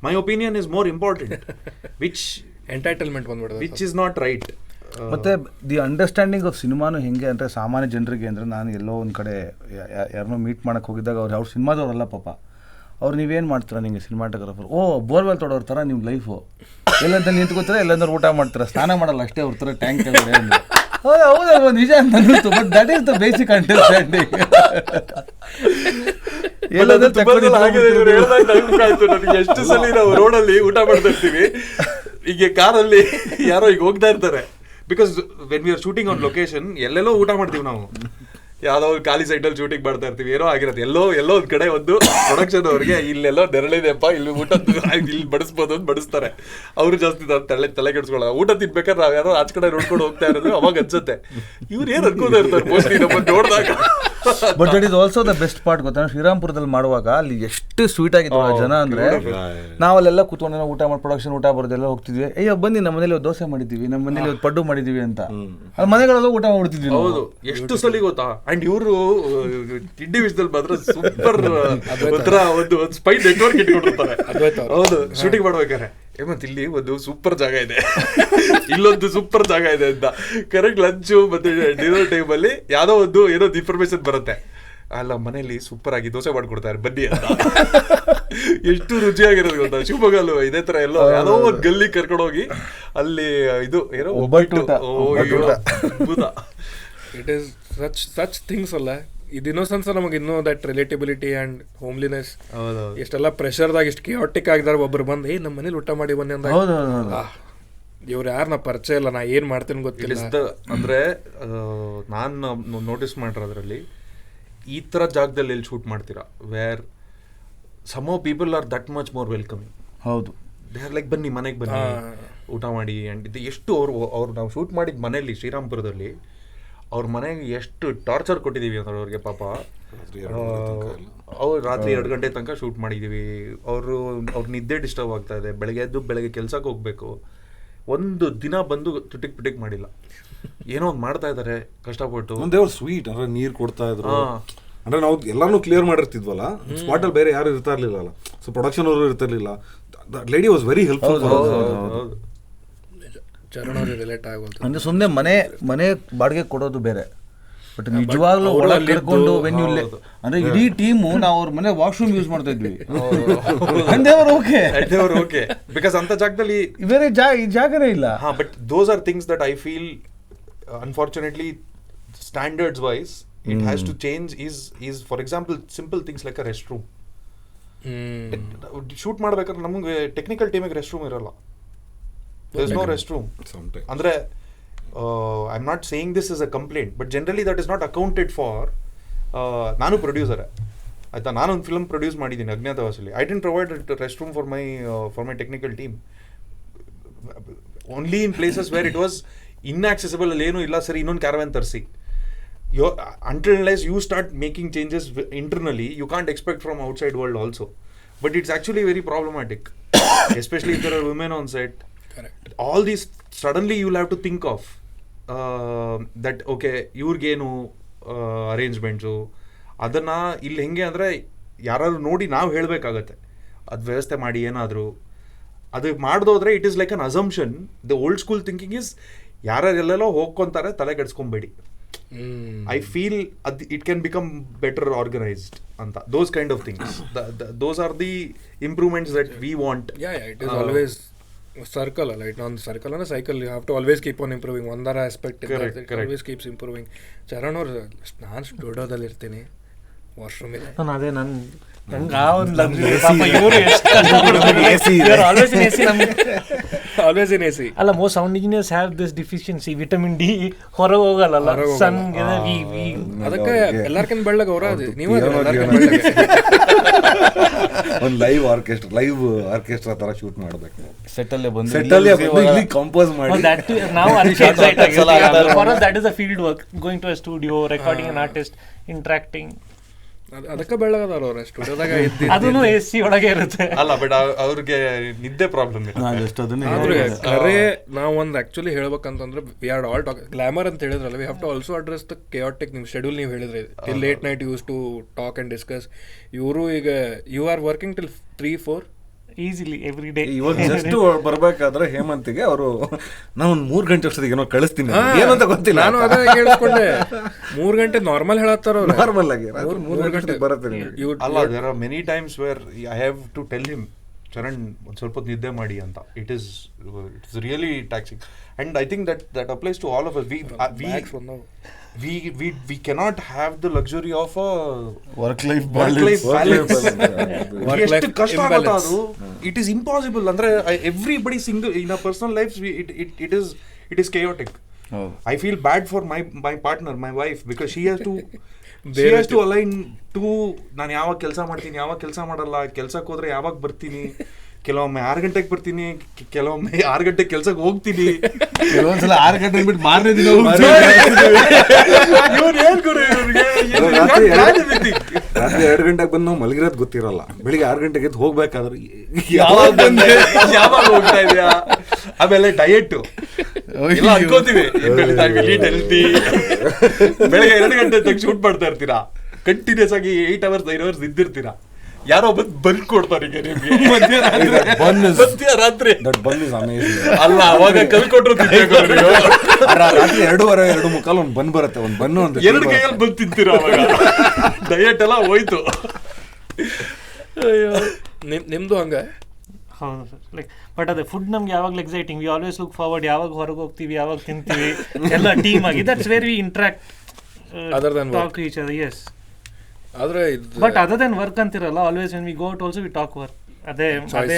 my opinion is more important, which entitlement ಬಂದ್ಬಿಡೋದು, which is not right. ಮತ್ತು the understanding of ಸಿನಿಮಾನು ಹೆಂಗೆ ಅಂದರೆ, ಸಾಮಾನ್ಯ ಜನರಿಗೆ ಅಂದರೆ, ನಾನು ಎಲ್ಲೋ ಒಂದು ಕಡೆ ಯಾರನ್ನೋ ಮೀಟ್ ಮಾಡೋಕ್ಕೆ ಹೋಗಿದ್ದಾಗ ಅವ್ರು ಸಿನಿಮಾದವ್ರಲ್ಲ ಪಾಪ, ಅವ್ರು ನೀವೇನು ಮಾಡ್ತೀರಾ ನಿಮಗೆ ಸಿನಿಮಾಟೋಗ್ರಾಫರ್, ಓ ಬೋರ್ವೆಲ್ ತೊಡೋರ್ ಥರ ನಿಮ್ಮ ಲೈಫು, ಎಲ್ಲಂತ ನಿಂತ್ಕೋತಾರೆ, ಎಲ್ಲಂದ್ರೆ ಊಟ ಮಾಡ್ತಾರೆ, ಸ್ನಾನ ಮಾಡಲ್ಲ ಅಷ್ಟೇ, ಅವ್ರ ಥರ ಟ್ಯಾಂಕ್ ಕೆಳಗಡೆ ಅಂದರೆ ಹೌದಲ್ವ, ನಿಜ ಅಂತ ಅನ್ನಿಸ್ತು. But that is the basic understanding. ಎಷ್ಟು ಸಲ ನಾವು ರೋಡಲ್ಲಿ ಊಟ ಮಾಡ್ತಾ ಇರ್ತೀವಿ, ಈಗ ಕಾರಲ್ಲಿ ಯಾರೋ ಈಗ ಹೋಗ್ತಾ ಇರ್ತಾರೆ, because when we R shooting on location ಎಲ್ಲೆಲ್ಲೋ ಊಟ ಮಾಡ್ತೀವಿ ನಾವು, ಯಾವುದೋ ಒಂದು ಖಾಲಿ ಸೈಟಲ್ಲಿ ಶೂಟಿಂಗ್ ಮಾಡ್ತಾ ಇರ್ತೀವಿ, ಏನೋ ಆಗಿರುತ್ತೆ, ಎಲ್ಲೋ ಒಂದು ಕಡೆ ಒಂದು ಪ್ರೊಡಕ್ಷನ್ ಅವ್ರಿಗೆ ಇಲ್ಲೆಲ್ಲೋ ನೆರಳಿದೆಪ್ಪ, ಇಲ್ಲಿ ಊಟ ಇಲ್ಲಿ ಬಡಿಸ್ಬೋದು ಅಂತ ಬಡಿಸ್ತಾರೆ. ಅವರು ಜಾಸ್ತಿ ತಲೆ ಕೆಡಿಸ್ಕೊಳ್ಳೋ, ಊಟ ತಿನ್ಬೇಕಾದ್ರೆ ನಾವು ಯಾರೋ ಆಚೆ ಕಡೆ ನೋಡ್ಕೊಂಡು ಹೋಗ್ತಾ ಇರೋದು ಅವಾಗ ಅನ್ಸುತ್ತೆ ಇವ್ರು ಏನು ಅನ್ಕೋತಾ ಇರ್ತಾರೆ ಮೋಸ್ಟ್ಲಿ ನಮ್ಮನ್ನು ನೋಡಿದಾಗ. But that is also the best part. ಗೊತ್ತಾ, ಶ್ರೀರಾಮ್ಪುರದಲ್ಲಿ ಮಾಡುವಾಗ ಅಲ್ಲಿ ಎಷ್ಟು ಸ್ವೀಟ್ ಆಗಿತ್ತು ಜನ ಅಂದರೆ, ನಾವಲ್ಲೆಲ್ಲ ಕೂತ್ಕೊಂಡು ಊಟ ಮಾಡಿ ಪ್ರೊಡಕ್ಷನ್ ಊಟ ಬರೋದೆಲ್ಲ ಹೋಗ್ತಿದ್ವಿ, ಅಯ್ಯೋ ಬನ್ನಿ ನಮ್ಮ ಮನೇಲಿ ದೋಸೆ ಮಾಡಿದ್ದೀವಿ, ನಮ್ಮ ಮನೇಲಿ ಪಡ್ಡು ಮಾಡಿದ್ದೀವಿ ಅಂತ, ಅಲ್ಲಿ ಮನೆಗಳೆಲ್ಲ ಊಟ ಮಾಡ್ತಿದ್ವಿ. ಹೌದು, ಎಷ್ಟು ಸಲ ಗೊತ್ತಾ. ಅಂಡ್ ಇವರು ತಿಂಡಿ ವಿಷಯದಲ್ಲಿ ಮಾತ್ರ ಸೂಪರ್ ಒಂಥರ ಒಂದು ಸ್ಪೈ ನೆಟ್ವರ್ಕ್ ಇಟ್ಕೊಂಡಿರ್ತಾರೆ. ಹೌದು, ಶೂಟಿಂಗ್ ಮಾಡ್ಬೇಕಾರೆ ಹೇಮಂತ್ ಇಲ್ಲಿ ಒಂದು ಸೂಪರ್ ಜಾಗ ಇದೆ, ಇಲ್ಲೊಂದು ಸೂಪರ್ ಜಾಗ ಇದೆ ಅಂತ ಕರೆಕ್ಟ್ ಲಂಚು ಮತ್ತೆ ಡಿನ್ನರ್ ಟೈಮಲ್ಲಿ ಯಾವುದೋ ಒಂದು ಏನೋ ಇನ್ಫಾರ್ಮೇಶನ್ ಬರುತ್ತೆ, ಅಲ್ಲ ಮನೇಲಿ ಸೂಪರ್ ಆಗಿ ದೋಸೆ ಮಾಡ್ಕೊಡ್ತಾರೆ ಬನ್ನಿ ಅಂತ. ಎಷ್ಟು ರುಚಿಯಾಗಿರೋದು ಗೊತ್ತಾ. ಶಿವಮೊಗ್ಗಲ್ಲೂ ಇದೇ ತರ ಎಲ್ಲೋ ಯಾವುದೋ ಒಂದು ಗಲ್ಲಿ ಕರ್ಕೊಂಡೋಗಿ ಅಲ್ಲಿ ಇದು ಏನೋ ಒಬ್ಬಟ್ಟು, ಇಟ್ ಈಸ್ ಸಚ್ ಥಿಂಗ್ಸ್ ಅಲ್ಲ. ಇದು ಇನ್ನೋಸೆನ್ಸ್ ನಮಗೆ ಇನ್ನೂ ದಟ್ ರಿಲೇಟಿಬಿಲಿಟಿ ಆ್ಯಂಡ್ ಹೋಮ್ಲಿನೆಸ್. ಎಷ್ಟೆಲ್ಲ ಪ್ರೆಷರ್ದಾಗ ಇಷ್ಟು ಕಿಯಾಟಿಕ್ ಆಗಿದಾರೆ, ಒಬ್ಬರು ಬಂದು ನಮ್ಮ ಮನೇಲಿ ಊಟ ಮಾಡಿ ಬನ್ನಿ ಅಂದಾಗ ಇವ್ರು ಯಾರು ನಾ ಪರಿಚಯ ಇಲ್ಲ, ನಾ ಏನು ಮಾಡ್ತೀನಿ ಗೊತ್ತಿಲ್ಲ. ಅಂದರೆ ನಾನು ನೋಟಿಸ್ ಮಾಡಿರೋದ್ರಲ್ಲಿ ಈ ಥರ ಜಾಗದಲ್ಲಿ ಎಲ್ಲಿ ಶೂಟ್ ಮಾಡ್ತೀರಾ, where some of people are that much more welcoming. ಹೌದು, ದೇ ಆರ್ ಲೈಕ್ ಬನ್ನಿ ಮನೆಗೆ ಬನ್ನಿ ಊಟ ಮಾಡಿ. ಆ್ಯಂಡ್ ಇದು ಎಷ್ಟು ಅವ್ರು ನಾವು ಶೂಟ್ ಮಾಡಿದ ಮನೆಯಲ್ಲಿ ಶ್ರೀರಾಮ್ಪುರದಲ್ಲಿ ಅವ್ರ ಮನೆಗೆ ಎಷ್ಟು ಟಾರ್ಚರ್ ಕೊಟ್ಟಿದ್ದೀವಿ ಅಂದ್ರೆ ಅವ್ರಿಗೆ ಪಾಪ. ಅವ್ರು ರಾತ್ರಿ 2 ಗಂಟೆ ತನಕ ಶೂಟ್ ಮಾಡಿದ್ದೀವಿ. ಅವ್ರ ನಿದ್ದೆ ಡಿಸ್ಟರ್ಬ್ ಆಗ್ತಾ ಇದೆ, ಬೆಳಗ್ಗೆ ಕೆಲ್ಸಕ್ಕೆ ಹೋಗ್ಬೇಕು, ಒಂದು ದಿನ ಬಂದು ಪಿಟಿಕ್ ಮಾಡಿಲ್ಲ, ಏನೋ ಒಂದು ಮಾಡ್ತಾ ಇದ್ದಾರೆ ಕಷ್ಟಪಟ್ಟು. ದೇವ್ರ ಸ್ವೀಟ್ ಅಂದ್ರೆ ನೀರು ಕೊಡ್ತಾ ಇದ್ರು, ಅಂದ್ರೆ ನಾವು ಎಲ್ಲಾನು ಕ್ಲಿಯರ್ ಮಾಡಿರ್ತಿದ್ವಲ್ಲ, ಸ್ಪಾಟ್ ಅಲ್ಲಿ ಬೇರೆ ಯಾರು ಇರ್ತಾ ಇರ್ಲಿಲ್ಲ, ಸೊ ಪ್ರೊಡಕ್ಷನ್ ಅವರು ಇರ್ತಿರ್ಲಿಲ್ಲ. Lady was very helpful. ಚರಣ ರಿಲೇಟ್ ಆಗೋದು ಅಂದ್ರೆ ಸುಮ್ಮನೆ ಮನೆ ಬಾಡಿಗೆ ಕೊಡೋದು ಬೇರೆ, ಬಟ್ ನಿಜವಾಗ್ಲೂ ಒಳಗೆ ಕರ್ಕೊಂಡು ಅಂದ್ರೆ ಇಡೀ ಟೀಮು ನಾವು ಅವ್ರ ಮನೆ ವಾಶ್ರೂಮ್ ಯೂಸ್ ಮಾಡ್ತಾ ಇದ್ವಿ. ಓಕೆ ಬಿಕಾಸ್ ಅಂತ ಜಾಗದಲ್ಲಿ ಬೇರೆ ಜಾಗನೇ ಇಲ್ಲ. But those are things that I feel unfortunately standards wise it has to change is for example simple things like a restroom. Shoot ಮಾಡ್ಬೇಕಾದ್ರೆ ನಮಗೆ ಟೆಕ್ನಿಕಲ್ ಟೀಮಿಗೆ ರೆಸ್ಟ್ ರೂಮ್ ಇರಲ್ಲ. There is no rest room. ಅಂದರೆ I am not saying this is a complaint, but generally that is not accounted for. ನಾನು ಪ್ರೊಡ್ಯೂಸರೇ ಆಯಿತಾ, ನಾನೊಂದು film produce ಮಾಡಿದ್ದೀನಿ ಅಜ್ಞಾತವಾಸಲ್ಲಿ. I didn't provide rest room for my technical team. Only in places where it was inaccessible, ಅಲ್ಲಿ ಏನೂ ಇಲ್ಲ, ಸರಿ ಇನ್ನೊಂದು ಕ್ಯಾರವ್ಯಾನ್ ತರಿಸಿ. Until unless you start making changes internally, you can't expect from outside world also. But it's actually very problematic, especially if there are women on set. Correct. All these suddenly you'll have to think of that okay ಇವ್ರಿಗೇನು arrangements, ಅದನ್ನು ಇಲ್ಲಿ ಹೆಂಗೆ ಅಂದರೆ ಯಾರಾದ್ರು ನೋಡಿ ನಾವು ಹೇಳಬೇಕಾಗತ್ತೆ ಅದು ವ್ಯವಸ್ಥೆ ಮಾಡಿ ಏನಾದರೂ. ಅದು ಮಾಡ್ದೋದ್ರೆ it is like an assumption. The old school thinking is ಯಾರ್ಯಾರೆಲ್ಲೆಲ್ಲೋ ಹೋಗ್ಕೊಂತಾರೆ, ತಲೆ ಕೆಡಿಸ್ಕೊಂಬೇಡಿ. I feel it can become better organized anta those kind of things. Those are the improvements that we want. Yeah, it is always a circle, right? On the circle and a cycle, you have to always keep on improving. One other aspect correct. always keeps improving. Charan or ನಾನು ಸ್ಟುಡಿಯೋದಲ್ಲಿ ಇರ್ತೀನಿ, washroom ಇದೆ. ಅದೇ ನಂಗೆ ಆ ಒಂದು luxury ಪಾಪ ಇವರು ಆಲ್ವೇಸ್ ಇನ್ ಎಸಿ. ಅಲ್ಲ, most sound engineers have this deficiency, vitamin D ಹೊರಗೆ ಹೋಗಲ್ಲ ಸನ್ಗೆ. ಅದಕ್ಕೆ ಎಲ್ಲಾರ್ಕಿಂತ ಬೆಳ್ಳಗೆ ಅವರ ನೀವು ಒಂದು ಲೈವ್ ಆರ್ಕೆಸ್ಟ್ರಾ ತರ ಶೂಟ್ ಮಾಡಬೇಕು. ಸೆಟ್ಟಲ್ಲೇ ಬಂದು ಕಂಪೋಸ್ ಮಾಡಿ ನಾವು that is a field work, going to a studio, recording an artist, interacting. ಅದಕ್ಕೆ ಬೆಳ್ಳಗದವ್ರ ಅವ್ರ ಸ್ಟುಡಿಯೋದಾಗ ಅದನ್ನು AC ಒಳಗೆ ಇರುತ್ತೆ. ಅಲ್ಲ, ಬಟ್ ಅವ್ರಿಗೆ ನಿದ್ದೆ ಪ್ರಾಬ್ಲಮ್ ಆದ್ರೆ ನಾವು ಒಂದು ಆಕ್ಚುಲಿ ಹೇಳ್ಬೇಕಂತಂದ್ರೆ we are all talk glamour ಅಂತ ಹೇಳಿದ್ರಲ್ಲ, we have to also address the chaotic. ನಿಮ್ಮ ಶೆಡ್ಯೂಲ್ ನೀವು ಹೇಳಿದ್ರೆ till late night use to talk and discuss. ಇವರು ಈಗ you are working till 3-4 easily every day. ಇವಾಗ ಜಸ್ಟ್ ಬರ್ಬೇಕಾದ್ರೆ ಹೇಮಂತಿಗೆ ಅವರು ನಾನು ಒಂದು 3 ಗಂಟೆ ಅಷ್ಟೊತ್ತಿಗೆ ಏನೋ ಕಳಿಸ್ತೀನಿ ಏನಂತ ಗೊತ್ತಿಲ್ಲ. ನಾನು ಅದೇ ಕೇಳಿಸ್ಕೊಂಡೆ, 3 ಗಂಟೆ ನಾರ್ಮಲ್ ಹೇಳತ್ತಾರ ಅವ್ರು. ನಾರ್ಮಲ್ ಆಗಿ 3 ಗಂಟೆ ಬರುತ್ತೆ. ಅಲ್ಲ, there are many times where I have to tell him, Charan ಒಂದು ಸ್ವಲ್ಪ ಹೊತ್ತು ನಿದ್ದೆ ಮಾಡಿ ಅಂತ. It is really taxing. And I think that applies to all of us. We cannot have the luxury of a work life balance. ಎಷ್ಟು ಕಷ್ಟ ಆಗುತ್ತೆ ಅದು. It is impossible. ಅಂದ್ರೆ everybody single in a personal lives it is chaotic. I feel bad for my partner, my wife, because she has to align to ನಾನು ಯಾವಾಗ ಕೆಲಸ ಮಾಡ್ತೀನಿ, ಯಾವಾಗ ಕೆಲಸ ಮಾಡಲ್ಲ, ಕೆಲ್ಸಕ್ಕೆ ಹೋದ್ರೆ ಯಾವಾಗ ಬರ್ತೀನಿ, ಕೆಲವೊಮ್ಮೆ 6 ಗಂಟೆಗೆ ಬರ್ತೀನಿ, ಕೆಲವೊಮ್ಮೆ 6 ಗಂಟೆಗೆ ಕೆಲ್ಸಕ್ಕೆ ಹೋಗ್ತೀನಿ, ಕೆಲವೊಂದ್ಸಲ 6 ಗಂಟೆ ಬಿಟ್ಟು ಮಾರನೇ ದಿನ ರಾತ್ರಿ 2 ಗಂಟೆಗೆ ಬಂದು ನಾವು ಮಲಗಿರೋದು ಗೊತ್ತಿರಲ್ಲ. ಬೆಳಿಗ್ಗೆ 6 ಗಂಟೆಗೆ ಎದ್ದು ಹೋಗ್ಬೇಕಾದ್ರೆ ಯಾವಾಗ ಹೋಗ್ತಾ ಇದೆಯಾ. ಆಮೇಲೆ ಡಯಟ್ ಇಲ್ಲ ಅನ್ಕೋತೀವಿ, ಹೆಲ್ತಿ. ಬೆಳಿಗ್ಗೆ 2 ಗಂಟೆ ತಗ ಶೂಟ್ ಮಾಡ್ತಾ ಇರ್ತೀರಾ, ಕಂಟಿನ್ಯೂಸ್ ಆಗಿ 8 hours 9 hours ಇದ್ದಿರ್ತೀರಾ. ಯಾರೋ ಬಂದ್ ಕೊಡ್ತಾರೆ ಮಧ್ಯರಾತ್ರಿ. ಅಲ್ಲ, ಅವಾಗ ಕಲ್ಕೊಟ್ರು ರಾತ್ರಿ 2:15 ಒಂದು ಬನ್ ಬರುತ್ತೆ. ಒಂದು ಬನ್ನು ಒಂದು 2 ಕೈಯಲ್ಲಿ ಬಂದು ತಿಂತೀರ. ಅವಾಗ ಡಯಟ್ ಎಲ್ಲ ಹೋಯ್ತು. ನಿಮ್ದು ಹಂಗ? ಹೌದು ಸರ್. ಲೈಕ್ ಬಟ್ ಅದೇ ಫುಡ್ ನಮ್ಗೆ ಯಾವಾಗಲೂ exciting. We always look forward, ಯಾವಾಗ ಹೊರಗೆ ಹೋಗ್ತೀವಿ, ಯಾವಾಗ ತಿಂತೀವಿ, ಎಲ್ಲ ಟೀಮ್ ಆಗಿ. That's where we interact, talk to each other. Yes, ಆದ್ರೆ ಬಟ್ ಅದರ್ ದೆನ್ ವರ್ಕ್ ಅಂತಿರಲ್ಲ, always when we go out also we talk work. ಅದೇ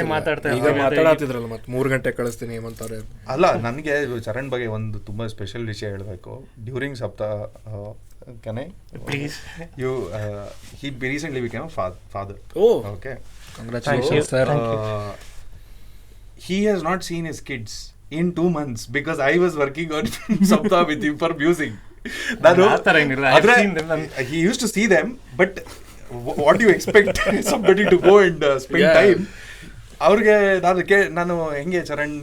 ಮಾತಾಡ್ತಾ ಮಾತಾಡ್ತಿದ್ರಲ್ಲ ಮತ್ತೆ 3 ಗಂಟೆ ಕಳಿಸ್ತೀನಿ ಹೇಮಂತಾರೆ. ಅಲ್ಲ, ನನಗೆ ಚರಣ್ ಬಗ್ಗೆ ಒಂದು ತುಂಬಾ ಸ್ಪೆಷಲ್ ವಿಷಯ ಹೇಳಬೇಕು. ಡ್ಯೂರಿಂಗ್ ಸಪ್ತಾಹ can I please you he recently became a father. Oh, okay, congratulations sir. He has not seen his kids in 2 months because I was working on Sapta with him for music. He used to see them, but what do you expect somebody to go and spend time? ಅವ್ರಿಗೆ ನಾನು ಹೆಂಗೆ ಚರಣ್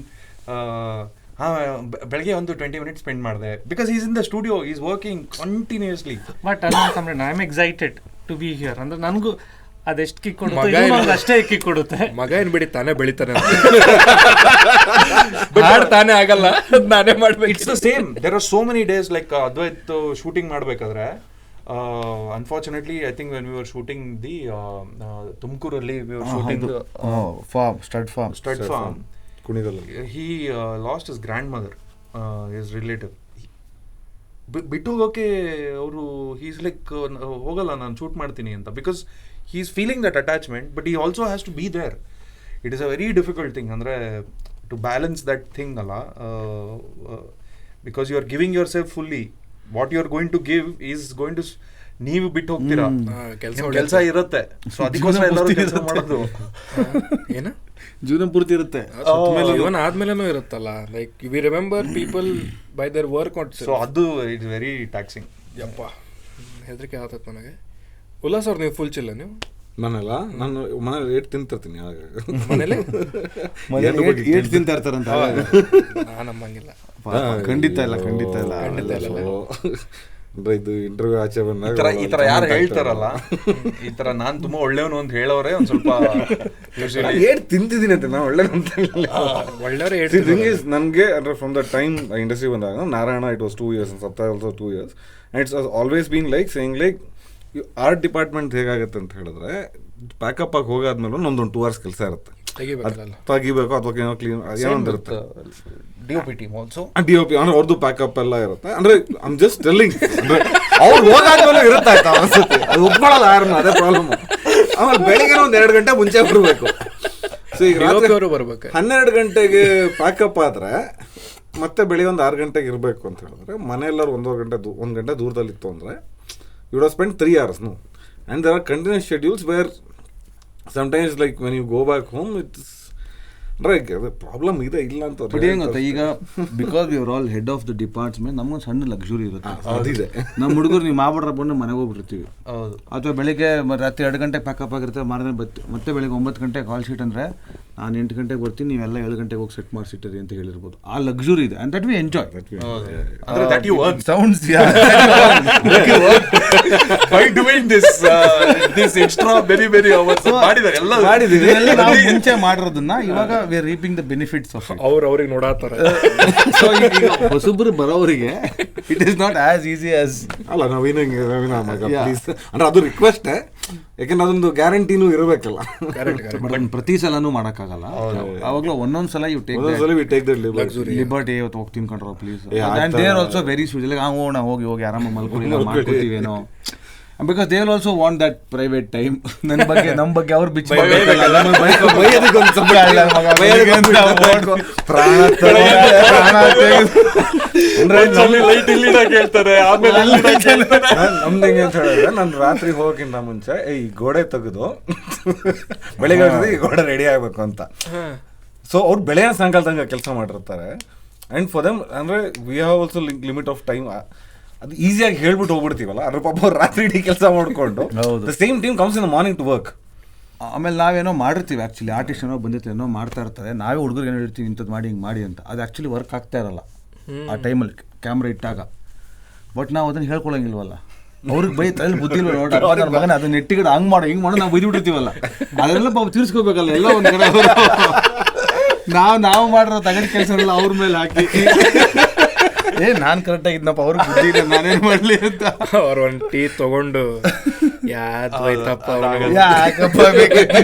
ಬೆಳಗ್ಗೆ ಒಂದು 20 minutes spend ಮಾಡಿದೆ, because is in the studio, is working continuously. But I am excited to be here. ಅಂದ್ರೆ ನನಗೂ ಅದೆಷ್ಟು kick ಕೊಡುತ್ತೆ, ಅಷ್ಟೇ ಕಿಕ್ ಕೊಡುತ್ತೆ. ಮಗ ಏನ್ ಬಿಡಿ ತಾನೇ ಬೆಳಿತಾನೆ, ತಾನೇ ಆಗಲ್ಲ, ನಾನೇ ಮಾಡ್ಬೇಕು. It's the same. There are so many days like Advaith shooting ಮಾಡ್ಬೇಕಾದ್ರೆ, unfortunately I think when we were shooting the ತುಮಕೂರಲ್ಲಿ we were shooting stud farm Kunigal, he lost his grandmother, his relative. ಬಿಟ್ಟು ಹೋಗೋಕೆ ಅವರು ಹೀಸ್ ಲೈಕ್ ಹೋಗಲ್ಲ ನಾನು shoot ಮಾಡ್ತೀನಿ ಅಂತ, because he is feeling that attachment, but ಈ also has to be there. It is a very difficult thing, ಅಂದರೆ to balance that thing ಅಲ್ಲ, because you are giving yourself fully. What you are going to give is going to, ನೀವು ಬಿಟ್ಟು ಹೋಗ್ತೀರಾ, ಕೆಲಸ ಇರುತ್ತೆ, so ಅದಕ್ಕೋಸ್ಕರ ಎಲ್ಲರೂ ಕೆಲಸ ಮಾಡೋದು. ಏನು ಜೀವನ ಪೂರ್ತಿ ಇರುತ್ತೆ, ಇವನ್ ಆದ್ಮೇಲೆನೂ ಇರುತ್ತಲ್ಲ, like we remember people by their work. So ಅದು ಇಟ್ಸ್ ವೆರಿ ಟ್ಯಾಕ್ಸಿಂಗ್. ಯಪ್ಪ ಹೆದರಿಕೆ ಆಗ್ತದೆ ನನಗೆ. ಉಲ್ಲಾಸ್ ಅವ್ರು ನೀವು ಫುಲ್ ಚಿಲ್ಲ ನೀವು? ನಾನೆಲ್ಲ ನಾನು ಮನೇಲಿ ಏಟ್ ತಿಂತಿರ್ತೀನಿ, ಮನೇಲಿ ಏಟ್ ತಿಂತಾ ಇರ್ತಾರಂತ. ನಾನು ನಮ್ಮಂಗಿಲ್ಲ, ಖಂಡಿತ ಇಲ್ಲ, ಖಂಡಿತ ಇಲ್ಲ. ಇದು ಇಂಟರ್ವ್ಯೂ ಆಚೆ ಬಂದಾಗ ಈ ತರ ಯಾರು ಹೇಳ್ತಾರಲ್ಲ, ಈ ತರ ನಾನ್ ತುಂಬಾ ಒಳ್ಳೆಯವನು ಅಂತ ಹೇಳೋರೆ ಒಂದ್ ಸ್ವಲ್ಪ ಏಟ್ ತಿಂತಿದ್ದೀನಿ ಅಂತ ನಾವು ಒಳ್ಳೆ ಒಳ್ಳೆಯವರೇ ನನಗೆ ಅಂದ್ರೆ ಫ್ರಮ್ ದ ಟೈಮ್ ಇಂಡಸ್ಟ್ರಿ ಬಂದಾಗ ನಾರಾಯಣ ಇಟ್ ವಾಸ್ 2 years, ಸಪ್ತಾಹ also 2 years, and it's always been like saying like art department ಹೇಗಾಗುತ್ತೆ ಅಂತ ಹೇಳಿದ್ರೆ ಪ್ಯಾಕಪ್ ಆಗಿ ಹೋಗಾದ್ಮೇಲೆ ನಮ್ದೊಂದು 2 hours ಕೆಲಸ ಇರುತ್ತೆ, ತೆಗಿಬೇಕು ಅಥವಾ ಏನೋ ಕ್ಲೀನ್ ಏನೋ ಒಂದು ಇರುತ್ತೆ. DOP ಟೀಮ್ ಆಲ್ಸೋ, DOP ಅಂದ್ರೆ ಅವ್ರದ್ದು ಪ್ಯಾಕಪ್ ಎಲ್ಲ ಇರುತ್ತೆ. ಅಂದ್ರೆ ಐ ಆಮ್ ಜಸ್ಟ್ ಟೆಲ್ಲಿಂಗ್, ಅಂದ್ರೆ ಅವ್ರು ಹೋಗಾದ್ಮೇಲೆ ಇರುತ್ತೆ ಆಯ್ತಾ ಅನ್ಸುತ್ತೆ, ಅದು ಒಪ್ಕೊಳ್ಳಲ್ಲ ಯಾರನ್ನ, ಅದೇ ಪ್ರಾಬ್ಲಮ್. ಆಮೇಲೆ ಬೆಳಿಗ್ಗೆ ಒಂದು 2 ಗಂಟೆ ಮುಂಚೆ ಬರಬೇಕು. ಸೊ ಈಗ ರಾತ್ರಿ ಬರ್ಬೇಕು 12 ಗಂಟೆಗೆ ಪ್ಯಾಕಪ್ ಆದ್ರೆ ಮತ್ತೆ ಬೆಳಿಗ್ಗೆ ಒಂದು 6 ಗಂಟೆಗೆ ಇರಬೇಕು ಅಂತ ಹೇಳಿದ್ರೆ ಮನೆಯೆಲ್ಲರೂ 1 ಗಂಟೆ ದೂರದಲ್ಲಿತ್ತು ಅಂದರೆ you would have spent 3 hours, no? And there are continuous schedules where sometimes like when you go back home it's like problem ಇದೆ ಇಲ್ಲ ಅಂತ. ಬಟ್ ಏನು ಗೊತ್ತಾ, ಈಗ because we are all head of the department ನಮ್ಗೊಂದು ಸಣ್ಣ luxury ಇರುತ್ತೆ. ಅದಿದೆ, ನಮ್ಮ ಹುಡುಗರು ನೀವು ಮಾಡ್ಬಿಡ್ರ ಬಂದು ಮನೆಗೆ ಹೋಗ್ಬಿಟ್ಟಿರ್ತೀವಿ, ಅಥವಾ ಬೆಳಿಗ್ಗೆ ರಾತ್ರಿ 2 ಗಂಟೆಗೆ ಪ್ಯಾಕಪ್ ಆಗಿರುತ್ತೆ, ಮಾರನೇ ಮತ್ತೆ ಬೆಳಿಗ್ಗೆ 9 ಗಂಟೆಗೆ ಕಾಲ್ ಶೀಟ್ ಅಂದರೆ ನಾನು 8 ಗಂಟೆಗೆ ಬರ್ತೀನಿ, ನೀವೆಲ್ಲ 7 ಗಂಟೆಗೆ ಹೋಗಿ ಸೆಟ್ ಮಾಡಿಸಿಟ್ಟಿರಿ ಅಂತ ಹೇಳಿರ್ಬೋದು. ಆ ಲಕ್ಸುರಿ ಇದೆ, and that we enjoy. that you earn. Sounds By doing this extra very hours ಮಾಡಿದ್ದಾರೆ ಎಲ್ಲ ಮಾಡಿದ್ದೀವಿ, ನಾವು ಮುಂಚೆ ಮಾಡಿರೋದನ್ನ ಇವಾಗ we are reaping the benefits of it. ಅವ್ರಿಗೆ ನೋಡಾತಾರೆ. ಸೊ ಈಗ ಹೊಸಬ್ರು ಬರೋರಿಗೆ it is not as easy as ಅಲ್ಲ ನವೀನ ಪ್ಲೀಸ್ ಅಂದ್ರೆ ಅದು ರಿಕ್ವೆಸ್ಟ್, ಯಾಕಂದ್ರೆ ಅದೊಂದು ಗ್ಯಾರಂಟಿನೂ ಇರಬೇಕಲ್ಲ. ಬಟ್ ಪ್ರತಿ ಸಲನೂ ಮಾಡೋಕ್ಕಾಗಲ್ಲ, ಅವಾಗಲೂ ಒಂದೊಂದು ಸಲ ಯು ಟೇಕ್ ಲಿಬರ್ಟಿ ಇವತ್ತು ಹೋಗಿ ತಿನ್ಕೊಂಡ್ರೋ please. And they are also very sweet, like ಹೋಗೋಣ ಹೋಗಿ ಆರಾಮಾಗಿ ಮಲ್ಕೊಳ್ಳಿ ಮಾಡ್ಕೊತೀವೇನೋ, because they will also want that private time. ನನ್ನ ಬಗ್ಗೆ ನಮ್ಮ ಬಗ್ಗೆ ಅವ್ರು ಬಿಚ್ಚ ನಮ್ದು ಹೆಂಗೆ ಅಂತ ಹೇಳಿದ್ರೆ ನಾನು ರಾತ್ರಿ ಹೋಗೋಕ್ಕಿಂತ ಮುಂಚೆ ಈ ಗೋಡೆ ತೆಗೆದು ಬೆಳಿಗ್ಗೆ ಈ ಗೋಡೆ ರೆಡಿ ಆಗ್ಬೇಕು ಅಂತ. ಸೊ ಅವ್ರು ಬೆಳೆಯ ಸಾಯಂಕಾಲ ತನಕ ಕೆಲಸ ಮಾಡಿರ್ತಾರೆ. ಆ್ಯಂಡ್ ಫಾರ್ ದೆಮ್ ಅಂದರೆ we have also limit of time. ಅದು ಈಸಿಯಾಗಿ ಹೇಳ್ಬಿಟ್ಟು ಹೋಗ್ಬಿಡ್ತೀವಲ್ಲ, ಅದ್ರ ಪಾಪ ಅವ್ರು ರಾತ್ರಿ ಇಡೀ ಕೆಲಸ ಮಾಡಿಕೊಂಡು the same team comes in the morning to work. ಆಮೇಲೆ ನಾವೇನೋ ಮಾಡಿರ್ತೀವಿ, ಆ್ಯಕ್ಚುಲಿ ಆರ್ಟಿಸ್ಟ್ ಏನೋ ಬಂದಿರ್ತೀವಿ, ಏನೋ ಮಾಡ್ತಾ ಇರ್ತಾರೆ, ನಾವೇ ಹುಡುಗರು ಏನೋ ಹೇಳ್ತೀವಿ ಇಂಥದ್ದು ಮಾಡಿ ಹಿಂಗೆ ಮಾಡಿ ಅಂತ. ಅದು ಆ್ಯಕ್ಚುಲಿ ವರ್ಕ್ ಆಗ್ತಾ ಇರಲ್ಲ ಆ ಟೈಮಲ್ಲಿ ಕ್ಯಾಮ್ರಾ ಇಟ್ಟಾಗ. ಬಟ್ ನಾವು ಅದನ್ನು ಹೇಳ್ಕೊಳಂಗಿಲ್ವಲ್ಲ, ಅವ್ರಿಗೆ ಬೈ ತಲೆ ಬುದ್ಧಿ ನೋಡ್ರಿ ಮಗನ ಅದನ್ನ ನೆಟ್ಟಿಗಡೆ ಹಂಗೆ ಮಾಡೋ ಹಿಂಗೆ ಮಾಡೋ ನಾವು ಬೈದ್ಬಿಟ್ಟಿರ್ತೀವಲ್ಲ, ಅದೆಲ್ಲ ಪಾಪ ತೀರ್ಸ್ಕೋಬೇಕಲ್ಲ ಎಲ್ಲ ಒಂದು ಕಡೆ. ನಾವು ಮಾಡಿರೋ ತಗಡಿ ಕೆಲಸನೆಲ್ಲ ಅವ್ರ ಮೇಲೆ ಹಾಕಿ ನಾನು ಕರೆಕ್ಟಾಗಿದ್ನಪ್ಪ, ಅವ್ರಿಗೆ ಬುದ್ಧಿ ಇಲ್ಲ ನಾನೇನು ಮಾಡಲಿ ಅಂತ. ಅವ್ರು ಒಂದು ಟೀ ತಗೊಂಡು ಯಾಕಪ್ಪ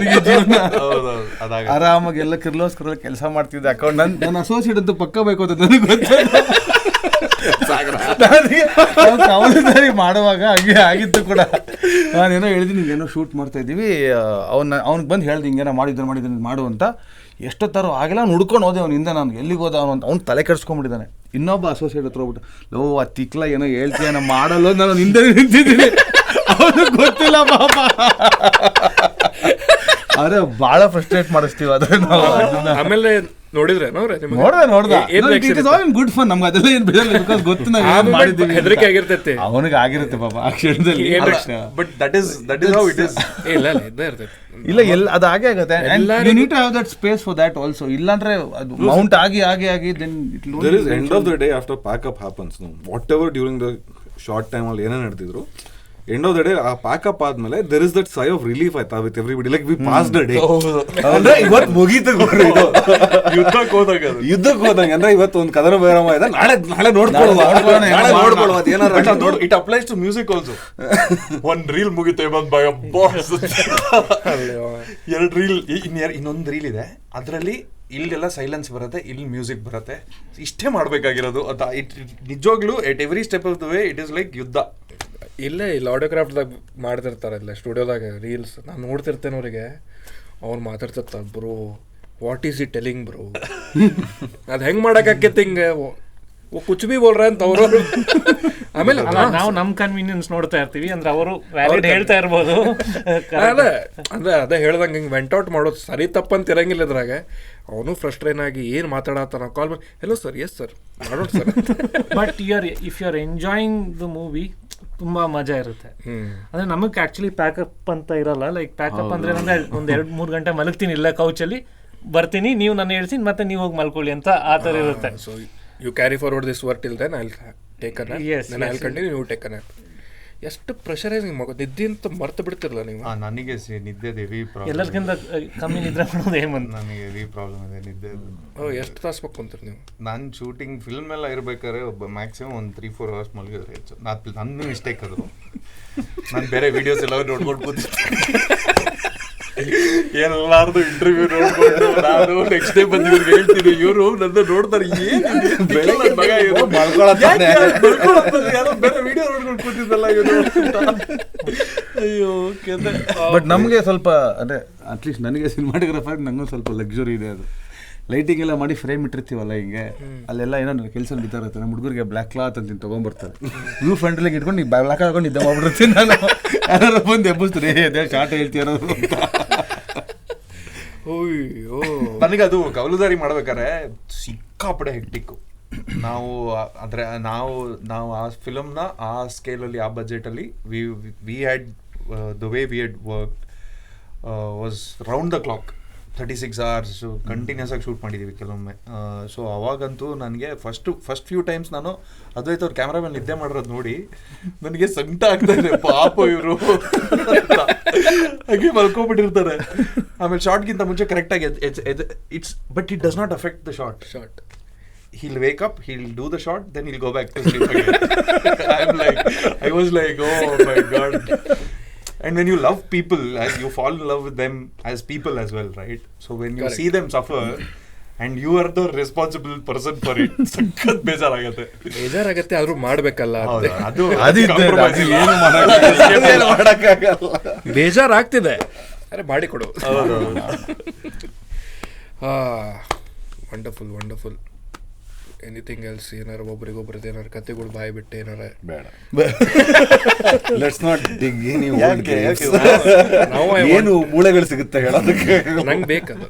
ಆರಾಮಾಗಿ ಎಲ್ಲ ಕಿರ್ಲೋಸ್ಕರ ಕೆಲಸ ಮಾಡ್ತಿದ್ದೆ. ಅಕೌಂಟ್ ನನ್ನ ಅಸೋಸಿಯೇಟ್ ಅಂತೂ ಪಕ್ಕ ಬೇಕು ಅಂತ ನನಗೆ ಗೊತ್ತಾಗ ಮಾಡುವಾಗ ಹಂಗೆ ಆಗಿತ್ತು ಕೂಡ. ನಾನೇನೋ ಹೇಳಿದ್ದೀನಿ ಏನೋ ಶೂಟ್ ಮಾಡ್ತಾ ಇದ್ದೀವಿ, ಅವ್ನಿಗೆ ಬಂದು ಹೇಳ್ದೆ ಹಿಂಗೇನೋ ಮಾಡಿದ್ದೀನಿ ಮಾಡು ಅಂತ. ಎಷ್ಟೊತ್ತಾರು ಆಗಿಲ್ಲ, ಅವ್ನು ಹುಡ್ಕೊಂಡು ಹೋದೆ ಅವನಿಂದ, ನಾನು ಎಲ್ಲಿಗೆ ಹೋದ ಅವನು ಅಂತ ಅವ್ನು ತಲೆ ಕೆಡಿಸ್ಕೊಂಡ್ಬಿಟ್ಟಿದ್ದಾನೆ. ಇನ್ನೊಬ್ಬ ಅಸೋಸಿಯೇಟ್ ಹತ್ರ ಹೋಗ್ಬಿಟ್ಟು ಲೋ ಆ ತಿಕ್ಲ ಏನೋ ಹೇಳ್ತೀಯ ನಾ ಮಾಡಲ್ಲ, ನಾನು ಹಿಂದೆ ನಿಂತಿದ್ದೀನಿ, ಅವನು ಗೊತ್ತಿಲ್ಲ ಪಾಪ. ಅದೇ ಭಾಳ ಫ್ರಸ್ಟ್ರೇಟ್ ಮಾಡಿಸ್ತೀವಿ ಅದ್ರ ನಾವು. ಆಮೇಲೆ ನೋಡಿದ್ರೆ ಗುಡ್ ಫನ್ ನಮ್ಗೆ ಅದೆಲ್ಲ ಏನು ಬಿಡಲ್ಲ, ಬಿಕಾಸ್ ಗೊತ್ತು ನಾವು ಮಾಡಿದ್ದೀವಿ, ಹೆದರಿಕೆ ಆಗಿರ್ತೈತಿ ಅವನಿಗೆ ಆಗಿರುತ್ತೆ ಪಾಪ ಆ ಕ್ಷಣದಲ್ಲಿ. But that is how it is. ಇಲ್ಲ ಎಲ್ಲ ಅದು ಹಾಗೆ ಆಗುತ್ತೆ. You need to have that space for that also. ಇಲ್ಲಾಂದ್ರೆ ಅದು ಮೌಂಟ್ ಆಗಿ then it there is end of the day after pack up happens. Whatever during the short time ಅಲ್ಲಿ ಏನೇ ನಡೆದಿದ್ರು, ಎಂಡ್ ಆಫ್ ದ ಡೇ ಆ pack up ಆದ್ಮೇಲೆ there is that sigh of relief ಆಯ್ತಾ with everybody, like we pass the day. ಅಂದ್ರೆ ಇವತ್ತು ಮುಗೀತು ಯುದ್ಧಕ್ಕೆ ಹೋದಾಗ ಅಂದ್ರೆ ಇವತ್ತು ಒಂದು ಕದನ ಬೇರಮ ಇದೆ, ನಾಳೆ ನೋಡ್ಕೊಳ್ಳುವ ಏನಾದ್ರು. It applies to music also. ಒಂದ್ ರೀಲ್ ಮುಗಿತೇ ಬಂದ್ ಬಾಸ್, 2 ರೀಲ್, ಇನ್ನೊಂದು ರೀಲ್ ಇದೆ, ಅದರಲ್ಲಿ ಇಲ್ಲೆಲ್ಲ ಸೈಲೆನ್ಸ್ ಬರುತ್ತೆ, ಇಲ್ಲಿ ಮ್ಯೂಸಿಕ್ ಬರುತ್ತೆ, ಇಷ್ಟೇ ಮಾಡಬೇಕಾಗಿರೋದು ಅಂತ. ನಿಜವಾಗ್ಲೂ at every step of the way it is like ಯುದ್ಧ. ಇಲ್ಲೇ ಇಲ್ಲಿ ಆಡಿಯೋಗ್ರಾಫ್ದಾಗ ಮಾಡ್ತಿರ್ತಾರೆ ಇಲ್ಲ ಸ್ಟುಡಿಯೋದಾಗ ರೀಲ್ಸ್, ನಾನು ನೋಡ್ತಿರ್ತೇನೆ ಅವರಿಗೆ, ಅವ್ರು ಮಾತಾಡ್ತಿರ್ತಾರೆ bro what is he telling bro, ಅದು ಹೆಂಗೆ ಮಾಡೋಕ್ಕಾಕೈತೆ ಹಿಂಗೆ ಕುಚ್ ಬಿ ಬೋಲ್ರ ಅಂತ ಅವರು. ಆಮೇಲೆ ನಾವು ನಮ್ಮ ಕನ್ವೀನಿಯನ್ಸ್ ನೋಡ್ತಾ ಇರ್ತೀವಿ ಅಂದ್ರೆ ಅವರು ವ್ಯಾಲಿಡ್ ಹೇಳ್ತಾ ಇರ್ಬೋದು. ಅದೇ ಹೇಳ್ದಂಗೆ ಹಿಂಗೆ ವೆಂಟ್ ಔಟ್ ಮಾಡೋದು ಸರಿ ತಪ್ಪಂತ ಇರಂಗಿಲ್ಲ ಇದ್ರಾಗ. ಅವನು ಫ್ರಸ್ಟ್ರೇನ್ ಆಗಿ ಏನು ಮಾತಾಡತ್ತಾನ, ಕಾಲ್ ಮಾಡಿ ಹೆಲೋ ಸರ್ ಎಸ್ ಸರ್ ಮಾಡೋಣ ಸರ್. But if you are enjoying the movie ತುಂಬ ಮಜಾ ಇರುತ್ತೆ. ಅಂದರೆ ನಮಗೆ ಆ್ಯಕ್ಚುಲಿ ಪ್ಯಾಕಪ್ ಅಂತ ಇರಲ್ಲ. ಲೈಕ್ ಪ್ಯಾಕಪ್ ಅಂದರೆ ನಮಗೆ ಒಂದು 2-3 ಗಂಟೆ ಮಲಗ್ತೀನಿ ಇಲ್ಲ ಕೌಚಲ್ಲಿ, ಬರ್ತೀನಿ, ನೀವು ನಾನು ಹೇಳ್ತೀನಿ, ಮತ್ತೆ ನೀವು ಹೋಗಿ ಮಲ್ಕೊಳ್ಳಿ ಅಂತ ಆ ಥರ ಇರುತ್ತೆ. So you carry forward this work till then I will take a nap, then I will continue, you take a nap. ಎಷ್ಟು ಪ್ರೆಷರೈಸಿಂಗ್ ಮಗು, ನಿದ್ದೆ ಅಂತ ಮರ್ತು ಬಿಡ್ತಿರಲ್ಲ ನೀವು. ನನಗೆ ನಿದ್ದೆ ಹೆವಿ ಪ್ರಾಬ್ಲಮ್, ಎಲ್ಲರಿಗಿಂತ ಕಮ್ಮಿ ನಿದ್ರೆ ಮಾಡೋದು ಹೇಮಂತ್. ನನಗೆ ಹೆವಿ ಪ್ರಾಬ್ಲಮ್ ಇದೆ ನಿದ್ದೆ. ಎಷ್ಟು ತಾಸು ಕುಂತೀರಿ ನೀವು? ನಾನು ಶೂಟಿಂಗ್ ಫಿಲ್ಮ್ ಎಲ್ಲ ಇರ್ಬೇಕಾದ್ರೆ ಮ್ಯಾಕ್ಸಿಮಮ್ ಒಂದು 3-4 hours ಮಲಗಿದ್ರೆ ಹೆಚ್ಚು. ನನ್ನ ಮಿಸ್ಟೇಕ್ ಅದು. ನಾನು ಬೇರೆ ವಿಡಿಯೋಸ್ ಎಲ್ಲ ನೋಡ್ಕೊಂಡು ಕೂತಿರ್ತೀನಿ, ಎಲ್ಲಾರ್ದು ಇಂಟರ್ವ್ಯೂ ನೋಡ್ಕೊಂಡು ನಾನು ನೆಕ್ಸ್ಟ್ ಡೇ ಬಂದಿವ್ರಿಗೆ ಹೇಳ್ತೀನಿ, ಇವರು ನನ್ನ ನೋಡ್ತಾರೆ, ಬೇರೆ ವಿಡಿಯೋ ನೋಡ್ಕೊಂಡು ಕೂತಿದ್ದಲ್ಲ ಇವರು. ಅಯ್ಯೋ. ಬಟ್ ನಮಗೆ ಸ್ವಲ್ಪ ಅಂದರೆ ಅಟ್ಲೀಸ್ಟ್ ನನಗೆ ಸಿನಿಮಾಟೋಗ್ರಫರ್ ನಂಗೂ ಸ್ವಲ್ಪ ಲಕ್ಸುರಿ ಇದೆ. ಅದು ಲೈಟಿಂಗ್ ಎಲ್ಲ ಮಾಡಿ ಫ್ರೇಮ್ ಇಟ್ಟಿರ್ತೀವಲ್ಲ ಹಿಂಗೆ, ಅಲ್ಲೆಲ್ಲ ಏನೋ ಕೆಲಸ ನಡೀತಾ ಇರುತ್ತೆ. ನಮ್ಮ ಹುಡುಗರಿಗೆ ಬ್ಲ್ಯಾಕ್ ಕ್ಲಾತ್ ಅಂತ ತೊಗೊಂಬರ್ತಾರೆ, ವ್ಯೂ ಫ್ರಂಟಲ್ಲಿ ಇಟ್ಕೊಂಡು ಬ್ಲ್ಯಾಕ್ ಹಾಕೊಂಡು ನಿದ್ದೆ ಮಾಡ್ಬಿಡ್ತೀನಿ ನಾನು. ಯಾರು ಬಂದು ಎಬ್ಬಿಸ್ತಾರೆ, ಅದೇ ಶಾರ್ಟ್ ಹೇಳ್ತೀರೋ ಅಂತ. ಓಯ್ಯೋ, ನನಗೆ ಅದು ಕವಲುದಾರಿ ಮಾಡ್ಬೇಕಾದ್ರೆ ಸಿಕ್ಕಾಪಡೆ ಹೆಕ್ಟಿಕ್ಕು. ನಾವು ಅಂದರೆ ನಾವು ಆ ಫಿಲಮ್ನ ಆ ಸ್ಕೇಲಲ್ಲಿ ಆ ಬಜೆಟಲ್ಲಿ we had the way we had work was round the clock 36 hours continuous ಆಗಿ ಶೂಟ್ ಮಾಡಿದ್ದೀವಿ ಕೆಲವೊಮ್ಮೆ. ಸೊ ಅವಾಗಂತೂ ನನಗೆ ಫಸ್ಟ್ ಫ್ಯೂ ಟೈಮ್ಸ್ ನಾನು ಅದ್ವೈತ ಅವ್ರ ಕ್ಯಾಮ್ರಾ ಮೇಲೆ ನಿದ್ದೆ ಮಾಡಿರೋದು ನೋಡಿ ನನಗೆ ಸಂಕಟ ಆಗ್ತಾ ಇದೆ, ಪಾಪ ಇವರು ಹಾಗೆ ಮಲ್ಕೊಂಡ್ಬಿಟ್ಟಿರ್ತಾರೆ. ಆಮೇಲೆ ಶಾರ್ಟ್ಗಿಂತ ಮುಂಚೆ ಕರೆಕ್ಟಾಗಿ it's but it does not affect the short. He'll wake up, he'll do the shot, then he'll go back to sleep again. I was like, oh my God. And when you love people, you fall in love with them as people as well, right? So when you see them suffer and you are the responsible person for it, ಸಖತ್ ಬೇಜಾರಾಗತ್ತೆ. ಆದ್ರೂ ಮಾಡ್ಬೇಕಲ್ಲ, ಅದು ಏನು ಮಾಡಕ್ಕಾಗಲ್ಲ. ಬೇಜಾರಾಗ್ತಿದೆ, ಅರೆ ಮಾಡಿಕೊಡು. Wonderful. Anything else? ಏನಾರ ಒಬ್ರಿಗೊಬ್ರದ್ದು ಏನಾರ ಕತೆಗಳು ಬಾಯಿ ಬಿಟ್ಟು ಏನಾರ? ಬೇಡ, let's not dig any old games. ಏನು ಮೂಳೆಗಳು ಸಿಗುತ್ತೆ ಹೇಳೋದಕ್ಕೆ ನಂಗೆ ಬೇಕದು.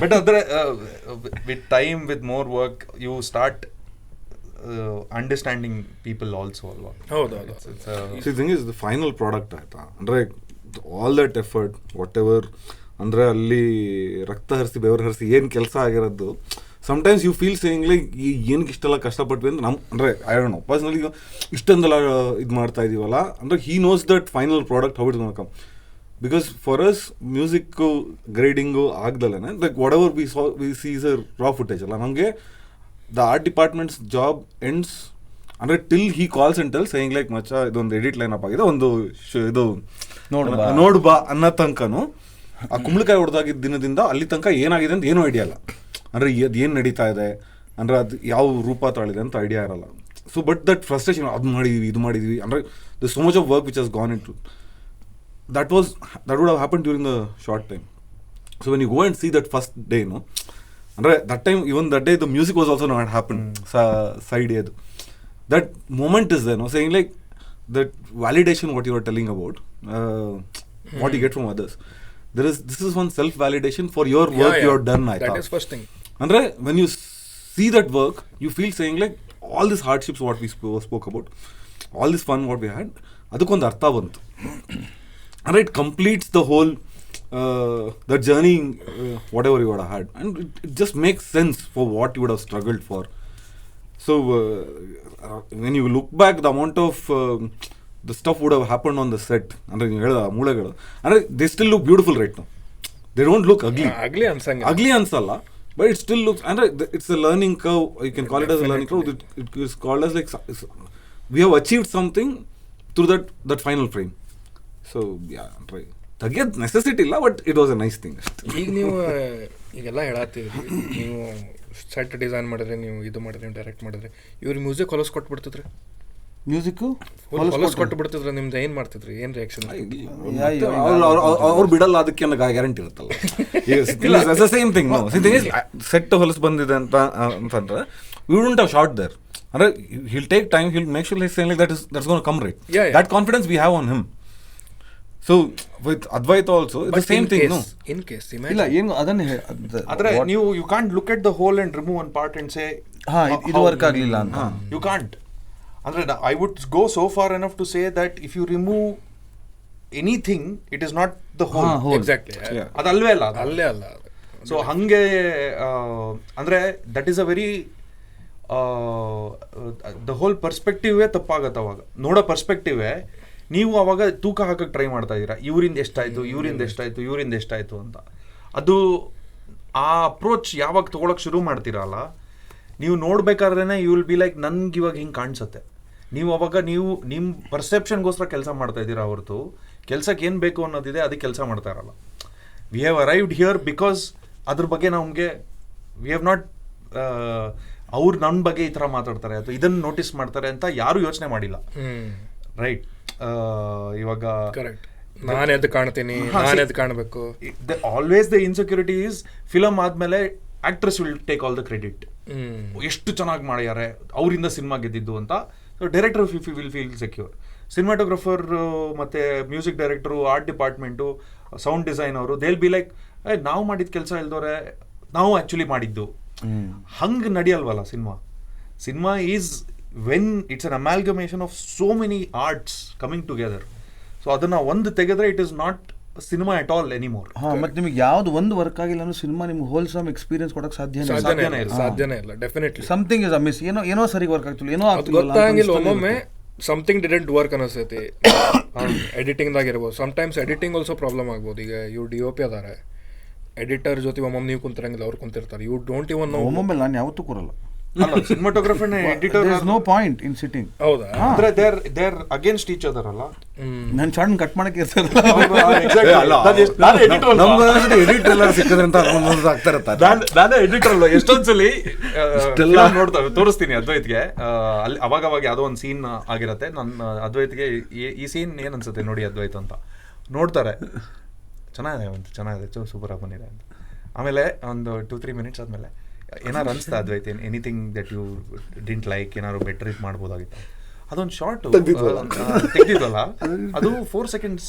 ಬಟ್ ಅಂದ್ರೆ with time, with more work, you start understanding people also ಅಲ್ವಾ? ಹೌದೌದು. Thing is the final product ಆಯ್ತಾ, ಅಂದರೆ all that effort whatever, ಅಂದರೆ ಅಲ್ಲಿ ರಕ್ತ ಹರಿಸಿ ಬೆವರು ಹರಿಸಿ ಏನು ಕೆಲಸ ಆಗಿರೋದು, sometimes you feel saying like ಏನಕ್ಕೆ ಇಷ್ಟೆಲ್ಲ ಕಷ್ಟಪಟ್ವಿ ಅಂತ. ನಮ್ಮ ಅಂದರೆ ಐ ಡೋಂಟ್ ನೋ ಪರ್ಸ್ನಲಿ ಇಷ್ಟೊಂದೆಲ್ಲ ಇದು ಮಾಡ್ತಾ ಇದೀವಲ್ಲ, ಅಂದರೆ he knows that final product how it gonna come. Because for us music grading ಆಗ್ದಲ್ಲೇ like whatever we sees a raw footage ಅಲ್ಲ, ನಮಗೆ the art department's job ends ಅಂದರೆ till he calls and tell saying like ಮಚ್ಚ ಇದೊಂದು edit line up ಆಗಿದೆ, ಒಂದು ಇದು ನೋಡು ಬಾ ಅನ್ನೋ ತನಕನೂ ಆ ಕುಂಬಳಕಾಯಿ ಹೊಡೆದಾಗಿದ್ದ ದಿನದಿಂದ ಅಲ್ಲಿ ತನಕ ಏನಾಗಿದೆ ಅಂತ ಏನೂ ಐಡಿಯಾ ಇಲ್ಲ. ಅಂದರೆ ಅದು ಏನು ನಡೀತಾ ಇದೆ, ಅಂದರೆ ಅದು ಯಾವ ರೂಪ ತಾಳಿದೆ ಅಂತ ಐಡಿಯಾ ಇರಲ್ಲ. ಸೊ ಬಟ್ ದಟ್ ಫ್ರಸ್ಟ್ರೇಷನ್, ಅದು ಮಾಡಿದ್ವಿ ಇದು ಮಾಡಿದ್ವಿ, ಅಂದರೆ the so much of work which has gone in to that would have happen during the short time. So when you go and see that first ಡೇನು, ಅಂದರೆ that time even that day the music was also not happen side ಅದು. That moment is there saying like that validation what you are telling about, what you get from others. This is one self-validation for your work you have done. That is first thing. Andre, when you see that work, you feel saying like all these hardships what we spoke about, all this fun what we had, adukkondu artha bantu. And it completes the whole the journey, whatever you would have had, and it just makes sense for what you would have struggled for. So when you look back, the amount of the stuff would have happened on the set, ಅಂದರೆ ನೀವು ಹೇಳಿದ ಮೂಳೆಗಳು, ಅಂದರೆ they still look beautiful right now. They don't look ugly ಅನ್ಸಲ್ಲ, but it still looks, ಅಂದರೆ it's a learning curve. You can call it as a learning curve. It is called as like we have achieved something through that final frame. So yeah, ಅಂದರೆ ತೆಗಿಯೋದು necessity ಇಲ್ಲ, but it was a nice thing ಅಷ್ಟೇ. ಈಗ ನೀವು ಈಗೆಲ್ಲ ಹೇಳತ್ತೀವಿ ನೀವು set design ಮಾಡಿದ್ರೆ, ನೀವು ಇದು ಮಾಡಿದ್ರೆ, ನೀವು ಡೈರೆಕ್ಟ್ ಮಾಡಿದ್ರೆ, ಇವ್ರು ಮ್ಯೂಸಿಕ್ ಹೊಲಸ್ ಕೊಟ್ಬಿಡ್ತಿದ್ರೆ, ಮ್ಯೂಸಿಕ್ಕು ಹೊಲಸ್ ಕೊಟ್ಬಿಡ್ತಿದ್ರೆ, ನಿಮ್ದು ಏನು ಮಾಡ್ತಿದ್ರಿ, ಏನು ರಿಯಾಕ್ಷನ್? ಅವ್ರು ಬಿಡಲ್ಲ, ಅದಕ್ಕೆ ಗ್ಯಾರಂಟಿ ಇರುತ್ತಲ್ಲ. ಸೇಮ್ ಥಿಂಗ್ ಸೆಟ್ ಹೊಲಸು ಬಂದಿದೆ ಅಂತಂದ್ರೆ we wouldn't have shot there. ಅಂದ್ರೆ he'll take time, he'll make sure he's saying like that's going to come right. That confidence we have on him. So with Advaitha also it's the same thing. No, in case ಇಲ್ಲ ಏನು ಅದನ್ನೇ ಆದ್ರೆ ನೀವು you can't look at the whole and remove one part and say ಇದು work ಆಗಲಿಲ್ಲ ಅಂತ. You can't. ಅಂದ್ರೆ I would go so far enough to say that if you remove anything it is not the whole. Exactly, ಅದಲ್ವೇ ಅಲ್ಲ, ಅಲ್ಲೇ ಅಲ್ಲ. So ಹಂಗೆ ಅಂದ್ರೆ that is a very the whole ಪರ್ಸ್ಪೆಕ್ಟಿವೇ ತಪ್ಪಾಗತ್ತೆ ಅವಾಗ. ನೋಡೋ ಪರ್ಸ್ಪೆಕ್ಟಿವೇ ನೀವು ಅವಾಗ ತೂಕ ಹಾಕಕ್ಕೆ ಟ್ರೈ ಮಾಡ್ತಾ ಇದ್ದೀರಾ, ಇವರಿಂದ ಎಷ್ಟಾಯಿತು, ಇವರಿಂದ ಎಷ್ಟಾಯಿತು, ಇವರಿಂದ ಎಷ್ಟಾಯಿತು ಅಂತ. ಅದು ಆ ಅಪ್ರೋಚ್ ಯಾವಾಗ ತೊಗೊಳಕ್ಕೆ ಶುರು ಮಾಡ್ತೀರಲ್ಲ, ನೀವು ನೋಡ್ಬೇಕಾದ್ರೇ ಯು ವಿಲ್ ಬಿ ಲೈಕ್ ನನ್ಗೆ ಇವಾಗ ಹಿಂಗೆ ಕಾಣಿಸುತ್ತೆ. ನೀವು ಅವಾಗ ನೀವು ನಿಮ್ಮ ಪರ್ಸೆಪ್ಷನ್ಗೋಸ್ಕರ ಕೆಲಸ ಮಾಡ್ತಾ ಇದ್ದೀರಾ ಹೊರತು ಕೆಲಸಕ್ಕೆ ಏನು ಬೇಕು ಅನ್ನೋದಿದೆ ಅದಕ್ಕೆ ಕೆಲಸ ಮಾಡ್ತಾ ಇರಲ್ಲ. We have arrived here because ಅದ್ರ ಬಗ್ಗೆ ನಮಗೆ ವಿ ಹ್ಯಾವ್ ನಾಟ್ ಅವ್ರು ನನ್ನ ಬಗ್ಗೆ ಈ ಥರ ಮಾತಾಡ್ತಾರೆ ಅಥವಾ ಇದನ್ನು ನೋಟಿಸ್ ಮಾಡ್ತಾರೆ ಅಂತ ಯಾರೂ ಯೋಚನೆ ಮಾಡಿಲ್ಲ. ರೈಟ್. ಇವಾಗ ಕರೆಕ್ಟ್, ನಾನು ಎದ್ದು ಕಾಣ್ತೀನಿ, ನಾನು ಎದ್ದು ಕಾಣಬೇಕು. Always the insecurity is film ಆದಮೇಲೆ actress will take all the credit. ಎಷ್ಟು ಚೆನ್ನಾಗಿ ಮಾಡ್ಯಾರೆ, ಅವರಿಂದ ಸಿನಿಮಾ ಗೆದ್ದಿದ್ದು ಅಂತ. So director will feel secure. Cinematographer ಮತ್ತು music director, art department, sound design ಅವರು ದೇ ವಿಲ್ ಬಿ ಲೈಕ್ ನಾವು ಮಾಡಿದ ಕೆಲಸ ಇಲ್ದವ್ರೆ, ನಾವು ಆ್ಯಕ್ಚುಲಿ ಮಾಡಿದ್ದು. ಹಂಗೆ ನಡೆಯಲ್ವಲ್ಲ cinema. Cinema is when it's an amalgamation of so many arts coming together. So ಅದನ್ನು ಒಂದು ತೆಗೆದ್ರೆ it is not cinema at all anymore. ಮತ್ತು ನಿಮಗೆ ಯಾವ್ದು ಒಂದು ವರ್ಕ್ ಆಗಿಲ್ಲ ಅಂದ್ರೆ ಸಿನಿಮಾ ನಿಮ್ಗೆ ಹೋಲ್ಸಮ್ ಎಕ್ಸ್ಪೀರಿಯನ್ಸ್ ಕೊಡೋಕೆ ಸಾಧ್ಯನೇ ಇಲ್ಲ. Definitely something is miss. ಏನೋ ಸರಿ ವರ್ಕ್ ಆಗ್ತಿಲ್ಲ, ಏನೋ ಗೊತ್ತಾಗಿಲ್ಲ. ಒಮ್ಮೊಮ್ಮೆ ಸಮಥಿಂಗ್ ಡಿಡೆಂಟ್ ವರ್ಕ್ ಅನಿಸ್ತೈತಿ. ಎಡಿಟಿಂಗ್ದಾಗ ಇರ್ಬೋದು, ಸಮ್ಟೈಮ್ಸ್ ಎಡಿಟಿಂಗ್ ಆಲ್ಸೋ ಪ್ರಾಬ್ಲಮ್ ಆಗ್ಬೋದು. ಈಗ ಇವ್ರು DOP ಅದಾರೆ, ಎಡಿಟರ್ ಜೊತೆ ಒಮ್ಮೊಮ್ಮೆ ನೀವು ಕುಂತಿರಂಗಿಲ್ಲ, ಅವ್ರು ಕುಂತಿರ್ತಾರೆ. You don't even know. ಒಮ್ಮೊಮ್ಮೆ ನಾನು ಯಾವತ್ತೂ ಕೂರಲ್ಲ. Cinematographer editor no point in sitting. ಹೌದಾ? ಅಂದ್ರೆ ದೇರ್ ಅಗೇನ್ಸ್ಟ್ ಈಚ್ ಅದರ್ ಅಲ್ಲ. ನನ್ನ ಸಣ್ಣ ಕಟ್ ಮಾಡಕ್ಕೆ ಇರ್ತದೆ. ನಾನೇ ಎಡಿಟರ್ ಅಲ್ಲ. ಎಷ್ಟೊಂದ್ಸಲಿ ನೋಡ್ತಾರೆ, ತೋರಿಸ್ತೀನಿ ಅದ್ವೈತ್ಗೆ. ಅಲ್ಲಿ ಅವಾಗ ಯಾವುದೋ ಒಂದು ಸೀನ್ ಆಗಿರತ್ತೆ, ನನ್ನ ಅದ್ವೈತ್ಗೆ ಈ ಸೀನ್ ಏನ್ ಅನ್ಸುತ್ತೆ ನೋಡಿ ಅದ್ವೈತ್ ಅಂತ ನೋಡ್ತಾರೆ. ಚೆನ್ನಾಗಿದೆ ಸೂಪರ್ ಆಗಿ ಬಂದಿದೆ ಅಂತ. ಆಮೇಲೆ ಒಂದು 2-3 ಮಿನಿಟ್ಸ್ ಆದಮೇಲೆ ಏನಾರು ಅನಿಸ್ತಾ Advaith, anything that you didn't like, ಏನಾದ್ರು ಬೆಟರ್ ಇಟ್ ಮಾಡ್ಬೋದಾಗಿತ್ತು. ಅದೊಂದು ಶಾರ್ಟ್ ತೆಗ್ದಿದ್ವಲ್ಲ, ಅದು 4 seconds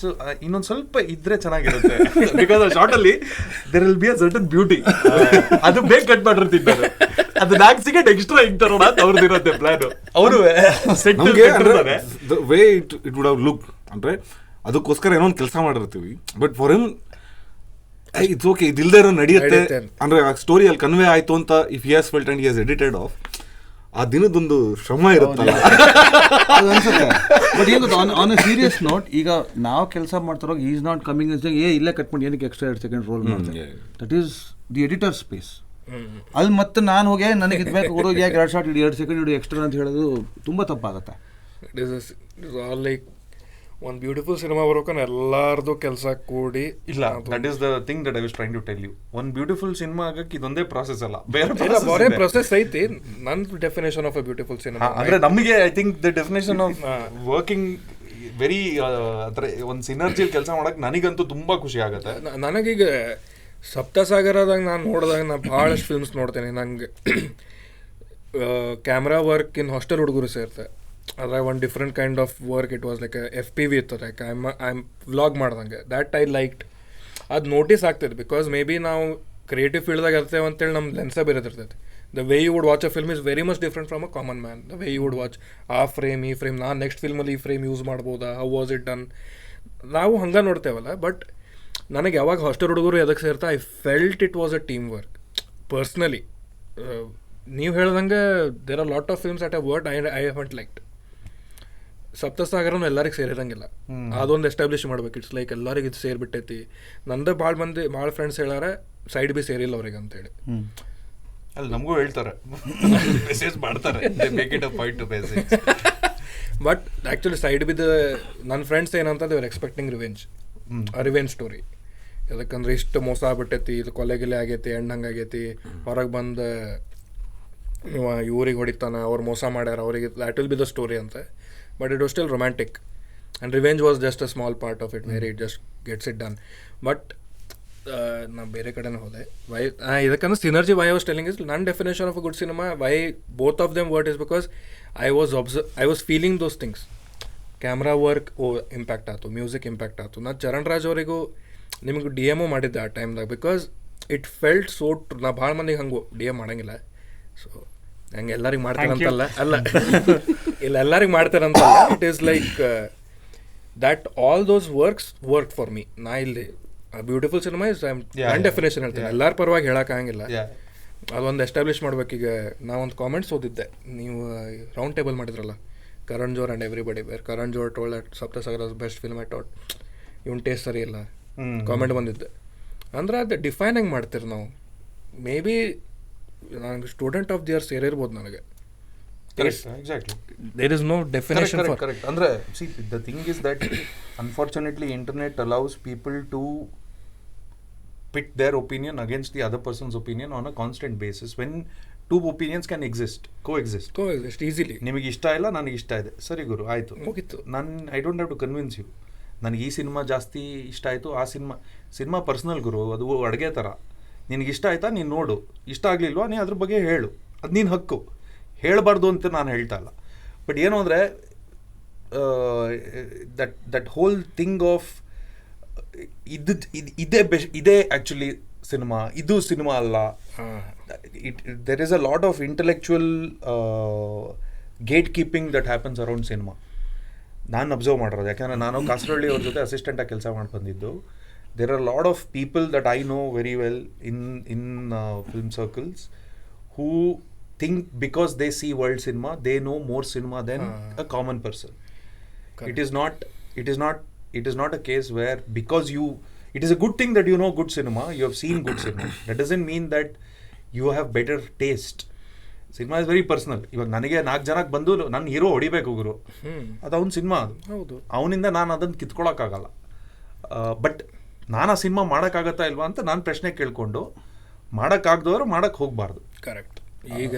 ಇನ್ನೊಂದು ಸ್ವಲ್ಪ ಇದ್ರೆ ಚೆನ್ನಾಗಿರುತ್ತೆ. ಬಿಕಾಸ್ ಆ ಶಾರ್ಟ್ ಅಲ್ಲಿ there will be a certain beauty. ಅದು ಬೇಗ ಕಟ್ ಮಾಡಿರ್ತಿದ್ದಾರೆ, ಅದು 4 ಸೆಕೆಂಡ್ ಎಕ್ಸ್ಟ್ರಾ ಇಡ್ತಾರೋಣ ಅಂತ ಅವ್ರದ್ದು ಇರುತ್ತೆ ಪ್ಲಾನ್. ಅವರು way it would have look ಅಂದ್ರೆ ಅದಕ್ಕೋಸ್ಕರ ಏನೋ ಒಂದು ಕೆಲಸ ಮಾಡಿರ್ತೀವಿ. But for him it's okay, ಇದಿಲ್ಲದೆ ಇರೋ ನಡೆಯುತ್ತೆ ಅಂದ್ರೆ ಆ ಸ್ಟೋರಿ ಅಲ್ಲಿ ಕನ್ವೆ ಆಯ್ತು ಅಂತ if he has felt and he has edited off, ಆ ದಿನದೊಂದು ಶ್ರಮ ಇರುತ್ತಲ್ಲ ಅದು ಅನ್ಸುತ್ತೆ. ಬಟ್ ಏನು ಗೊತ್ತಾ, ಆನ್ ಅ ಸೀರಿಯಸ್ ನೋಟ್, ಈಗ ನಾವು ಕೆಲಸ ಮಾಡ್ತಾರೋ ಈಸ್ ನಾಟ್ ಕಮಿಂಗ್ ಇಲ್ಲೇ ಕಟ್ ಮಾಡಿ ಏನಕ್ಕೆ ಎಕ್ಸ್ಟ್ರಾ 2 seconds ರೋಲ್ ಮಾಡ್ತಾರೆ. That is the editor space. ಅಲ್ಲಿ ಮತ್ತೆ ನಾನು ಹೋಗಿ ನನಗೆ ಇದ್ಬೇಕು ಗುರು, ಯಾಕೆ 2 ಶಾರ್ಟ್ 2 ಸೆಕೆಂಡ್ ಇಡು ಎಕ್ಸ್ಟ್ರಾ ಅಂತ ಹೇಳೋದು ತುಂಬ ತಪ್ಪಾಗುತ್ತೆ. ಇಟ್ ಇಸ್ ಆಲ್ ಲೈಕ್ ಒಂದು ಬ್ಯೂಟಿಫುಲ್ ಸಿನಿಮಾ ಬರೋಕನ ಎಲ್ಲಾರ್ದು ಕೆಲಸ ಕೂಡಿ ಇಲ್ಲ. That is the thing that I was trying to tell you. ಒಂದು ಬ್ಯೂಟಿಫುಲ್ ಸಿನಿಮಾ ಆಗಕ್ಕೆ ಇದೊಂದೇ ಪ್ರಾಸೆಸ್ ಅಲ್ಲ, ಬೇರೆ ಪ್ರೊಸೆಸ್ ಐತಿ. ನನ್ನ definition of a beautiful cinema ಅಂದ್ರೆ ನಮಗೆ I think the definition of working very ಅಂದ್ರೆ ಒಂದು ಸಿನರ್ಜಿಯಲ್ಲಿ ಕೆಲಸ ಮಾಡಕ್ಕೆ ನನಗಂತೂ ತುಂಬಾ ಖುಷಿ ಆಗುತ್ತೆ. ನನಗೀಗ ಸಪ್ತಸಾಗರದಾಗ ನಾನು ನೋಡಿದಾಗ ನಾನು ಭಾಳಷ್ಟು ಫಿಲ್ಮ್ಸ್ ನೋಡ್ತೇನೆ. ನಂಗೆ ಕ್ಯಾಮ್ರಾ ವರ್ಕ್ ಇನ್ ಹಾಸ್ಟೆಲ್ ಹುಡುಗರು ಸೇರ್ತೆ. ಅದ್ರಾಗ ಒಂದು different kind of work. It was like FPV ಇತ್ತು, ಲೈಕ್ ಐ ಆಮ್ ವ್ಲಾಗ್ ಮಾಡ್ದಂಗೆ. That I liked. ಅದು ನೋಟಿಸ್ ಆಗ್ತೈತೆ ಬಿಕಾಸ್ ಮೇ ಬಿ ನಾವು ಕ್ರಿಯೇಟಿವ್ ಫೀಲ್ಡ್ದಾಗ ಇರ್ತೇವೆ ಅಂತೇಳಿ ನಮ್ಮ ಲೆನ್ಸೇ ಬೇರೆ ಇರ್ತೈತೆ. The way you would watch a film is very much different from a common man. The way you would watch ಆ ಫ್ರೇಮ್, ಈ ಫ್ರೇಮ್, ನಾನು ನೆಕ್ಸ್ಟ್ ಫಿಲ್ಮಲ್ಲಿ ಈ ಫ್ರೇಮ್ ಯೂಸ್ ಮಾಡ್ಬೋದಾ, ಹೌ ವಾಸ್ ಇಟ್ ಡನ್, ನಾವು ಹಂಗೆ ನೋಡ್ತೇವಲ್ಲ. ಬಟ್ ನನಗೆ ಯಾವಾಗ ಹಾಸ್ಟೆಲ್ ಹುಡುಗರು ಎದಕ್ಕೆ ಸೇರ್ತಾ, I felt it was a team work personally. ನೀವು ಹೇಳ್ದಂಗೆ there are lot of films at a word I haven't liked. ಸಪ್ತಸಾಗರನು ಎಲ್ಲರಿಗೆ ಸೇರಿರಂಗಿಲ್ಲ, ಅದೊಂದು ಎಸ್ಟಾಬ್ಲಿಷ್ ಮಾಡ್ಬೇಕು. ಇಟ್ಸ್ ಲೈಕ್ ಎಲ್ಲರಿಗೆ ಇದು ಸೇರಿಬಿಟ್ಟೈತಿ. ನಂದೇ ಭಾಳ ಫ್ರೆಂಡ್ಸ್ ಹೇಳಾರೆ ಸೈಡ್ ಬಿ ಸೇರಿಲ್ಲ ಅವ್ರಿಗೆ ಅಂತೇಳಿ. ಅಲ್ಲಿ ನಮಗೂ ಹೇಳ್ತಾರೆ, ಮೆಸೇಜ್ ಮಾಡ್ತಾರೆ, make it a point to message. But actually side ಬಿದ್ದ ನನ್ನ ಫ್ರೆಂಡ್ಸ್ ಏನಂತ ದೇವರ್ ಎಕ್ಸ್ಪೆಕ್ಟಿಂಗ್ ರಿವೆಂಜ್ ಸ್ಟೋರಿ. ಯಾಕಂದ್ರೆ ಇಷ್ಟು ಮೋಸ ಆಗ್ಬಿಟ್ಟೈತಿ, ಇದು ಕೊಲೆಗಿಲೆ ಆಗೈತಿ, ಹೆಣ್ಣಂಗೆ ಆಗೈತಿ, ಹೊರಗೆ ಬಂದು ಇವ್ರಿಗೆ ಹೊಡಿತಾನೆ, ಅವ್ರು ಮೋಸ ಮಾಡ್ಯಾರ, ಅವರಿಗೆ that will be the story ಅಂತ. But it was still romantic and revenge was just a small part of it where it just gets it done. But ನಾ ಬೇರೆ ಕಡೆನೇ ಹೋದೆ. ವೈ ಇದಕ್ಕಂದ್ರೆ synergy why was telling is ನನ್ನ definition of a good cinema. Why both of them word is because I was feeling those things. Camera work impact ಆಯ್ತು, music impact ಆಯ್ತು. ನಾನು ಚರಣ್ ರಾಜ್ ಅವರಿಗೂ ನಿಮಗೆ ಡಿ ಎಮು ಮಾಡಿದ್ದೆ ಆ ಟೈಮ್ದಾಗ, ಬಿಕಾಸ್ ಇಟ್ ಫೆಲ್ಟ್ ಸೋ ನಾ ಭಾಳ ಮಂದಿಗೆ ಹಂಗೆ ಡಿ ಎಮ್ ಮಾಡಂಗಿಲ್ಲ. ಸೊ ಹಂಗೆ ಎಲ್ಲರಿಗೆ ಮಾಡ್ತಾರಂತಲ್ಲ, ಅಲ್ಲ ಇಲ್ಲ ಎಲ್ಲರಿಗೆ ಮಾಡ್ತಾರಂತಲ್ಲ. It is like that all those work for me. ನಾ ಇಲ್ಲಿ ಬ್ಯೂಟಿಫುಲ್ ಸಿನಿಮಾ ಇಸ್ ನನ್ನ ಡೆಫಿನೇಷನ್ ಹೇಳ್ತೀನಿ, ಎಲ್ಲರ ಪರವಾಗಿ ಹೇಳೋಕ್ಕಾಗಂಗಿಲ್ಲ. ಅದೊಂದು ಎಸ್ಟಾಬ್ಲಿಷ್ ಮಾಡ್ಬೇಕೀಗ. ನಾವೊಂದು ಕಾಮೆಂಟ್ಸ್ ಓದಿದ್ದೆ, ನೀವು ರೌಂಡ್ ಟೇಬಲ್ ಮಾಡಿದ್ರಲ್ಲ, ಕರಣ್ ಜೋರ್ ಆ್ಯಂಡ್ ಎವ್ರಿಬಡಿ ವೇರ್ ಕರಣ್ ಜೋರ್ told that Saptasagara best film I thought even taste ಸರಿ ಇಲ್ಲ ಕಾಮೆಂಟ್ ಬಂದಿದ್ದೆ. ಅಂದ್ರೆ ಅದು ಡಿಫೈನ್ ಹೆಂಗೆ ಮಾಡ್ತೀರಿ ನಾವು? ಮೇ ಬಿ ನನಗೆ ಸ್ಟೂಡೆಂಟ್ ಆಫ್ ದಿ ಇಯರ್ ಸೇರಿರ್ಬೋದು ನನಗೆ. Exactly, there is no definition for correct. ಅಂದರೆ see the thing is that unfortunately internet allows people to pit their opinion against the other person's opinion on a constant basis when two opinions can coexist easily. ನಿಮಗೆ ಇಷ್ಟ ಇಲ್ಲ, ನನಗೆ ಇಷ್ಟ ಇದೆ, ಸರಿ ಗುರು ಆಯಿತು, ಮುಗಿತು. I don't have to convince you. ನನಗೆ ಈ ಸಿನಿಮಾ ಜಾಸ್ತಿ ಇಷ್ಟ ಆಯಿತು, ಆ ಸಿನಿಮಾ ಪರ್ಸ್ನಲ್ ಗುರು, ಅದು ಅಡುಗೆ ಥರ. ನಿನಗೆ ಇಷ್ಟ ಆಯ್ತಾ ನೀನು ನೋಡು, ಇಷ್ಟ ಆಗಲಿಲ್ವಾ ನೀ ಅದ್ರ ಬಗ್ಗೆ ಹೇಳು, ಅದು ನೀನು ಹಕ್ಕು. ಹೇಳಬಾರ್ದು ಅಂತ ನಾನು ಹೇಳ್ತಾ ಇಲ್ಲ. ಬಟ್ ಏನು ಅಂದರೆ ದಟ್ ಹೋಲ್ ಥಿಂಗ್ ಆಫ್ ಇದೇ ಆ್ಯಕ್ಚುಲಿ ಸಿನಿಮಾ, ಇದು ಸಿನಿಮಾ ಅಲ್ಲ. There is a lot of intellectual gate keeping that happens around cinema. ನಾನು ಅಬ್ಸರ್ವ್ ಮಾಡಿರೋದು, ಯಾಕೆಂದರೆ ನಾನು ಕಾಸರಹಳ್ಳಿ ಅವ್ರ ಜೊತೆ ಅಸಿಸ್ಟೆಂಟಾಗಿ ಕೆಲಸ ಮಾಡಿ ಬಂದಿದ್ದು. There are lot of people that I know very well in film circles who think because they see world cinema they know more cinema than a common person. It is not a case where because it is a good thing that you know good cinema, you have seen good cinema. That doesn't mean that you have better taste. Cinema is very personal. ಇವಾಗ ನನಗೆ 4 ಜನಕ್ಕೆ ಬಂದು ನನ್ನ hero ಹೊಡಿಬೇಕು ಗುರು, ಅದು ಅವ್ನ cinema, ಅದು ಅವನಿಂದ ನಾನು ಅದನ್ನು ಕಿತ್ಕೊಳ್ಳೋಕ್ಕಾಗಲ್ಲ. ಬಟ್ ನಾನು ಆ ಸಿನಿಮಾ ಮಾಡೋಕ್ಕಾಗತ್ತಾ ಇಲ್ವಾ ಅಂತ ನಾನು ಪ್ರಶ್ನೆ ಕೇಳಿಕೊಂಡು ಮಾಡೋಕ್ಕಾಗ್ದವರು ಮಾಡೋಕ್ಕೆ ಹೋಗಬಾರ್ದು. ಕರೆಕ್ಟ್. ಈಗ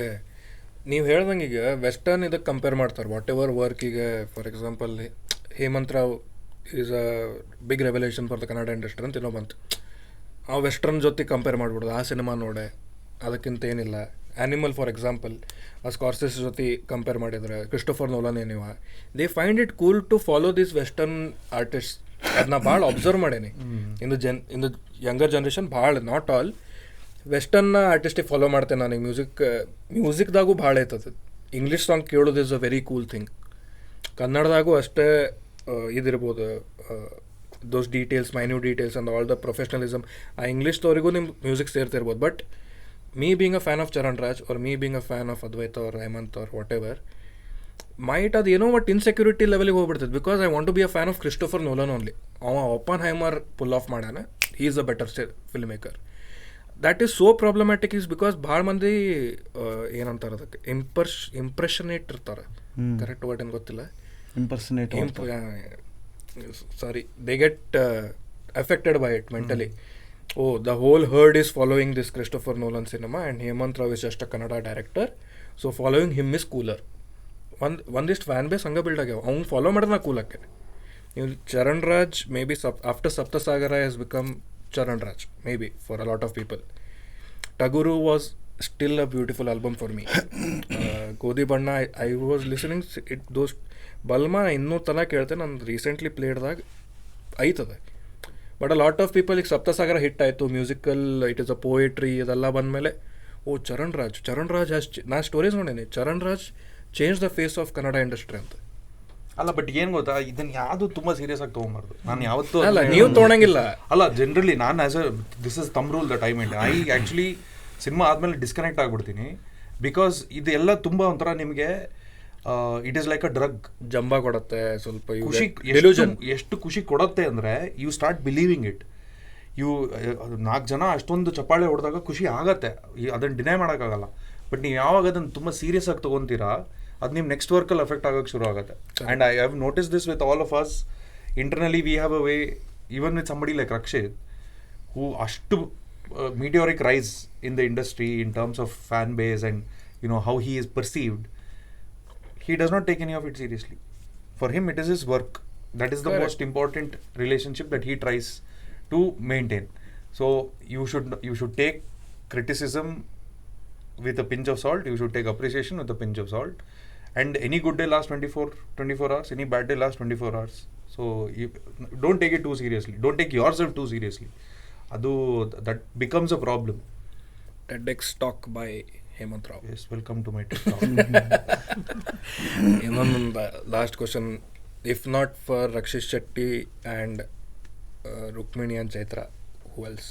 ನೀವು ಹೇಳ್ದಂಗೆ ಈಗ ವೆಸ್ಟರ್ನ್ ಇದಕ್ಕೆ ಕಂಪೇರ್ ಮಾಡ್ತಾರೆ ವಾಟ್ ಎವರ್ ವರ್ಕ್. ಈಗ for example Hemanth Rao is a big revolution for the Kannada industry ಅಂತ ಏನೋ ಬಂತು. ಆ ವೆಸ್ಟರ್ನ್ ಜೊತೆ ಕಂಪೇರ್ ಮಾಡ್ಬಿಡೋದು, ಆ ಸಿನಿಮಾ ನೋಡೆ ಅದಕ್ಕಿಂತ ಏನಿಲ್ಲ. ಆ್ಯನಿಮಲ್ ಫಾರ್ ಎಕ್ಸಾಂಪಲ್ ಆ ಸ್ಕಾರ್ಸೆಸ್ ಜೊತೆ ಕಂಪೇರ್ ಮಾಡಿದ್ರೆ Christopher Nolan anyway, they find it cool to follow this western artist. ಅದನ್ನ ಭಾಳ ಅಬ್ಸರ್ವ್ ಮಾಡೇನಿ ಇನ್ ದ ಯಂಗರ್ ಜನ್ರೇಷನ್. ಭಾಳ ನಾಟ್ ಆಲ್ ವೆಸ್ಟರ್ನ್ನ ಆರ್ಟಿಸ್ಟಿಗೆ ಫಾಲೋ ಮಾಡ್ತೇನೆ ನನಗೆ. ಮ್ಯೂಸಿಕ್ದಾಗೂ ಭಾಳ ಐತದ. ಇಂಗ್ಲೀಷ್ ಸಾಂಗ್ ಕೇಳೋದು is a very cool thing. ಕನ್ನಡದಾಗೂ ಅಷ್ಟೇ ಇದಿರ್ಬೋದು, those details, minute details and all the professionalism. ಆ ಇಂಗ್ಲೀಷ್ದವರಿಗೂ ನಿಮ್ಮ ಮ್ಯೂಸಿಕ್ ಸೇರ್ತಿರ್ಬೋದು. But me being a fan of Charan Raj or me being a fan of Advaitha or Hemanth or whatever might ಅದು ಏನೋ but insecurity ಲೆವೆಲಿಗೆ ಹೋಗ್ಬಿಡ್ತದೆ. Because I want to be a fan of Christopher Nolan only. ಅವ Oppenheimer pull off ಮಾಡ್ಯಾನ, he is a better filmmaker. That is so problematic is because ಭಾಳ ಮಂದಿ ಏನಂತಾರೆ ಅದಕ್ಕೆ ಇಂಪ್ರೆಷನೇಟ್ ಇರ್ತಾರೆ. ಕರೆಕ್ಟ್ ವರ್ಡ್ ಏನು ಗೊತ್ತಿಲ್ಲ, sorry, they get affected by it mentally. Oh, the whole herd is following this Christopher Nolan cinema and Hemanth Rao is just a Kannada director, so following him is cooler. ಒಂದಿಷ್ಟು fan base ಹಂಗೆ build ಆಗ್ಯಾವ. ಅವ್ನು follow ಮಾಡಿದ್ರೆ ನಾ cool ಆಕೆ. ನೀವು Charan Raj maybe after Saptasagara has become Charan Raj maybe for a lot of people. Tagaru was still a beautiful album for me. Godhi Banna I was listening it those ಬಲ್ಮಾ ಇನ್ನೂ ತನಕ ಕೇಳ್ತೇನೆ. ನಾನು ರೀಸೆಂಟ್ಲಿ ಪ್ಲೇಡ್ದಾಗ ಐತದೆ. But a lot of people ಈಗ ಸಪ್ತಸಾಗರ ಹಿಟ್ ಆಯಿತು, musical, it is a poetry, ಇದೆಲ್ಲ ಬಂದಮೇಲೆ ಓ ಚರಣ್ ರಾಜ್ ಹ್ಯಾಸ್ ನಾ ಸ್ಟೋರೀಸ್ ನೋಡೀನಿ, Charan Raj change the face of Kannada industry ಅಂತ. ಅಲ್ಲ ಬಟ್ ಏನು ಗೊತ್ತಾ, ಇದನ್ನು ಯಾವುದು ತುಂಬ ಸೀರಿಯಸ್ ಆಗಿ ತೊಗೊಂಬಾರ್ದು. ನಾನು ಯಾವತ್ತೂ ಅಲ್ಲ, ನೀವು ತೊಗೊಳಂಗಿಲ್ಲ. ಅಲ್ಲ, ಜನರಲಿ ನಾನು as a this is thumb rule that I mind. I actually cinema ಆದಮೇಲೆ ಡಿಸ್ಕನೆಕ್ಟ್ ಆಗಿಬಿಡ್ತೀನಿ. ಬಿಕಾಸ್ ಇದೆಲ್ಲ ತುಂಬ ಒಂಥರ ನಿಮಗೆ it is like a drug. ಜಂಬ ಕೊಡುತ್ತೆ ಸ್ವಲ್ಪ ಖುಷಿ, ಎಷ್ಟು ಖುಷಿ ಕೊಡುತ್ತೆ ಅಂದರೆ ಯು ಸ್ಟಾರ್ಟ್ ಬಿಲೀವಿಂಗ್ ಇಟ್. 4 ಜನ ಅಷ್ಟೊಂದು ಚಪ್ಪಾಳೆ ಹೊಡೆದಾಗ ಖುಷಿ ಆಗತ್ತೆ, ಅದನ್ನು ಡಿನೈ ಮಾಡೋಕ್ಕಾಗಲ್ಲ. ಬಟ್ ನೀವು ಯಾವಾಗ ಅದನ್ನು ತುಂಬ ಸೀರಿಯಸ್ ಆಗಿ ತೊಗೊತೀರಾ, ಅದು ನಿಮ್ಮ ನೆಕ್ಸ್ಟ್ ವರ್ಕಲ್ಲಿ ಎಫೆಕ್ಟ್ ಆಗೋಕ್ಕೆ ಶುರು ಆಗುತ್ತೆ. And I have notice this with all of us internally. We have a way, even with somebody like Rakshit, who ashtu meteoric rise in the industry in terms of fan base and how he is perceived, he does not take any of it seriously. For him it is his work. That is the most important relationship that he tries to maintain. So you should take criticism with a pinch of salt, you should take appreciation with a pinch of salt, and any good day lasts 24 hours, any bad day lasts 24 hours. So don't take it too seriously, don't take yourself too seriously. That becomes a problem. TEDx talk by Hemanth Rao. Yes, welcome to my TED talk. ಇನ್ನೊಂದು last question, if not for Rakshit Shetty and Rukmini and Chaitra, who else?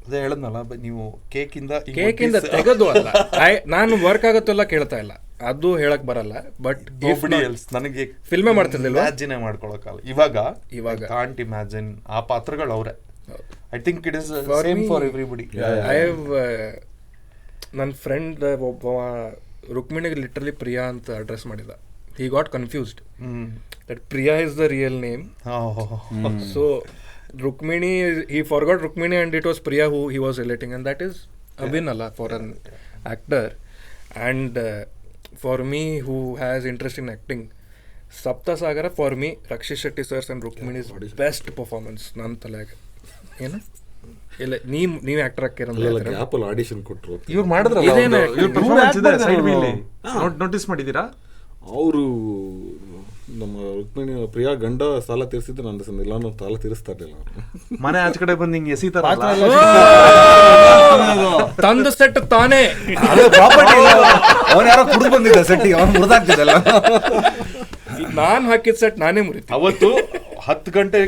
ಅದೇ ಹೇಳದ್ನಲ್ಲ, ನೀವು ಕೇಕಿಂದ ತೆಗೆದು ಅಲ್ಲ, ನಾನು work ಆಗುತ್ತಲ್ಲ ಕೇಳ್ತಾ ಇಲ್ಲ, ಅದು ಹೇಳಕ್ ಬರಲ್ಲ. ಬಟ್ ನನಗೆ ಫಿಲ್ಮೇ ಮಾಡ್ತಿರ್ಲಿಲ್ಲ, ಇಮ್ಯಾಜಿನೇ ಮಾಡ್ಕೊಳಕ್ಕಲ್ಲ. ಇವಾಗ ಕಾಂಟ್ ಇಮ್ಯಾಜಿನ್ ಆ ಪಾತ್ರಗಳು ಅವರೇ. I think it is same for everybody. I have ನನ್ನ ಫ್ರೆಂಡ್ ಒಬ್ಬ ರುಕ್ಮಿಣಿಗೆ ಲಿಟ್ರಲಿ ಪ್ರಿಯಾ ಅಂತ ಅಡ್ರೆಸ್ ಮಾಡಿದ. He got confused that Priya is the real name. So Rukmini, he forgot Rukmini and it was Priya who he was relating, and that is a win Allah for an actor. And for me who has interest in acting, Sapta Sagara, for me Rakshit Shetty sirs and Rukmini's best performance nan talag ಏನು ಇಲ್ಲ. ನೀವು actor ಹಾಕಿರಲ್ಲ, apple audition ಕೊಟ್ಟರು, ಇವ್ರು ಮಾಡಿದ್ರಲ್ಲ, ಇವ್ರ performance ಇದೆ side ವಿಲ್ಲಿ, notice ಮಾಡಿದ್ದೀರಾ? ಅವರು ನಮ್ಮ ರುಕ್ಮಿಣಿ ಪ್ರಿಯಾ ಗಂಡ ಸಾಲ ತೀರಿಸಿದ್ದು ನನ್ನ ಇಲ್ಲ, ನಾನು ಸಾಲ ತೀರಿಸ್ತಾ ಇರಲಿಲ್ಲ. ಮನೆ ಆಚೆ ಕಡೆ ಬಂದು ಹಿಂಗೆ ಎಸಿತಾರ ತಂದು ಸೆಟ್ ತಾನೇ, ಅವನು ಯಾರೋ ಕುಡಿದು ಬಂದಿದ್ದ ಸೆಟ್ಟಿಗೆ, ಅವನು ಮುರಿದಾಗ್ತಿದ್ದಲ್ಲ. ನಾನು ಹಾಕಿದ ಸೆಟ್ ನಾನೇ ಮುರಿತು. ಅವತ್ತು 10 ಗಂಟೆ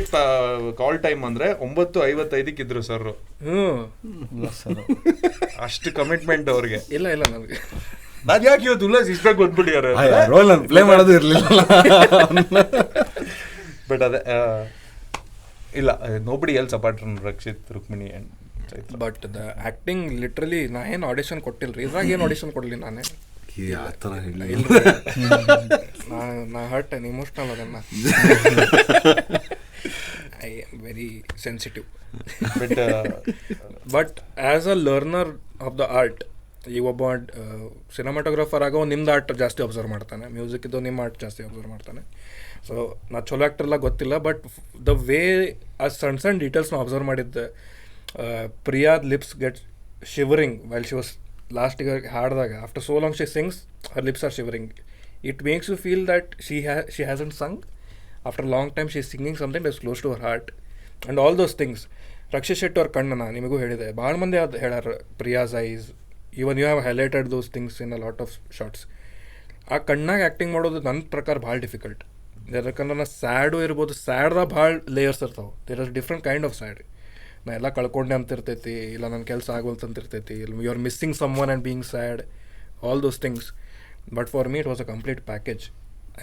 ಕಾಲ್ ಟೈಮ್ ಅಂದ್ರೆ 9:55 ಇದ್ರು ಸರ್. ಅಷ್ಟು ಕಮಿಟ್ಮೆಂಟ್ ಅವ್ರಿಗೆ. ಇಲ್ಲ ನನಗೆ ನಾನು ಯಾಕೆ ಇವತ್ತು ಉಲ್ಲಾಸ್ ಇಷ್ಟ ಬಂದ್ಬಿಟ್ಟಿದ್ದಾರೆ, ರೋಲ್ ಪ್ಲೇ ಮಾಡೋದು ಇರಲಿಲ್ಲ. ಬಟ್ ಅದೇ ಇಲ್ಲ, nobody else apart from Rakshit, Rukmini and Chaitra. But the acting literally ನಾ ಏನು ಆಡಿಷನ್ ಕೊಟ್ಟಿಲ್ರಿ, ಇದ್ರಾಗ ಏನು ಆಡಿಷನ್ ಕೊಡ್ಲಿ ನಾನೇ. ನಾ ಹರ್ಟ್ ಆ್ಯಂಡ್ ಇಮೋಷ್ನಲ್ ಅದನ್ನ, I am very sensitive. But as a learner of the art, ಈಗ ಒಬ್ಬ ಸಿನಿಮಾಟೋಗ್ರಾಫರ್ ಆಗೋ ನಿಮ್ದು ಆರ್ಟ್ ಜಾಸ್ತಿ ಅಬ್ಸರ್ವ್ ಮಾಡ್ತಾನೆ, ಮ್ಯೂಸಿಕ್ ಇದ್ದು ನಿಮ್ಮ ಆರ್ಟ್ ಜಾಸ್ತಿ ಅಬ್ಸರ್ವ್ ಮಾಡ್ತಾನೆ. ಸೊ ನಾ ಚಲೋ ಆ್ಯಕ್ಟರ್ಲ್ಲ ಗೊತ್ತಿಲ್ಲ, ಬಟ್ ದ ವೇ ಆ ಸಣ್ಣ ಡೀಟೇಲ್ಸ್ ನಾವು ಅಬ್ಸರ್ವ್ ಮಾಡಿದ್ದೆ. ಪ್ರಿಯಾದ್ lips get shivering while she was ಲಾಸ್ಟಿಗೆ ಹಾಡಿದಾಗ, after so long she sings her lips are shivering. It makes you feel that she hasn't sung. After long time she is singing something that is close to our heart and all those things. Rakshit Shetty ಅವ್ರ ಕಣ್ಣು ನಾನು ನಿಮಗೂ ಹೇಳಿದೆ, ಭಾಳ ಮಂದಿ ಅದು ಹೇಳ್ಯಾರ, Priya's eyes, even you have highlighted those things in a lot of shorts. ಆ ಕಣ್ಣಾಗ ಆ್ಯಕ್ಟಿಂಗ್ ಮಾಡೋದು ನನ್ನ ಪ್ರಕಾರ ಭಾಳ ಡಿಫಿಕಲ್ಟ್. ಯಾಕಂದ್ರೆ ನಾ ಸ್ಯಾಡು ಇರ್ಬೋದು, ಸ್ಯಾಡ್ದಾಗ ಭಾಳ ಲೇಯರ್ಸ್ ಇರ್ತಾವೆ. There are different kind of sad. ನಾ ಎಲ್ಲ ಕಳ್ಕೊಂಡೆ ಅಂತಿರ್ತೈತಿ, ಇಲ್ಲ ನನ್ನ ಕೆಲಸ ಆಗೋಲ್ತು ಅಂತಿರ್ತೈತಿ, ಇಲ್ಲ you are missing someone and being sad, all those things. But for me it was a complete package.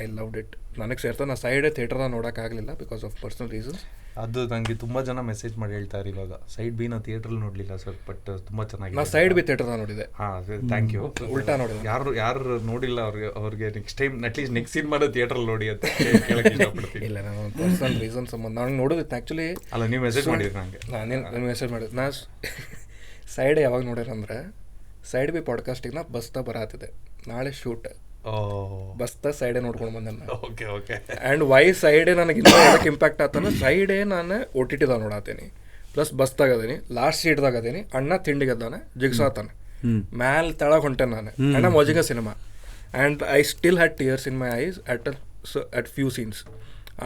I loved it. ನನಗೆ ಸೇರ್ತಾ ನಾ ಸೈಡೇ ಥಿಯೇಟರ್ದಾಗ ನೋಡೋಕ್ಕಾಗಲಿಲ್ಲ ಬಿಕಾಸ್ ಆಫ್ ಪರ್ಸನಲ್ ರೀಸನ್ಸ್. ಅದು ನನಗೆ ತುಂಬ ಜನ ಮೆಸೇಜ್ ಮಾಡಿ ಹೇಳ್ತಾರೆ ಇವಾಗ, ಸೈಡ್ ಬಿ ನಾವು ಥಿಯೇಟ್ರಲ್ಲಿ ನೋಡಲಿಲ್ಲ ಸರ್, ಬಟ್ ತುಂಬ ಚೆನ್ನಾಗಿದೆ. ನಾ ಸೈಡ್ ಬಿ ಥಿಯೇಟರ್ದಾಗ ನೋಡಿದೆ. ಹಾಂ, ಥ್ಯಾಂಕ್ ಯು. ಉಲ್ಟಾ ನೋಡಿದೆ. ಯಾರು ನೋಡಿಲ್ಲ ಅವ್ರಿಗೆ ನೆಕ್ಸ್ಟ್ ಟೈಮ್ ಅಟ್ಲೀಸ್ಟ್ ನೆಕ್ಸ್ಟ್ ಸಿನಿಮಾನ ಥಿಯೇಟ್ರಲ್ಲಿ ನೋಡಿ ಅಂತ ಕೇಳಕ್ಕೆ ಇಷ್ಟಪಡ್ತೀನಿ. ಇಲ್ಲ, ನಾನು ಪರ್ಸನಲ್ ರೀಸನ್ ಸಂಬಂಧ ನಾನು ನೋಡೋದಿತ್ತು ಆ್ಯಕ್ಚುಲಿ. ಅಲ್ಲ, ನೀವು ಮೆಸೇಜ್ ಮಾಡಿದ್ರಿ ನನಗೆ, ನಾನು ಮೆಸೇಜ್ ಮಾಡಿದ್ದು. ನಾ ಸೈಡ್ ಯಾವಾಗ ನೋಡ್ಯಾರಂದ್ರೆ, ಸೈಡ್ ಬಿ ಪಾಡ್ಕಾಸ್ಟಿಗೆ ನಾ ಬಸ್ತಾ ಬರತ್ತಿದೆ, ನಾಳೆ ಶೂಟ್ ಬಸ್ತಾ ಸೈಡೇ ನೋಡ್ಕೊಂಡು ಬಂದೆ. Okay okay. ಆ್ಯಂಡ್ ವೈ ಸೈಡೇ ನನಗೆ ಇನ್ನೂ ಅದಕ್ಕೆ ಇಂಪ್ಯಾಕ್ಟ್ ಆಗ್ತಾನೆ, ಸೈಡೇ ನಾನು OTTದಾಗ ನೋಡತ್ತೀನಿ, ಪ್ಲಸ್ ಬಸ್ದಾಗ ಅದೀನಿ, ಲಾಸ್ಟ್ ಸೀಟ್ದಾಗ ಅದೀನಿ, ಅಣ್ಣ ತಿಂಡಿಗದ್ದಾನೆ ಜಿಗ್ಸಾತಾನೆ, ಮ್ಯಾಲೆ ತೆಳಗೆ ಹೊಂಟೆ ನಾನು, ಅಣ್ಣ ಮೋಜಿಗ cinema. And I still had tears in my eyes at few scenes.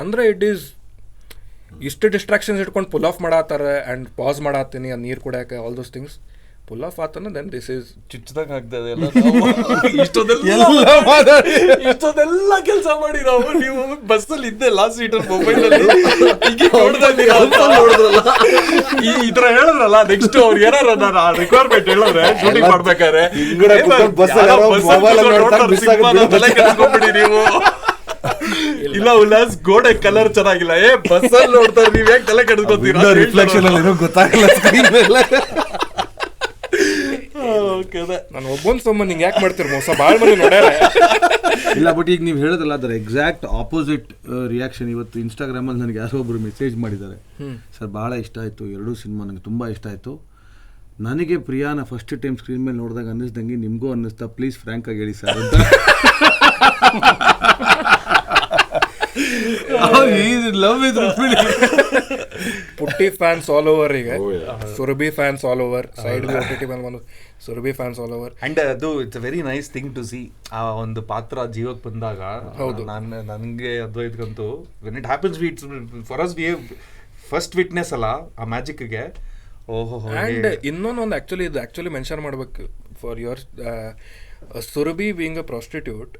ಅಂದರೆ ಇಟ್ ಈಸ್ ಇಷ್ಟು ಡಿಸ್ಟ್ರಾಕ್ಷನ್ಸ್ ಇಟ್ಕೊಂಡು ಪುಲ್ ಆಫ್ ಮಾಡತ್ತಾರೆ ಆ್ಯಂಡ್ ಪಾಸ್ ಮಾಡತ್ತೀನಿ, ಅದು ನೀರು ಕುಡಿಯೋಕೆ, all those things pull off ಆತನ. ದೆನ್ ದಿಸ್ ಈಸ್ ಚುಚ್ಚದಾಗ ಆಗ್ತದೆ. ಇಷ್ಟೊಂದೆಲ್ಲ ಕೆಲಸ ಮಾಡಿ ನೀವು ಬಸ್ಸಲ್ಲಿ ಇದ್ದೆ, ಲಾಸ್ಟ್ ಸೀಟಲ್ಲಿ ಮೊಬೈಲಲ್ಲಿ ಈ ತರ ಹೇಳಿದ್ರಲ್ಲ, ನೆಕ್ಸ್ಟ್ ಅವ್ರು ಏನಾರ ನಾನು ರಿಕ್ವೈರ್ಮೆಂಟ್ ಹೇಳಿದ್ರೆ ಶೂಟಿಂಗ್ ಮಾಡ್ಬೇಕಾದ್ರೆ ತಲೆ ಕೆಡಿಸ್ಕೊಂಡ್ಬಿಡಿ ನೀವು. ಇಲ್ಲ ಉಲ್ಲಾಸ್, ಗೋಡೆ ಕಲರ್ ಚೆನ್ನಾಗಿಲ್ಲ, ಬಸ್ಸಲ್ಲಿ ನೋಡ್ತಾರೆ, ನೀವ್ ಯಾಕೆ ತಲೆ ಕೆಡಿಸ್ಕೊತೀರಾ? ರಿಫ್ಲೆಕ್ಷನ್ ಅಲ್ಲಿ ಗೊತ್ತಾಗಲ್ಲ ಸ್ಕ್ರೀನ್ ಮೇಲೆ. ನಾನು ಒಬ್ಬೊಂದು ಸೊಮ್ಮ ನಿಂಗೆ ಯಾಕೆ ಮಾಡ್ತೀರಿ ಮೋಸ ಭಾಳ ಮಂದಿ ನೋಡ್ಯಾರ. ಇಲ್ಲ ಬಟ್ ಈಗ ನೀವು ಹೇಳೋದಲ್ಲ ಅದರ ಎಕ್ಸಾಕ್ಟ್ ಆಪೋಸಿಟ್ ರಿಯಾಕ್ಷನ್. ಇವತ್ತು ಇನ್ಸ್ಟಾಗ್ರಾಮಲ್ಲಿ ನನಗೆ ಯಾರೋ ಒಬ್ಬರು ಮೆಸೇಜ್ ಮಾಡಿದ್ದಾರೆ, ಸರ್ ಭಾಳ ಇಷ್ಟ ಆಯಿತು, ಎರಡೂ ಸಿನಿಮಾ ನನಗೆ ತುಂಬ ಇಷ್ಟ ಆಯಿತು. ನನಗೆ ಪ್ರಿಯಾನ ಫಸ್ಟ್ ಟೈಮ್ ಸ್ಕ್ರೀನ್ ಮೇಲೆ ನೋಡಿದಾಗ ಅನ್ನಿಸ್ದಂಗೆ ನಿಮಗೂ ಅನ್ನಿಸ್ತಾ, ಪ್ಲೀಸ್ ಫ್ರ್ಯಾಂಕ್ ಆಗಿ ಹೇಳಿ ಸರ್ ಅಂತ. ಪುಟ್ಟಿ ಫ್ಯಾನ್ಸ್ ಆಲ್ ಓವರ್, ಈಗ Surabhi fans all over, side OTT ಮೇಲೆ ಬಂದು Surabhi fans all over. And ಅದು it's a very nice thing to see. ಆ ಒಂದು ಪಾತ್ರ ಜೀವಕ್ಕೆ ಬಂದಾಗ ಹೌದು, ನನಗೆ ಅದ್ವೈತ್ಗಂತೂ when it happens it's for us we first witness ಅಲ್ಲ ಆ ಮ್ಯಾಜಿಕ್ಗೆ. ಆ್ಯಂಡ್ ಇನ್ನೊಂದು ಆ್ಯಕ್ಚುಲಿ ಮೆನ್ಷನ್ ಮಾಡ್ಬೇಕು for your Surabhi being a prostitute.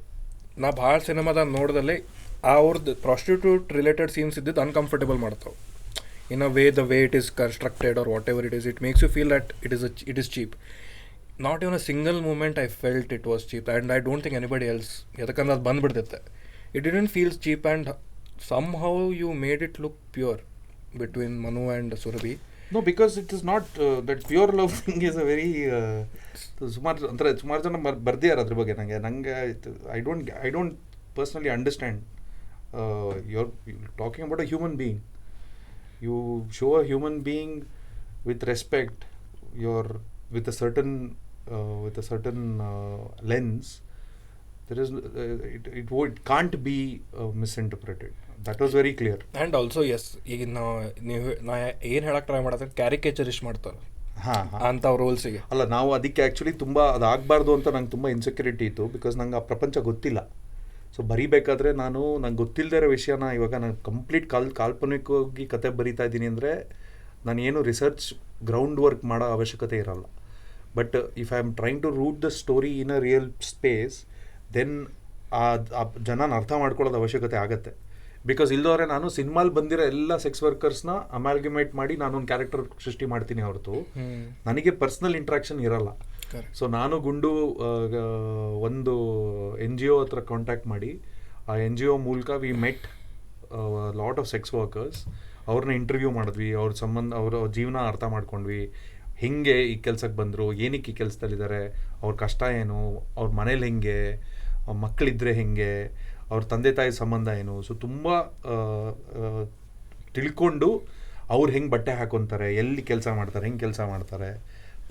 ನಾ ಭಾಳ ಸಿನಿಮಾದಾಗ ನೋಡ್ದಲ್ಲಿ ಅವ್ರದ್ದು ಪ್ರಾಸ್ಟಿಟ್ಯೂಟ್ ರಿಲೇಟೆಡ್ ಸೀನ್ಸ್ ಇದ್ದಿದ್ದು ಅನ್ಕಂಫರ್ಟೇಬಲ್ ಮಾಡ್ತಾವೆ. In a way the way it is constructed or whatever it is, it makes you feel that it is cheap. Not even a single moment I felt it was cheap, and I don't think anybody else. ಯಾಕಂದ್ರೆ ಅದು ಬಂದುಬಿಡ್ತೈತೆ. It didn't feels cheap and somehow you made it look pure between Manu and Surabhi. No, because it is not that pure love thing is a very ಸುಮಾರು ಜನ ಬರ್ದಿದ್ದಾರೆ ಅದ್ರ ಬಗ್ಗೆ. ನಂಗೆ I don't personally understand. You're talking about a human being. You show a human being with respect, with a certain lens. There is it can't be misinterpreted. That was very clear. And also yes, ಈಗ ನಾ ಏನು ಹೇಳಕ್ಕೆ try ಮಾಡತ್ತೆ, ಕ್ಯಾರಿಕೇಚರಿಸ್ಟ್ ಮಾಡ್ತಾರೆ ಅಂತ ರೋಲ್ಸಿಗೆ. ಅಲ್ಲ, ನಾವು ಅದಕ್ಕೆ ಆ್ಯಕ್ಚುಲಿ ತುಂಬ ಅದಾಗಬಾರ್ದು ಅಂತ ನಂಗೆ ತುಂಬ ಇನ್ಸೆಕ್ಯೂರಿಟಿ ಇತ್ತು. ಬಿಕಾಸ್ ನಂಗೆ ಆ ಪ್ರಪಂಚ ಗೊತ್ತಿಲ್ಲ. ಸೊ ಬರೀಬೇಕಾದ್ರೆ ನಂಗೆ ಗೊತ್ತಿಲ್ಲದೇ ಇರೋ ವಿಷಯನ ಇವಾಗ ನಾನು ಕಂಪ್ಲೀಟ್ ಕಾಲ್ಪನಿಕವಾಗಿ ಕತೆ ಬರೀತಾ ಇದ್ದೀನಿ ಅಂದರೆ ನಾನು ಏನು ರಿಸರ್ಚ್ ಗ್ರೌಂಡ್ ವರ್ಕ್ ಮಾಡೋ ಅವಶ್ಯಕತೆ ಇರಲ್ಲ. But if I am trying to root the story in a real space, then ಆ ಜನನ ಅರ್ಥ ಮಾಡ್ಕೊಳ್ಳೋದು ಅವಶ್ಯಕತೆ ಆಗುತ್ತೆ. ಬಿಕಾಸ್ ಇಲ್ದವ್ರೆ ನಾನು ಸಿನಿಮಾಲ್ ಬಂದಿರೋ ಎಲ್ಲ ಸೆಕ್ಸ್ ವರ್ಕರ್ಸ್ನ ಅಮ್ಯಾಲ್ಗಮೇಟ್ ಮಾಡಿ ನಾನೊಂದು ಕ್ಯಾರೆಕ್ಟರ್ ಸೃಷ್ಟಿ ಮಾಡ್ತೀನಿ ಹೊರತು ನನಗೆ ಪರ್ಸ್ನಲ್ ಇಂಟ್ರಾಕ್ಷನ್ ಇರಲ್ಲ. ಸೊ ನಾನು ಗುಂಡು ಒಂದು NGO ಹತ್ರ ಕಾಂಟ್ಯಾಕ್ಟ್ ಮಾಡಿ ಆ NGO ಮೂಲಕ we met lot of sex workers. ಅವ್ರನ್ನ ಇಂಟರ್ವ್ಯೂ ಮಾಡಿದ್ವಿ, ಅವ್ರ ಜೀವನ ಅರ್ಥ ಮಾಡ್ಕೊಂಡ್ವಿ. ಹೆಂಗೆ ಈ ಕೆಲ್ಸಕ್ಕೆ ಬಂದರು, ಏನಕ್ಕೆ ಈ ಕೆಲಸದಲ್ಲಿದ್ದಾರೆ, ಅವ್ರ ಕಷ್ಟ ಏನು, ಅವ್ರ ಮನೇಲಿ ಹೆಂಗೆ, ಮಕ್ಕಳಿದ್ರೆ ಹೆಂಗೆ, ಅವ್ರ ತಂದೆ ತಾಯಿ ಸಂಬಂಧ ಏನು. ಸೊ ತುಂಬ ತಿಳ್ಕೊಂಡು ಅವ್ರು ಹೆಂಗೆ ಬಟ್ಟೆ ಹಾಕೊತಾರೆ, ಎಲ್ಲಿ ಕೆಲಸ ಮಾಡ್ತಾರೆ, ಹೆಂಗೆ ಕೆಲಸ ಮಾಡ್ತಾರೆ,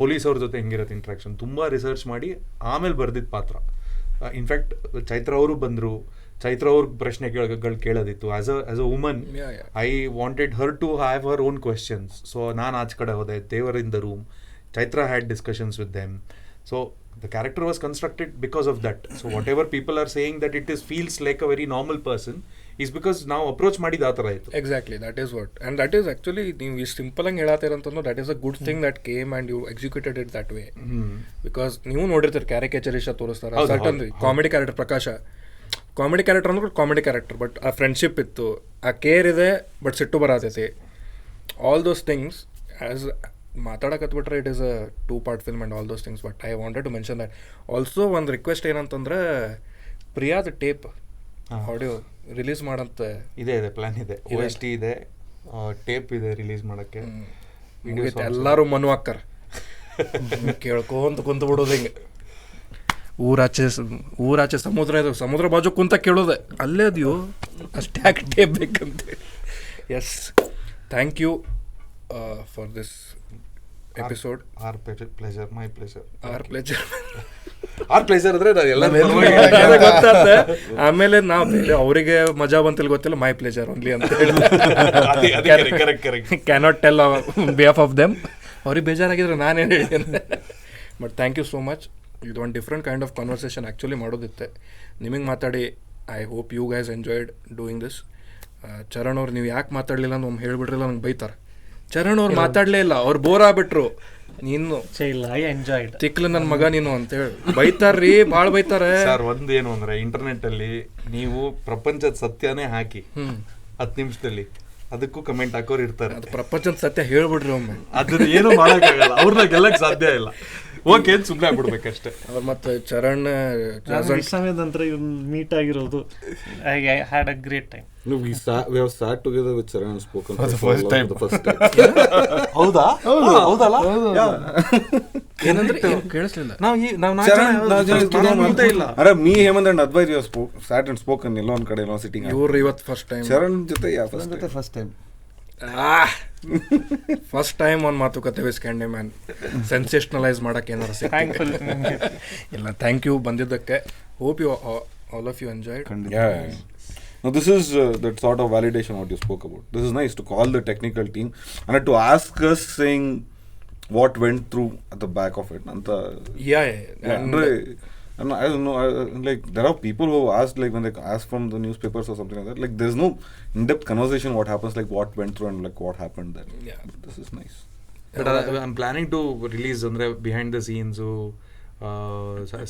ಪೊಲೀಸವ್ರ ಜೊತೆ ಹೆಂಗಿರುತ್ತೆ ಇಂಟ್ರಾಕ್ಷನ್, ತುಂಬ ರಿಸರ್ಚ್ ಮಾಡಿ ಆಮೇಲೆ ಬರೆದಿದ್ದ ಪಾತ್ರ. ಇನ್ಫ್ಯಾಕ್ಟ್ ಚೈತ್ರ ಅವರು ಬಂದರು. ಚೈತ್ರ ಅವ್ರಿಗೆ ಪ್ರಶ್ನೆಗಳು ಕೇಳೋದಿತ್ತು. As a woman I wanted her to have her own questions. So ನಾನು ಆಚೆ ಕಡೆ ಹೋದೆ, they were in the room. Chaitra had discussions with them. So the character was constructed because of that. So whatever people are saying that it feels like a very normal person is because now approach ಮಾಡಿದ ಆ ಥರ ಆಯಿತು. Exactly, that is what. And that is actually ನೀವು ಇಷ್ಟು simple ಆಗಿ ಹೇಳತ್ತೀರಂತಂದ್ರೆ that is a good thing that came and you executed it that way. Because ನೀವು ನೋಡಿರ್ತೀರಿ caricaturist ತೋರಿಸ್ತಾರೆ certain comedy character. Prakasha comedy character ಅಂದ್ರೆ ಕಾಮಿಡಿ ಕ್ಯಾರೆಕ್ಟರ್, ಬಟ್ ಆ friendship ಇತ್ತು, ಆ ಕೇರ್ ಇದೆ, ಬಟ್ ಸಿಟ್ಟು ಬರತೈತಿ. ಆಲ್ ದೋಸ್ ಥಿಂಗ್ಸ್ ಆ್ಯಸ್ ಮಾತಾಡಕತ್ಬಿಟ್ರೆ it is a 2-part film and all those things, but I wanted to mention that. Also ಒಂದು request ಏನಂತಂದ್ರೆ, ಪ್ರಿಯಾದ ಟೇಪ್ ಆಡಿಯೋ ರಿಲೀಸ್ ಮಾಡಂತ ಇದೆ ಪ್ಲಾನ್ ಇದೆ. OST ಇದೆ, ಟೇಪ್ ಇದೆ ರಿಲೀಸ್ ಮಾಡೋಕ್ಕೆ. ಎಲ್ಲರೂ ಮನು ಹಾಕ್ಕಾರ ಕೇಳ್ಕೊಂತ ಕುಂತ ಬಿಡೋದು. ಹಿಂಗೆ ಊರಾಚೆ ಸಮುದ್ರ ಬಾಜು ಕುಂತ ಕೇಳೋದೆ, ಅಲ್ಲೇ ಅದೆಯೋ ಅಷ್ಟೇ ಟೇಪ್ ಬೇಕಂತೇಳಿ. Yes, thank you for this episode. our pleasure, my pleasure. our pleasure ಅಂದ್ರೆ ಎಲ್ಲ ಗೊತ್ತಾಗ್ತದೆ. ಆಮೇಲೆ ನಾವು ಅವರಿಗೆ ಮಜಾ ಬಂತಿಲ್ಲ ಗೊತ್ತಿಲ್ಲ, ಮೈ ಪ್ಲೇಜರ್ ಓನ್ಲಿ ಅಂತ cannot tell behalf of them. ಅವ್ರಿಗೆ ಬೇಜಾರಾಗಿದ್ರೆ ನಾನೇನು ಹೇಳಿದ್ದೇನೆ. But thank you so much. ಇದು ಒಂದು different kind of conversation actually ಮಾಡೋದಿತ್ತೆ ನಿಮಗೆ ಮಾತಾಡಿ. I hope you guys enjoyed doing this. Charan ಅವ್ರು ನೀವು ಯಾಕೆ ಮಾತಾಡಲಿಲ್ಲ ಅಂತ ಒಮ್ಮೆ ಹೇಳಿಬಿಟ್ರಿಲ್ಲ, ನಂಗೆ ಬೈತಾರೆ. ಚರಣ್ ಅವ್ರು ಮಾತಾಡಲೇ ಇಲ್ಲ, ಅವ್ರು ಬೋರ್ ಆಗ್ಬಿಟ್ರು. ನೀನು ತಿಕ್ಲ ನನ್ನ ಮಗ ನೀನು ಅಂತೇಳಿ ಬೈತಾರ್ರಿ, ಭಾಳ ಬೈತಾರೆ ಸರ್. ಒಂದೇನು ಅಂದ್ರೆ ಇಂಟರ್ನೆಟ್ ಅಲ್ಲಿ ನೀವು ಪ್ರಪಂಚದ ಸತ್ಯನೇ ಹಾಕಿ 10 ನಿಮಿಷದಲ್ಲಿ ಅದಕ್ಕೂ ಕಮೆಂಟ್ ಹಾಕೋರು ಇರ್ತಾರೆ. ಅದು ಪ್ರಪಂಚದ ಸತ್ಯ ಹೇಳ್ಬಿಡ್ರಿ ಒಮ್ಮೆ, ಅದನ್ನ ಏನು ಮಾಡೋಕ್ಕಾಗಲ್ಲ, ಅವ್ರನ್ನ ಗೆಲ್ಲಕ್ ಸಾಧ್ಯ ಇಲ್ಲ. ಓಕೆ ಅಂತ ಸುಮ್ಮನೆ ಆಗ್ಬಿಡ್ಬೇಕಷ್ಟೇ. ಅವ್ರು ಮತ್ತೆ ಚರಣ್ ಸಮಯದ ನಂತರ ಇವ್ನು ಮೀಟ್ ಆಗಿರೋದು, I had a great time. We have sat together with Charan and spoken for the first time. The first time. ಹೌದಾ? ಹೌದಲ್ಲ? ಏನಂದ್ರೆ ಕೇಳಿಸ್ಲಿಲ್ಲ. ಅರೆ me Hemanth and Advaith you sat and spoken ಎಲ್ಲೋ ಒಂದ್ ಕಡೆ ಎಲ್ಲೋ ಸಿಟ್ಟಿಂಗ್. ಇವ್ರು ಇವತ್ತು ಫಸ್ಟ್ ಟೈಮ್ ಚರಣ್ ಜೊತೆ ಫಸ್ಟ್ ಟೈಮ್ ಫಸ್ಟ್ ಟೈಮ್ ಒಂದು ಮಾತುಕತೆ ಸ್ಕ್ಯಾಂಡಿಮ್ಯಾನ್ ಸೆನ್ಸೇಷನಲೈಸ್ ಮಾಡಕ್ಕೆ ಏನಾರು ಇಲ್ಲ. ಥ್ಯಾಂಕ್ ಯು ಬಂದಿದ್ದಕ್ಕೆ. Hope you all of you enjoyed. Now this is that sort of validation what you spoke about. This is nice to call the technical team and to ask us saying what went through at the back of it. And I don't know, like there are people who asked, like when they ask from the newspapers or something like that, like there's no in-depth conversation what happens, like what went through and like what happened there. Yeah. But this is nice. But I'm planning to release ಅಂದ್ರೆ behind the scenes,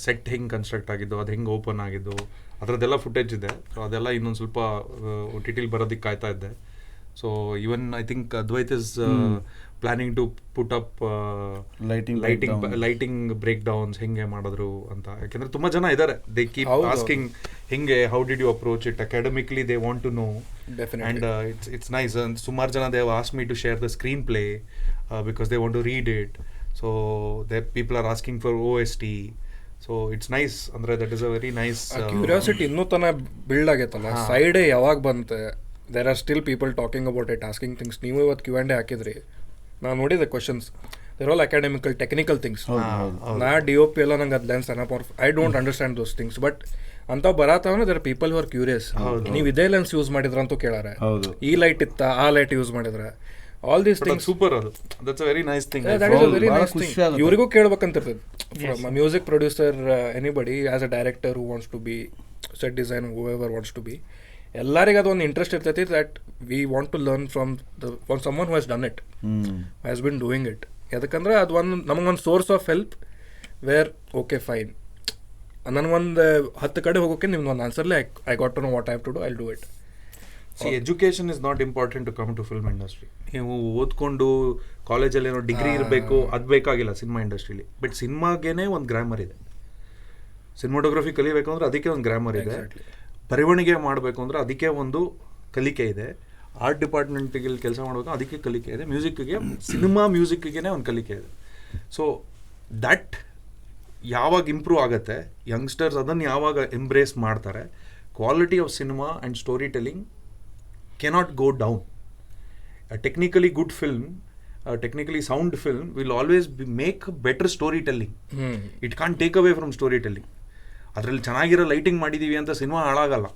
set ಹೆಂಗೆ construct ಆಗಿದ್ದು, ಅದು ಹೆಂಗೆ open ಆಗಿದ್ದು, ಅದರದ್ದೆಲ್ಲ footage ಇದೆ. So ಅದೆಲ್ಲ ಇನ್ನೊಂದು ಸ್ವಲ್ಪ OTT ಬರೋದಕ್ಕೆ ಕಾಯ್ತಾ ಇದ್ದೆ. So even I think Advaith is planning to put up lighting breakdowns ಹೆಂಗೆ ಮಾಡಿದ್ರು ಅಂತ. ಯಾಕೆಂದ್ರೆ ತುಂಬ ಜನ ಇದ್ದಾರೆ, ದೇ ಕೀಪ್ ಆಸ್ಕಿಂಗ್ ಹೆಂಗೆ, how did you approach it academically, they want to know. And it's nice. ಸುಮಾರು ಜನ they ask me to share the screenplay because they want to read it. So they people are asking for OST. So it's nice. ಅಂದರೆ that is a very nice curiosity ಇನ್ನೂ ತನ build ಆಗೈತಲ್ಲ. ಸೈಡೇ ಯಾವಾಗ ಬಂತೆ, there are still people talking about it, asking things. ನೀವು ಇವತ್ತು Q&A ಹಾಕಿದ್ರಿ, ನಾನು ನೋಡಿದೆ questions, they're all academical technical things. ನಾ DOP ಎಲ್ಲ ನಂಗೆ ಅದು lens I don't understand those things. But ಅಂತ ಬರತ್ತವನ there people who are curious. ನೀವು ಇದೇ ಲೆನ್ಸ್ ಯೂಸ್ ಮಾಡಿದ್ರ ಅಂತೂ ಕೇಳಾರೆ, ಈ ಲೈಟ್ ಇತ್ತ, ಆ ಲೈಟ್ ಯೂಸ್ ಮಾಡಿದ್ರೆ, ಆಲ್ ದೀಸ್ ಥಿಂಗ್ಸ್. ಸೂಪರ್. ಅದು that's a very nice thing. That is a very nice thing. ಇವರಿಗೂ ಕೇಳ್ಬೇಕಂತಿರ್ತದೆ. Music producer, anybody as a director who wants to be, set design, whoever wants to be, ಎಲ್ಲರಿಗೆ ಅದೊಂದು interest ಇರ್ತೈತಿ that we want to learn from someone who has done it, has been doing it. ಯಾಕಂದ್ರೆ ಅದು ಒಂದು ನಮಗೊಂದು source of help where okay fine, ನನಗೊಂದು 10 ಕಡೆ ಹೋಗೋಕೆ ನಿಮ್ದು ಒಂದು ಆನ್ಸರ್ಲಿ I got to know what I have to do, I will do it. See education is not important to come to film industry. ನೀವು ಓದ್ಕೊಂಡು ಕಾಲೇಜಲ್ಲಿ ಏನೋ ಡಿಗ್ರಿ ಇರಬೇಕು ಅದು ಬೇಕಾಗಿಲ್ಲ ಸಿನಿಮಾ ಇಂಡಸ್ಟ್ರಿಲಿ. ಬಟ್ ಸಿನಿಮಾಗೇನೆ ಒಂದು ಗ್ರಾಮರ್ ಇದೆ. ಸಿನಿಮಾಟೋಗ್ರಫಿ ಕಲಿಬೇಕು ಅಂದರೆ ಅದಕ್ಕೆ ಒಂದು ಗ್ರಾಮರ್ ಇದೆ. ಬರವಣಿಗೆ ಮಾಡಬೇಕು ಅಂದರೆ ಅದಕ್ಕೆ ಒಂದು ಕಲಿಕೆ ಇದೆ. ಆರ್ಟ್ ಡಿಪಾರ್ಟ್ಮೆಂಟಿಗೆ ಕೆಲಸ ಮಾಡಬೇಕು ಅದಕ್ಕೆ ಕಲಿಕೆ ಇದೆ. ಮ್ಯೂಸಿಕ್ಗೆ, ಸಿನಿಮಾ ಮ್ಯೂಸಿಕ್ಗೆ ಒಂದು ಕಲಿಕೆ ಇದೆ. ಸೊ ದಟ್ ಯಾವಾಗ ಇಂಪ್ರೂವ್ ಆಗುತ್ತೆ, ಯಂಗ್ಸ್ಟರ್ಸ್ ಅದನ್ನು ಯಾವಾಗ ಎಂಬ್ರೇಸ್ ಮಾಡ್ತಾರೆ, quality of cinema and story telling cannot go down. A technically good film, a technically sound film will always make better storytelling. It can't take away from storytelling. ಅದರಲ್ಲಿ ಚೆನ್ನಾಗಿರೋ lighting ಮಾಡಿದೀವಿ ಅಂತ cinema ಹಾಳಾಗಲ್ಲ,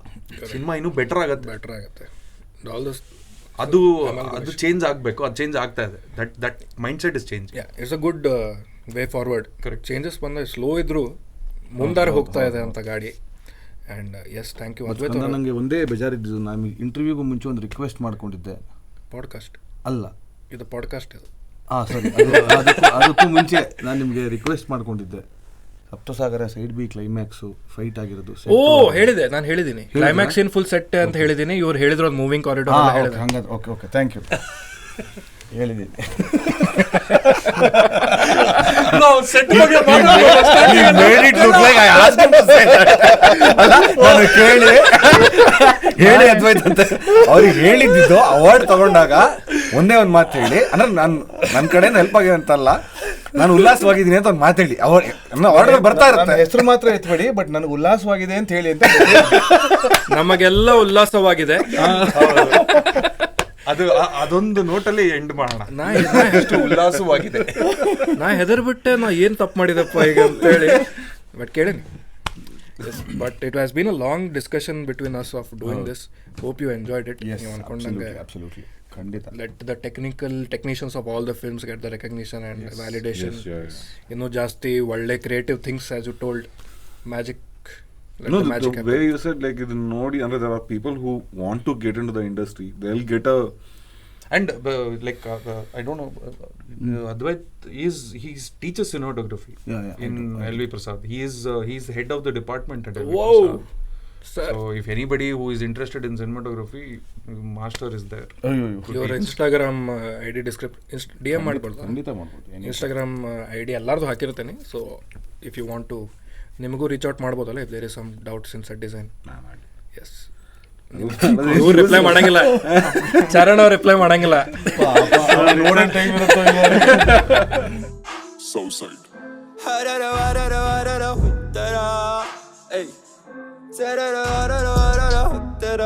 cinema ಇನ್ನೂ better ಆಗುತ್ತೆ. ಅದು change ಆಗಬೇಕು, ಅದು ಚೇಂಜ್ ಆಗ್ತಾ ಇದೆ. That mindset is change. It's a good way forward. Correct. Changes ಬಂದ ಸ್ಲೋ ಇದ್ರು ಮುಂದಾರೆ ಹೋಗ್ತಾ ಇದೆ ಅಂತ ಗಾಡಿ. And yes, thank you Advait. ನನಗೆ ಒಂದೇ ಬೇಜಾರಿದ್ದು, ನಾನು ಇಂಟರ್ವ್ಯೂಗೂ ಮುಂಚೆ ಒಂದು ರಿಕ್ವೆಸ್ಟ್ ಮಾಡ್ಕೊಂಡಿದ್ದೆ. ಪಾಡ್ಕಾಸ್ಟ್ ಅಲ್ಲ, ಇದು ಪಾಡ್ಕಾಸ್ಟ್ ಇದು. ಸರಿ, ಅದಕ್ಕೂ ಮುಂಚೆ ನಾನು ನಿಮಗೆ ರಿಕ್ವೆಸ್ಟ್ ಮಾಡ್ಕೊಂಡಿದ್ದೆ. Saptasagara side B climax fight ಆಗಿರೋದು. ಹೇಳಿದೆ, ನಾನು ಹೇಳಿದ್ದೀನಿ ಕ್ಲೈಮ್ಯಾಕ್ಸ್ ಇನ್ ಫುಲ್ ಸೆಟ್ ಅಂತ ಹೇಳಿದ್ದೀನಿ. ಇವ್ರು ಹೇಳಿದ್ರು ಒಂದು ಮೂವಿಂಗ್ ಕಾರಿಡಾರ್ ಹೇಳಿದೆ. ಹಂಗಾದ್ರೆ ಓಕೆ, ಥ್ಯಾಂಕ್ ಯು. ಹೇಳಿದ್ದೀನಿ. ಹೇಳಿ ಅದ್ವೈತ್ ಅಂತ ಅವ್ರಿಗೆ ಹೇಳಿದ್ದು ಅವಾರ್ಡ್ ತಗೊಂಡಾಗ ಒಂದೇ ಒಂದು ಮಾತು ಹೇಳಿ, ಅಂದ್ರೆ ನನ್ನ ಕಡೆಯಿಂದ ಹೆಲ್ಪ್ ಆಗಿದೆ ಅಂತಲ್ಲ, ನಾನು ಉಲ್ಲಾಸವಾಗಿದ್ದೀನಿ ಅಂತ ಒಂದು ಮಾತು ಹೇಳಿ. ಆರ್ಡರ್ ಬರ್ತಾ ಇರುತ್ತೆ, ಹೆಸರು ಮಾತ್ರ ಎತ್ಬೇಡಿ, ಬಟ್ ನನಗೆ ಉಲ್ಲಾಸವಾಗಿದೆ ಅಂತ ಹೇಳಿ ಅಂತ. ನಮಗೆಲ್ಲ ಉಲ್ಲಾಸವಾಗಿದೆ. ಅದೊಂದು ನೋಟಲ್ಲಿ ಎಂಡ್ ಮಾಡೋಣ. ನಾ ಎಷ್ಟು ಉಲ್ಲಾಸವಾಗಿದೆ, ನಾ ಹೆದರ್ಬಿಟ್ಟೆ, ನಾ ಏನು ತಪ್ಪು ಮಾಡಿದಪ್ಪ ಈಗ ಅಂತೇಳಿ. ಬಟ್ ಕೇಳೇನಿ. But it has been a long discussion between us of doing this. Hope you enjoyed it. ನೀವು ಅನ್ಕೊಂಡಂಗೆ let the technicians of all the films get the recognition and validation. ಇನ್ನೂ ಜಾಸ್ತಿ ಒಳ್ಳೆ creative things as you told, magic. No, the way you said, like, ಇದು ನೋಡಿ ಅಂದ್ರೆ there are people who want to get into the industry, they'll get a and like I don't know, Advait he's teaches cinematography in LV Prasad. He's the head of the department at LV Prasad. Sir. So if anybody who is interested in cinematography, master is there. Your Instagram ID DM ಮಾಡ್ಬೋದು, Instagram ID ಎಲ್ಲಾರ್ದು ಹಾಕಿರ್ತೇನೆ. So if you want to, ನಿಮಗೂ reach out ಮಾಡ್ಬೋದಲ್ಲ if there is some doubts in set design. Yes, ಇವ್ರು reply ಮಾಡಂಗಿಲ್ಲ, ಚರಣ್ ಅವ್ರು reply ಮಾಡಂಗಿಲ್ಲ. Southside. ಹರರ ವರರ ವರರ ಉತ್ತರ ಏಯ್ ಸರರ ವರರ ವರರ ಉತ್ತರ